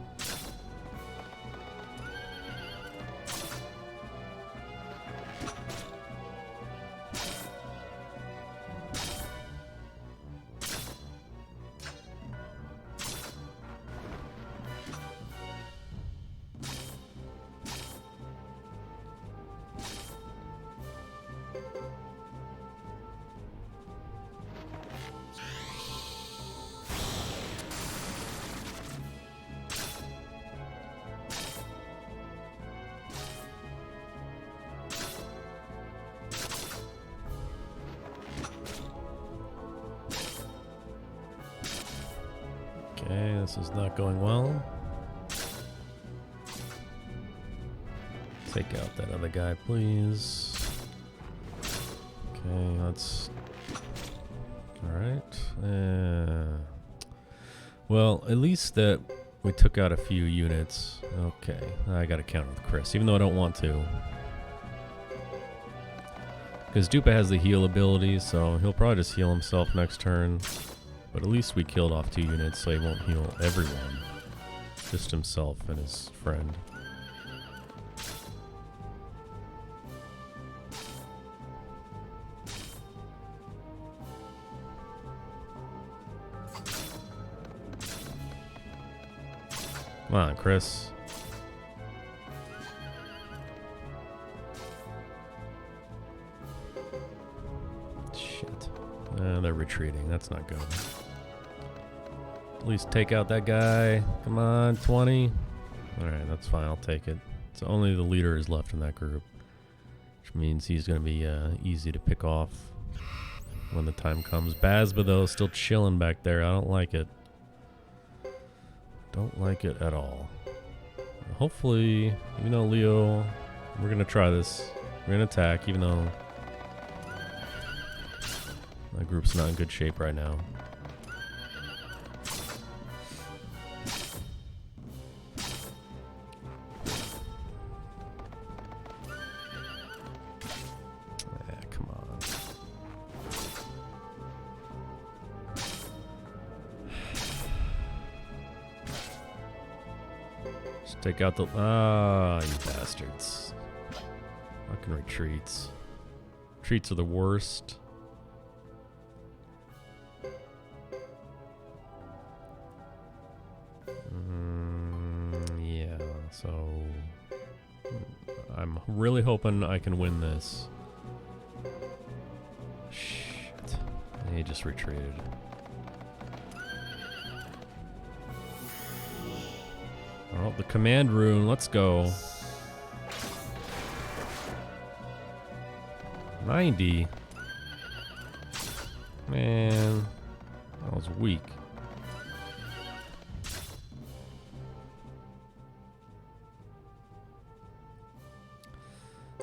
Okay, this is not going well. Take out that other guy, please. Okay, let's... Alright. Well, at least that we took out a few units. Okay, I gotta counter with Chris, even though I don't want to. Because Dupa has the heal ability, so he'll probably just heal himself next turn. But at least we killed off 2 units, so he won't heal everyone. Just himself and his friend. Come on, Chris. Shit. They're retreating. That's not good. At least take out that guy. Come on, 20. Alright, that's fine. I'll take it. So only the leader is left in that group. Which means he's going to be easy to pick off when the time comes. Bazba, though, still chilling back there. I don't like it. Don't like it at all. Hopefully, even though Leo... We're going to try this. We're going to attack, even though... my group's not in good shape right now. Take out the... you bastards. Fucking retreats. Retreats are the worst. Yeah, so... I'm really hoping I can win this. Shit. He just retreated. Oh, the command rune. Let's go. 90. Man, that was weak.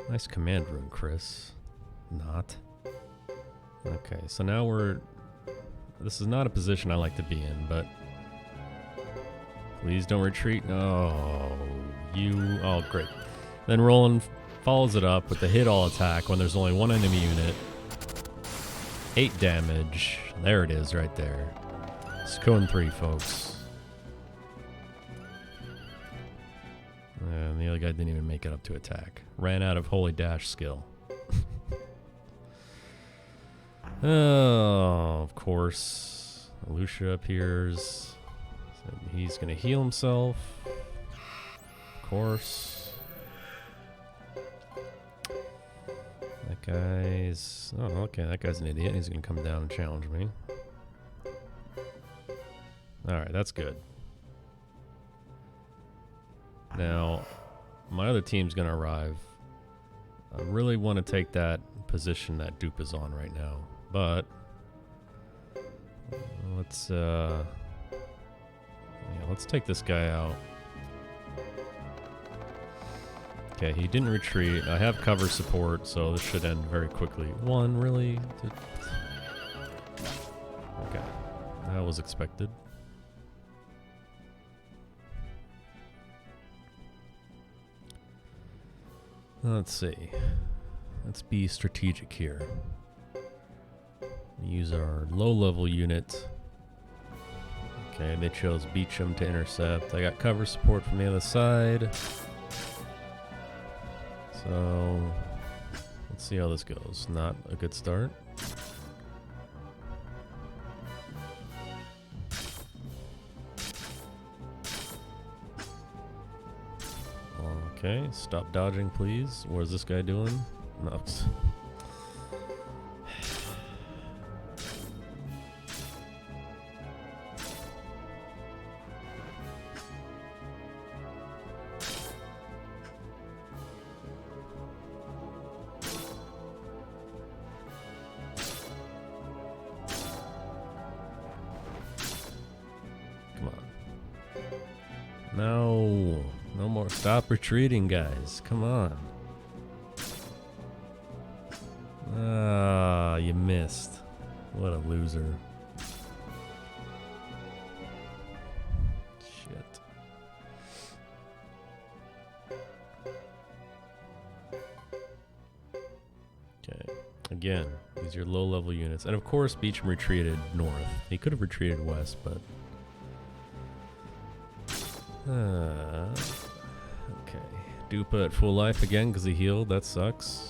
Nice command rune, Chris. Not. Okay, so now we're This is not a position I like to be in, but please don't retreat. Oh, oh, great. Then Roland follows it up with the hit all attack when there's only one enemy unit. 8 damage. There it is right there. Suikoden 3, folks. And the other guy didn't even make it up to attack. Ran out of holy dash skill. Oh, of course. Lucia appears. He's going to heal himself. Of course. That guy's... Oh, okay. That guy's an idiot. He's going to come down and challenge me. Alright, that's good. Now, my other team's going to arrive. I really want to take that position that Dupe is on right now. But let's let's take this guy out. Okay, he didn't retreat. I have cover support, so this should end very quickly. One, really? Okay, that was expected. Let's see. Let's be strategic here. Use our low-level unit. Okay, they chose Beecham to intercept. I got cover support from the other side. So, let's see how this goes. Not a good start. Okay, stop dodging, please. What is this guy doing? No. No, no more. Stop retreating, guys. Come on. Ah, you missed. What a loser. Shit. Okay. Again, these are your low-level units. And of course, Beecham retreated north. He could have retreated west, but... okay. Dupa at full life again because he healed. That sucks.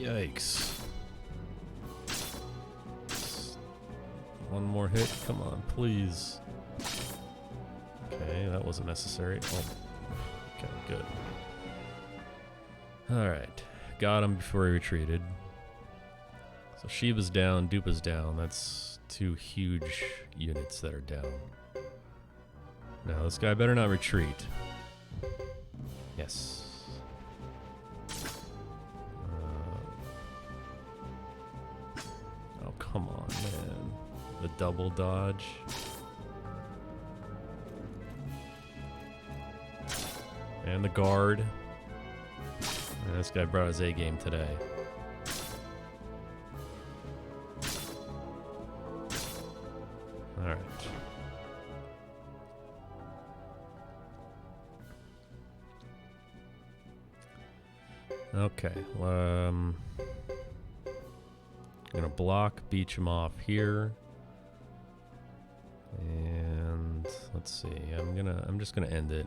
Yikes. One more hit. Come on, please. Okay, that wasn't necessary. Oh. Okay, good. Alright. Got him before he retreated. So Shiva's down, Dupa's down. That's 2 huge units that are down. Now, this guy better not retreat. Yes. Come on, man. The double dodge. And the guard. And this guy brought his A game today. Alright. Okay. I'm gonna block Beecham off here, and let's see. I'm just gonna end it.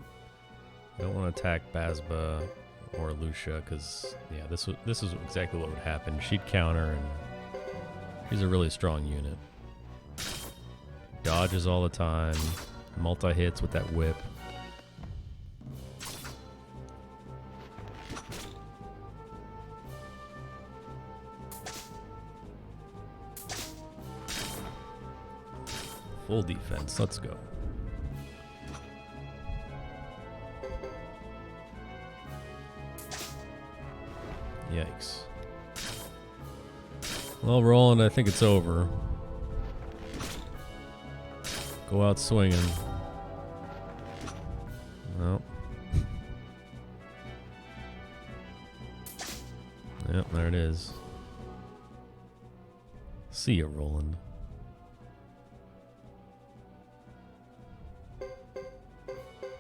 I don't want to attack Basba or Lucia because yeah, this is exactly what would happen. She'd counter, and she's a really strong unit. Dodges all the time, multi hits with that whip. Full defense. Let's go. Yikes. Well, Roland, I think it's over. Go out swinging. Well. Yep, there it is. See ya, Roland.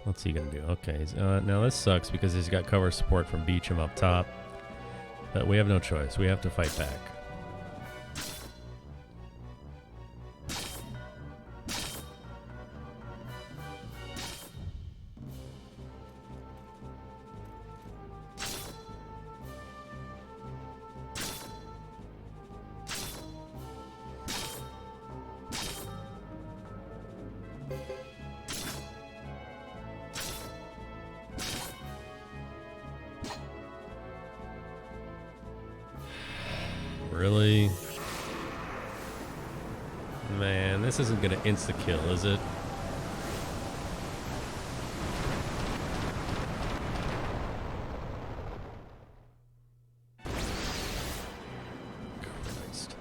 What's he gonna do? Okay, now this sucks because he's got cover support from Beecham up top. But we have no choice. We have to fight back. Really? Man, this isn't gonna insta-kill, is it? Christ.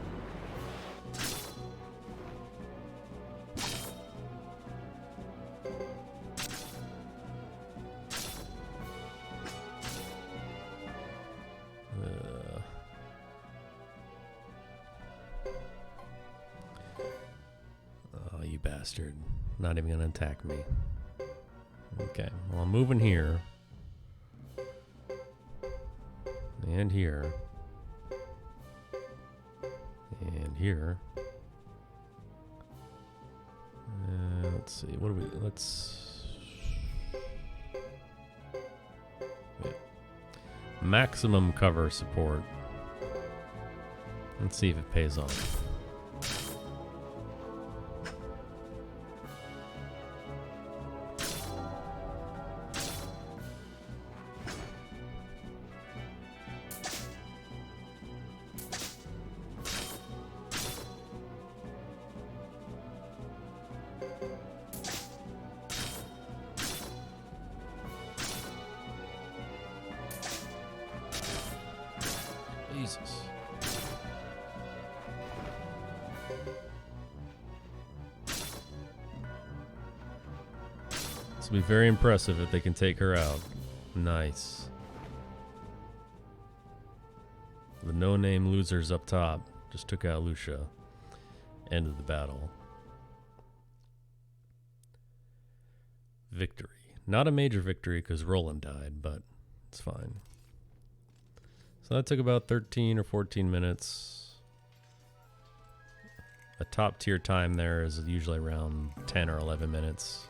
Oh, you bastard. Not even gonna attack me. Okay, well, I'm moving here. And here. And here. Let's see, what do we, let's... Yeah. Maximum cover support. Let's see if it pays off. Jesus. This will be very impressive if they can take her out. Nice. The no-name losers up top just took out Lucia. End of the battle. Victory. Not a major victory because Roland died, but it's fine. So that took about 13 or 14 minutes. A top tier time there is usually around 10 or 11 minutes.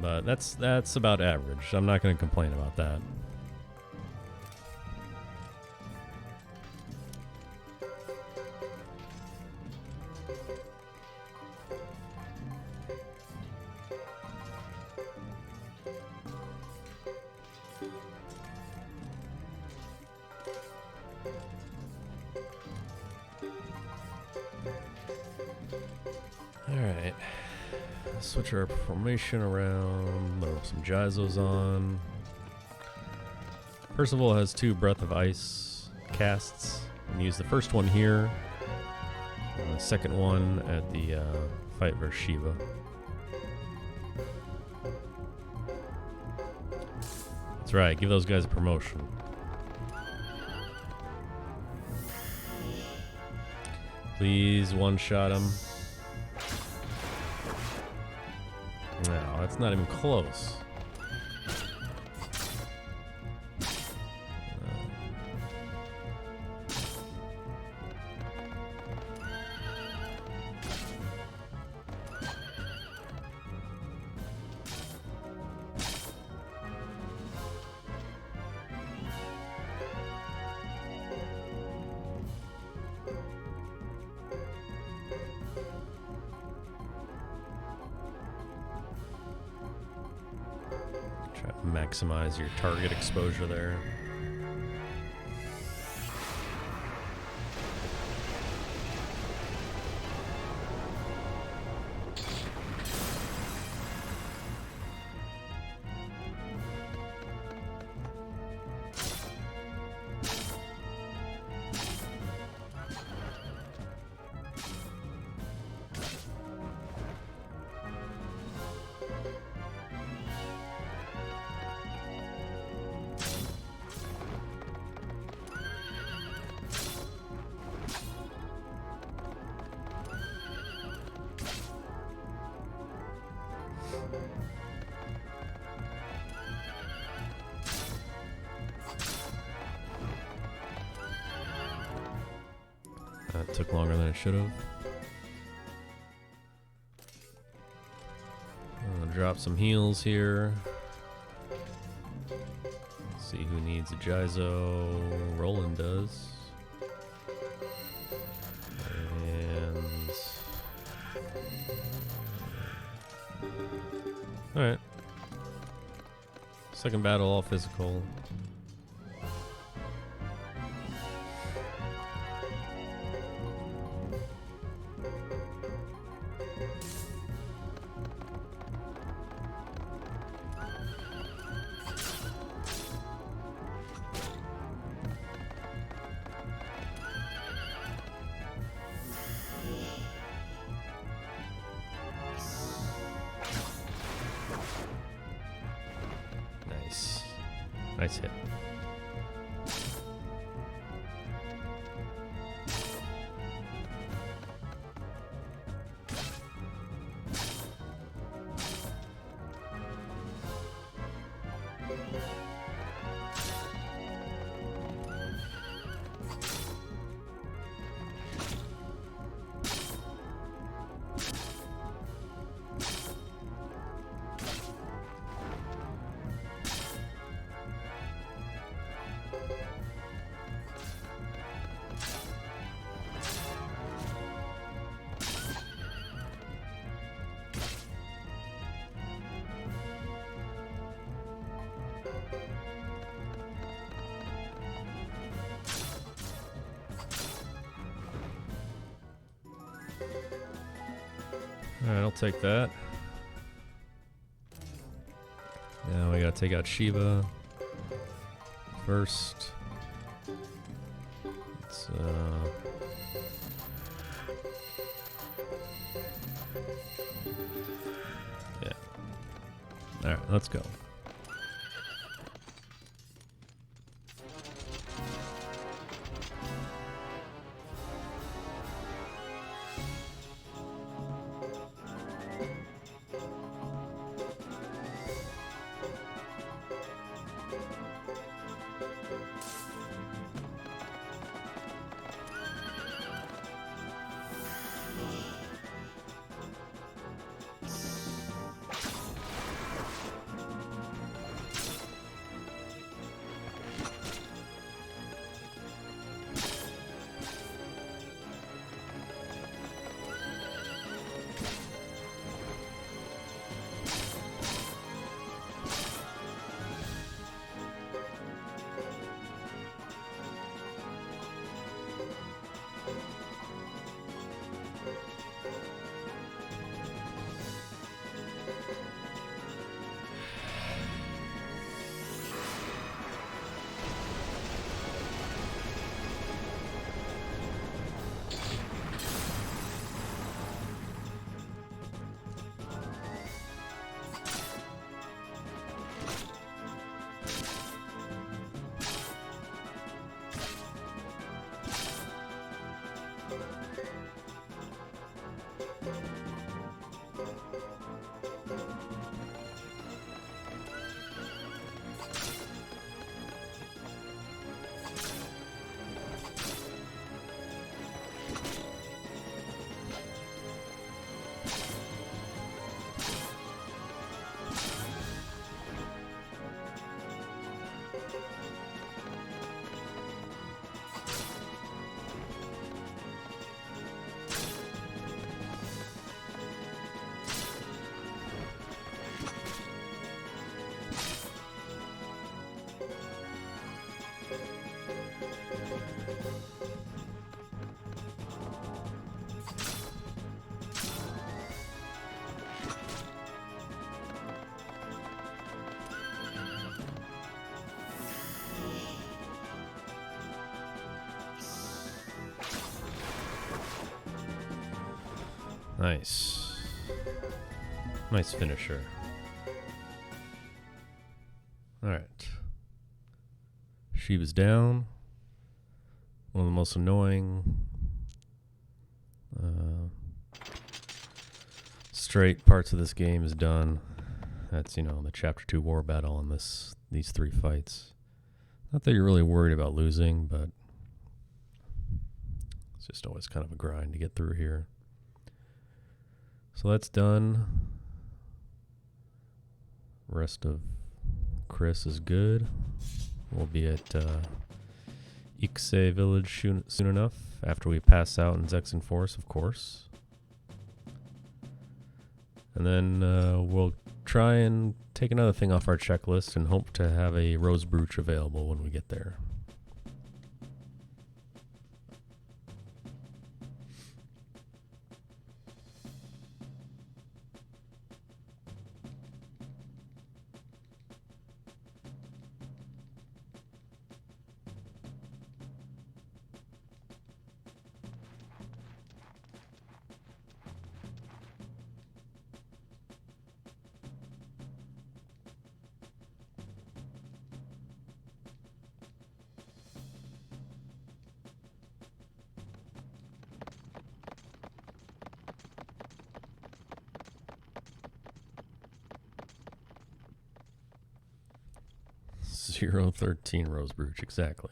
But that's about average. I'm not going to complain about that. Alright, switch our formation around, throw some Gyzos on. Percival has 2 Breath of Ice casts, and use the first one here, and the second one at the fight versus Shiva. That's right, give those guys a promotion. Please one-shot him. No, that's not even close. Try to maximize your target exposure there. That took longer than it should have. I'm gonna drop some heals here. See who needs a Jizo. Roland does. And alright. Second battle, all physical. Nice hit. Alright, I'll take that. Now we gotta take out Shiva first. Let's, yeah. Alright, let's go. Nice. Nice finisher. Alright. Shiva's down. One of the most annoying straight parts of this game is done. That's, you know, the Chapter 2 war battle and these three fights. Not that you're really worried about losing, but just always kind of a grind to get through here. So that's done. Rest of Chris is good. We'll be at Ikse Village soon enough, after we pass out in Zexen Force, of course. And then we'll try and take another thing off our checklist and hope to have a Rose Brooch available when we get there. Zero 13 Rose Brooch, exactly.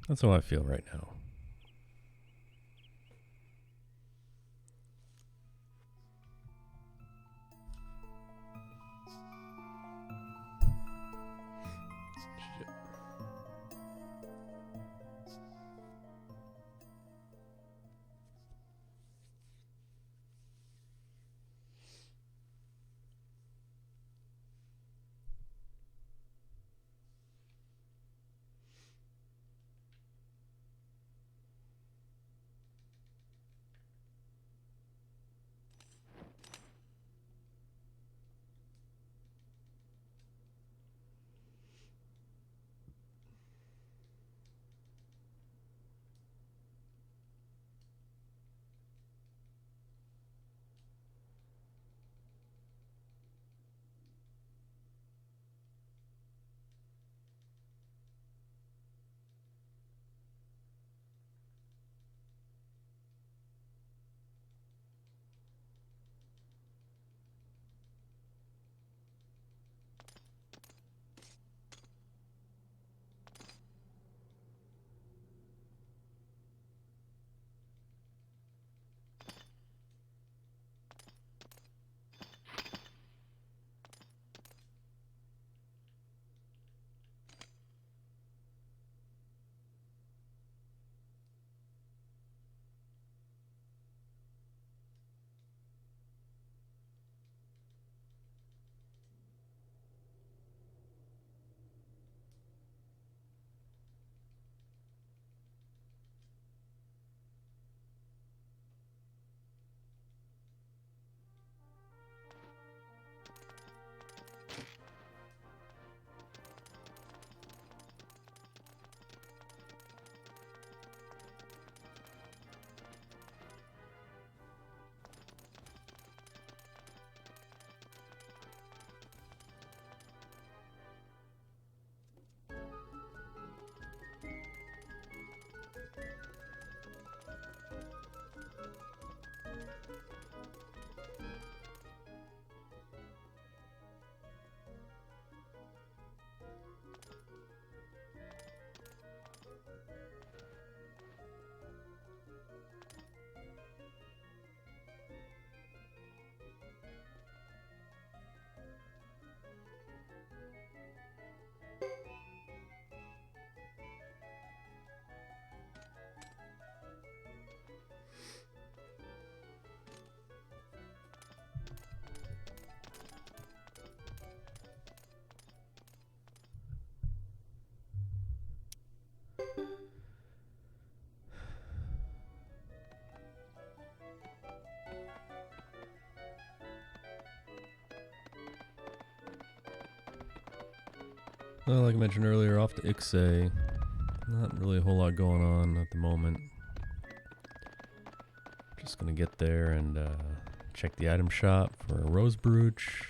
That's how I feel right now. Well, like I mentioned earlier, off to Ixay. Not really a whole lot going on at the moment. Just gonna get there and check the item shop for a rose brooch.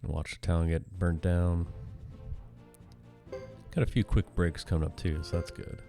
And watch the town get burnt down. Got a few quick breaks coming up too, so that's good.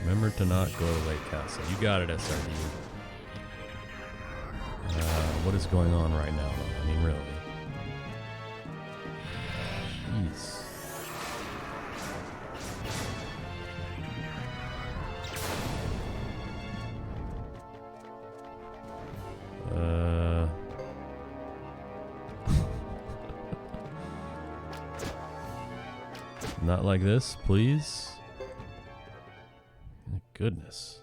Remember to not go to Lake Castle. You got it, SRD. What is going on right now, though? I mean, really. Jeez. Not like this, please. My goodness.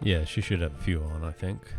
Yeah, she should have a few on, I think.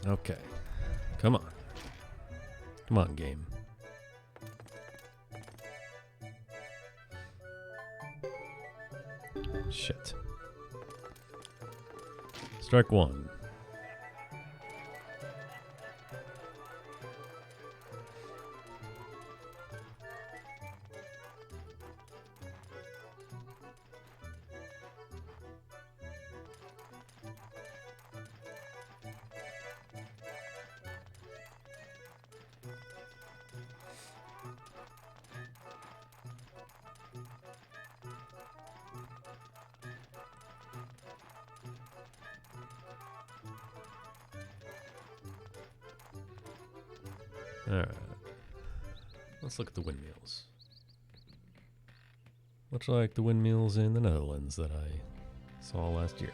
Okay. Come on. Come on, game. Shit. Strike one. Alright. Let's look at the windmills. Much like the windmills in the Netherlands that I saw last year.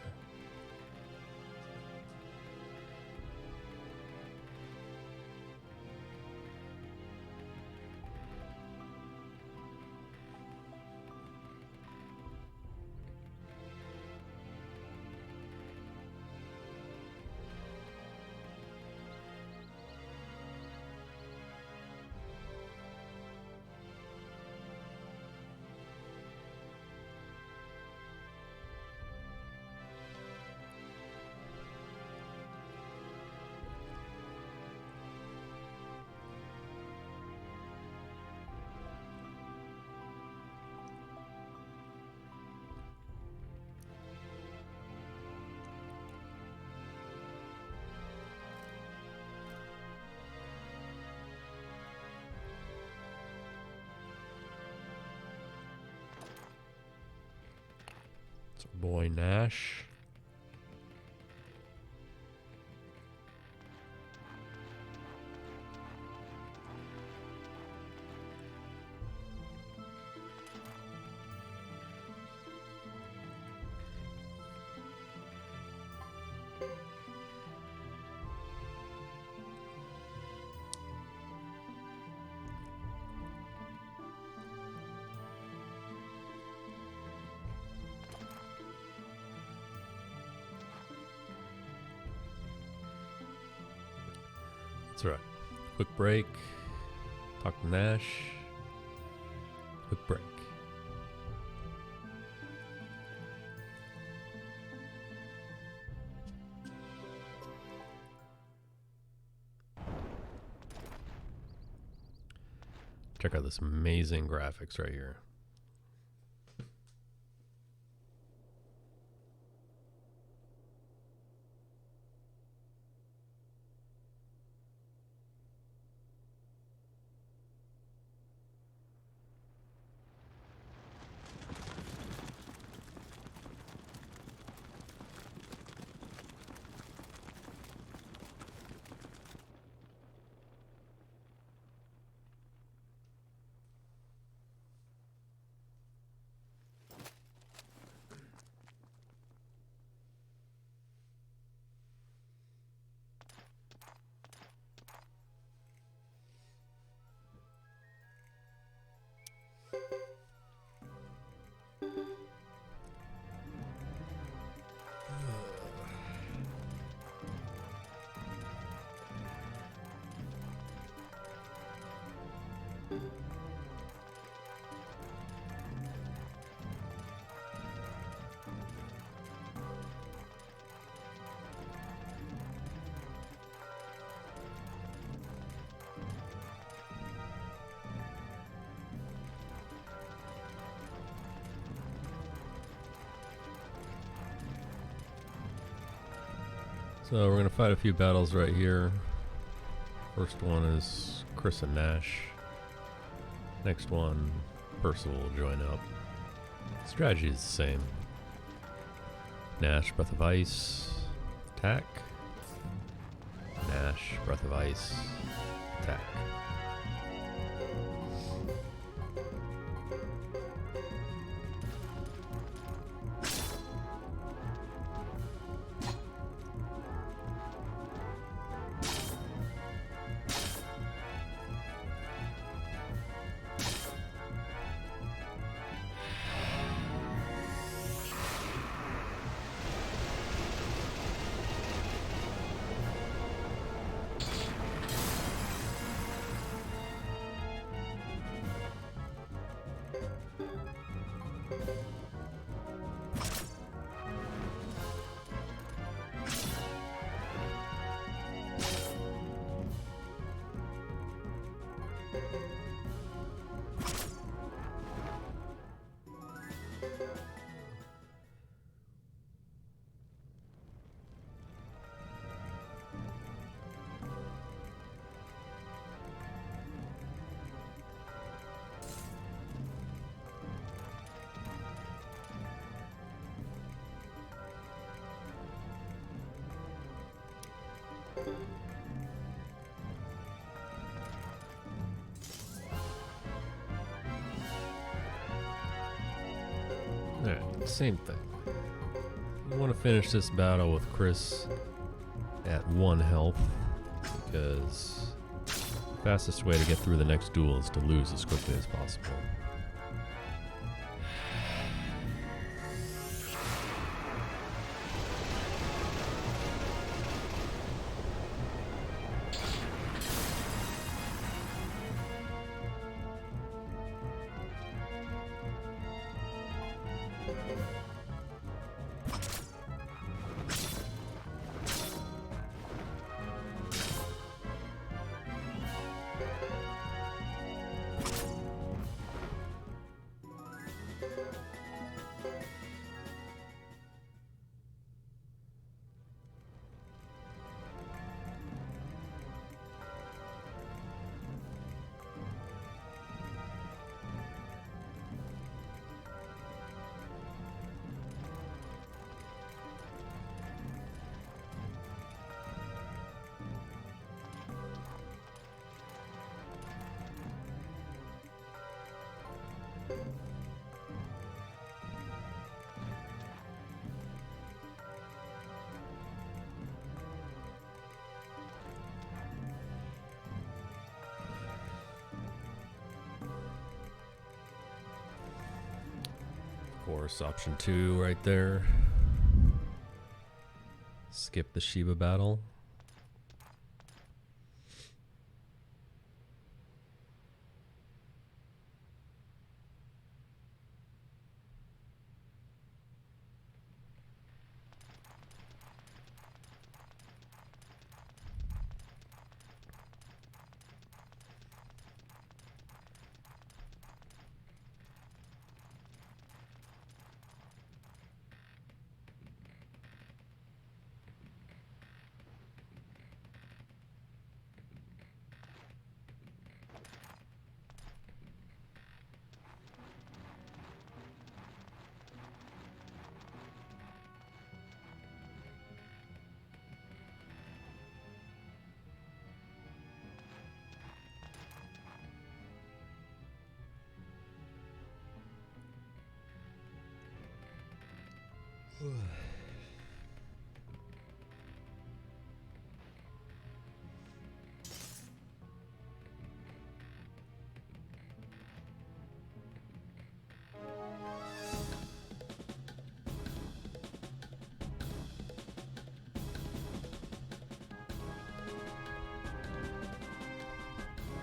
It's our boy Nash. That's right. Quick break. Talk to Nash. Quick break. Check out this amazing graphics right here. So we're gonna fight a few battles right here. First one is Chris and Nash. Next one, Percival will join up. Strategy is the same. Nash, Breath of Ice, attack. Nash, Breath of Ice, attack. Alright, same thing. You want to finish this battle with Chris at 1 health, because the fastest way to get through the next duel is to lose as quickly as possible. Of course, option 2 right there. Skip the Shiba battle.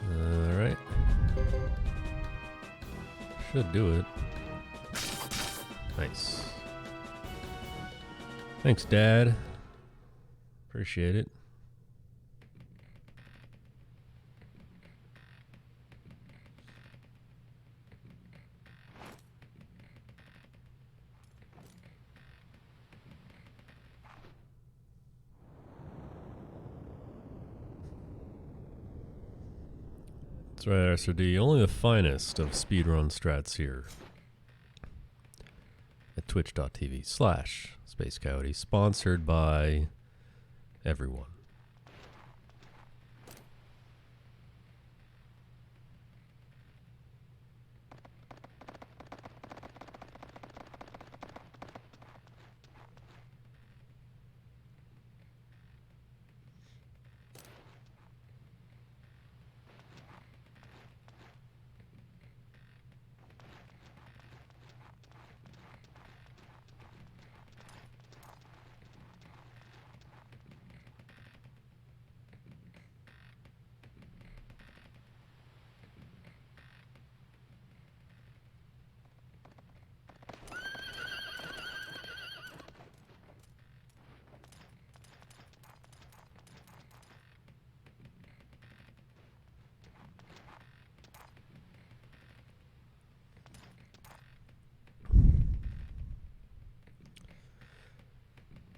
Alright. Should do it. Nice. Thanks, Dad. Appreciate it.
That's right, SRD. Only the finest of speedrun strats here at twitch.tv/Space Coyote, sponsored by everyone.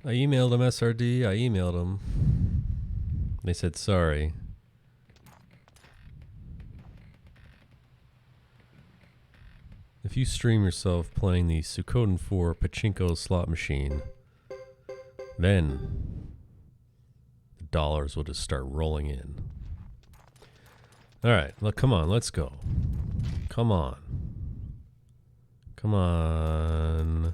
I emailed them, SRD. I emailed them. They said sorry. If you stream yourself playing the Suikoden 4 pachinko slot machine, then the dollars will just start rolling in. All right, look, come on, let's go. Come on. Come on.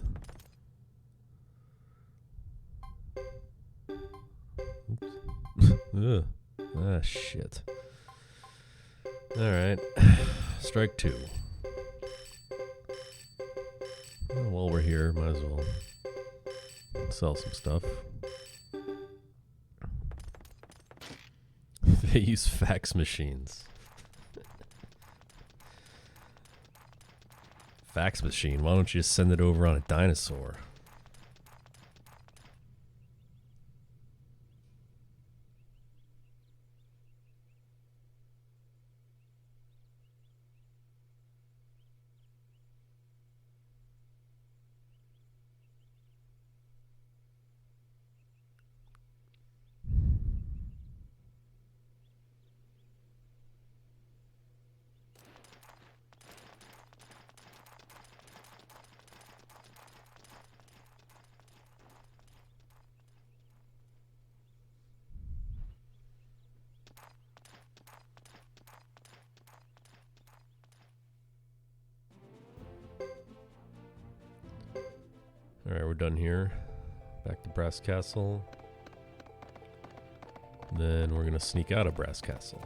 Ugh. Ah, shit. Alright. Strike two. Well, while we're here, might as well sell some stuff. They use fax machines. Fax machine? Why don't you just send it over on a dinosaur? Alright, we're done here. Back to Brass Castle. Then we're gonna sneak out of Brass Castle.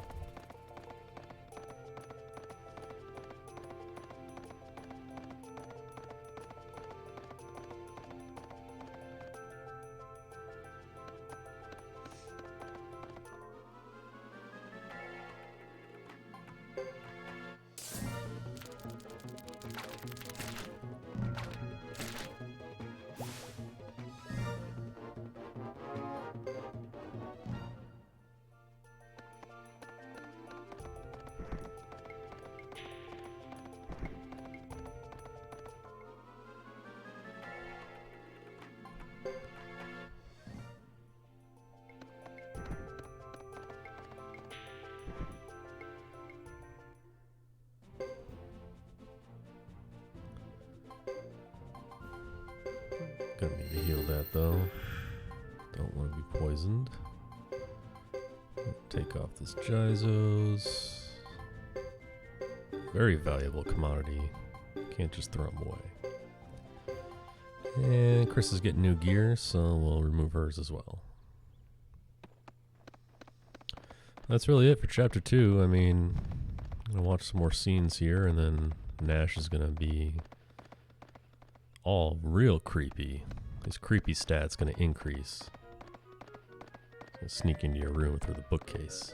Gonna need to heal that though. Don't want to be poisoned. Take off this Gyzos. Very valuable commodity. Can't just throw them away. And Chris is getting new gear, so we'll remove hers as well. That's really it for chapter 2. I mean, I'm gonna watch some more scenes here, and then Nash is gonna be all real creepy. His creepy stat's gonna increase. He's gonna sneak into your room through the bookcase.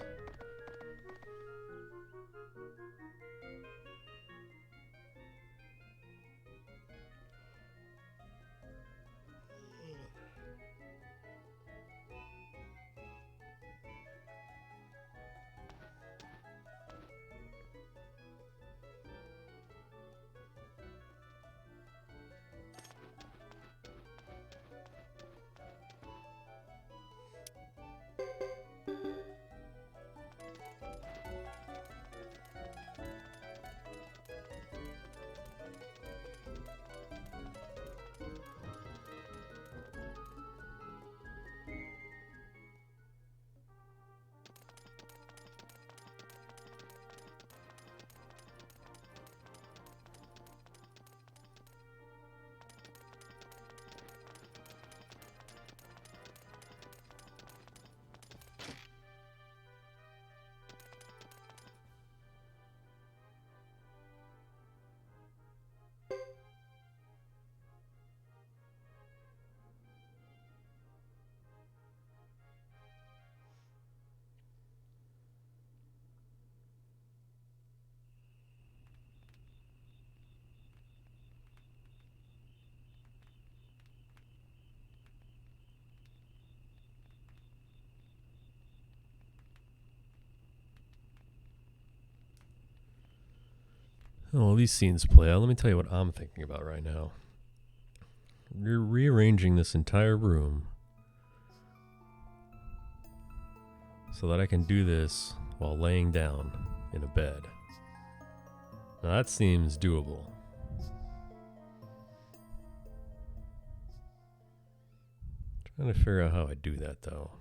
Oh, these scenes play out. Let me tell you what I'm thinking about right now. You're rearranging this entire room so that I can do this while laying down in a bed. Now that seems doable. Trying to figure out how I do that though.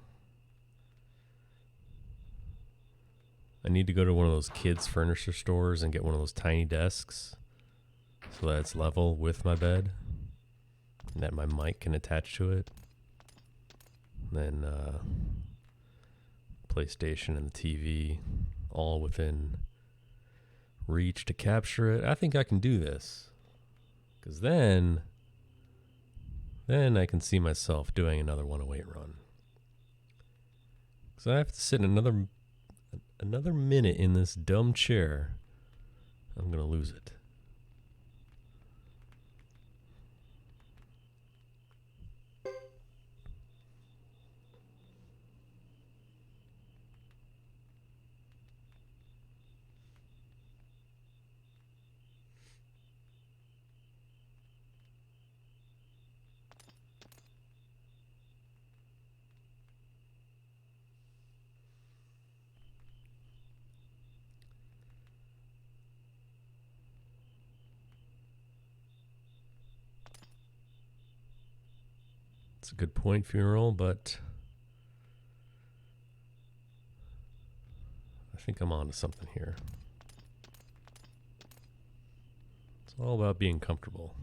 I need to go to one of those kids' furniture stores and get one of those tiny desks so that it's level with my bed and that my mic can attach to it. And then PlayStation and the TV all within reach to capture it. I think I can do this, because then I can see myself doing another 108 run. Because I have to sit in another minute in this dumb chair. I'm gonna lose it. It's a good point, Funeral, but I think I'm onto something here. It's all about being comfortable.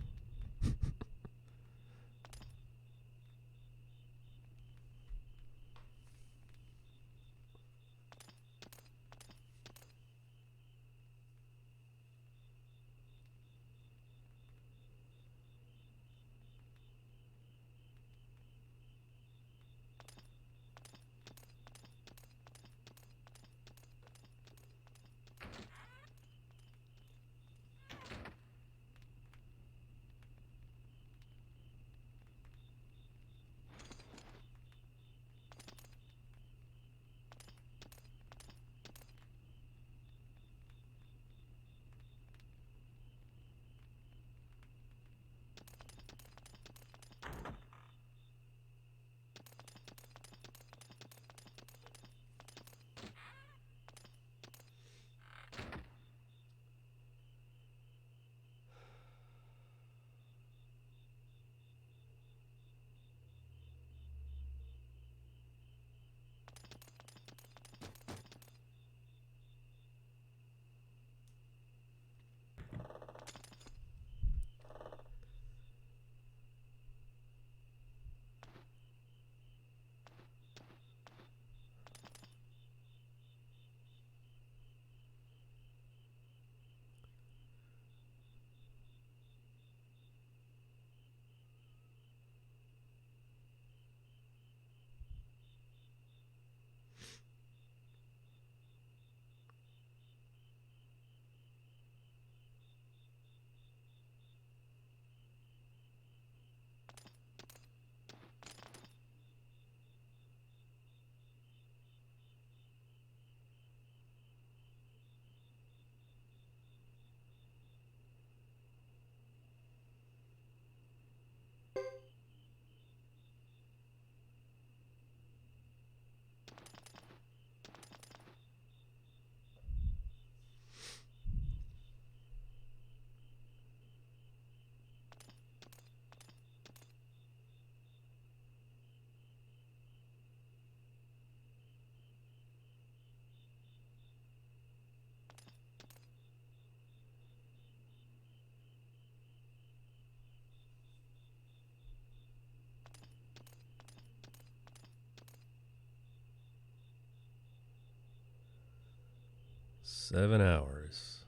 Seven hours.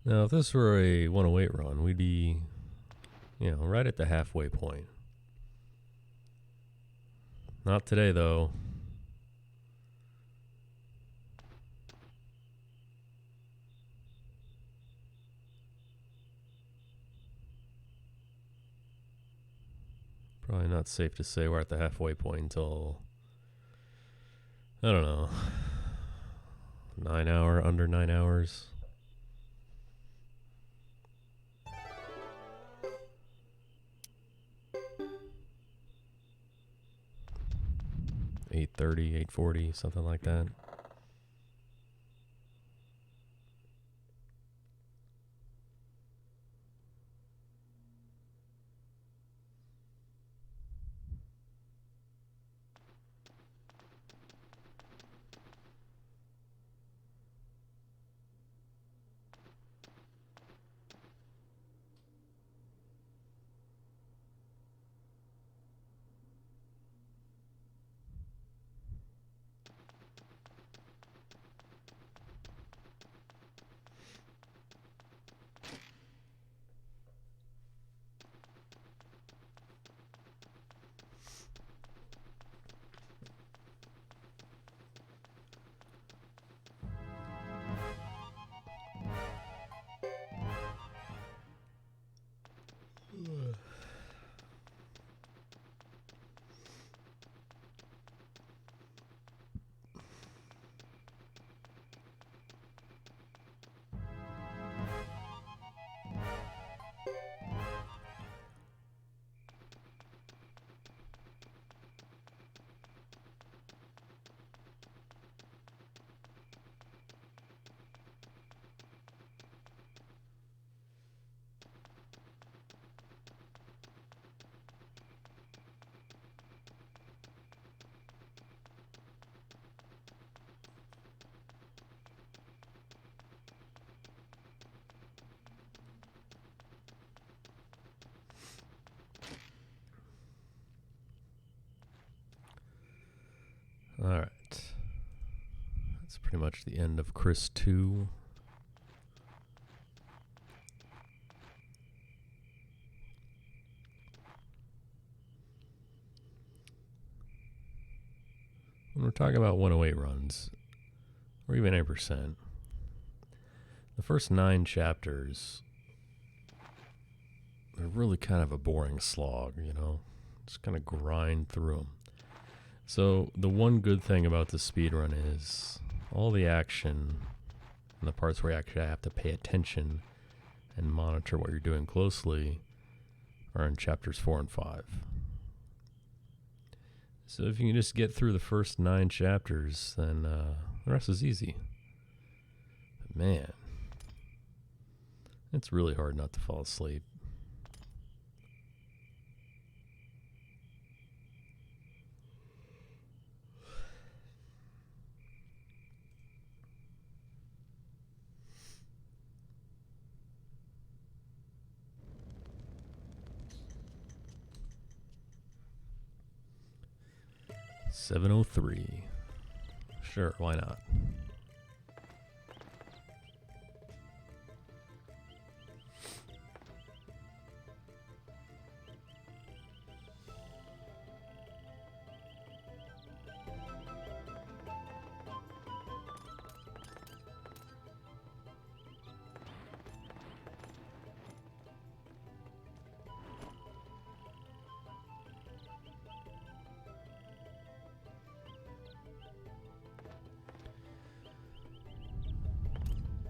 Now, if this were a 108 run, we'd be, right at the halfway point. Not today, though. Probably not safe to say we're at the halfway point until, I don't know, under 9 hours.
8:30, 8:40, something like that. All right. That's pretty much the end of Chris 2. When we're talking about 108 runs, or even 8%, the first 9 chapters are really kind of a boring slog, you know? Just kind of grind through them. So the one good thing about the speedrun is all the action and the parts where you actually have to pay attention and monitor what you're doing closely are in chapters 4 and 5. So if you can just get through the first 9 chapters, then the rest is easy. But man, it's really hard not to fall asleep. $703. Sure, why not?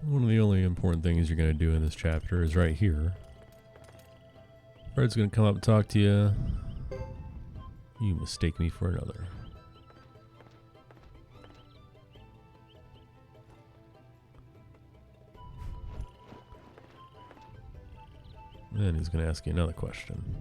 One of the only important things you're going to do in this chapter is right here. Fred's going to come up and talk to you. You mistake me for another. Then he's going to ask you another question.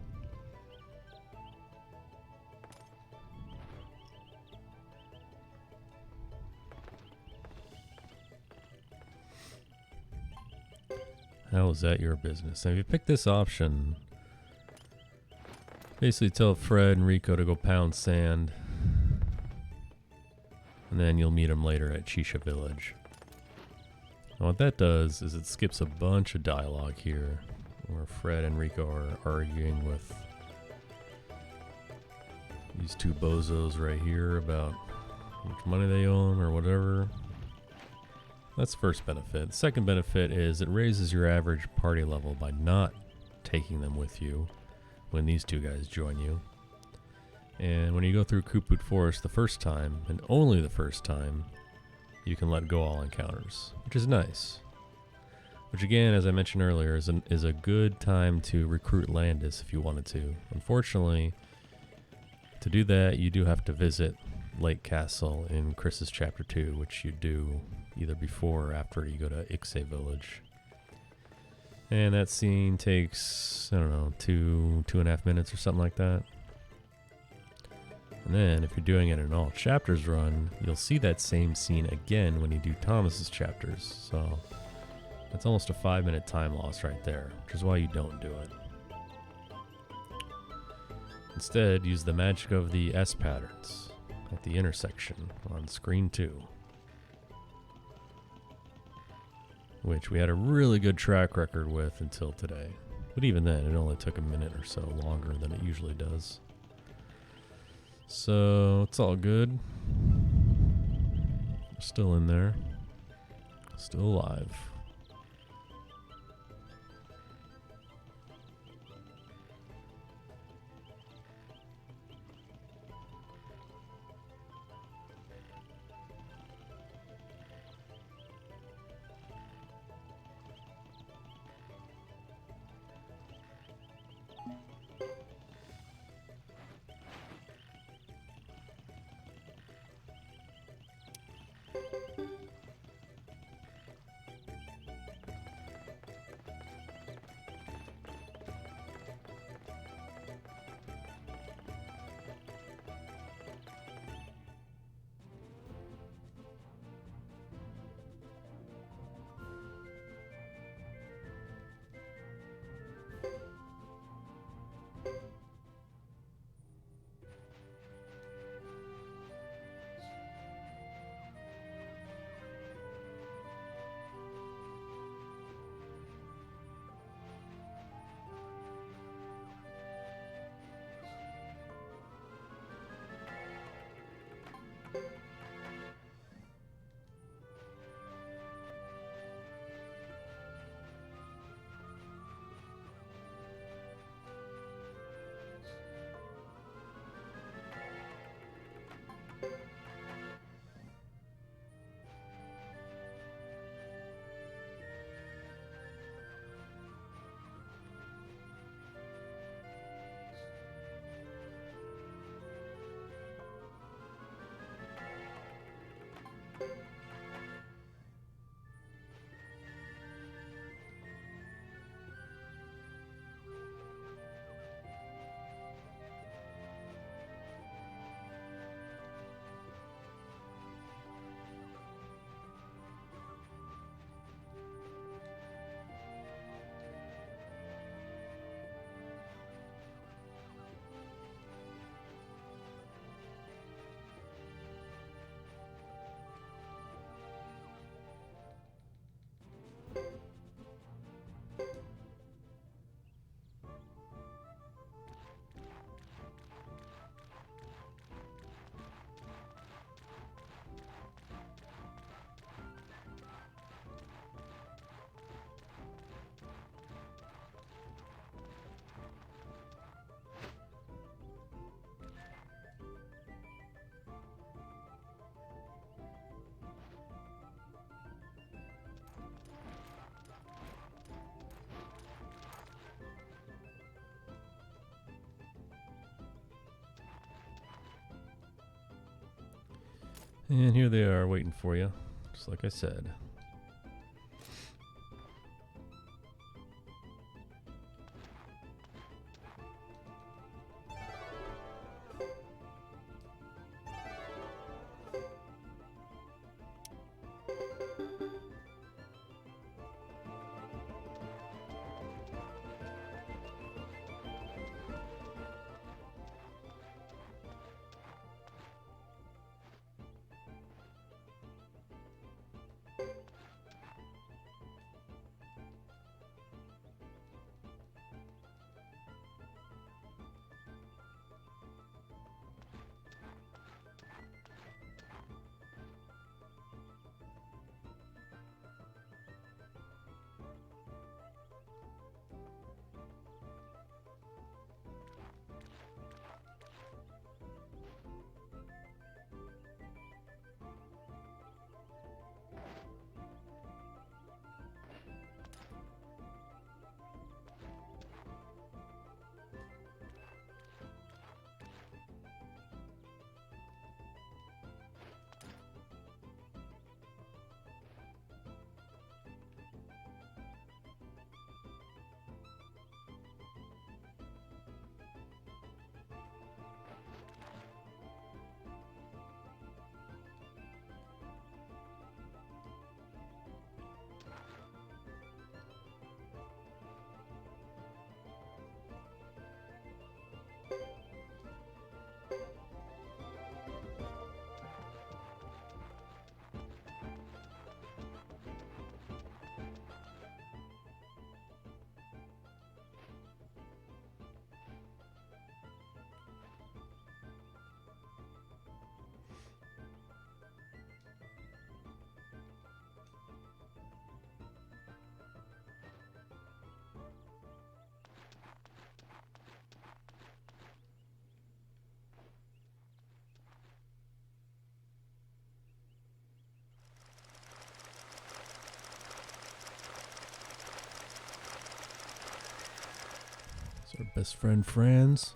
How is that your business? Now, if you pick this option, basically tell Fred and Rico to go pound sand, and then you'll meet them later at Shisha Village. Now, what that does is it skips a bunch of dialogue here, where Fred and Rico are arguing with these two bozos right here about how much money they own or whatever. That's the first benefit. The second benefit is it raises your average party level by not taking them with you when these two guys join you. And when you go through Kuput Forest the first time, and only the first time, you can let go all encounters, which is nice. Which again, as I mentioned earlier, is a good time to recruit Landis if you wanted to. Unfortunately, to do that, you do have to visit Lake Castle in Chris's Chapter 2, which you do either before or after you go to Ixay Village. And that scene takes, I don't know, 2.5 minutes or something like that. And then if you're doing it in all chapters run, you'll see that same scene again when you do Thomas's chapters. So that's almost a 5-minute time loss right there, which is why you don't do it. Instead, use the magic of the S patterns at the intersection on screen 2. Which we had a really good track record with until today. But even then, it only took a minute or so longer than it usually does. So, it's all good. Still in there. Still alive. And here they are waiting for you, just like I said.
It's our best friend Franz.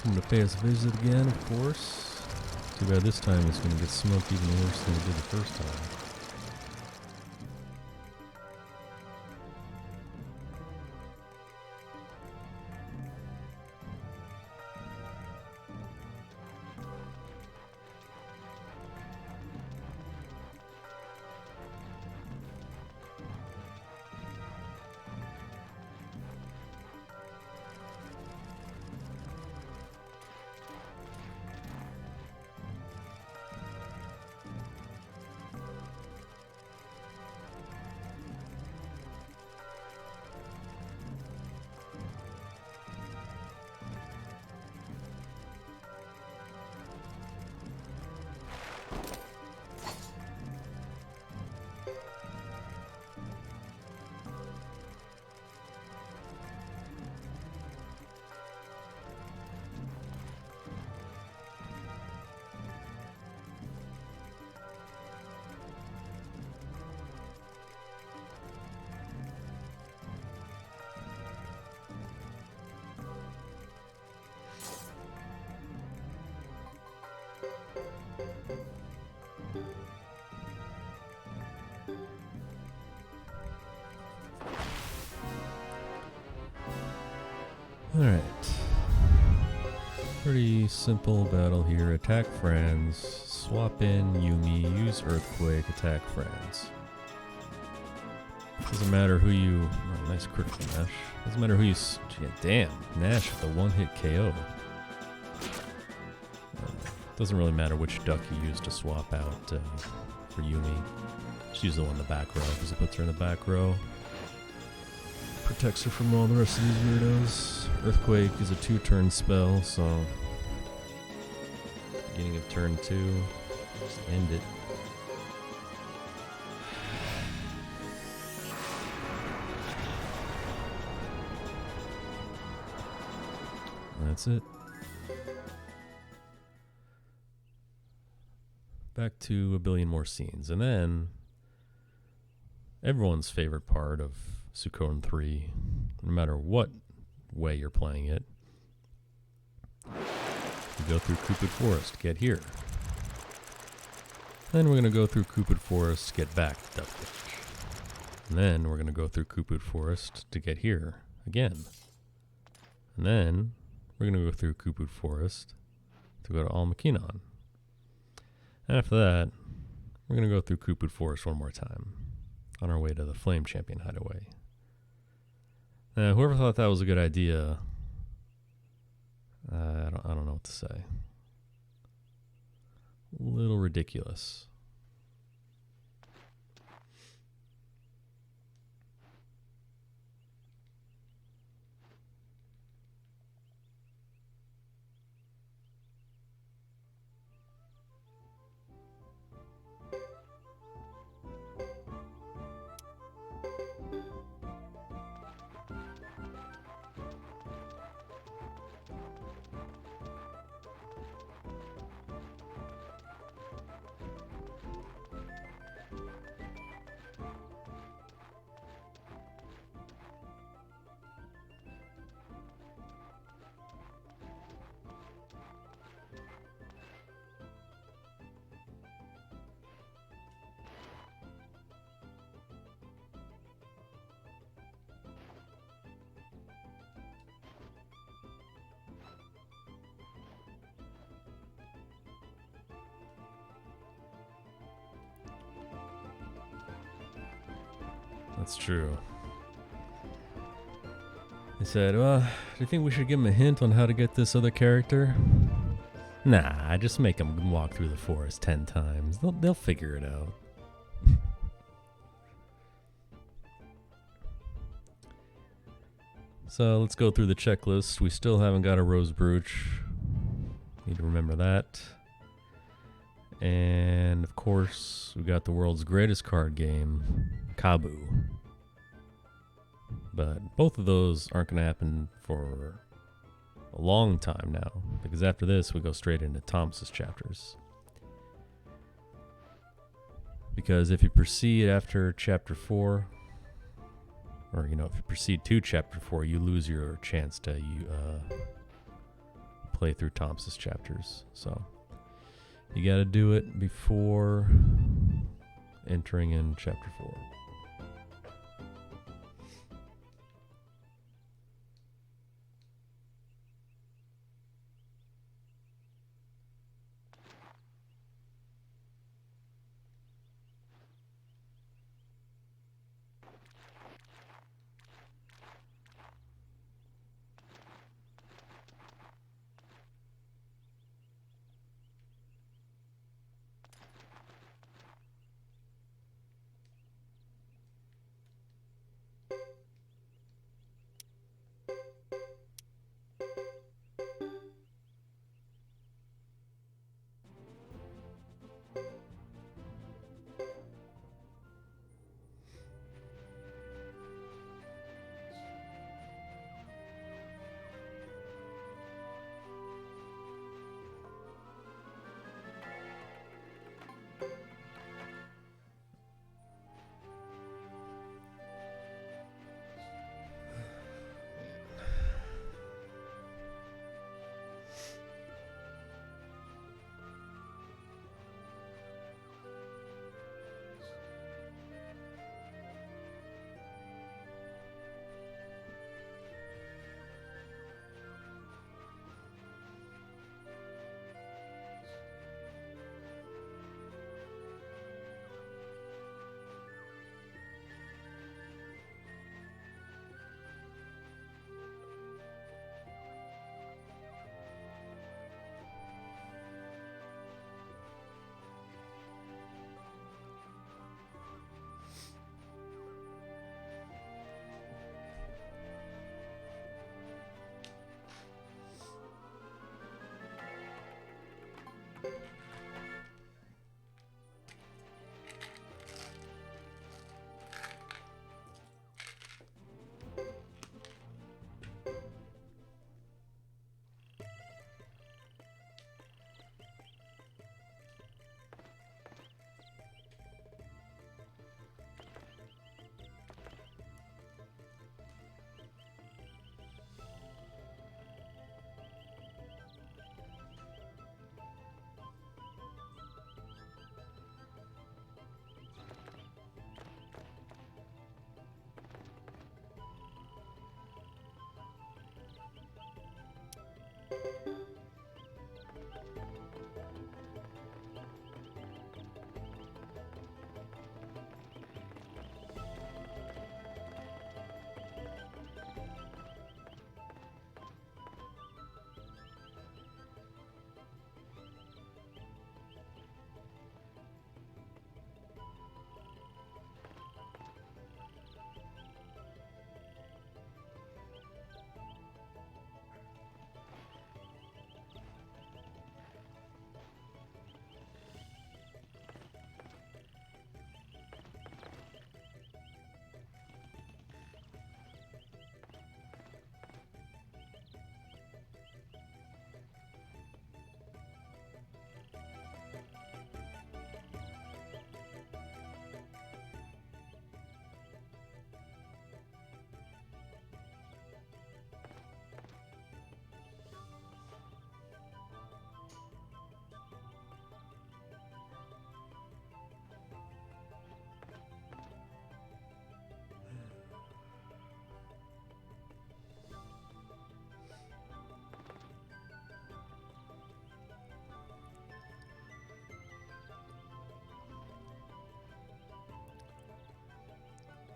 Coming to pay us a visit again, of course. Too bad this time it's going to get smoked even worse than it did the first time. Alright. Pretty simple battle here. Attack Franz, swap in Yumi, use Earthquake, attack Franz. Doesn't matter who you... Oh, nice critical Nash. Doesn't matter who you... Yeah, damn. Nash with a one-hit KO. Doesn't really matter which duck you use to swap out for Yumi. Just use the one in the back row, because it puts her in the back row. Protects her from all the rest of these weirdos. Earthquake is a 2-turn spell, so... Beginning of turn 2. Just end it. That's it. Back to a billion more scenes. And then... everyone's favorite part of Suikoden 3, no matter what way you're playing it. You go through Cupid Forest to get here. Then we're going to go through Cupid Forest to get back to Duck Village. And then we're going to go through Cupid Forest to get here again. And then we're going to go through Cupid Forest to go to Almakinon. And after that, we're going to go through Cupid Forest one more time on our way to the Flame Champion Hideaway. Whoever thought that was a good idea, I don't know what to say. A little ridiculous. That's true. They said, well, do you think we should give him a hint on how to get this other character? Nah, just make them walk through the forest 10 times. They'll figure it out. So let's go through the checklist. We still haven't got a Rose Brooch. Need to remember that. And of course, we got the world's greatest card game, Kabu. But both of those aren't going to happen for a long time now, because after this we go straight into Thomas's chapters. Because if you proceed after chapter 4,
or if you proceed to chapter 4, you lose your chance to play through Thompson's chapters. So you got to do it before entering in chapter 4.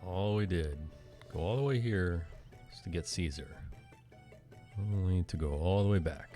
All we did, go all the way here, is to get Caesar. Only to go all the way back.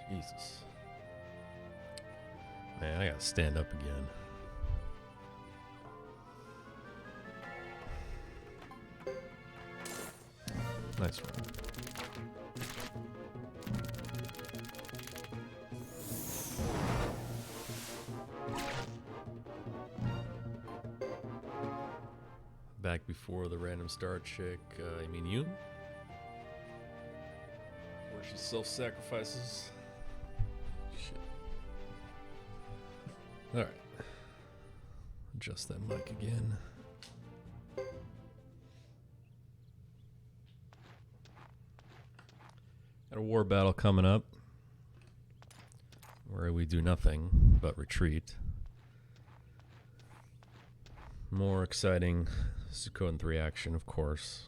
Jesus. Man, I gotta stand up again. Nice one. Back before the random star chick, you mean you? Where she self-sacrifices. Shit. Alright. Adjust that mic again. Got a war battle coming up where we do nothing but retreat. More exciting Suikoden 3 action, of course.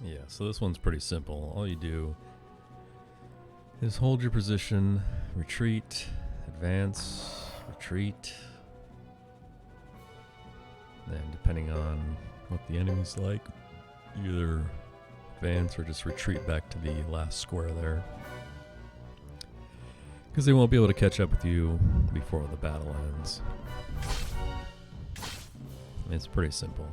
Yeah, so this one's pretty simple. All you do is hold your position, retreat, advance, retreat. Then depending on what the enemy's like, either advance or just retreat back to the last square there. Because they won't be able to catch up with you before the battle ends. It's pretty simple.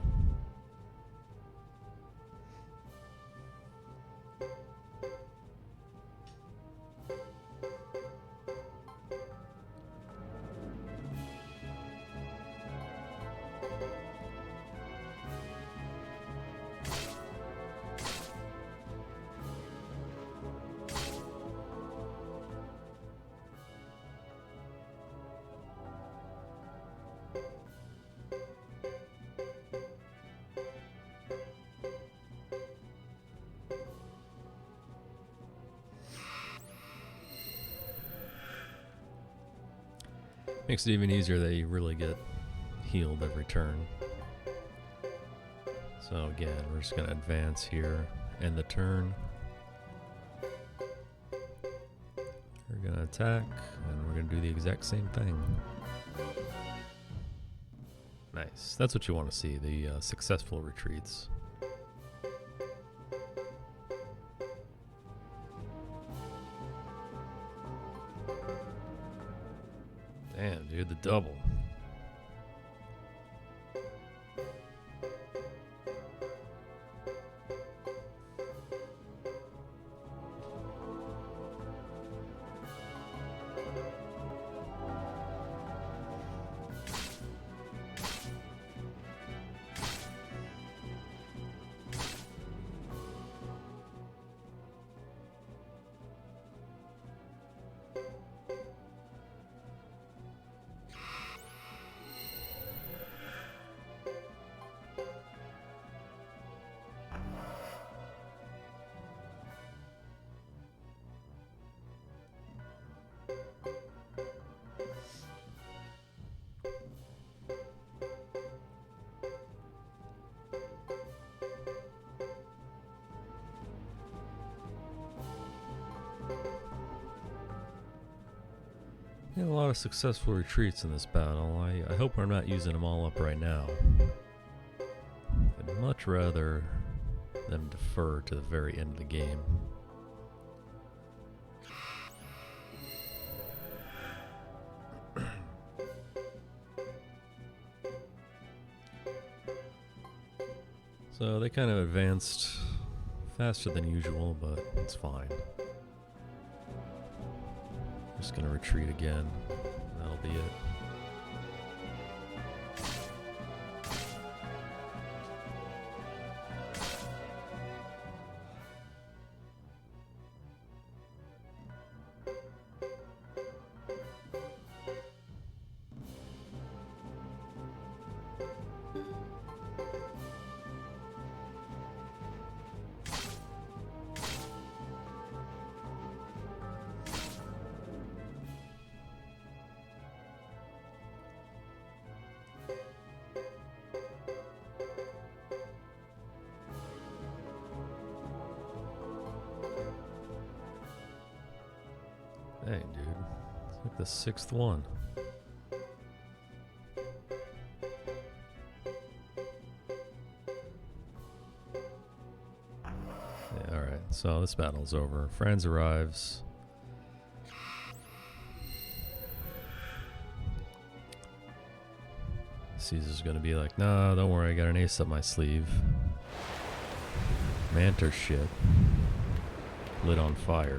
Makes it even easier that you really get healed every turn. So again, we're just going to advance here, end the turn. We're going to attack, and we're going to do the exact same thing. Nice. That's what you want to see, the successful retreats. Damn, dude, the double. Yeah, a lot of successful retreats in this battle. I hope we're not using them all up right now. I'd much rather them defer to the very end of the game. So they kind of advanced faster than usual, but it's fine. Just gonna retreat again. That'll be it. Dang, dude. It's like the 6th one. Yeah, alright. So this battle's over. Franz arrives. Caesar's gonna be like, nah, don't worry, I got an ace up my sleeve. Manter shit. Lit on fire.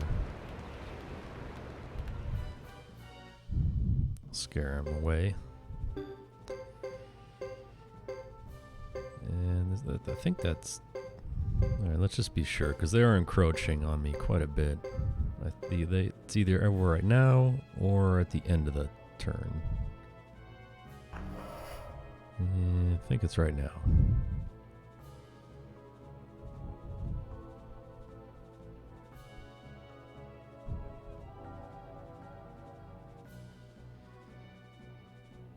Scare him away. And I think that's... Alright, let's just be sure, because they are encroaching on me quite a bit. It's either over right now, or at the end of the turn. I think it's right now.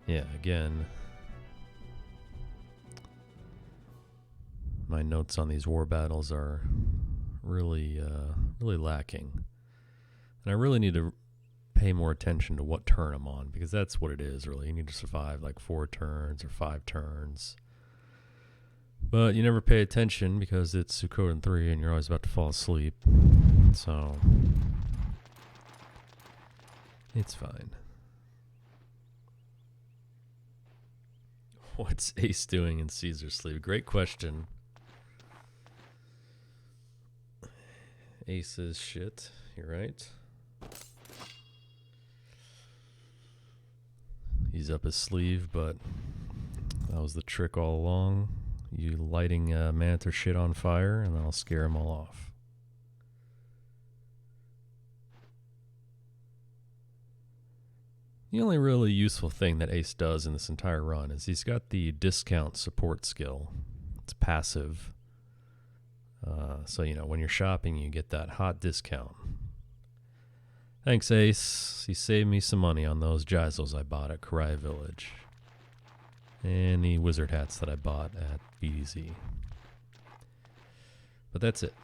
Yeah, again, my notes on these war battles are really lacking. And I really need to pay more attention to what turn I'm on, because that's what it is, really. You need to survive like 4 turns or 5 turns. But you never pay attention because it's Suikoden 3 and you're always about to fall asleep. So, it's fine. What's Ace doing in Caesar's sleeve? Great question. Ace is shit. You're right. He's up his sleeve, but that was the trick all along. You lighting Manter shit on fire, and I'll scare them all off. The only really useful thing that Ace does in this entire run is he's got the discount support skill. It's passive. So, you know, when you're shopping, you get that hot discount. Thanks, Ace. He saved me some money on those Geisels I bought at Karai Village. And the wizard hats that I bought at BDZ. But that's it.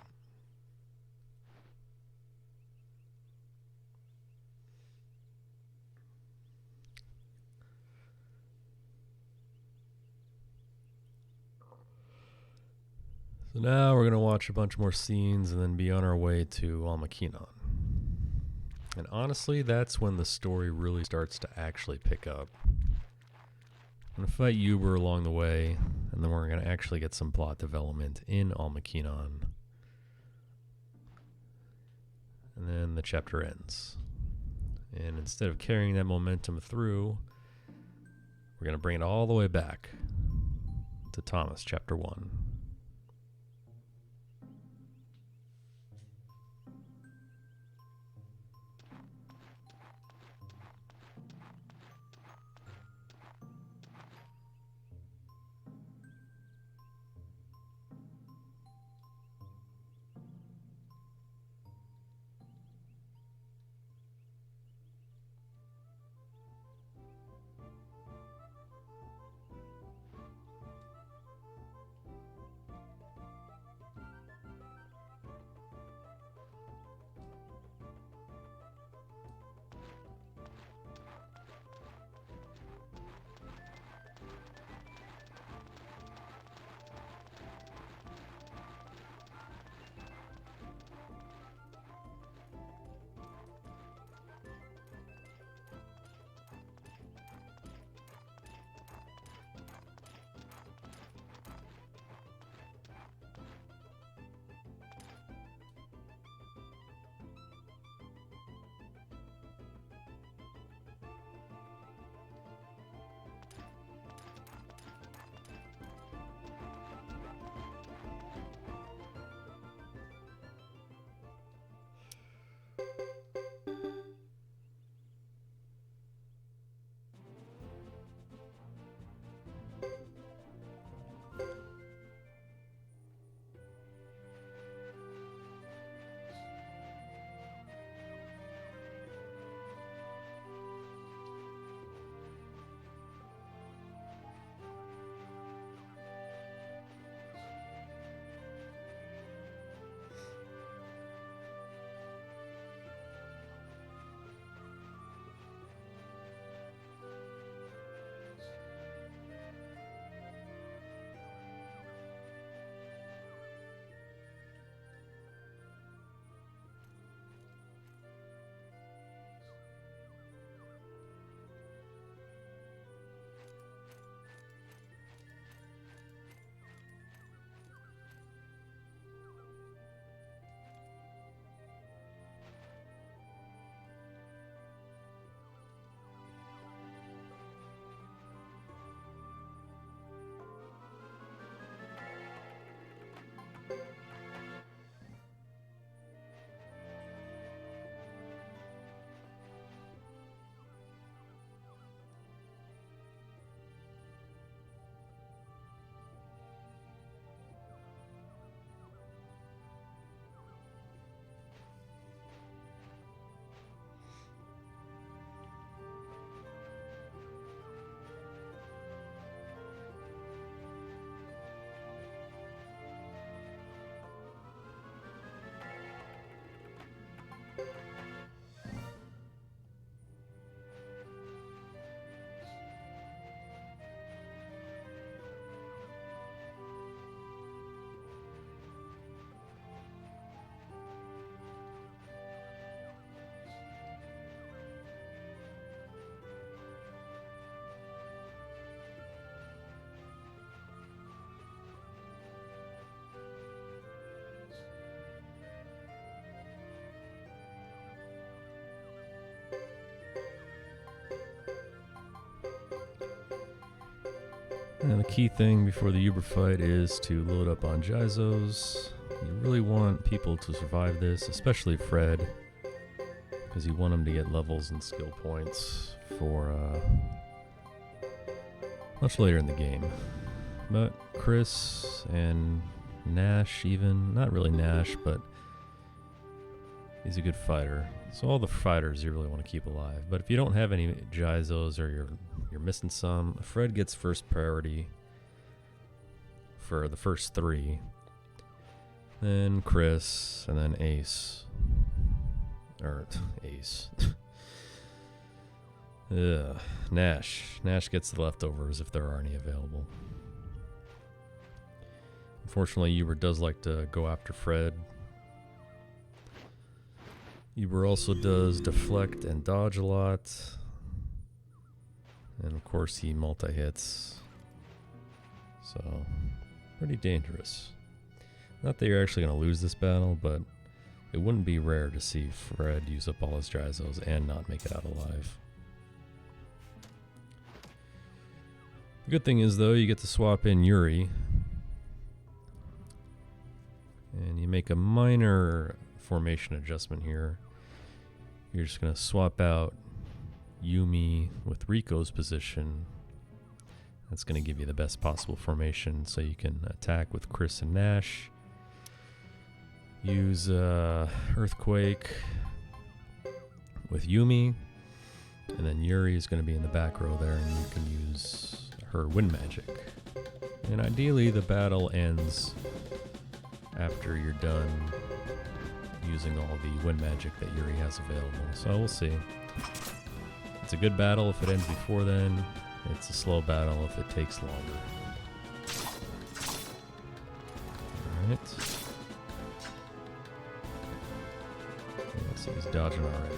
So now we're going to watch a bunch more scenes and then be on our way to Almakinon. And honestly, that's when the story really starts to actually pick up. I'm going to fight Hugo along the way, and then we're going to actually get some plot development in Almakinon. And then the chapter ends. And instead of carrying that momentum through, we're going to bring it all the way back to Thomas, chapter 1. And the key thing before the Uber fight is to load up on Jizos. You really want people to survive this, especially Fred, because you want him to get levels and skill points for much later in the game. But Chris and Nash even, not really Nash, but he's a good fighter. So all the fighters you really want to keep alive. But if you don't have any Jizos or you're missing some, Fred gets first priority for the first 3. Then Chris, and then Ace. Or Ace. Nash. Nash gets the leftovers if there are any available. Unfortunately, Uber does like to go after Fred. Uber also does deflect and dodge a lot. And of course he multi-hits. So, pretty dangerous. Not that you're actually going to lose this battle, but it wouldn't be rare to see Fred use up all his Jizos and not make it out alive. The good thing is, though, you get to swap in Yuri. And you make a minor formation adjustment here. You're just going to swap out Yumi with Rico's position. That's going to give you the best possible formation so you can attack with Chris and Nash. Use Earthquake with Yumi, and then Yuri is going to be in the back row there, and you can use her Wind Magic. And ideally the battle ends after you're done using all the Wind Magic that Yuri has available. So we'll see. It's a good battle if it ends before then. It's a slow battle if it takes longer. Alright. Let's see, he's dodging already.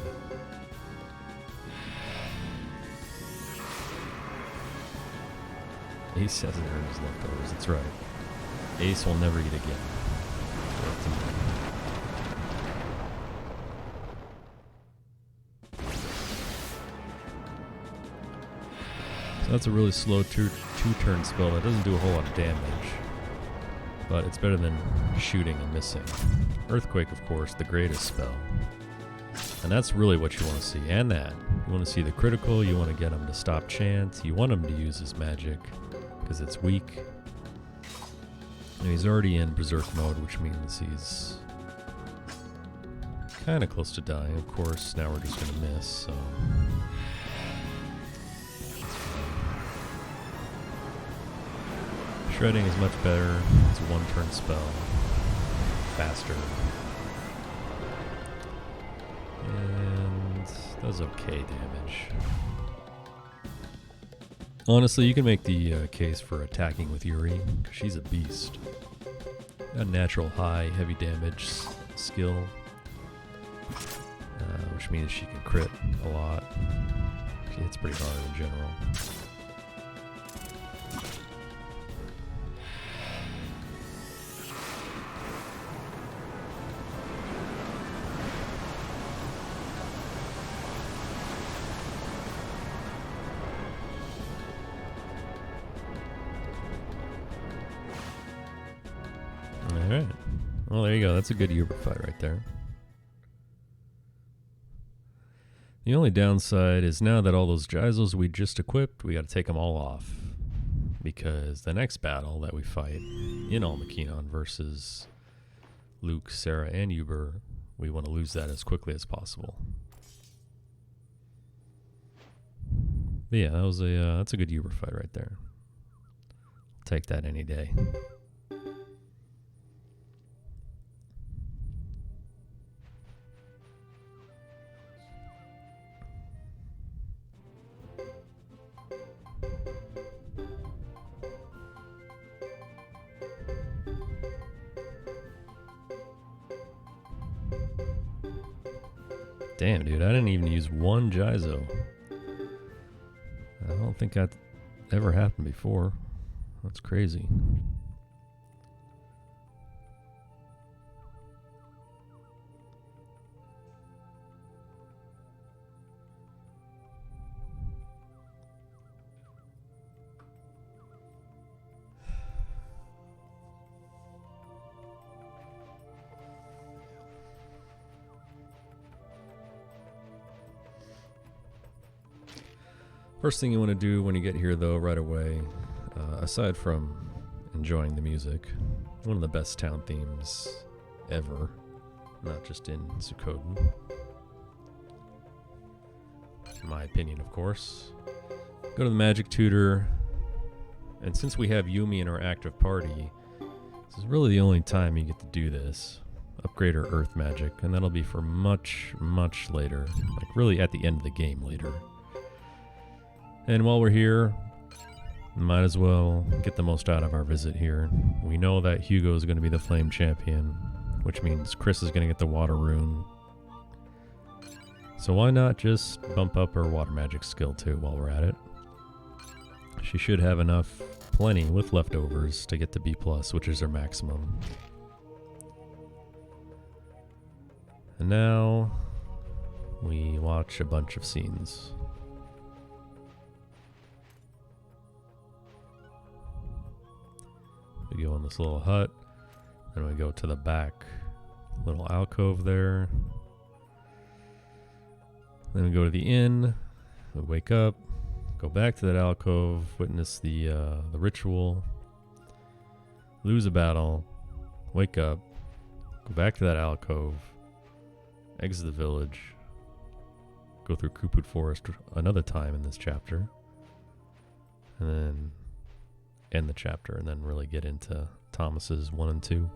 Ace hasn't earned his leftovers, that's right. Ace will never eat again. So that's a really slow two-turn spell that doesn't do a whole lot of damage. But it's better than shooting and missing. Earthquake, of course, the greatest spell. And that's really what you want to see. And that. You want to see the critical, you want to get him to stop chance, you want him to use his magic, because it's weak. And he's already in Berserk mode, which means he's kind of close to dying. Of course, now we're just going to miss, so... Shredding is much better. It's a one-turn spell. Faster. And does okay damage. Honestly, you can make the case for attacking with Yuri, because she's a beast. A natural high, heavy damage skill, which means she can crit a lot. She hits pretty hard in general. Alright. Well, there you go. That's a good Uber fight right there. The only downside is now that all those Jizos we just equipped, we got to take them all off. Because the next battle that we fight in Almakenon versus Luke, Sarah, and Uber, we want to lose that as quickly as possible. But yeah, that's a good Uber fight right there. I'll take that any day. Damn, dude, I didn't even use one Jizo. I don't think that ever happened before. That's crazy.
First thing you want to do when you get here, though, right away, aside from enjoying the music, one of the best town themes ever, not just in Suikoden, in my opinion, of course. Go to the magic tutor, and since we have Yumi in our active party, this is really the only time you get to do this. Upgrade her earth magic, and that'll be for much, much later, like really at the end of the game later. And while we're here, might as well get the most out of our visit here. We know that Hugo is going to be the flame champion, which means Chris is going to get the water rune. So why not just bump up her water magic skill too while we're at it? She should have plenty with leftovers to get to B+, which is her maximum. And now we watch a bunch of scenes. We go in this little hut, then we go to the back little alcove there. Then we go to the inn, we wake up, go back to that alcove, witness the ritual, lose a battle, wake up, go back to that alcove, exit the village, go through Kuput Forest another time in this chapter, and then end the chapter, and then really get into Thomas's 1 and 2.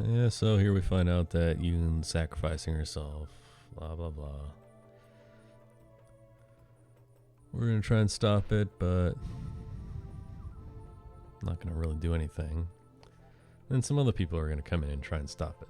Yeah, so here we find out that Yoon's sacrificing herself. Blah, blah, blah. We're going to try and stop it, but not going to really do anything. And some other people are going to come in and try and stop it.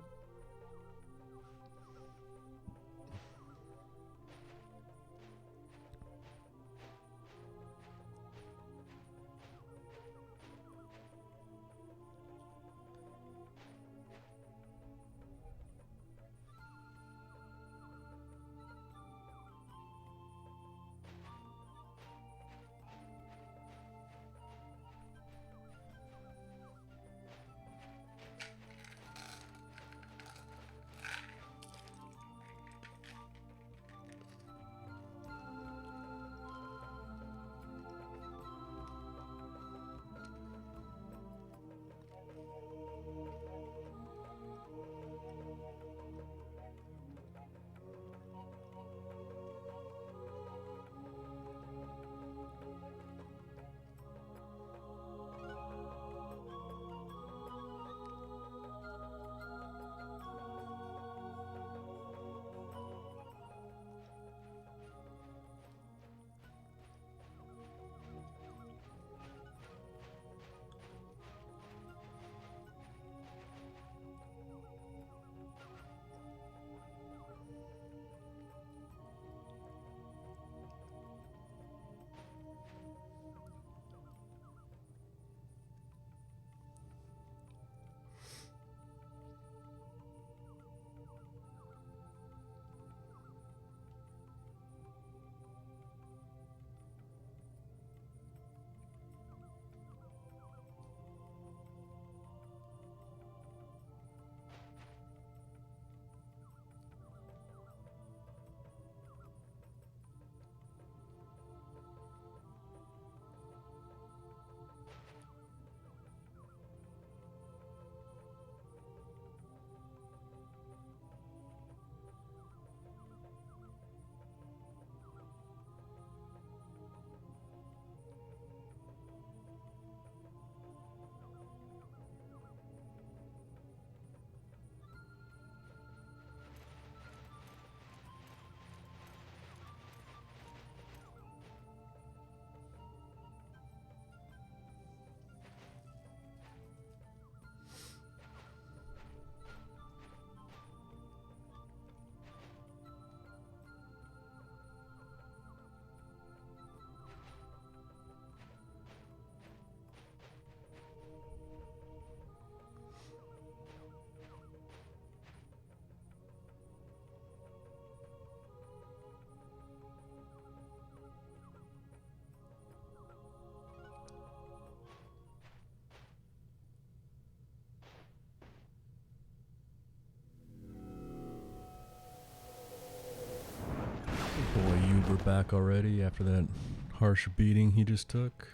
Boy, Hugo back already after that harsh beating he just took.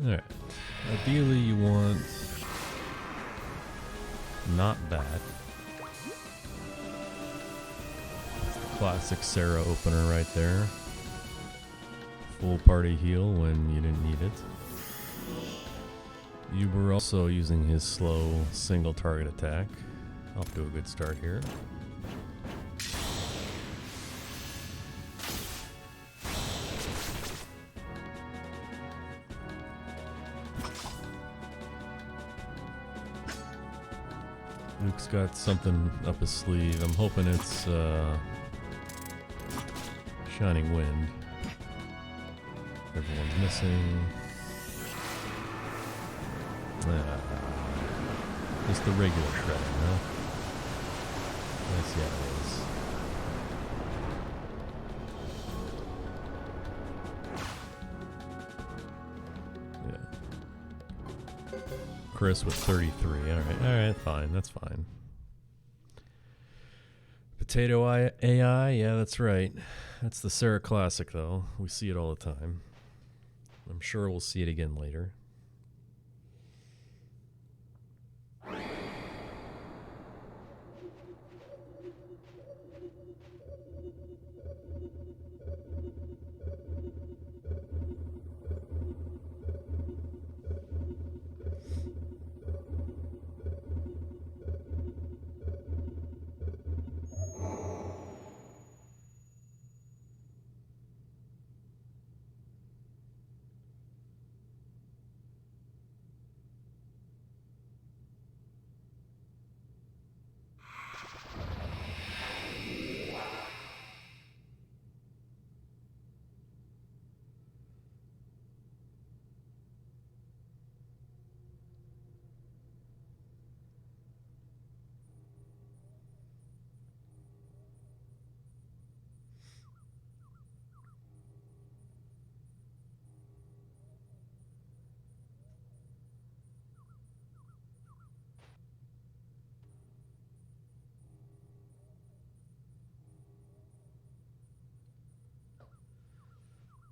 Alright. Ideally you want not that. Classic Sarah opener right there. Full party heal when you didn't need it. You were also using his slow single target attack. Off to a good start here. Luke's got something up his sleeve. I'm hoping it's Shining Wind. Everyone's missing. Just the regular shredding, huh? Yes, yeah, it is. Yeah. Chris with 33. Alright, fine, that's fine. Potato AI, yeah, that's right. That's the Sarah classic, though. We see it all the time. I'm sure we'll see it again later.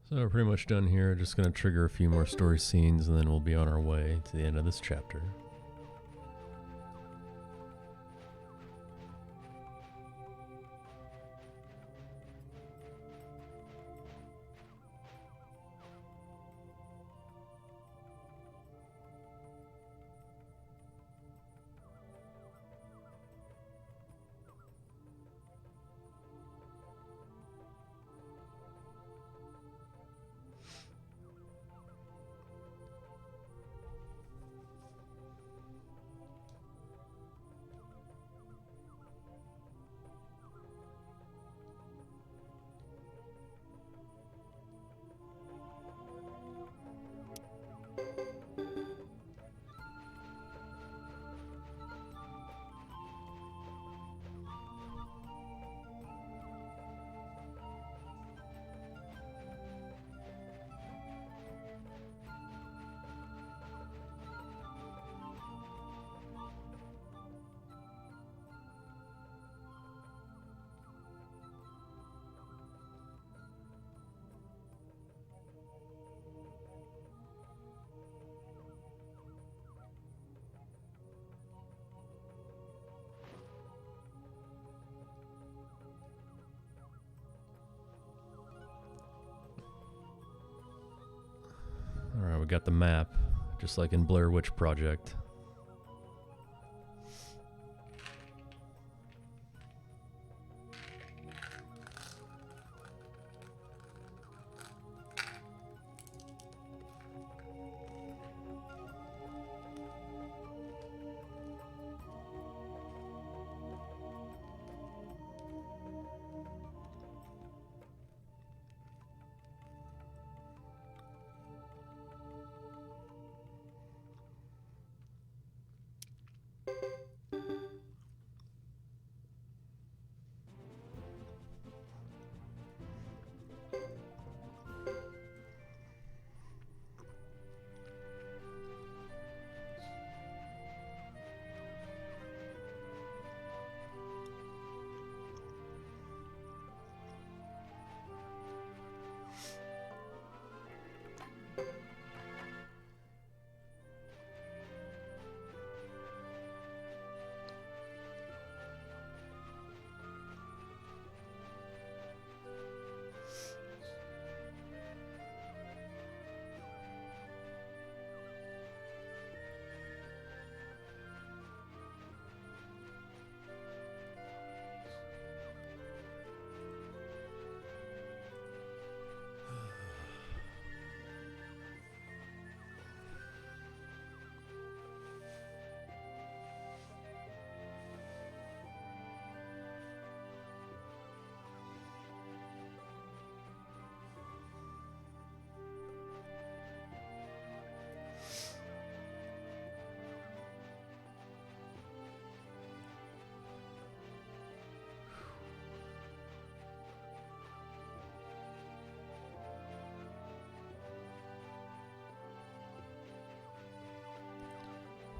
So we're pretty much done here. Just going to trigger a few more story scenes and then we'll be on our way to the end of this chapter. Alright, we got the map, just like in Blair Witch Project.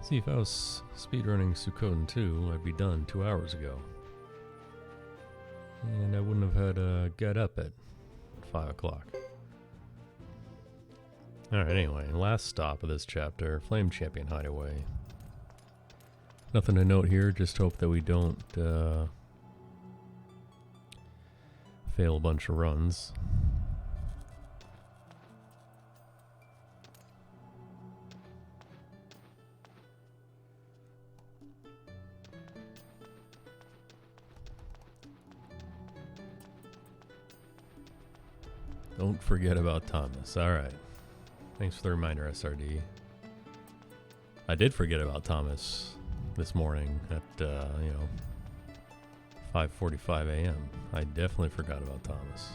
See, if I was speedrunning Suikoden 2, I'd be done 2 hours ago. And I wouldn't have had to get up at 5 o'clock. Alright, anyway, last stop of this chapter, Flame Champion Hideaway. Nothing to note here, just hope that we don't fail a bunch of runs. Don't forget about Thomas. Alright. Thanks for the reminder, SRD. I did forget about Thomas this morning at, 5:45 a.m. I definitely forgot about Thomas.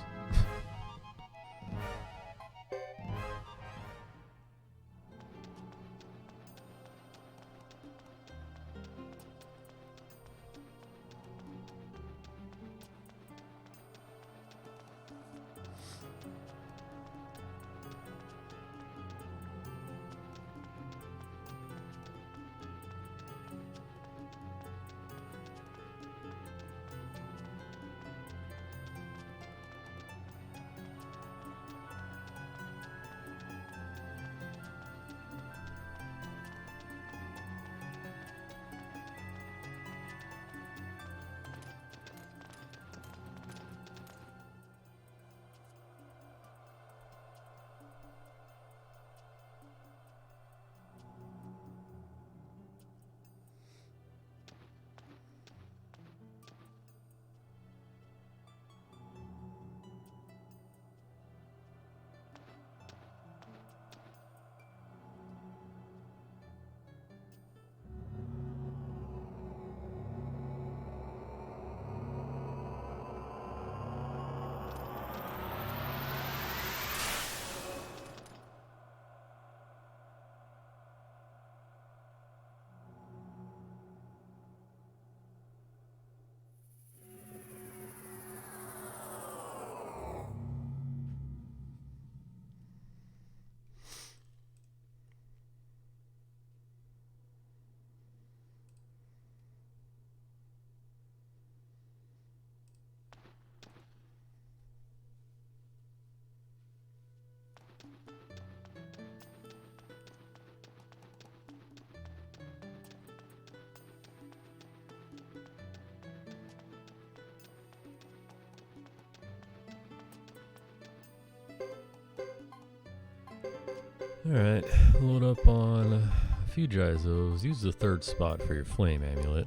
Alright, load up on a few Gyzos. Use the third spot for your flame amulet.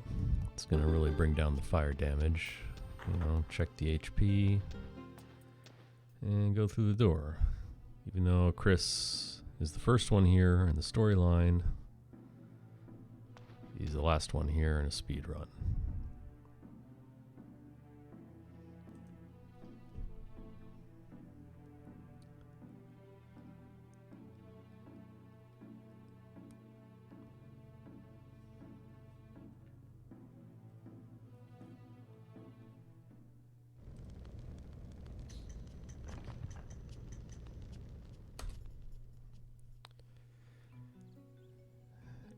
It's going to really bring down the fire damage. Check the HP. And go through the door. Even though Chris is the first one here in the storyline, he's the last one here in a speedrun.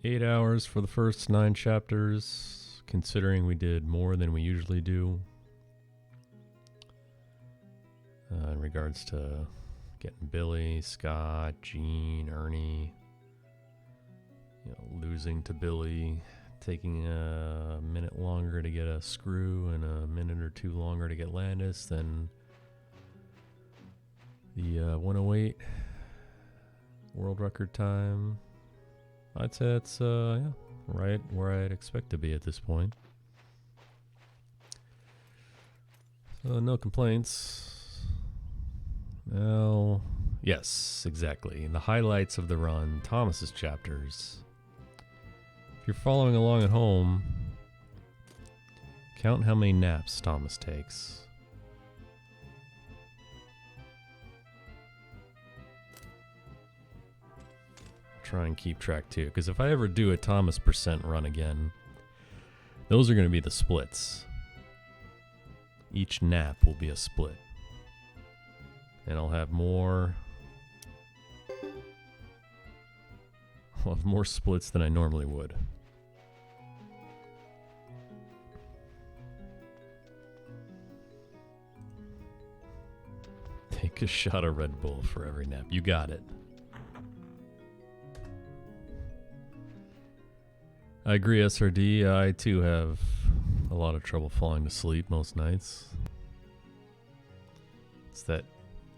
Eight hours for the first 9 chapters, considering we did more than we usually do in regards to getting Billy, Scott, Gene, Ernie, losing to Billy, taking a minute longer to get a screw and a minute or two longer to get Landis, then the 108 world record time. I'd say it's right where I'd expect to be at this point. So no complaints. Now, yes, exactly. The highlights of the run, Thomas's chapters. If you're following along at home, count how many naps Thomas takes. Try and keep track too, because if I ever do a Thomas percent run again, those are going to be the splits. Each nap will be a split, and I'll have more splits than I normally would.
Take a shot of Red Bull for every nap. You got it. I agree, SRD. I too have a lot of trouble falling to sleep most nights. It's that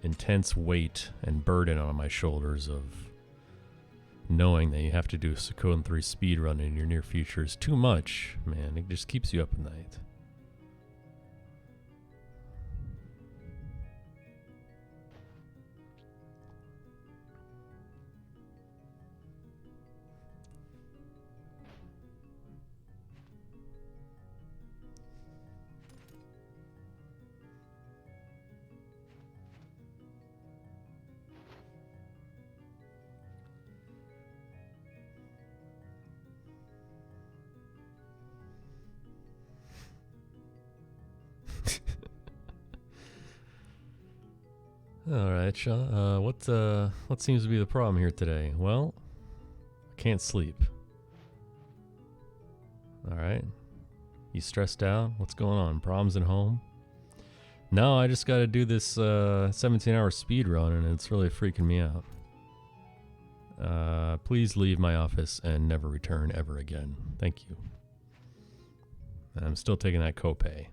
intense weight and burden on my shoulders of knowing that you have to do a Suikoden 3 speedrun in your near future is too much, man. It just keeps you up at night. All right, Sean. What seems to be the problem here today? Well, I can't sleep. All right. You stressed out? What's going on? Problems at home? No, I just got to do this 17-hour speed run, and it's really freaking me out. Please leave my office and never return ever again. Thank you. I'm still taking that copay.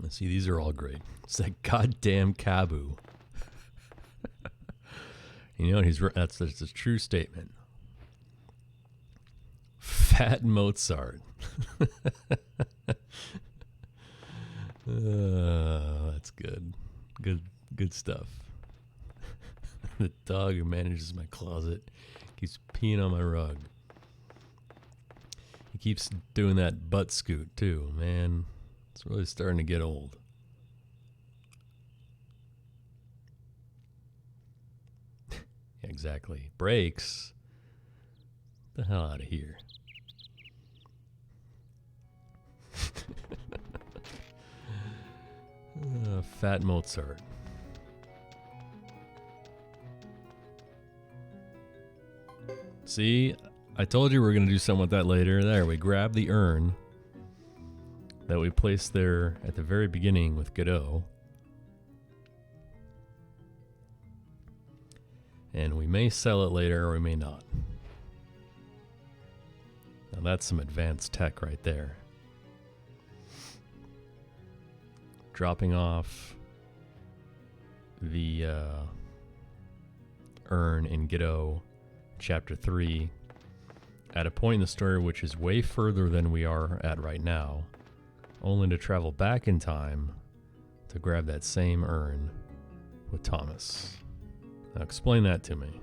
See, these are all great. It's that goddamn Kabu. You know, that's a true statement. Fat Mozart. That's good. Good stuff. The dog who manages my closet keeps peeing on my rug. He keeps doing that butt scoot too, man. It's really starting to get old. Yeah, exactly. Brakes. Get the hell out of here. Fat Mozart. See, I told you we were going to do something with that later. There, we grab the urn that we placed there at the very beginning with Godot. And we may sell it later or we may not. Now that's some advanced tech right there. Dropping off the urn in Godot chapter 3 at a point in the story which is way further than we are at right now, only to travel back in time to grab that same urn with Thomas. Now explain that to me.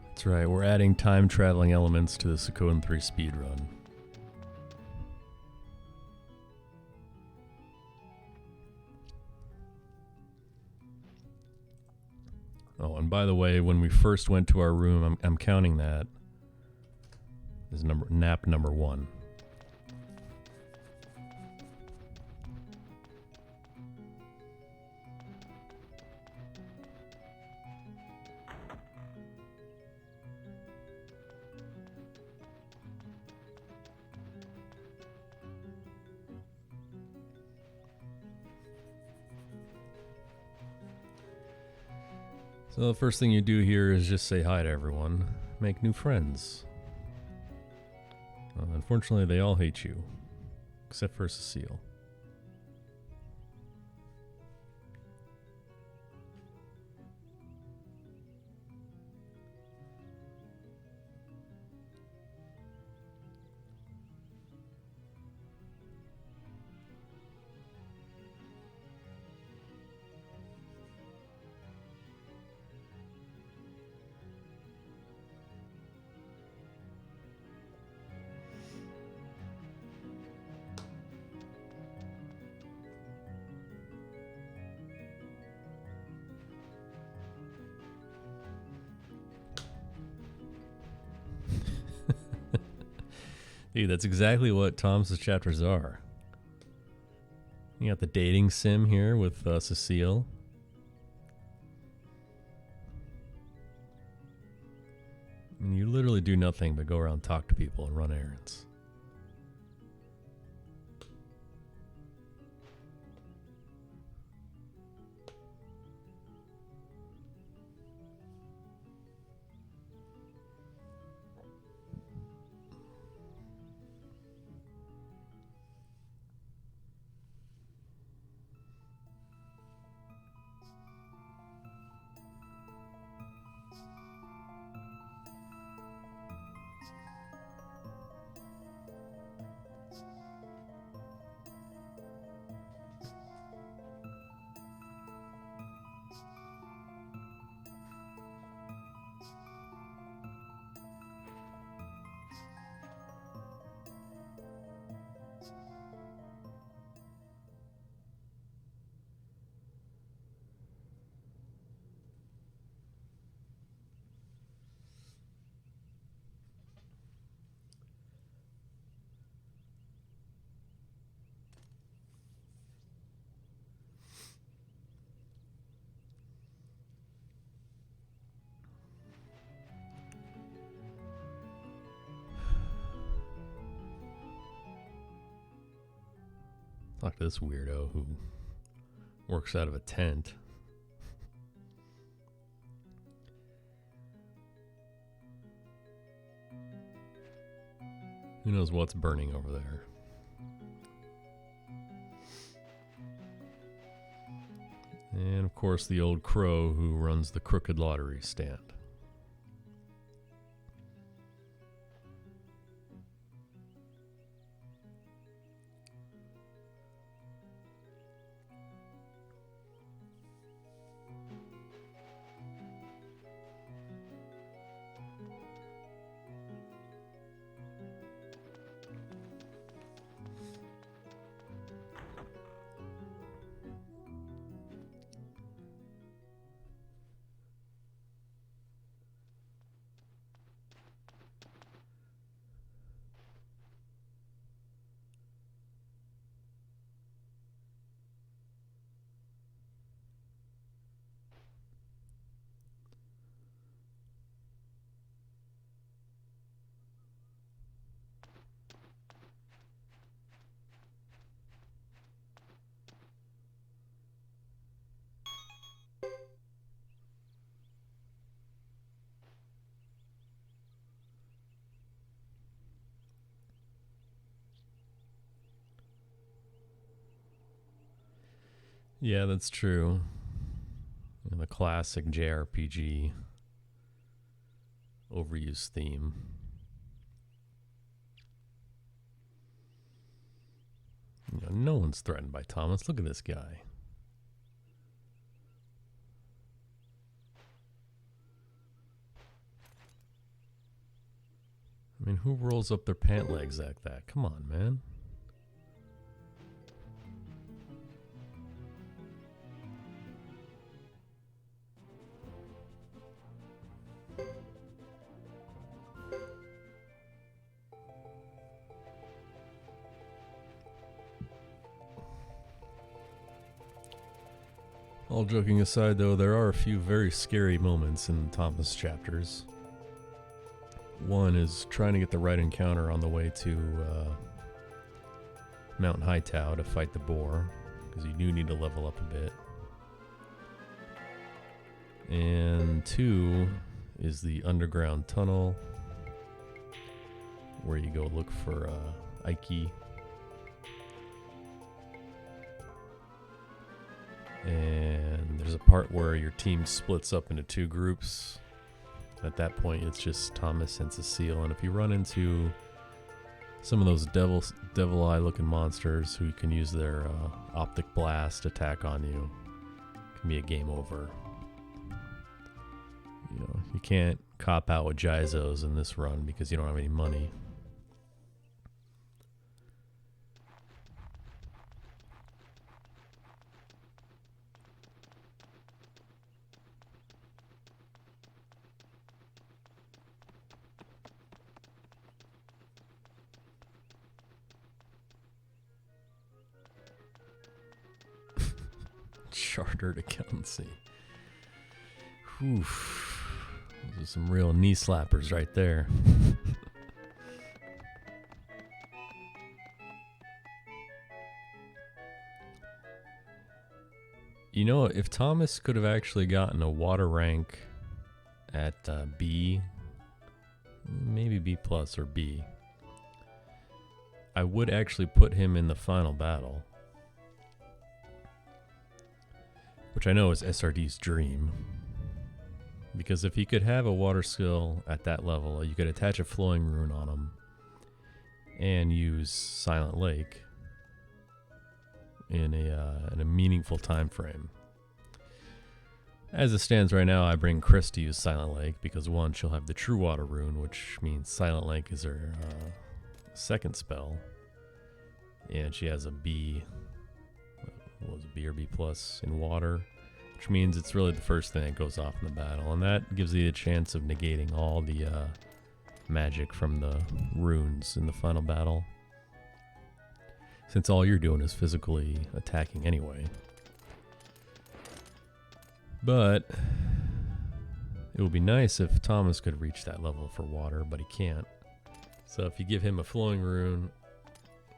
That's right, we're adding time traveling elements to the Suikoden 3 speedrun. Oh, and by the way, when we first went to our room, I'm counting that as nap number 1.
So the first thing you do here is just say hi to everyone, make new friends. Unfortunately, they all hate you, except for Cecile. Dude, that's exactly what Tom's chapters are. You got the dating sim here with Cecile. And you literally do nothing but go around, talk to people, and run errands. Talk to this weirdo who works out of a tent. Who knows what's burning over there? And of course the old crow who runs the crooked lottery stand. Yeah, that's true. And the classic JRPG overuse theme. You know, no one's threatened by Thomas. Look at this guy. I mean, who rolls up their pant legs like that? Come on, man. All joking aside, though, there are a few very scary moments in Thomas' chapters. One is trying to get the right encounter on the way to Mount Hightow to fight the boar, because you do need to level up a bit. And 2 is the underground tunnel, where you go look for Ike. And there's a part where your team splits up into 2 groups. At that point, it's just Thomas and Cecile. And if you run into some of those devil eye looking monsters who can use their optic blast attack on you, it can be a game over. You know, you can't cop out with Gyzos in this run because you don't have any money. Chartered accountancy. Oof. Those are some real knee slappers right there. You know, if Thomas could have actually gotten a water rank at B, maybe B plus or B, I would actually put him in the final battle. Which I know is SRD's dream. Because if he could have a water skill at that level, you could attach a flowing rune on him and use Silent Lake in a meaningful time frame. As it stands right now, I bring Chris to use Silent Lake because 1, she'll have the True Water rune, which means Silent Lake is her second spell, and she has a B. What was it, B or B plus in water, which means it's really the first thing that goes off in the battle, and that gives you a chance of negating all the magic from the runes in the final battle, since all you're doing is physically attacking anyway. But it would be nice if Thomas could reach that level for water, but he can't. So if you give him a flowing rune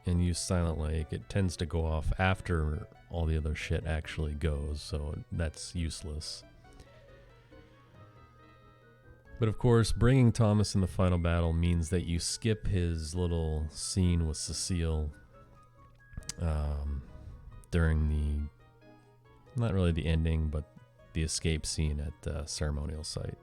and use Silent Lake, it tends to go off after all the other shit actually goes, so that's useless. But of course, bringing Thomas in the final battle means that you skip his little scene with Cecile during the, not really the ending, but the escape scene at the ceremonial site.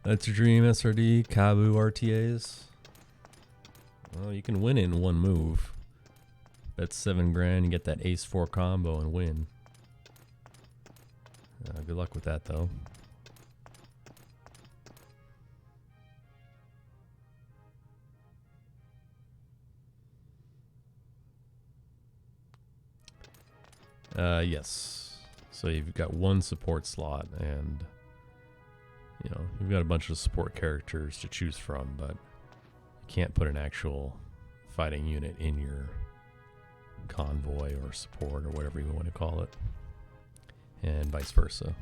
That's your dream, SRD, Kabu RTAs. Well, you can win it in one move. Bet 7 grand, you get that ace 4 combo and win. Good luck with that, though. Yes. So you've got 1 support slot, and you know, you've got a bunch of support characters to choose from, but you can't put an actual fighting unit in your convoy or support or whatever you want to call it, and vice versa.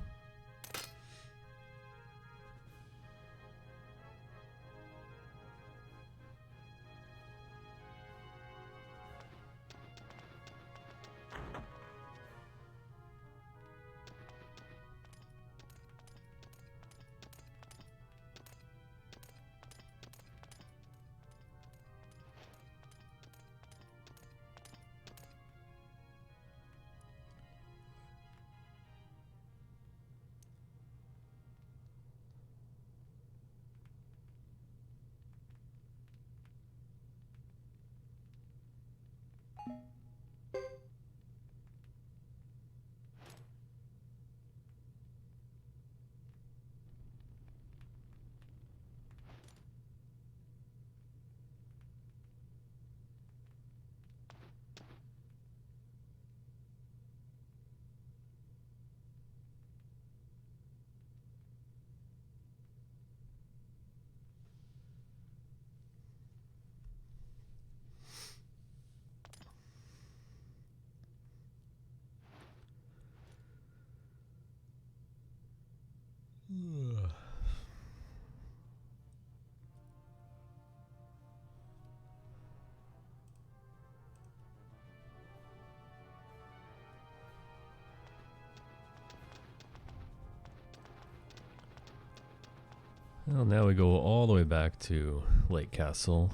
Well, now we go all the way back to Lake Castle,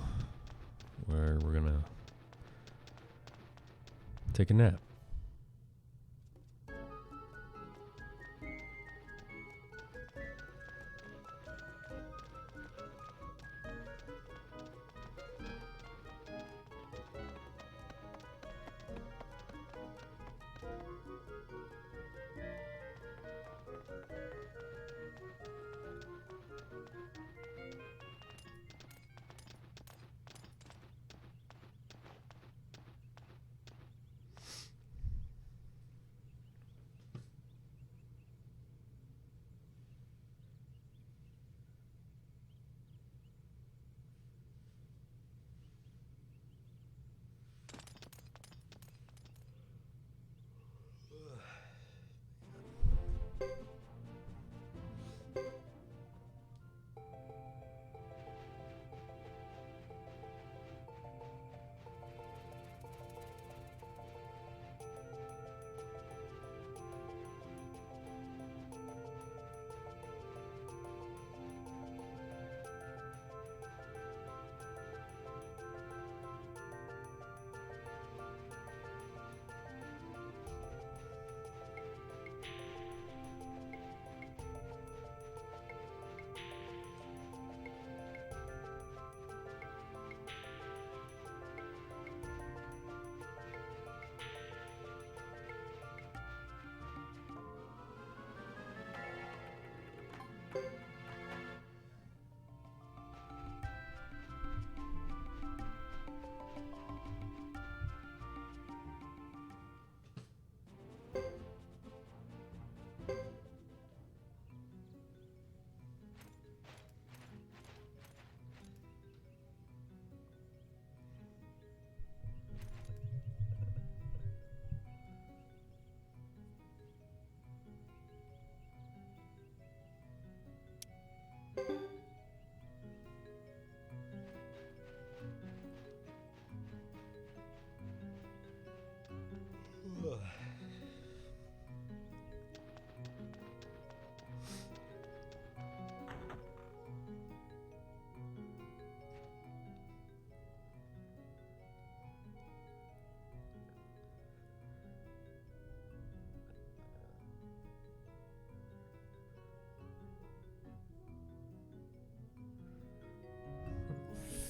where we're gonna take a nap.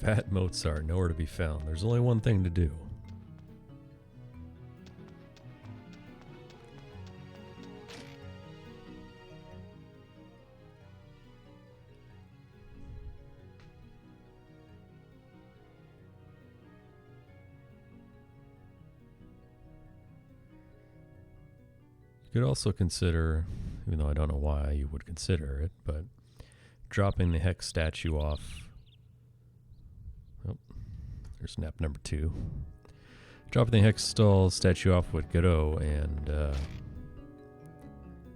Fat Mozart, nowhere to be found. There's only one thing to do. You could also consider, even though I don't know why you would consider it, but dropping the Hex statue off. Oh, there's nap number 2. Dropping the Hex stall statue off with Godot and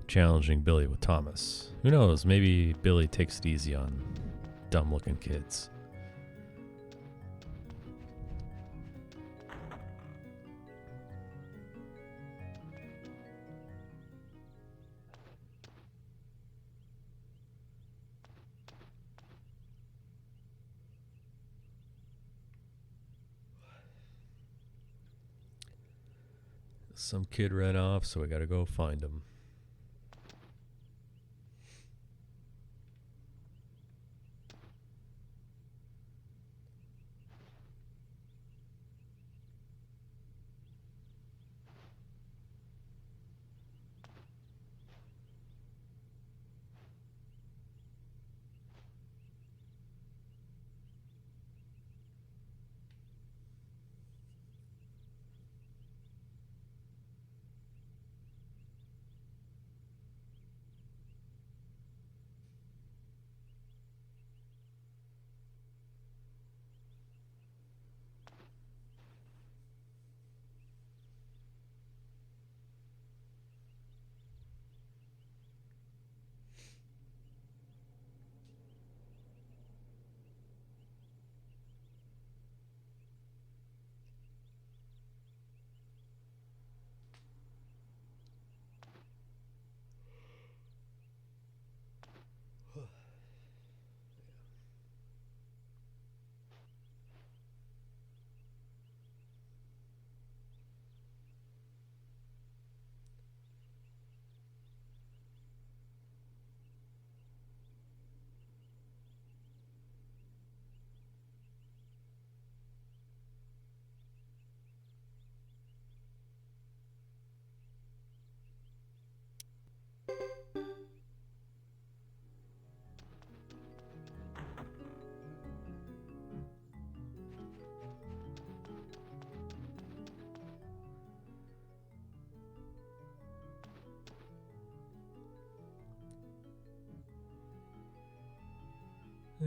challenging Billy with Thomas. Who knows? Maybe Billy takes it easy on dumb-looking kids. Some kid ran off, so we gotta go find him.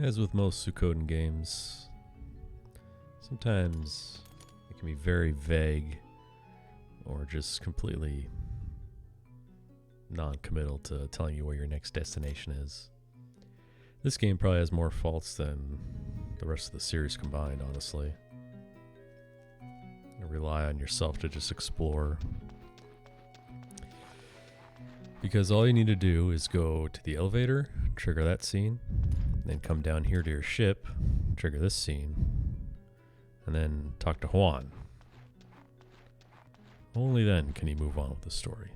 As with most Suikoden games, sometimes it can be very vague or just completely non-committal to telling you where your next destination is. This game probably has more faults than the rest of the series combined, honestly. You rely on yourself to just explore. Because all you need to do is go to the elevator, trigger that scene, then come down here to your ship, trigger this scene, and then talk to Juan. Only then can you move on with the story.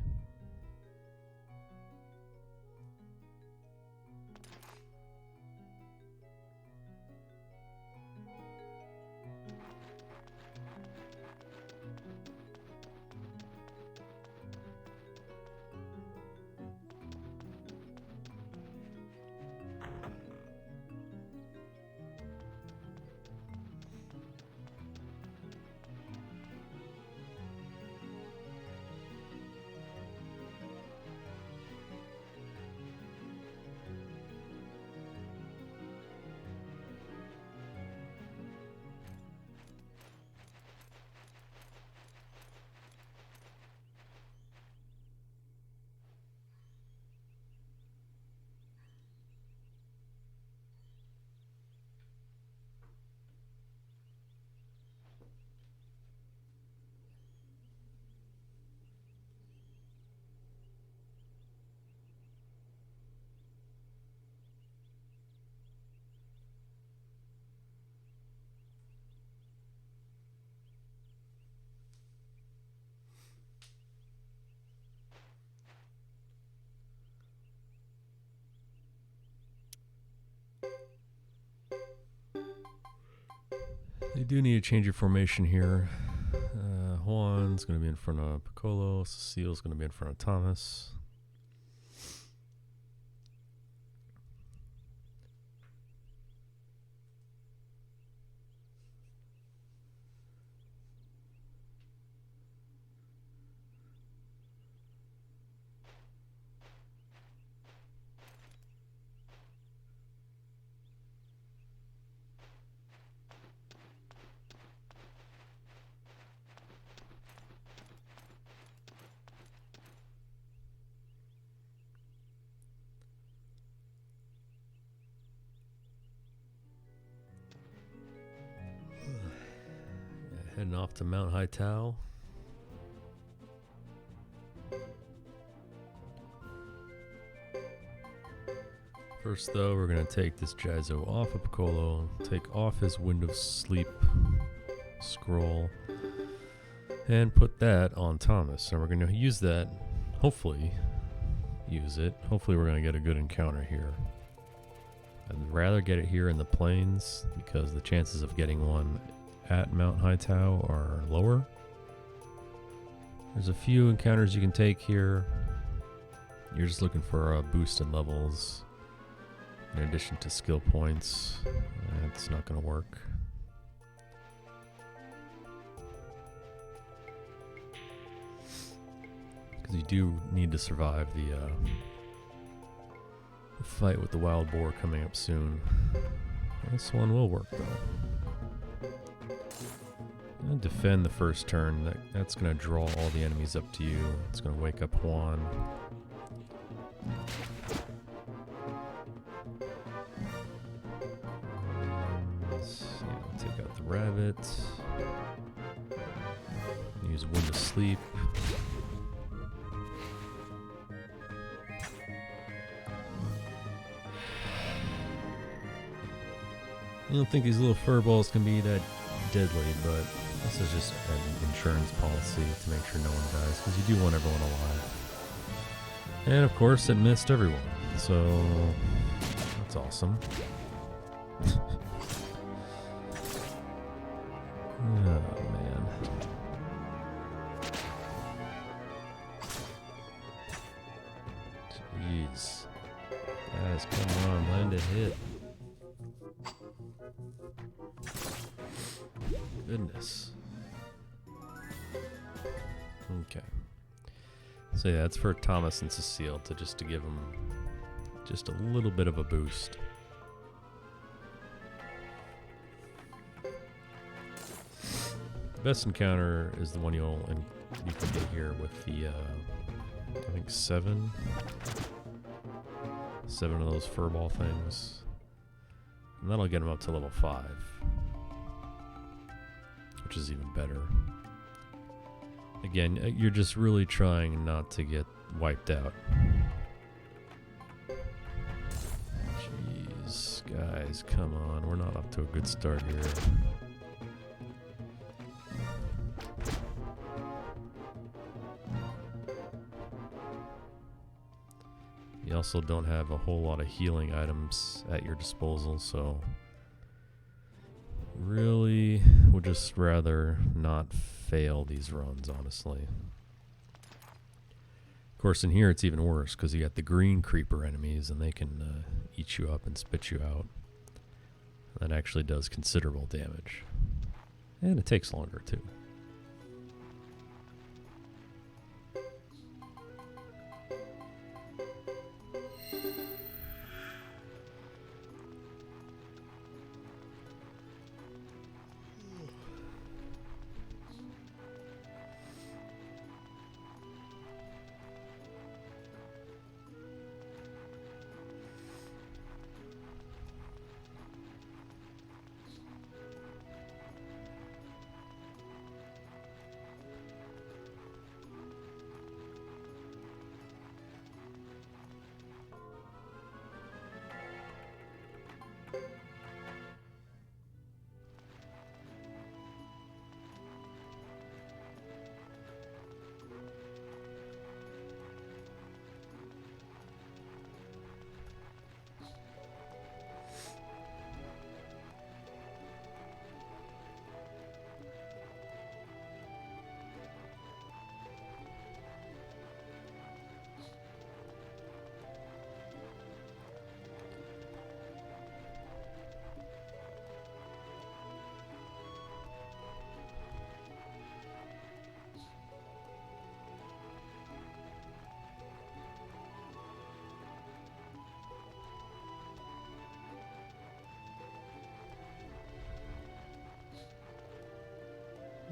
You do need to change your formation here. Juan's going to be in front of Piccolo. Cecile's going to be in front of Thomas. Heading off to Mount Hightow. First though, we're going to take this Jizo off of Piccolo, take off his Wind of Sleep scroll, and put that on Thomas. And we're going to use that, hopefully use it. Hopefully we're going to get a good encounter here. I'd rather get it here in the plains because the chances of getting one at Mount Hightow are lower. There's a few encounters you can take here. You're just looking for a boost in levels in addition to skill points. That's not going to work. Because you do need to survive the fight with the wild boar coming up soon. This one will work though. Defend the first turn. That's going to draw all the enemies up to you. It's going to wake up Juan. Take out the rabbit. Use Wind of Sleep. I don't think these little fur balls can be that deadly, but this is just an insurance policy to make sure no one dies, because you do want everyone alive. And of course, it missed everyone, so that's awesome. Oh man. Jeez. Guys, come on, land a hit. Goodness. Okay. So yeah, that's for Thomas and Cecile to give them just a little bit of a boost. best encounter is the one you can get here with the I think 7 of those furball things, and that'll get him up to level 5, which is even better. Again, you're just really trying not to get wiped out. Jeez, guys, come on, we're not up to a good start here. You also don't have a whole lot of healing items at your disposal, so really would just rather not fail these runs, honestly. Of course, in here it's even worse because you got the green creeper enemies and they can eat you up and spit you out. That actually does considerable damage. And it takes longer too.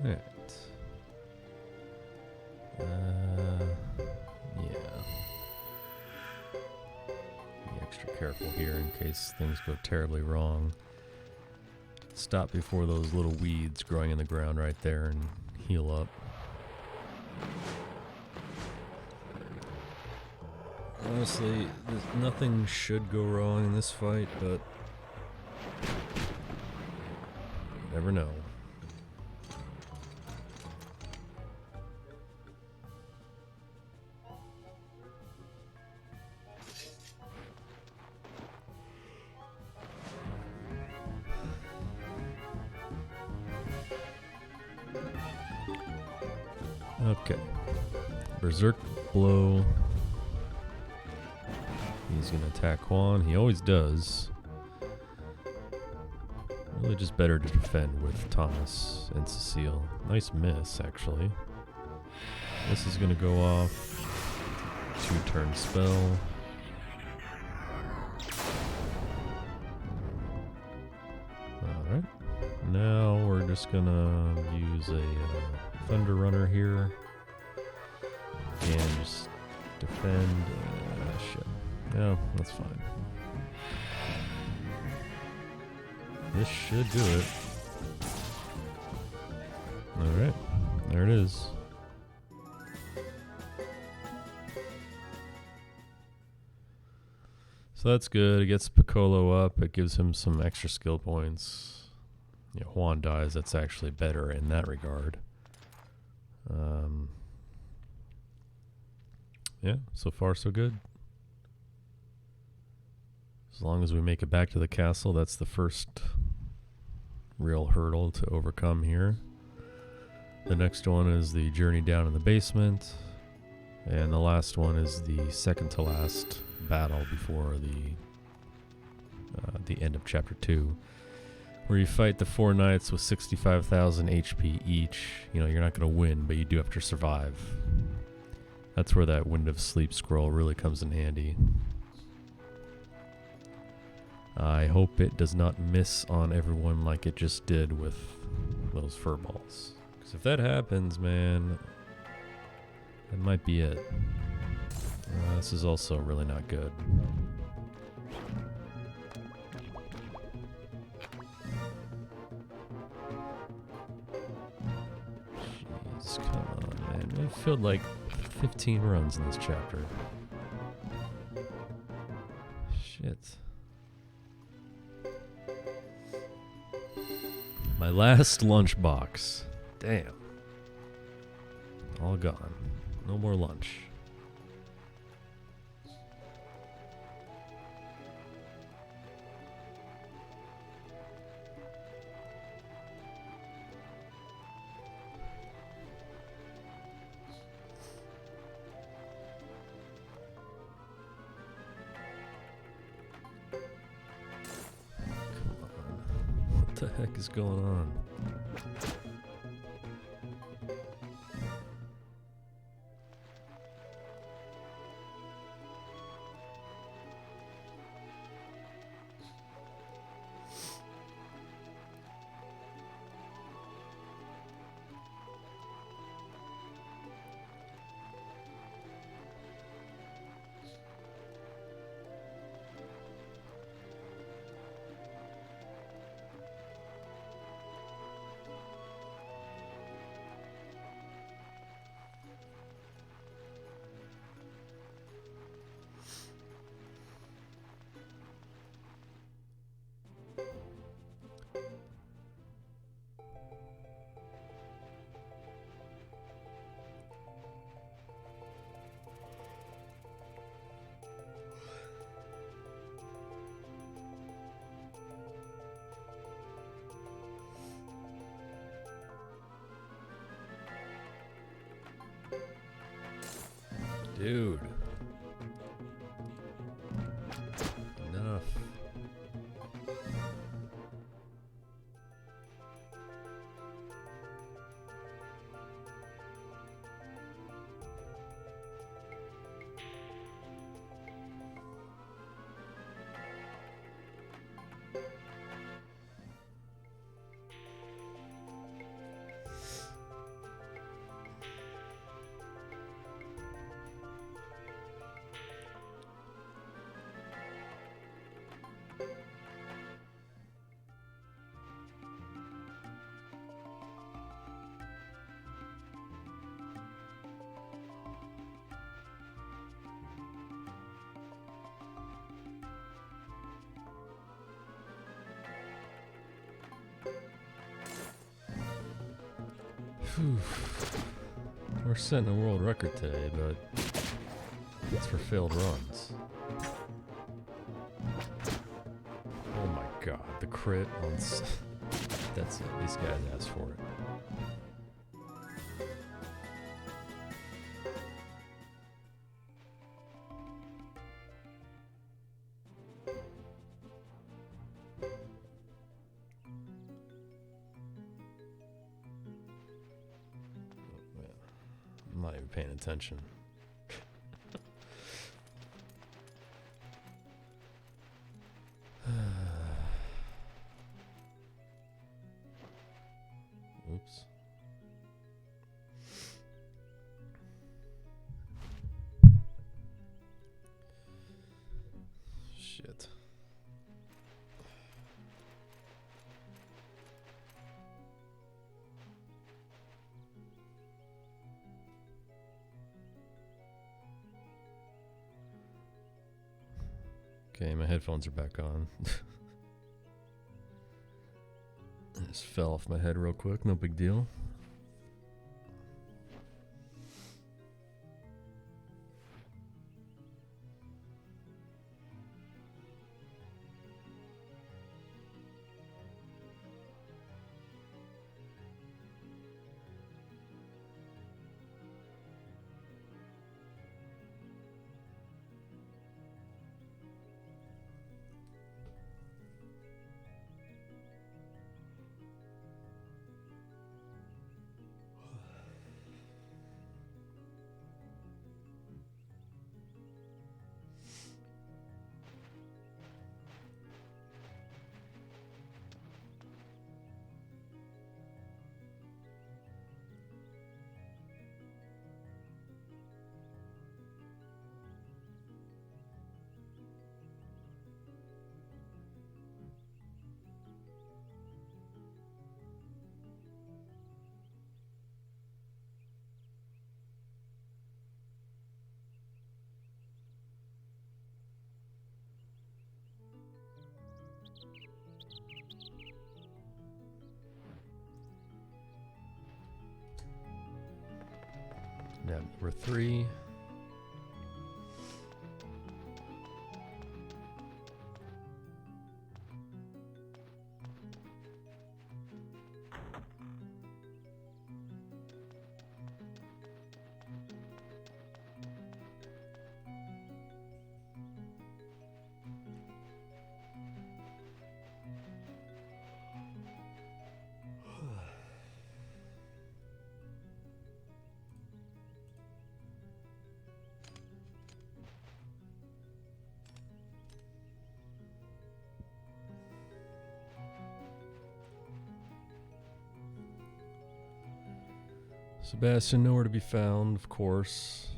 Alright. Yeah. Be extra careful here in case things go terribly wrong. Stop before those little weeds growing in the ground right there and heal up. Honestly, nothing should go wrong in this fight, but you never know. Okay. Berserk blow. He's gonna attack Juan. He always does. Really just better to defend with Thomas and Cecile. Nice miss, actually. This is gonna go off. 2-turn spell. Alright. Now we're just gonna use a Thunder Runner here. And just defend. Shit. No, that's fine. This should do it. Alright. There it is. So that's good. It gets Piccolo up. It gives him some extra skill points. Yeah, Juan dies. That's actually better in that regard. Yeah, so far so good. As long as we make it back to the castle, that's the first real hurdle to overcome here. The next one is the journey down in the basement. And the last one is the second to last battle before the end of chapter 2. Where you fight the 4 knights with 65,000 HP each. You know, you're not going to win, but you do have to survive. That's where that Wind of Sleep scroll really comes in handy. I hope it does not miss on everyone like it just did with those furballs. Because if that happens, man, that might be it. This is also really not good. Jeez, come on, man. We've filled like 15 runs in this chapter. Shit. My last lunchbox. Damn. All gone. No more lunch. What the heck is going on? Dude. Enough. Whew. We're setting a world record today, but it's for failed runs. Oh my god, the crit on... That's it, these guys asked for it. I'm not even paying attention. Oops. Shit. Okay, my headphones are back on. I just fell off my head real quick, no big deal. Nap number 3. Sebastian, nowhere to be found, of course.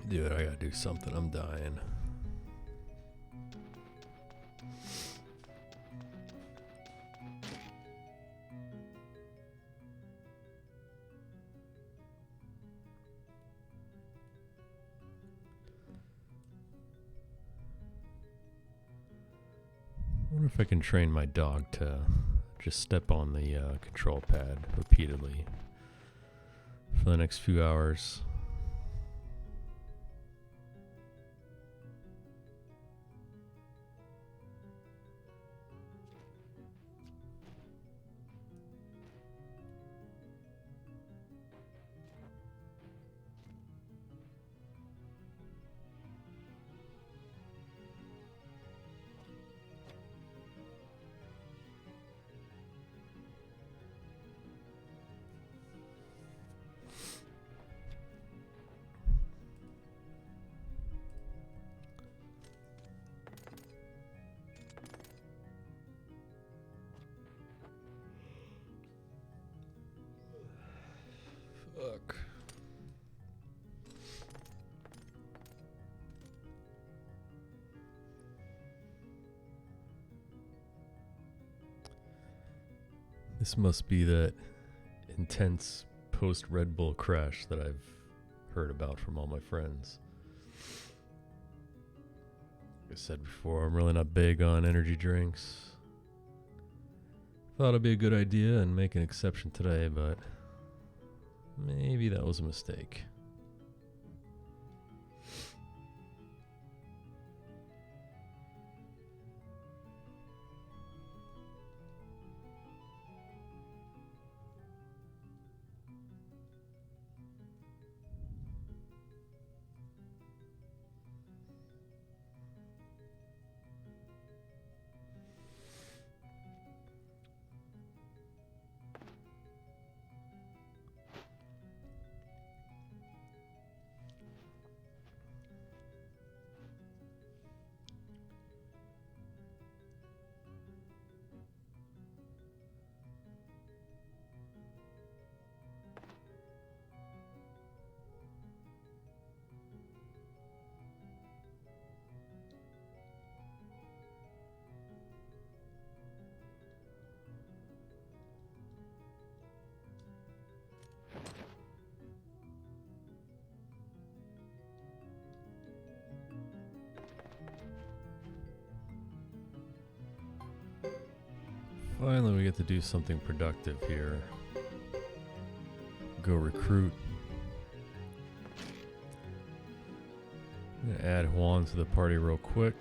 Dude, I gotta do something. I'm dying. I wonder if I can train my dog to just step on the control pad repeatedly for the next few hours. This must be that intense post Red Bull crash that I've heard about from all my friends. Like I said before, I'm really not big on energy drinks. Thought it'd be a good idea and make an exception today, but maybe that was a mistake. Finally, we get to do something productive here. Go recruit. I'm gonna add Juan to the party real quick.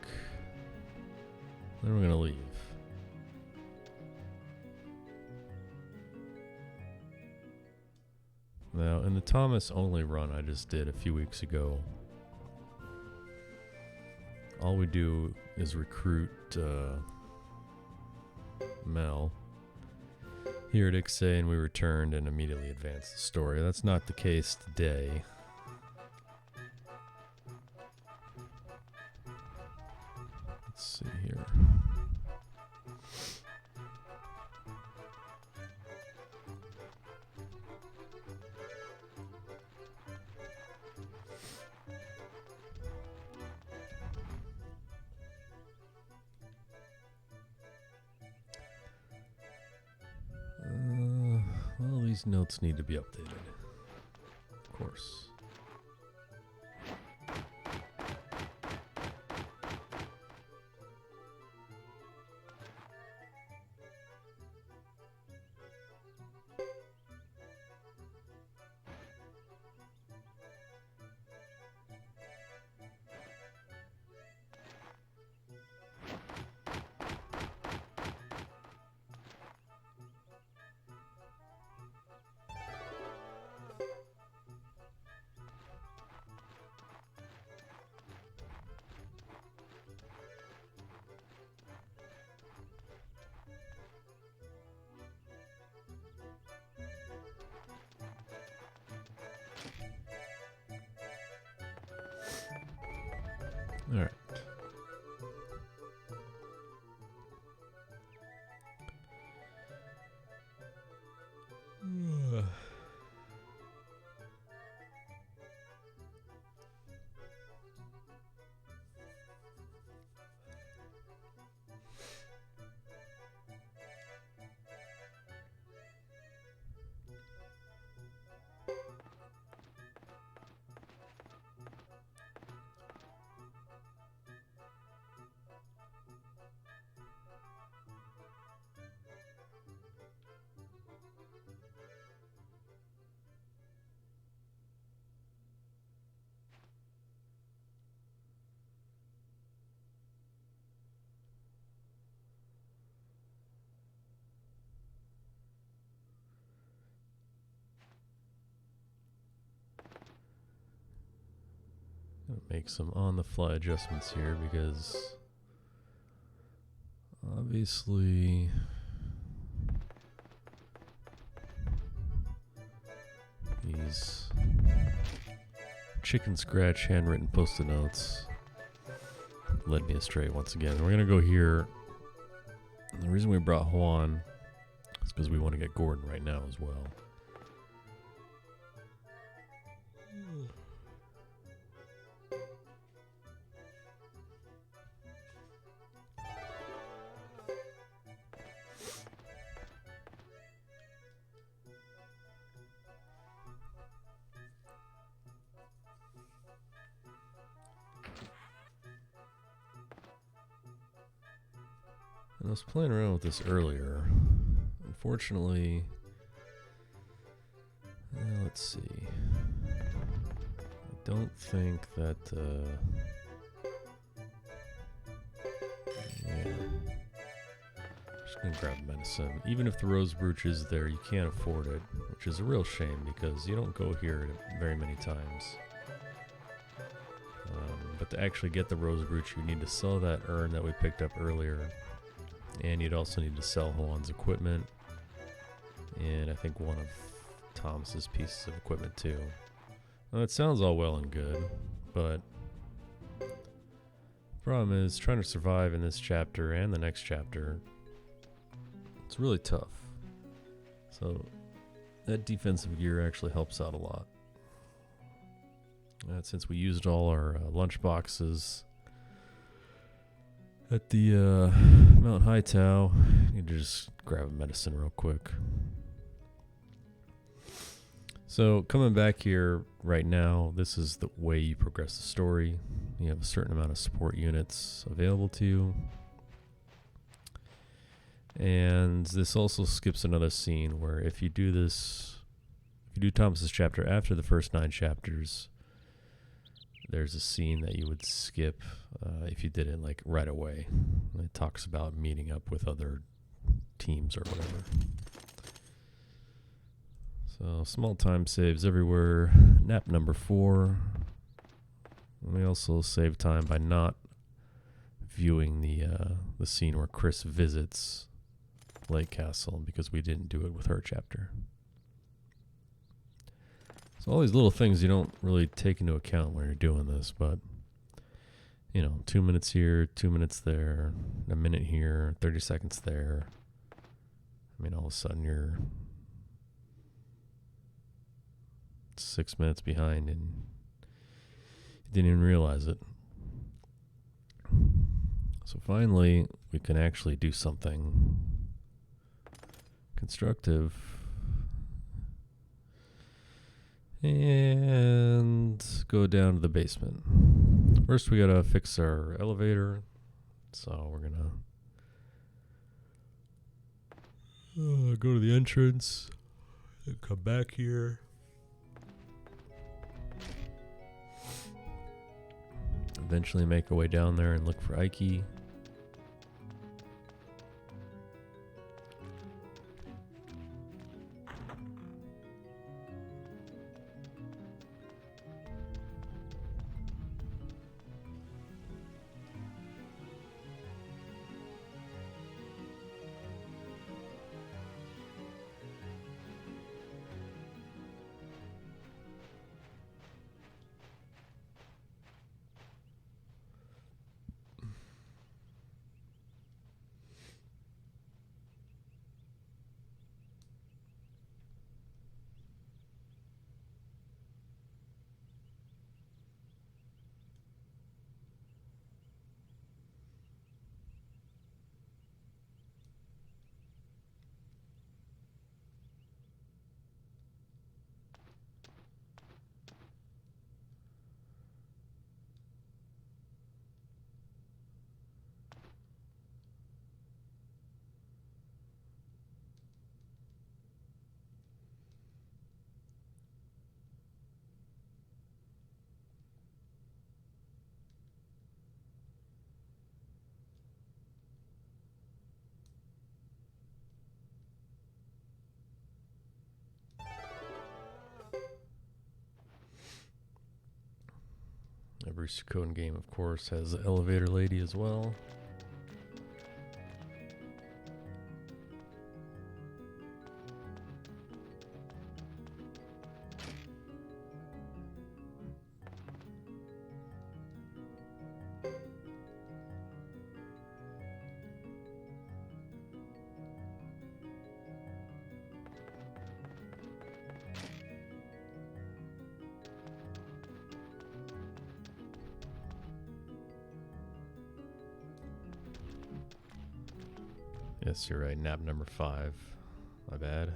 Then we're gonna leave. Now, in the Thomas only run I just did a few weeks ago, all we do is recruit Mel here at Ixay, and we returned and immediately advanced the story. That's not the case today. Let's see here. Well, these notes need to be updated, of course. All right. Make some on-the-fly adjustments here because obviously these chicken scratch handwritten post-it notes led me astray once again. We're gonna go here. And the reason we brought Juan is because we want to get Gordon right now as well.
And I was playing around with this earlier. Unfortunately, let's see. I don't think that, yeah. Just gonna grab medicine. Even if the rose brooch is there, you can't afford it, which is a real shame because you don't go here very many times. But to actually get the rose brooch, you need to sell that urn that we picked up earlier. And you'd also need to sell Juan's equipment. And I think one of Thomas's pieces of equipment too. Now that sounds all well and good, but the problem is trying to survive in this chapter and the next chapter. It's really tough. So that defensive gear actually helps out a lot. Since we used all our lunch boxes at the Mount Hightow, you need to just grab a medicine real quick. So coming back here right now, this is the way you progress the story. You have a certain amount of support units available to you. And this also skips another scene where if you do this, if you do Thomas's chapter after the first 9 chapters, there's a scene that you would skip if you did it like right away. It talks about meeting up with other teams or whatever. So small time saves everywhere. Nap number 4. And we also save time by not viewing the scene where Chris visits Lake Castle because we didn't do it with her chapter. So all these little things you don't really take into account when you're doing this, but 2 minutes here, 2 minutes there, a minute here, 30 seconds there. I mean, all of a sudden you're 6 minutes behind and you didn't even realize it. So finally, we can actually do something constructive and go down to the basement. First, we gotta fix our elevator. So we're gonna go to the entrance and come back here. Eventually make our way down there and look for Ike. Every Suikoden game, of course, has an elevator lady as well. Yes, you're right. Nap number 5. My bad.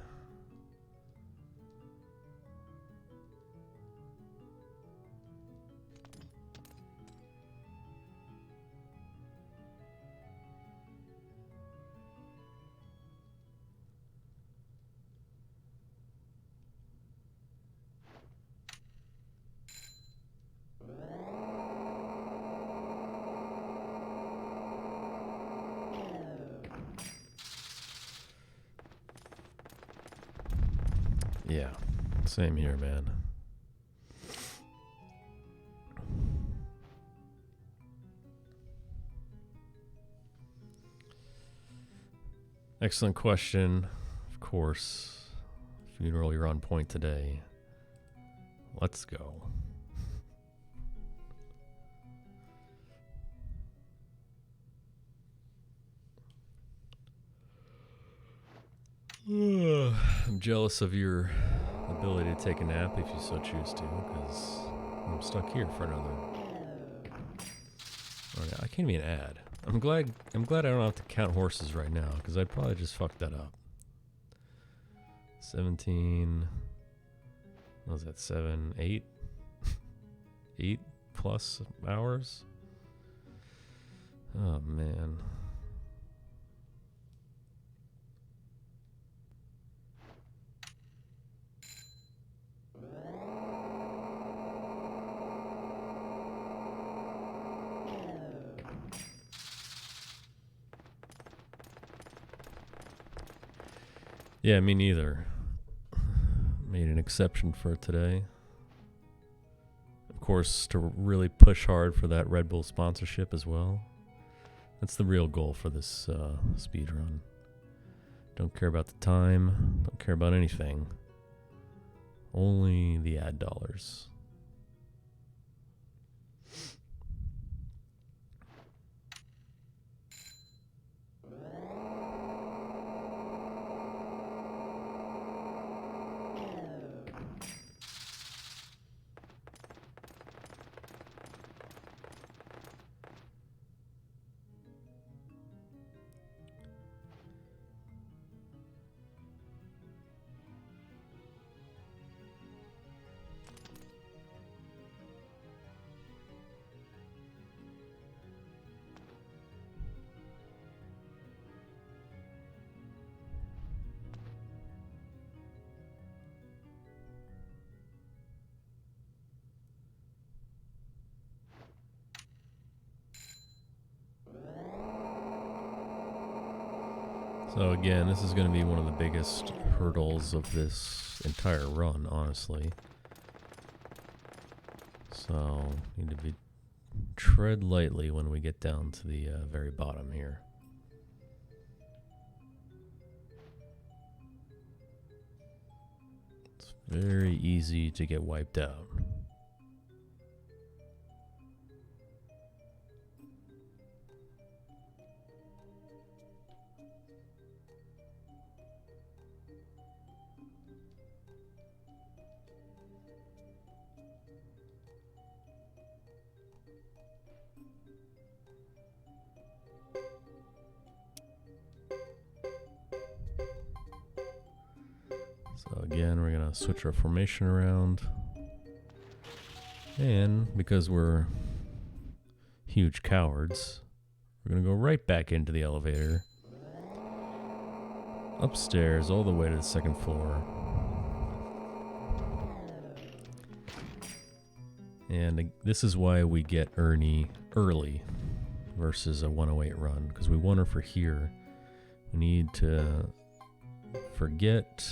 Yeah, same here, man. Excellent question. Of course, Funeral, you're on point today. Let's go. I'm jealous of your ability to take a nap if you so choose to, because I'm stuck here for another. Oh, yeah, I can't even add. I'm glad I don't have to count horses right now, because I'd probably just fuck that up. 17. What was that? 7, 8? 8 plus hours? Oh man. Yeah, me neither. Made an exception for today. Of course, to really push hard for that Red Bull sponsorship as well. That's the real goal for this speedrun. Don't care about the time. Don't care about anything. Only the ad dollars. So again, this is going to be one of the biggest hurdles of this entire run, honestly. So, need to tread lightly when we get down to the very bottom here. It's very easy to get wiped out. So again, we're going to switch our formation around. And because we're huge cowards, we're going to go right back into the elevator. Upstairs, all the way to the second floor. And this is why we get Ernie early versus a 108 run, because we want her for here. We need to forget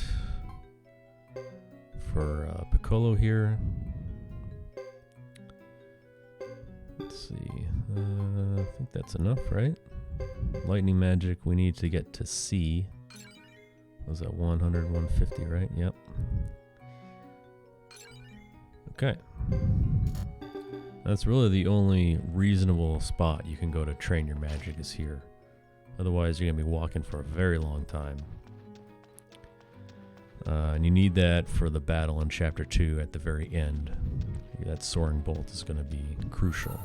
for Piccolo here. Let's see. I think that's enough, right? Lightning magic, we need to get to C. Was that 100, 150, right? Yep. Okay. That's really the only reasonable spot you can go to train your magic is here. Otherwise, you're going to be walking for a very long time. And you need that for the battle in Chapter 2 at the very end. That soaring bolt is going to be crucial.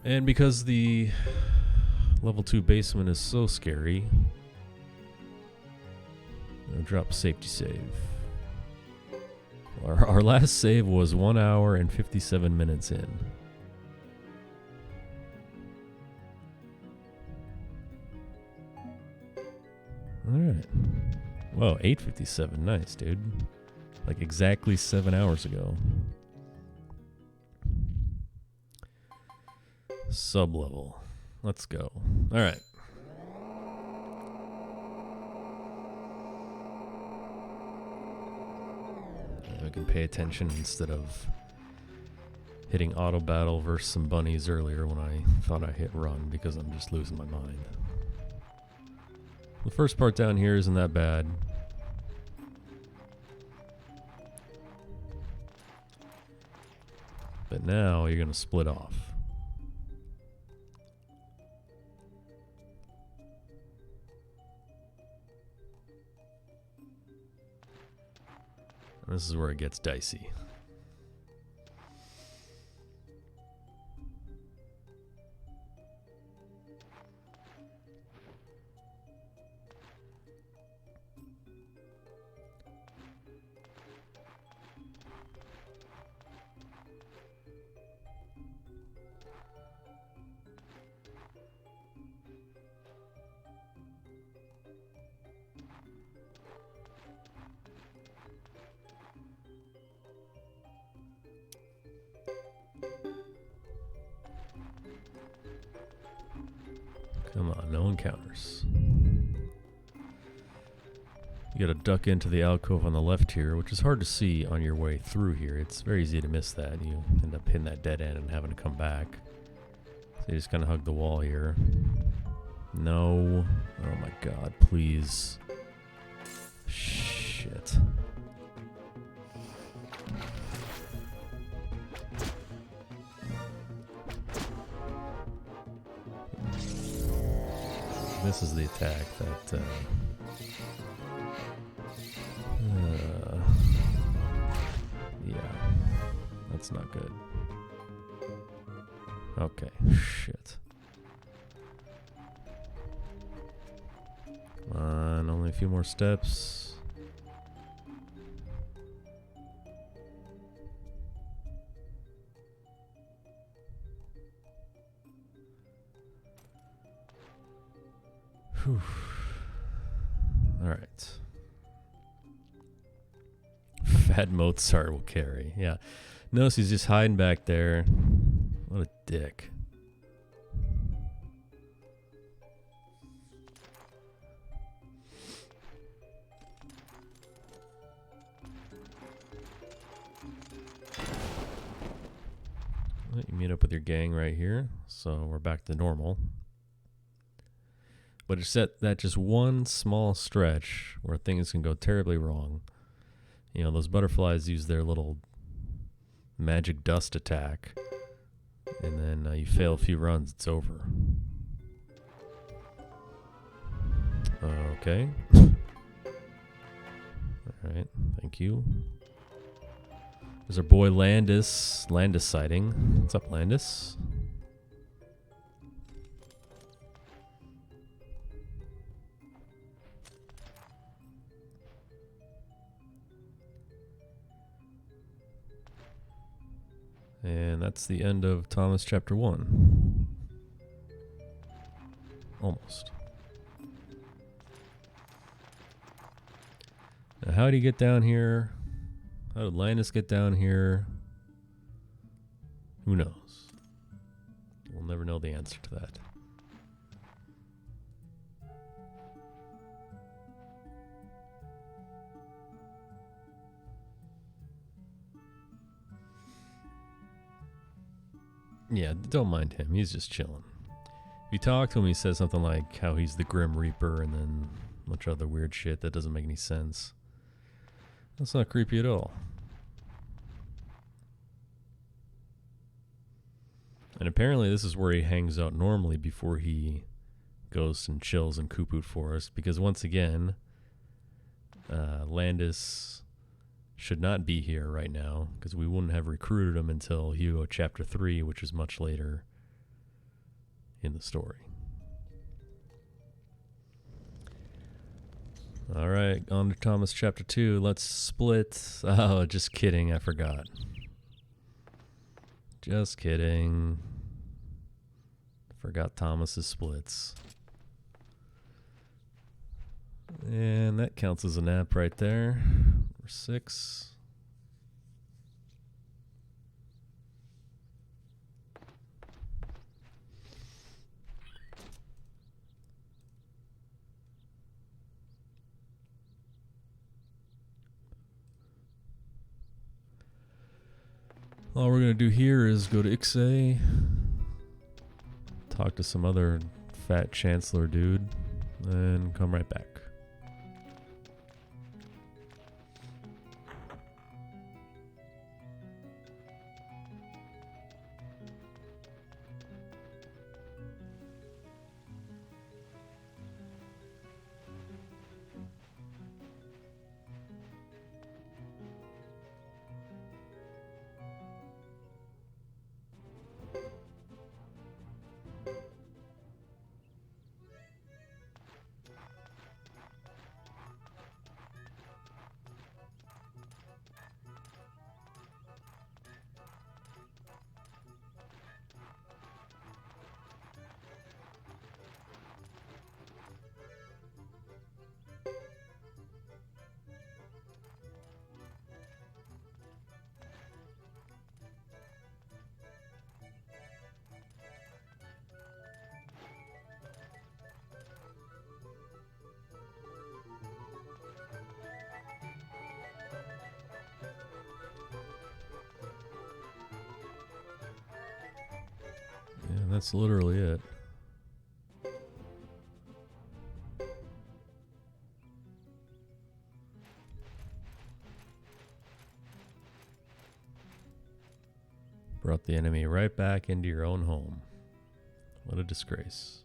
And because the level 2 basement is so scary, I'm going to drop safety save. Our last save was 1 hour and 57 minutes in. Alright. Whoa, 8:57. Nice, dude. Like exactly 7 hours ago. Sub-level. Let's go. Alright. I can pay attention instead of hitting auto battle versus some bunnies earlier when I thought I hit run because I'm just losing my mind. The first part down here isn't that bad. But now you're going to split off. This is where it gets dicey. Come on, no encounters. You gotta duck into the alcove on the left here, which is hard to see on your way through here. It's very easy to miss that. You end up hitting that dead end and having to come back. So you just kind of hug the wall here. No. Oh my god, please. Shit. This is the attack that yeah, that's not good. Okay, shit. Come on, only a few more steps. Whew. All right. Fat Mozart will carry. Yeah. Notice he's just hiding back there. What a dick. Well, you meet up with your gang right here. So we're back to normal. But it's that just one small stretch where things can go terribly wrong. You know, those butterflies use their little magic dust attack, and then you fail a few runs, it's over. Okay. Alright, thank you. There's our boy Landis. Landis sighting. What's up, Landis? And that's the end of Thomas chapter 1. Almost. Now, how did he get down here? How did Landis get down here? Who knows? We'll never know the answer to that. Yeah, don't mind him. He's just chilling. If you talk to him, he says something like how he's the Grim Reaper and then a bunch of other weird shit that doesn't make any sense. That's not creepy at all. And apparently this is where he hangs out normally before he goes and chills in Kuput Forest. Because once again, Landis should not be here right now, because we wouldn't have recruited him until Hugo chapter 3, which is much later in the story. Alright, on to Thomas chapter 2. Let's split. Oh, just kidding, I forgot. Just kidding. Forgot Thomas's splits. And that counts as a nap right there. 6. All we're gonna do here is go to Ixay, talk to some other fat chancellor dude, and come right back. Yeah, that's literally it. Brought the enemy right back into your own home. What a disgrace.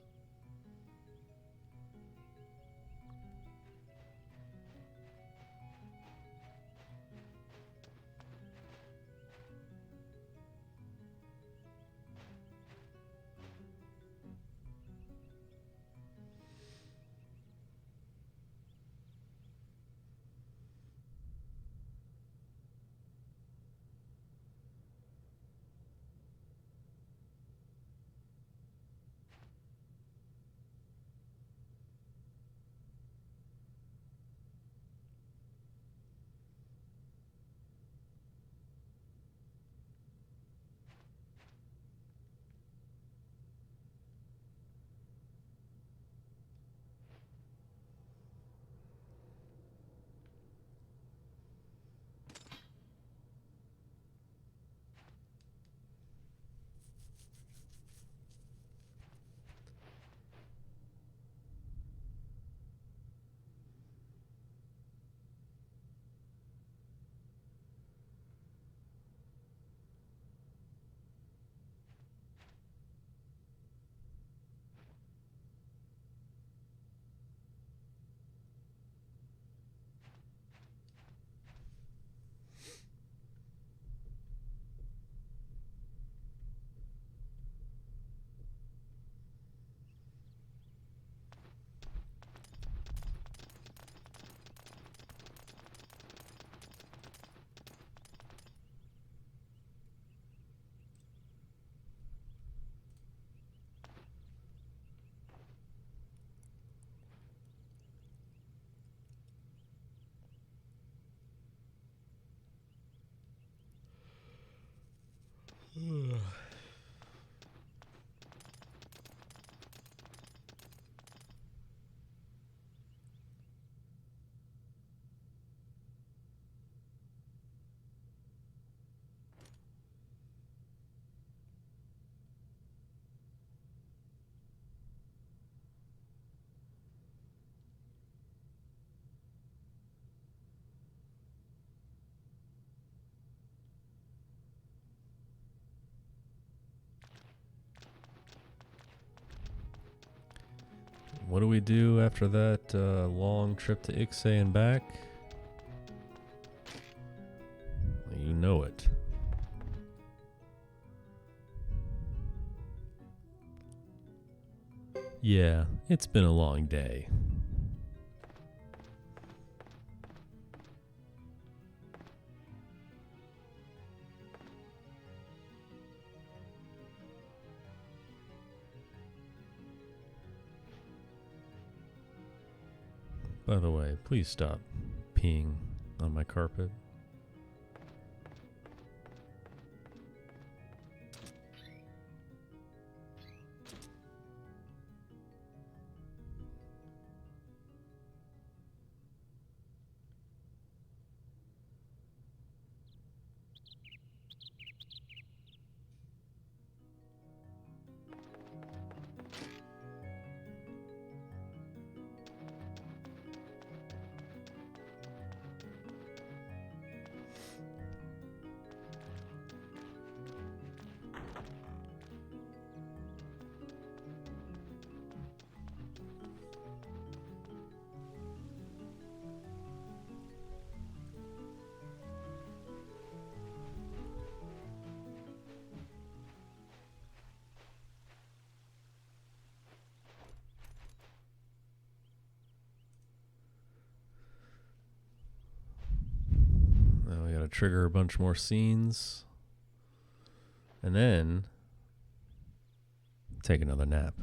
What do we do after that long trip to Ixay and back? You know it. Yeah, it's been a long day. By the way, please stop peeing on my carpet. to trigger a bunch more scenes. And then take another nap.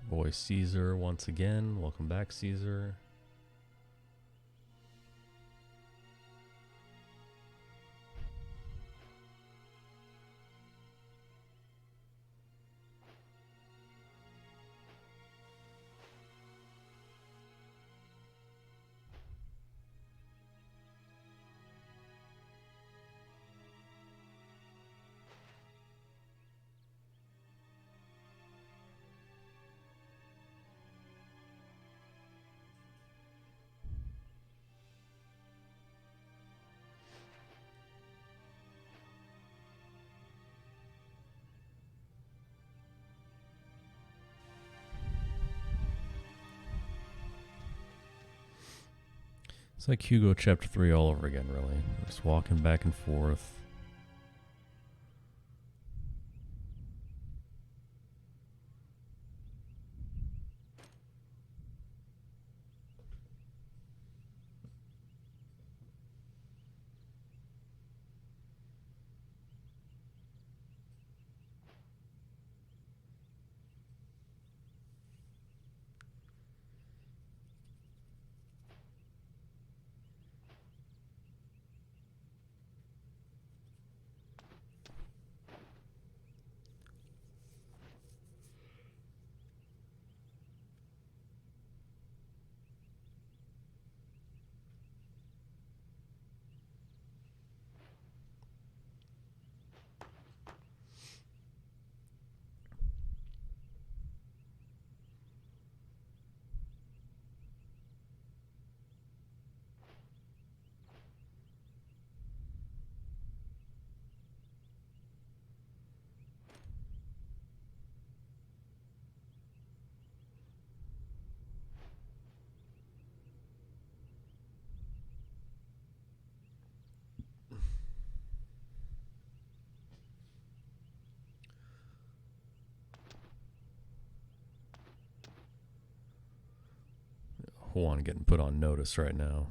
Boy Caesar once again. Welcome back, Caesar. It's like Hugo chapter 3 all over again, really. Just walking back and forth. one getting put on notice right now.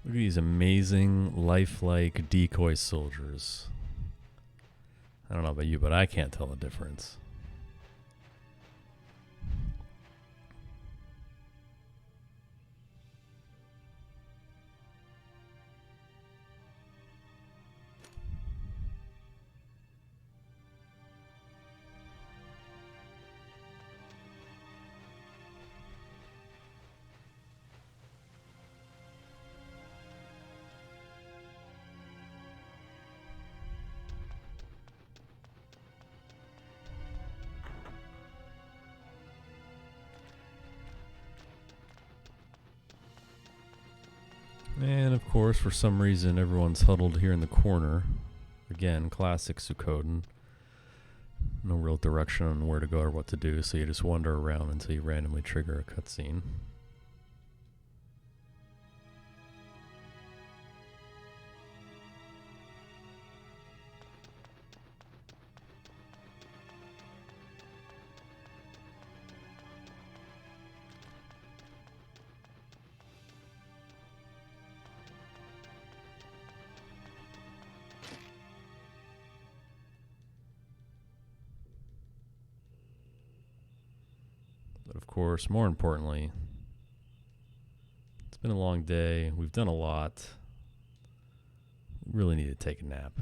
Look at these amazing, lifelike decoy soldiers. I don't know about you, but I can't tell the difference. And of course, for some reason, everyone's huddled here in the corner. Again, classic Suikoden. No real direction on where to go or what to do, so you just wander around until you randomly trigger a cutscene. But of course, more importantly, it's been a long day. We've done a lot. We really need to take a nap.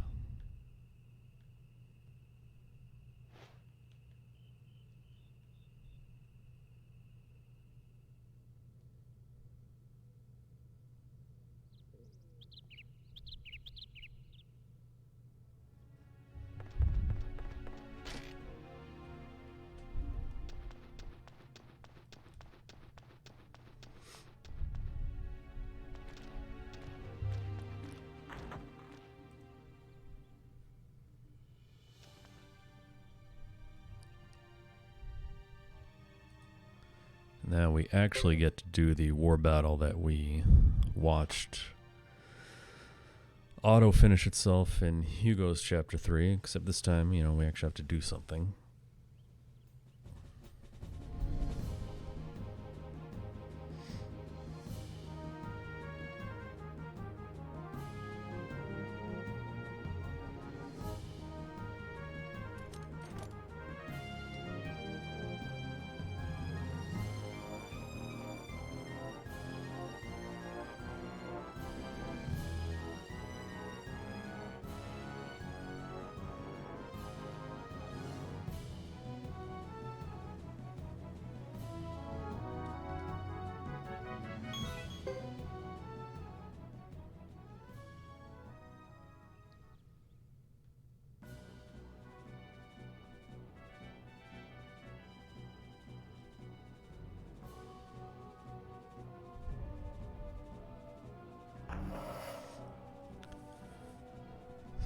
Now we actually get to do the war battle that we watched auto finish itself in Hugo's chapter 3, except this time, we actually have to do something.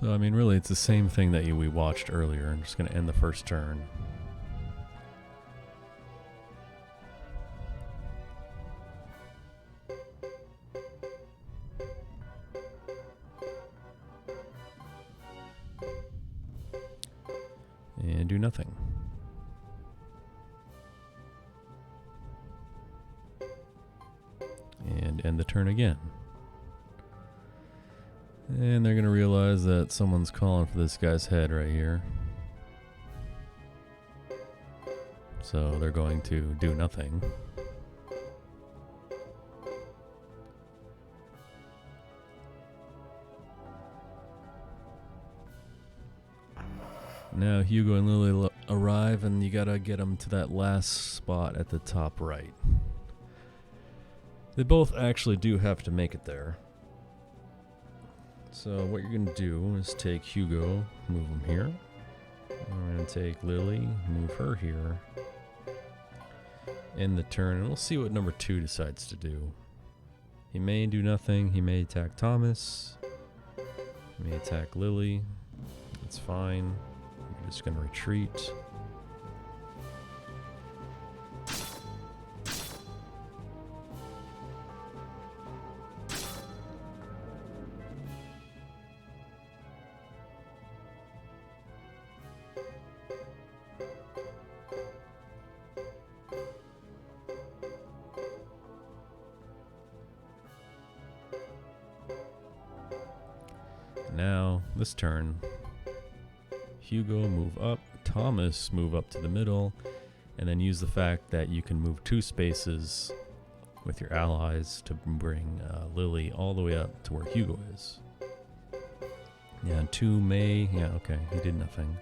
So, really, it's the same thing that we watched earlier. I'm just going to end the first turn. And do nothing. And end the turn again. And they're going to realize that someone's calling for this guy's head right here. So they're going to do nothing. Now Hugo and Lily arrive, and you gotta get them to that last spot at the top right. They both actually do have to make it there. So what you're gonna do is take Hugo, move him here. We're gonna take Lily, move her here. End the turn, and we'll see what number 2 decides to do. He may do nothing. He may attack Thomas. He may attack Lily. It's fine. We're just gonna retreat. Now, this turn, Hugo move up, Thomas move up to the middle, and then use the fact that you can move 2 spaces with your allies to bring Lily all the way up to where Hugo is. Yeah, 2 may, yeah, okay, he did nothing.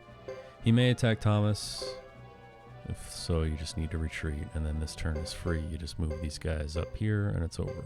He may attack Thomas, if so you just need to retreat, and then this turn is free. You just move these guys up here and it's over.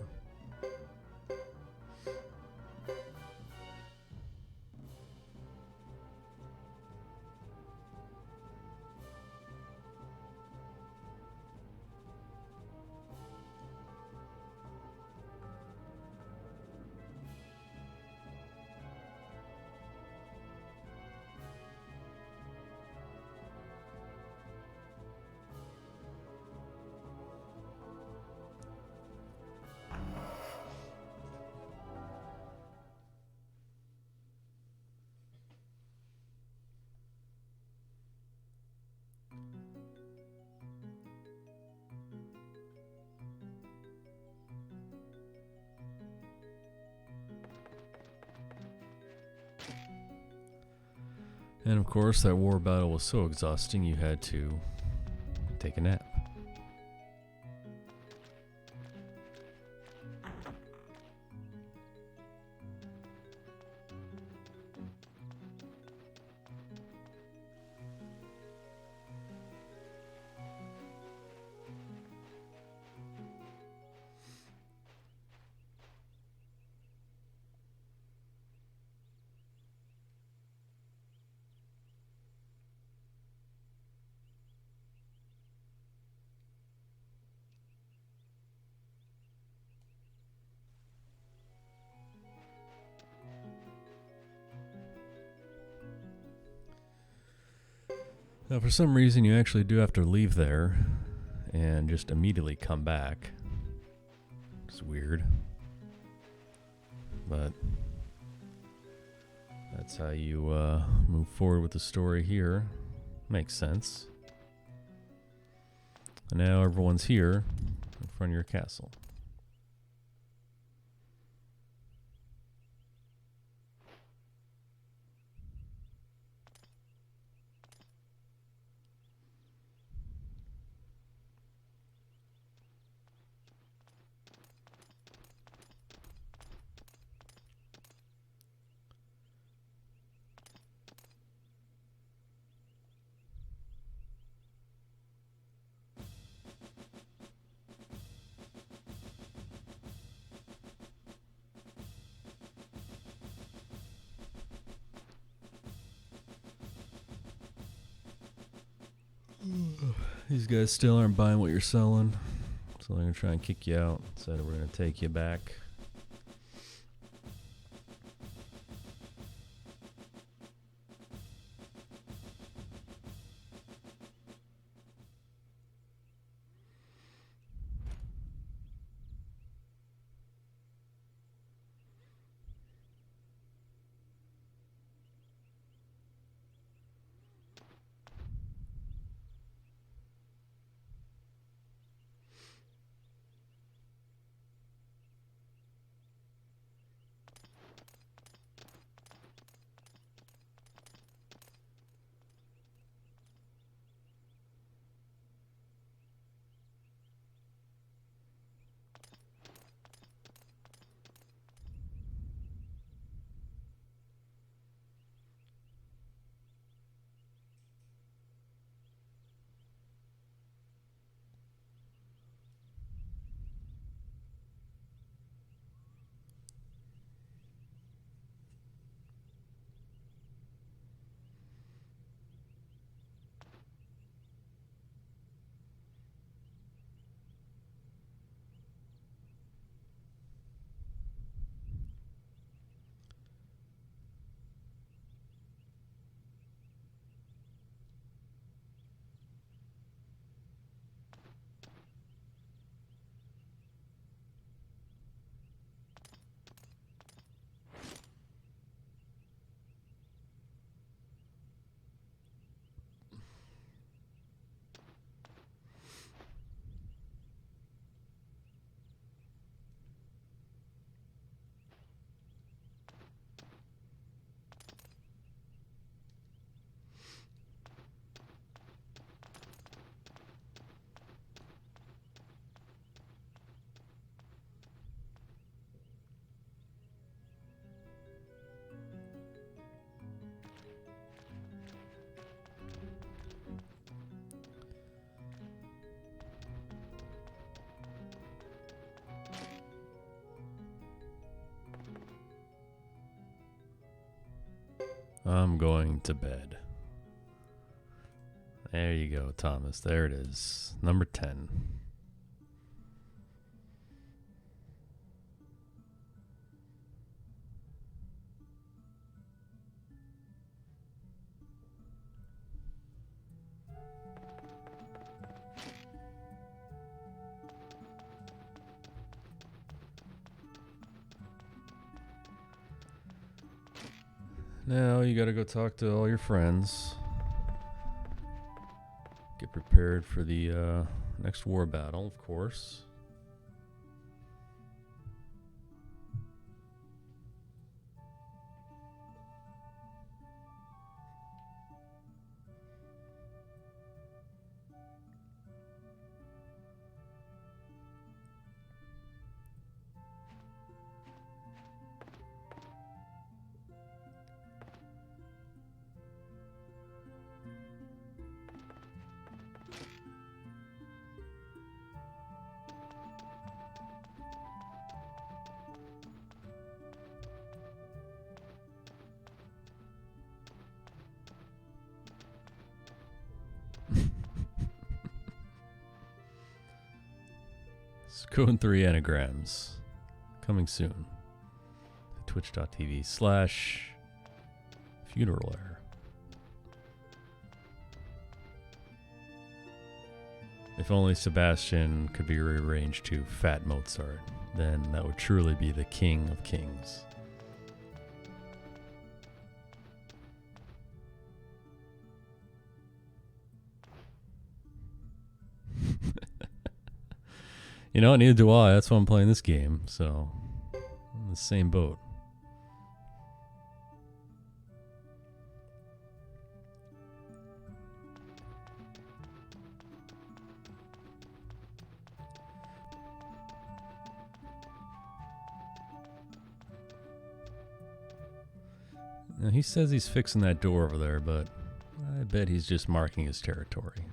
And of course, that war battle was so exhausting you had to take a nap. Now, for some reason, you actually do have to leave there and just immediately come back. It's weird. But that's how you move forward with the story here. Makes sense. And now everyone's here in front of your castle. These guys still aren't buying what you're selling, so they're going to try and kick you out. Instead, we're going to take you back. I'm going to bed. There you go, Thomas. There it is. Number 10. Now you gotta go talk to all your friends. Get prepared for the next war battle, of course. Suikoden 3 anagrams. Coming soon. Twitch.tv/funeral error. If only Sebastian could be rearranged to Fat Mozart, then that would truly be the king of kings. You know, neither do I. That's why I'm playing this game. So, I'm in the same boat. Now, he says he's fixing that door over there, but I bet he's just marking his territory.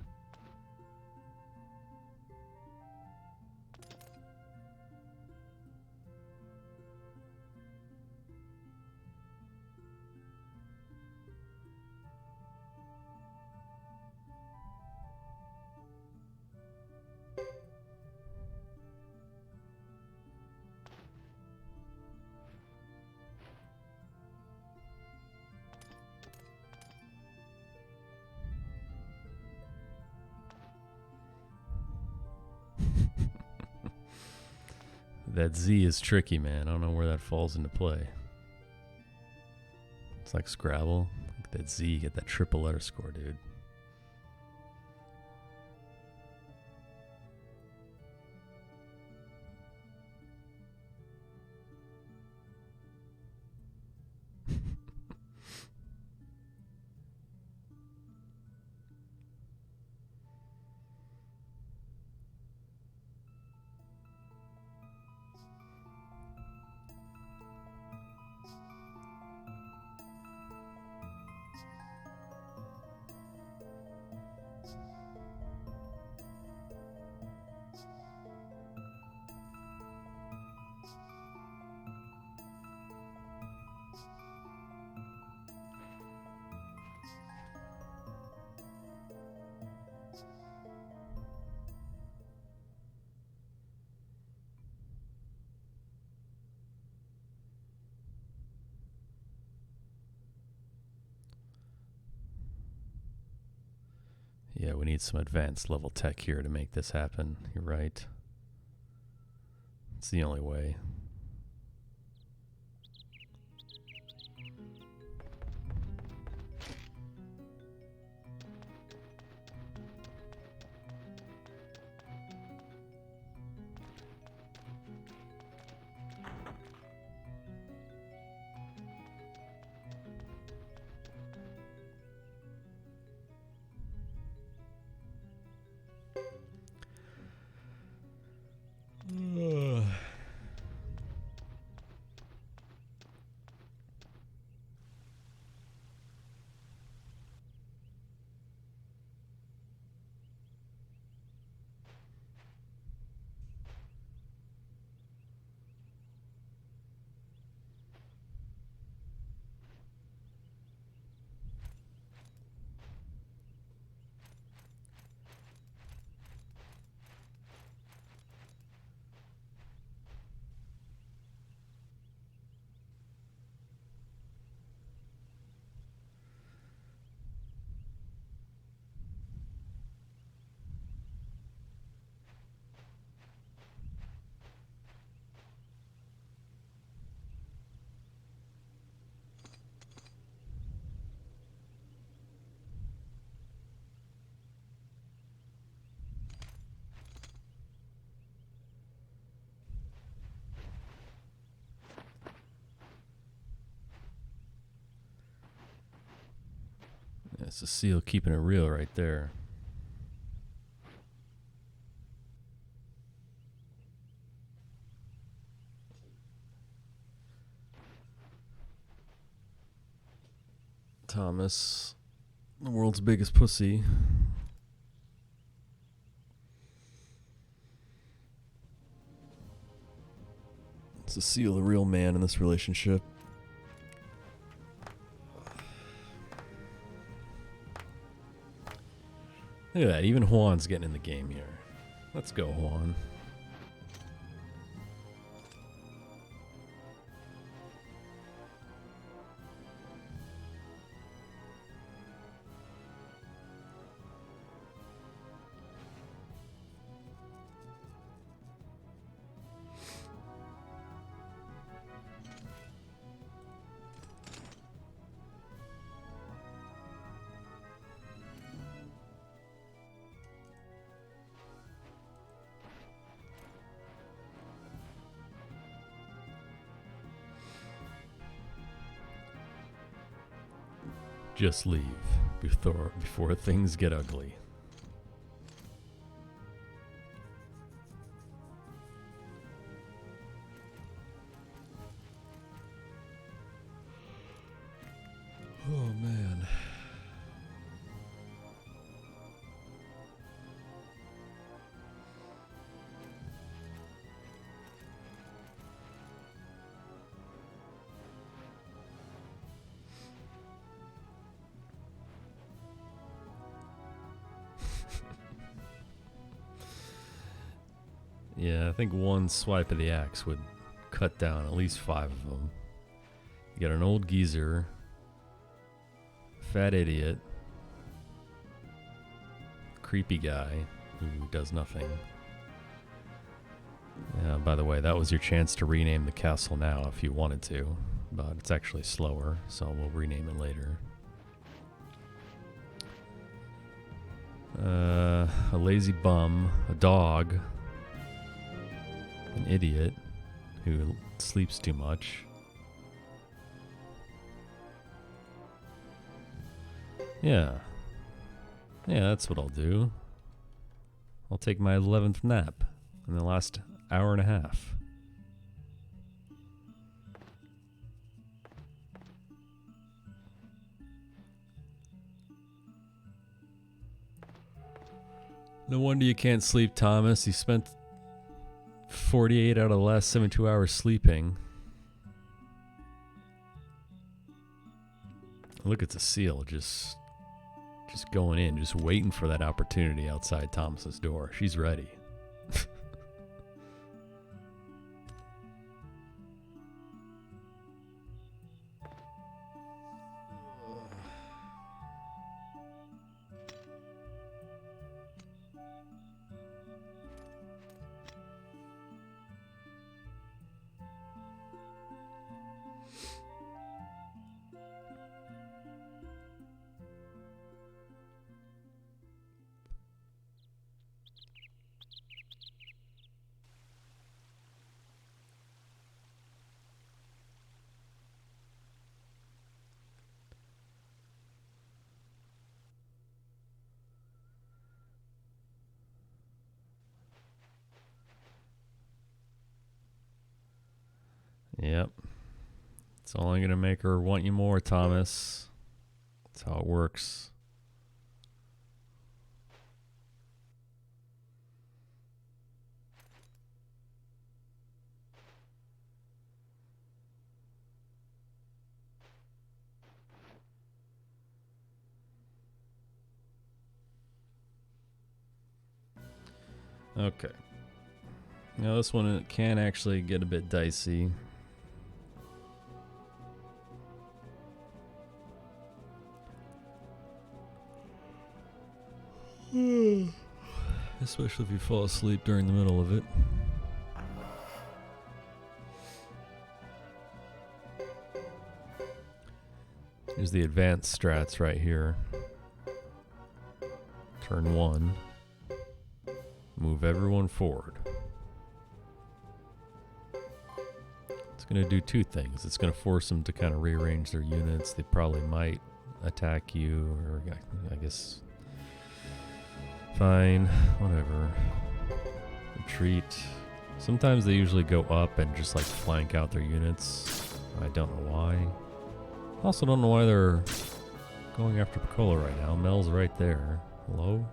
That Z is tricky, man. I don't know where that falls into play. It's like Scrabble. Like that Z, you get that triple letter score, dude. Yeah, we need some advanced level tech here to make this happen. You're right. It's the only way. It's a seal keeping it real right there. Thomas, the world's biggest pussy. It's a seal, the real man in this relationship. Look at that, even Juan's getting in the game here. Let's go, Juan. Just leave before things get ugly. Oh man. Yeah, I think one swipe of the axe would cut down at least 5 of them. You got an old geezer, fat idiot, creepy guy who does nothing. Yeah, by the way, that was your chance to rename the castle now if you wanted to, but it's actually slower, so we'll rename it later. A lazy bum, a dog, an idiot who sleeps too much. Yeah, that's what I'll do. I'll take my 11th nap in the last hour and a half. No wonder you can't sleep, Thomas. You spent 48 out of the last 72 hours sleeping. Look at the seal, just going in, just waiting for that opportunity outside Thomas's door. She's ready. Yep. It's only going to make her want you more, Thomas. That's how it works. Okay. Now this one can actually get a bit dicey. Especially if you fall asleep during the middle of it. Here's the advanced strats right here. Turn 1. Move everyone forward. It's going to do 2 things. It's going to force them to kind of rearrange their units. They probably might attack you, or I guess. Fine, whatever. Retreat. Sometimes they usually go up and just like flank out their units. I don't know why. Also don't know why they're going after Piccolo right now. Mel's right there. Hello?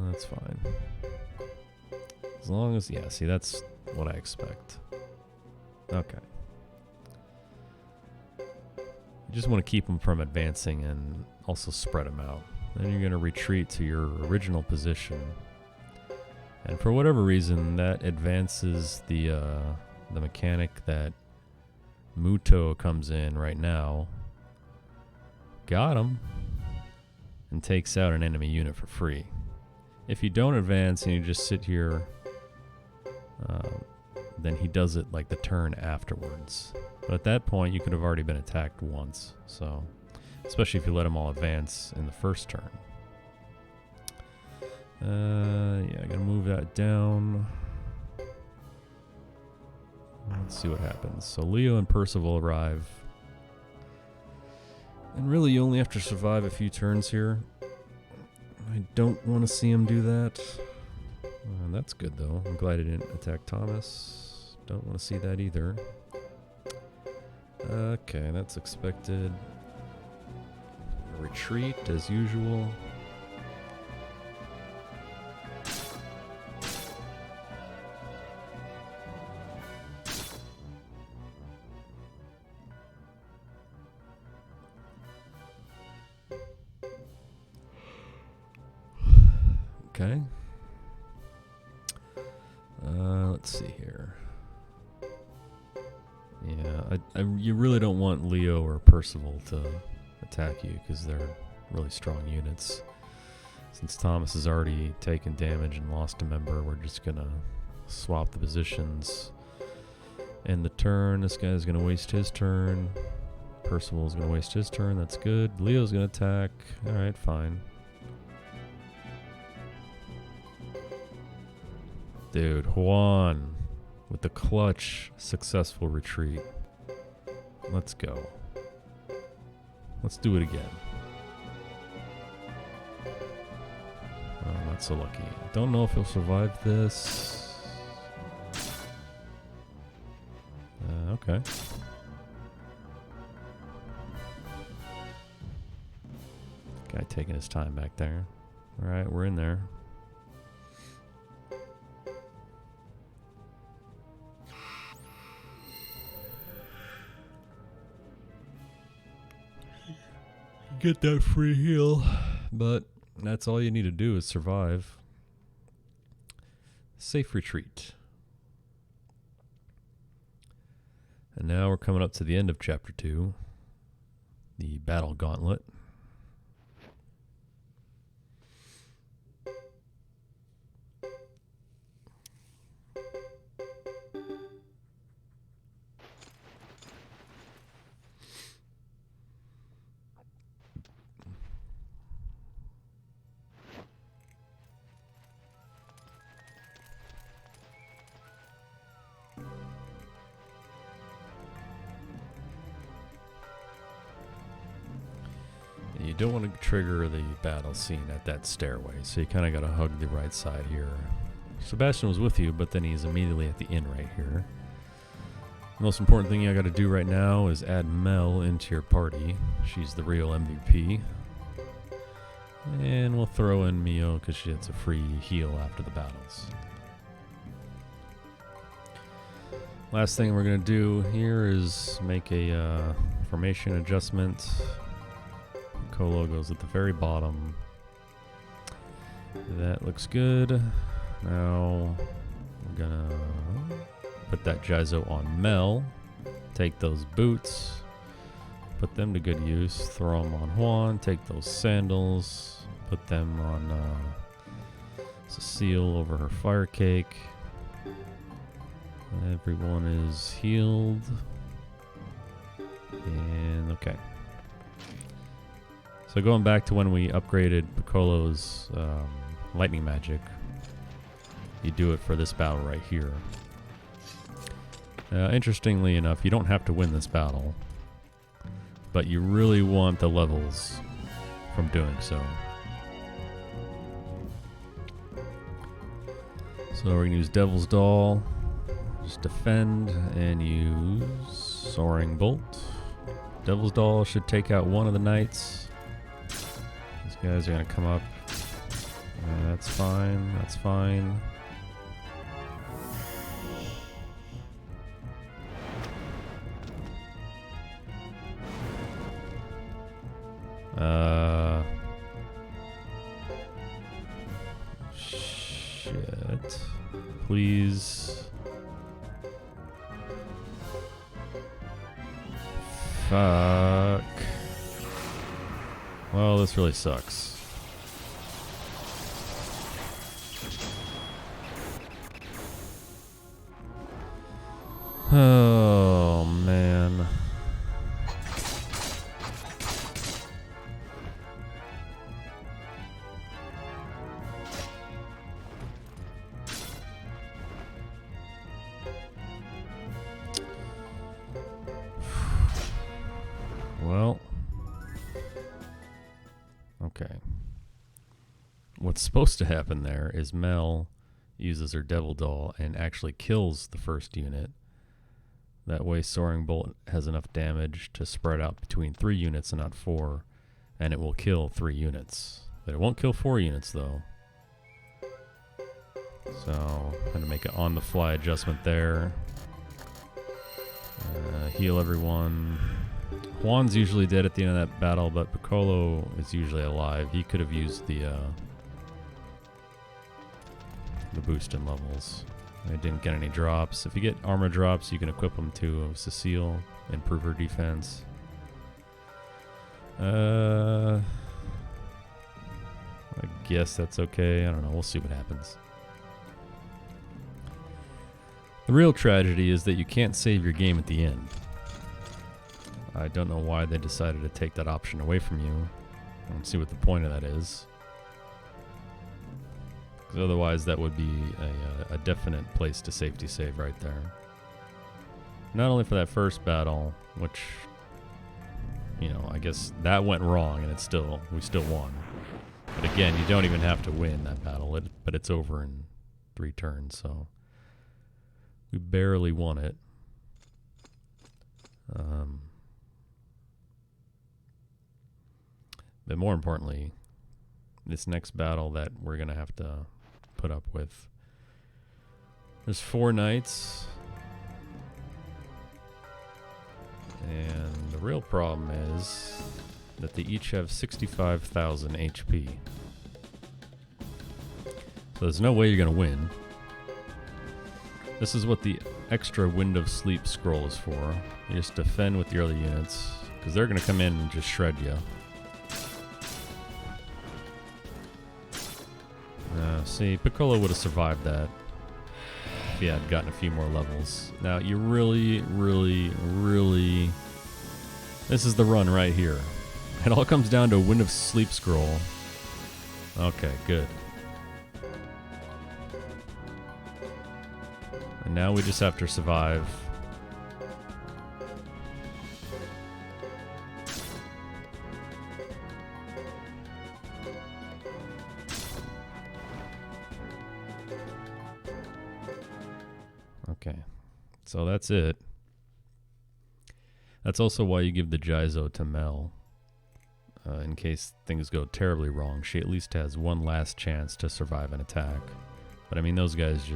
That's fine. As long as, yeah, see, that's what I expect. Okay. You just want to keep them from advancing and also spread them out. Then you're going to retreat to your original position. And for whatever reason, that advances the mechanic that Muto comes in right now. Got him. And takes out an enemy unit for free. If you don't advance and you just sit here, then he does it like the turn afterwards. But at that point, you could have already been attacked once. So, especially if you let them all advance in the first turn. Yeah, I gotta move that down. Let's see what happens. So Leo and Percival arrive. And really, you only have to survive a few turns here. I don't want to see him do that. That's good, though. I'm glad he didn't attack Thomas. Don't want to see that either. Okay, that's expected. Retreat, as usual. Okay. Let's see here. Yeah, you really don't want Leo or Percival to attack you because they're really strong units. Since Thomas has already taken damage and lost a member, we're just gonna swap the positions. End the turn. This guy's gonna waste his turn. Percival's gonna waste his turn. That's good. Leo's gonna attack. All right, fine. Dude, Juan with the clutch successful retreat. Let's go. Let's do it again. Oh, not so lucky. Don't know if he'll survive this. Okay. Guy taking his time back there. Alright, we're in there. Get that free heal, but that's all you need to do is survive. Safe retreat. And now we're coming up to the end of chapter 2, the battle gauntlet. You don't want to trigger the battle scene at that stairway, so you kind of got to hug the right side here. Sebastian was with you, but then he's immediately at the inn right here. The most important thing I got to do right now is add Mel into your party. She's the real MVP. And we'll throw in Mio because she gets a free heal after the battles. Last thing we're going to do here is make a formation adjustment. Colo goes at the very bottom. That looks good. Now we're gonna put that Jizo on Mel. Take those boots. Put them to good use. Throw them on Juan. Take those sandals. Put them on Cecile over her fire cake. Everyone is healed. And okay. So going back to when we upgraded Piccolo's lightning magic, you do it for this battle right here. Interestingly enough, you don't have to win this battle. but you really want the levels from doing so. So we're gonna use Devil's Doll, just defend, and use Soaring Bolt. Devil's Doll should take out one of the knights. These guys are gonna come up. That's fine, that's fine. Shit. Please. Fuck. Well, this really sucks. Oh, man. Well, okay. What's supposed to happen there is Mel uses her Devil Doll and actually kills the first unit. That way Soaring Bolt has enough damage to spread out between 3 units and not 4, and it will kill 3 units. But it won't kill 4 units though. So I'm going to make an on-the-fly adjustment there. Heal everyone. Juan's usually dead at the end of that battle, but Piccolo is usually alive. He could have used the boost in levels. I didn't get any drops. If you get armor drops, you can equip them to Cecile, improve her defense. I guess that's okay. I don't know. We'll see what happens. The real tragedy is that you can't save your game at the end. I don't know why they decided to take that option away from you. I don't see what the point of that is. Because otherwise that would be a definite place to safety save right there. Not only for that first battle, which, you know, I guess that went wrong and we still won. But again, you don't even have to win that battle, but it's over in 3 turns, so we barely won it. But more importantly, this next battle that we're going to have to put up with. There's 4 knights. And the real problem is that they each have 65,000 HP. So there's no way you're going to win. This is what the extra Wind of Sleep scroll is for. You just defend with your other units, because they're going to come in and just shred you. See, Piccolo would have survived that if he had gotten a few more levels. Now, you really... This is the run right here. It all comes down to a Wind of Sleep scroll. Okay, good. And now we just have to survive. Okay, so that's it. That's also why you give the Jizo to Mel. In case things go terribly wrong, she at least has one last chance to survive an attack. But I mean, those guys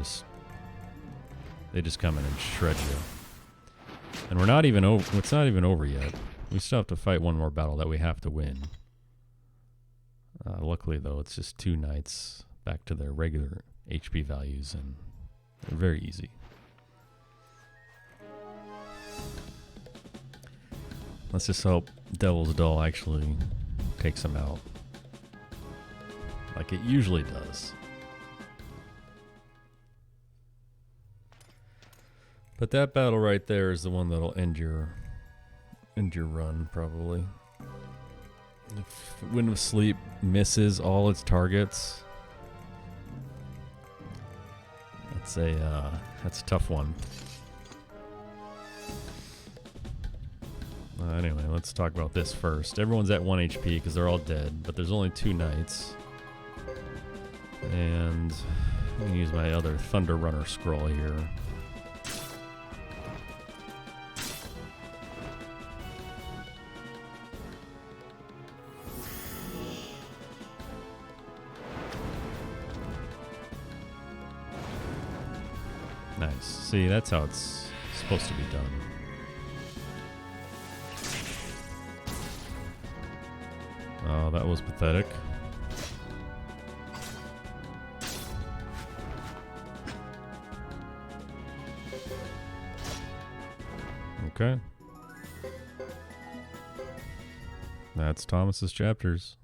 they just come in and shred you. And we're not even over. It's not even over yet. We still have to fight one more battle that we have to win. Luckily, though, it's just 2 knights back to their regular HP values, and they're very easy. Let's just hope Devil's Doll actually takes him out, like it usually does. But that battle right there is the one that'll end your run, probably. If Wind of Sleep misses all its targets, that's a tough one. Anyway, let's talk about this first. Everyone's at 1 HP because they're all dead, but there's only 2 knights. And I'm gonna use my other Thunder Runner scroll here. Nice. See, that's how it's supposed to be done. Oh, that was pathetic. Okay. That's Thomas's chapters.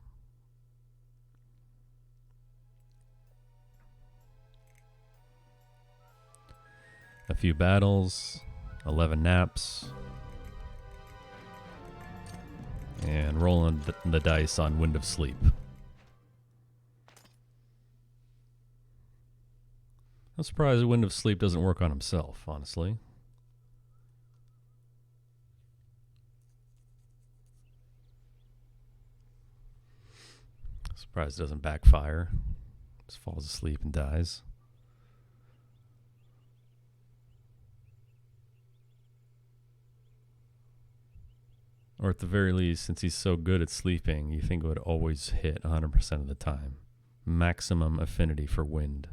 A few battles, 11 naps, and rolling the dice on Wind of Sleep. I'm surprised Wind of Sleep doesn't work on himself, honestly. Surprised it doesn't backfire. Just falls asleep and dies. Or at the very least, since he's so good at sleeping, you think it would always hit 100% of the time. Maximum affinity for wind.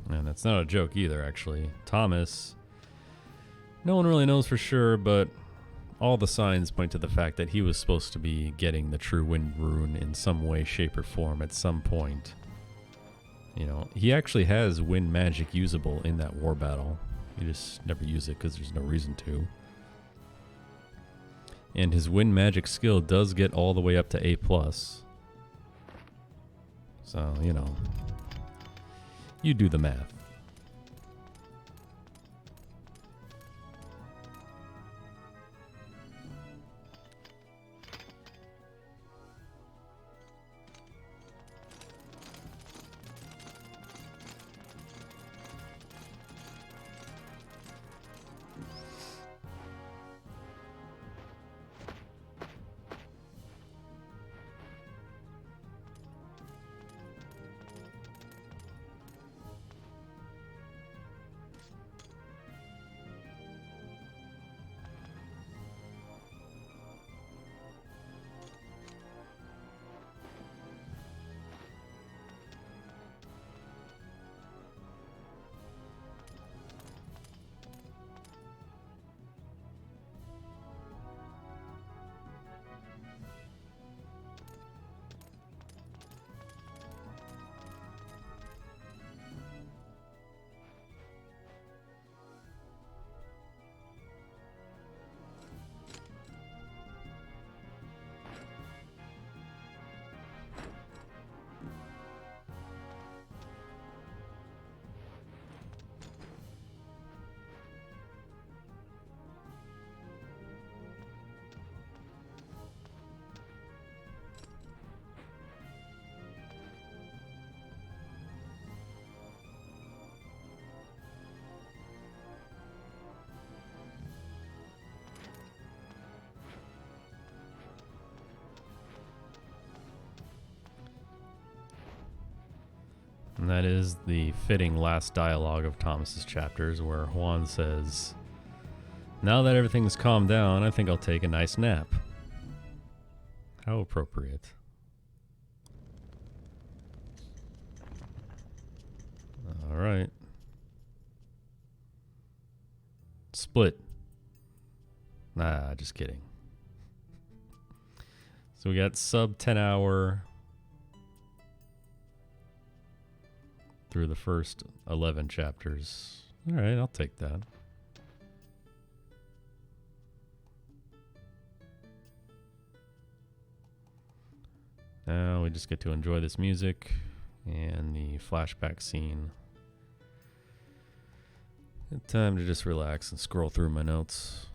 And that's not a joke either, actually. Thomas, no one really knows for sure, but all the signs point to the fact that he was supposed to be getting the true wind rune in some way, shape, or form at some point. You know, he actually has wind magic usable in that war battle. You just never use it because there's no reason to. And his wind magic skill does get all the way up to A+. So, you know, you do the math. And that is the fitting last dialogue of Thomas's chapters, where Juan says, "Now that everything's calmed down, I think I'll take a nice nap." How appropriate. All right. Split. Nah, just kidding. So we got sub 10 hour through the first 11 chapters. All right, I'll take that. Now we just get to enjoy this music and the flashback scene. Time to just relax and scroll through my notes.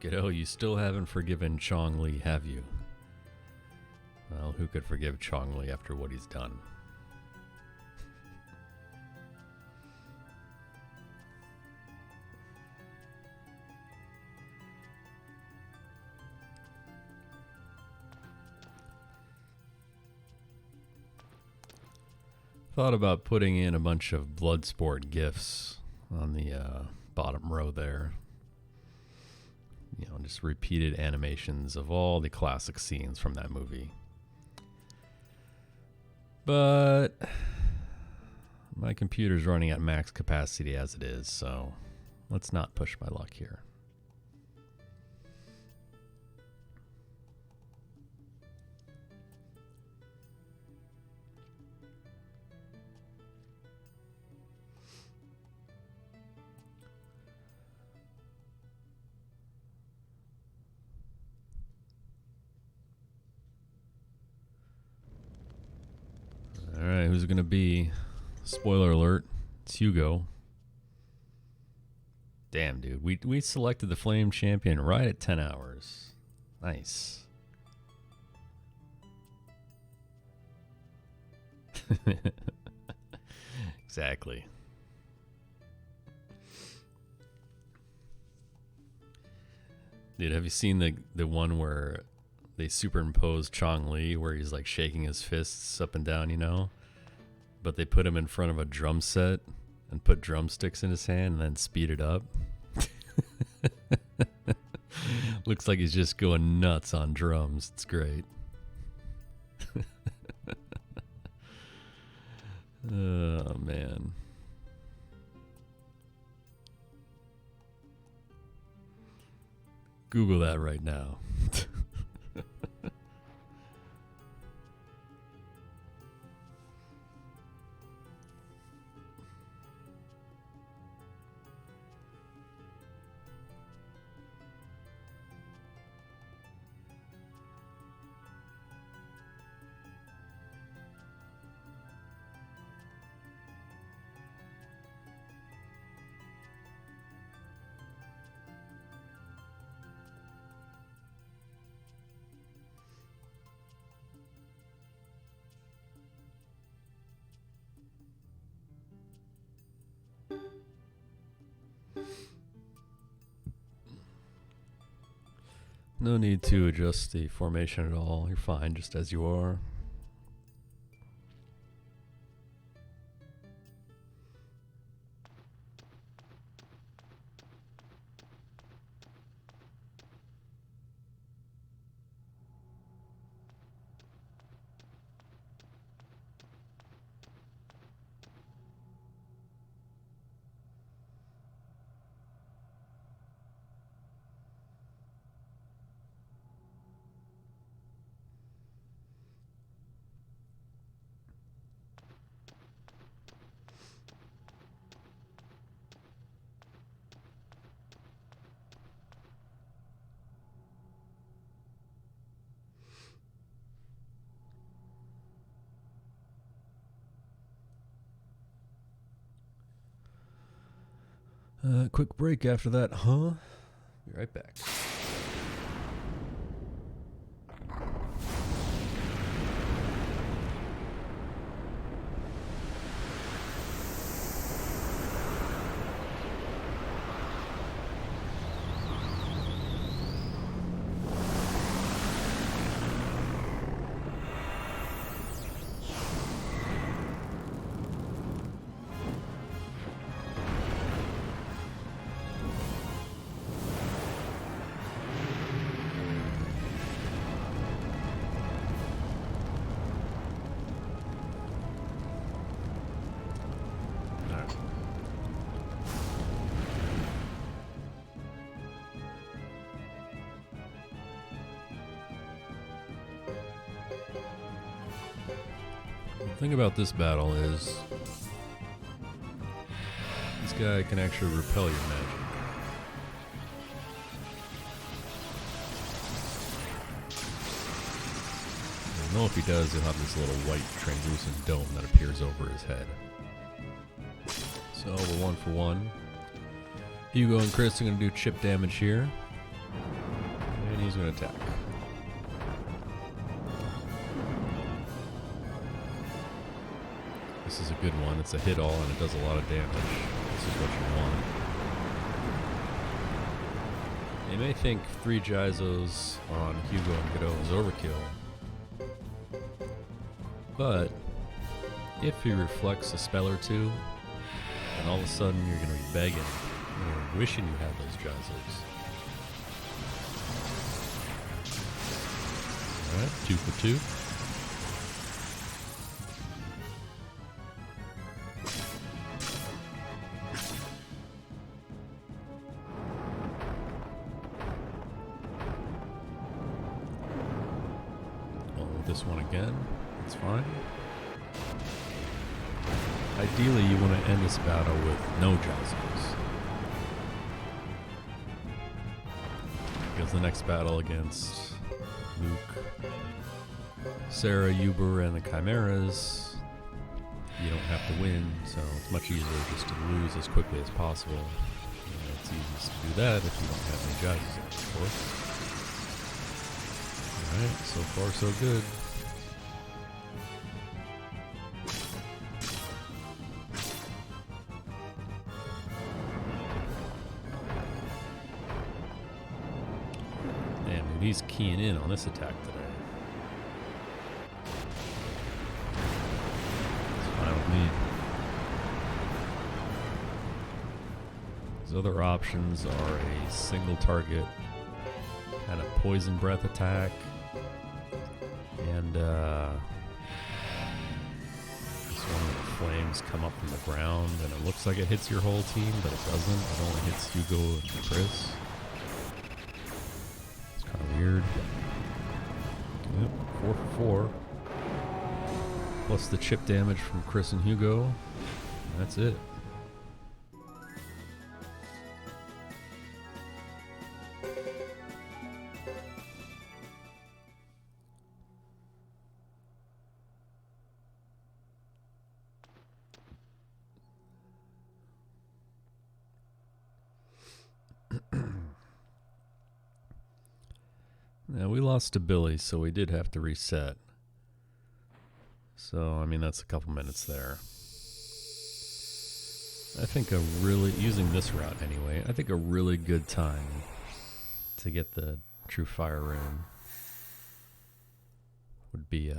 Kiddo, you still haven't forgiven Chong Li, have you? Well, who could forgive Chong Li after what he's done? Thought about putting in a bunch of Bloodsport GIFs on the bottom row there. You know, just repeated animations of all the classic scenes from that movie. But my computer's running at max capacity as it is, so let's not push my luck here. Alright, who's it gonna be? Spoiler alert, it's Hugo. Damn, dude. We selected the Flame Champion right at 10 hours. Nice. Exactly. Dude, have you seen the one where they superimpose Chong Li where he's like shaking his fists up and down, you know? But they put him in front of a drum set and put drumsticks in his hand and then speed it up. Looks like he's just going nuts on drums. It's great. Oh, man. Google that right now. No need to adjust the formation at all. You're fine just as you are. Quick break after that, huh? Be right back. The thing about this battle is this guy can actually repel your magic. I know if he does, he'll have this little white translucent dome that appears over his head. So we're 1 for 1. Hugo and Chris are going to do chip damage here. And he's going to attack. This is a good one. It's a hit all and it does a lot of damage. This is what you want. You may think 3 Jizos on Hugo and Godot is overkill. But if he reflects a spell or two, then all of a sudden you're going to be begging, you're wishing you had those Jizos. Alright, 2 for 2. This one again, it's fine. Ideally, you want to end this battle with no Jizos. Because the next battle against Luke, Sarah, Uber, and the Chimeras, you don't have to win, so it's much easier just to lose as quickly as possible. And it's easiest to do that if you don't have any Jizos, of course. Alright, so far so good. he's keying in on this attack today. It's fine with me. His other options are a single target kind of poison breath attack, and one of the flames come up from the ground, and it looks like it hits your whole team, but it doesn't. It only hits Hugo and Chris. It's kind of weird. Yep, 4 for 4. Plus the chip damage from Chris and Hugo. And that's it. Now, we lost to Billy, so we did have to reset. So, I mean, that's a couple minutes there. I think using this route anyway, I think a really good time to get the True Fire Rune would be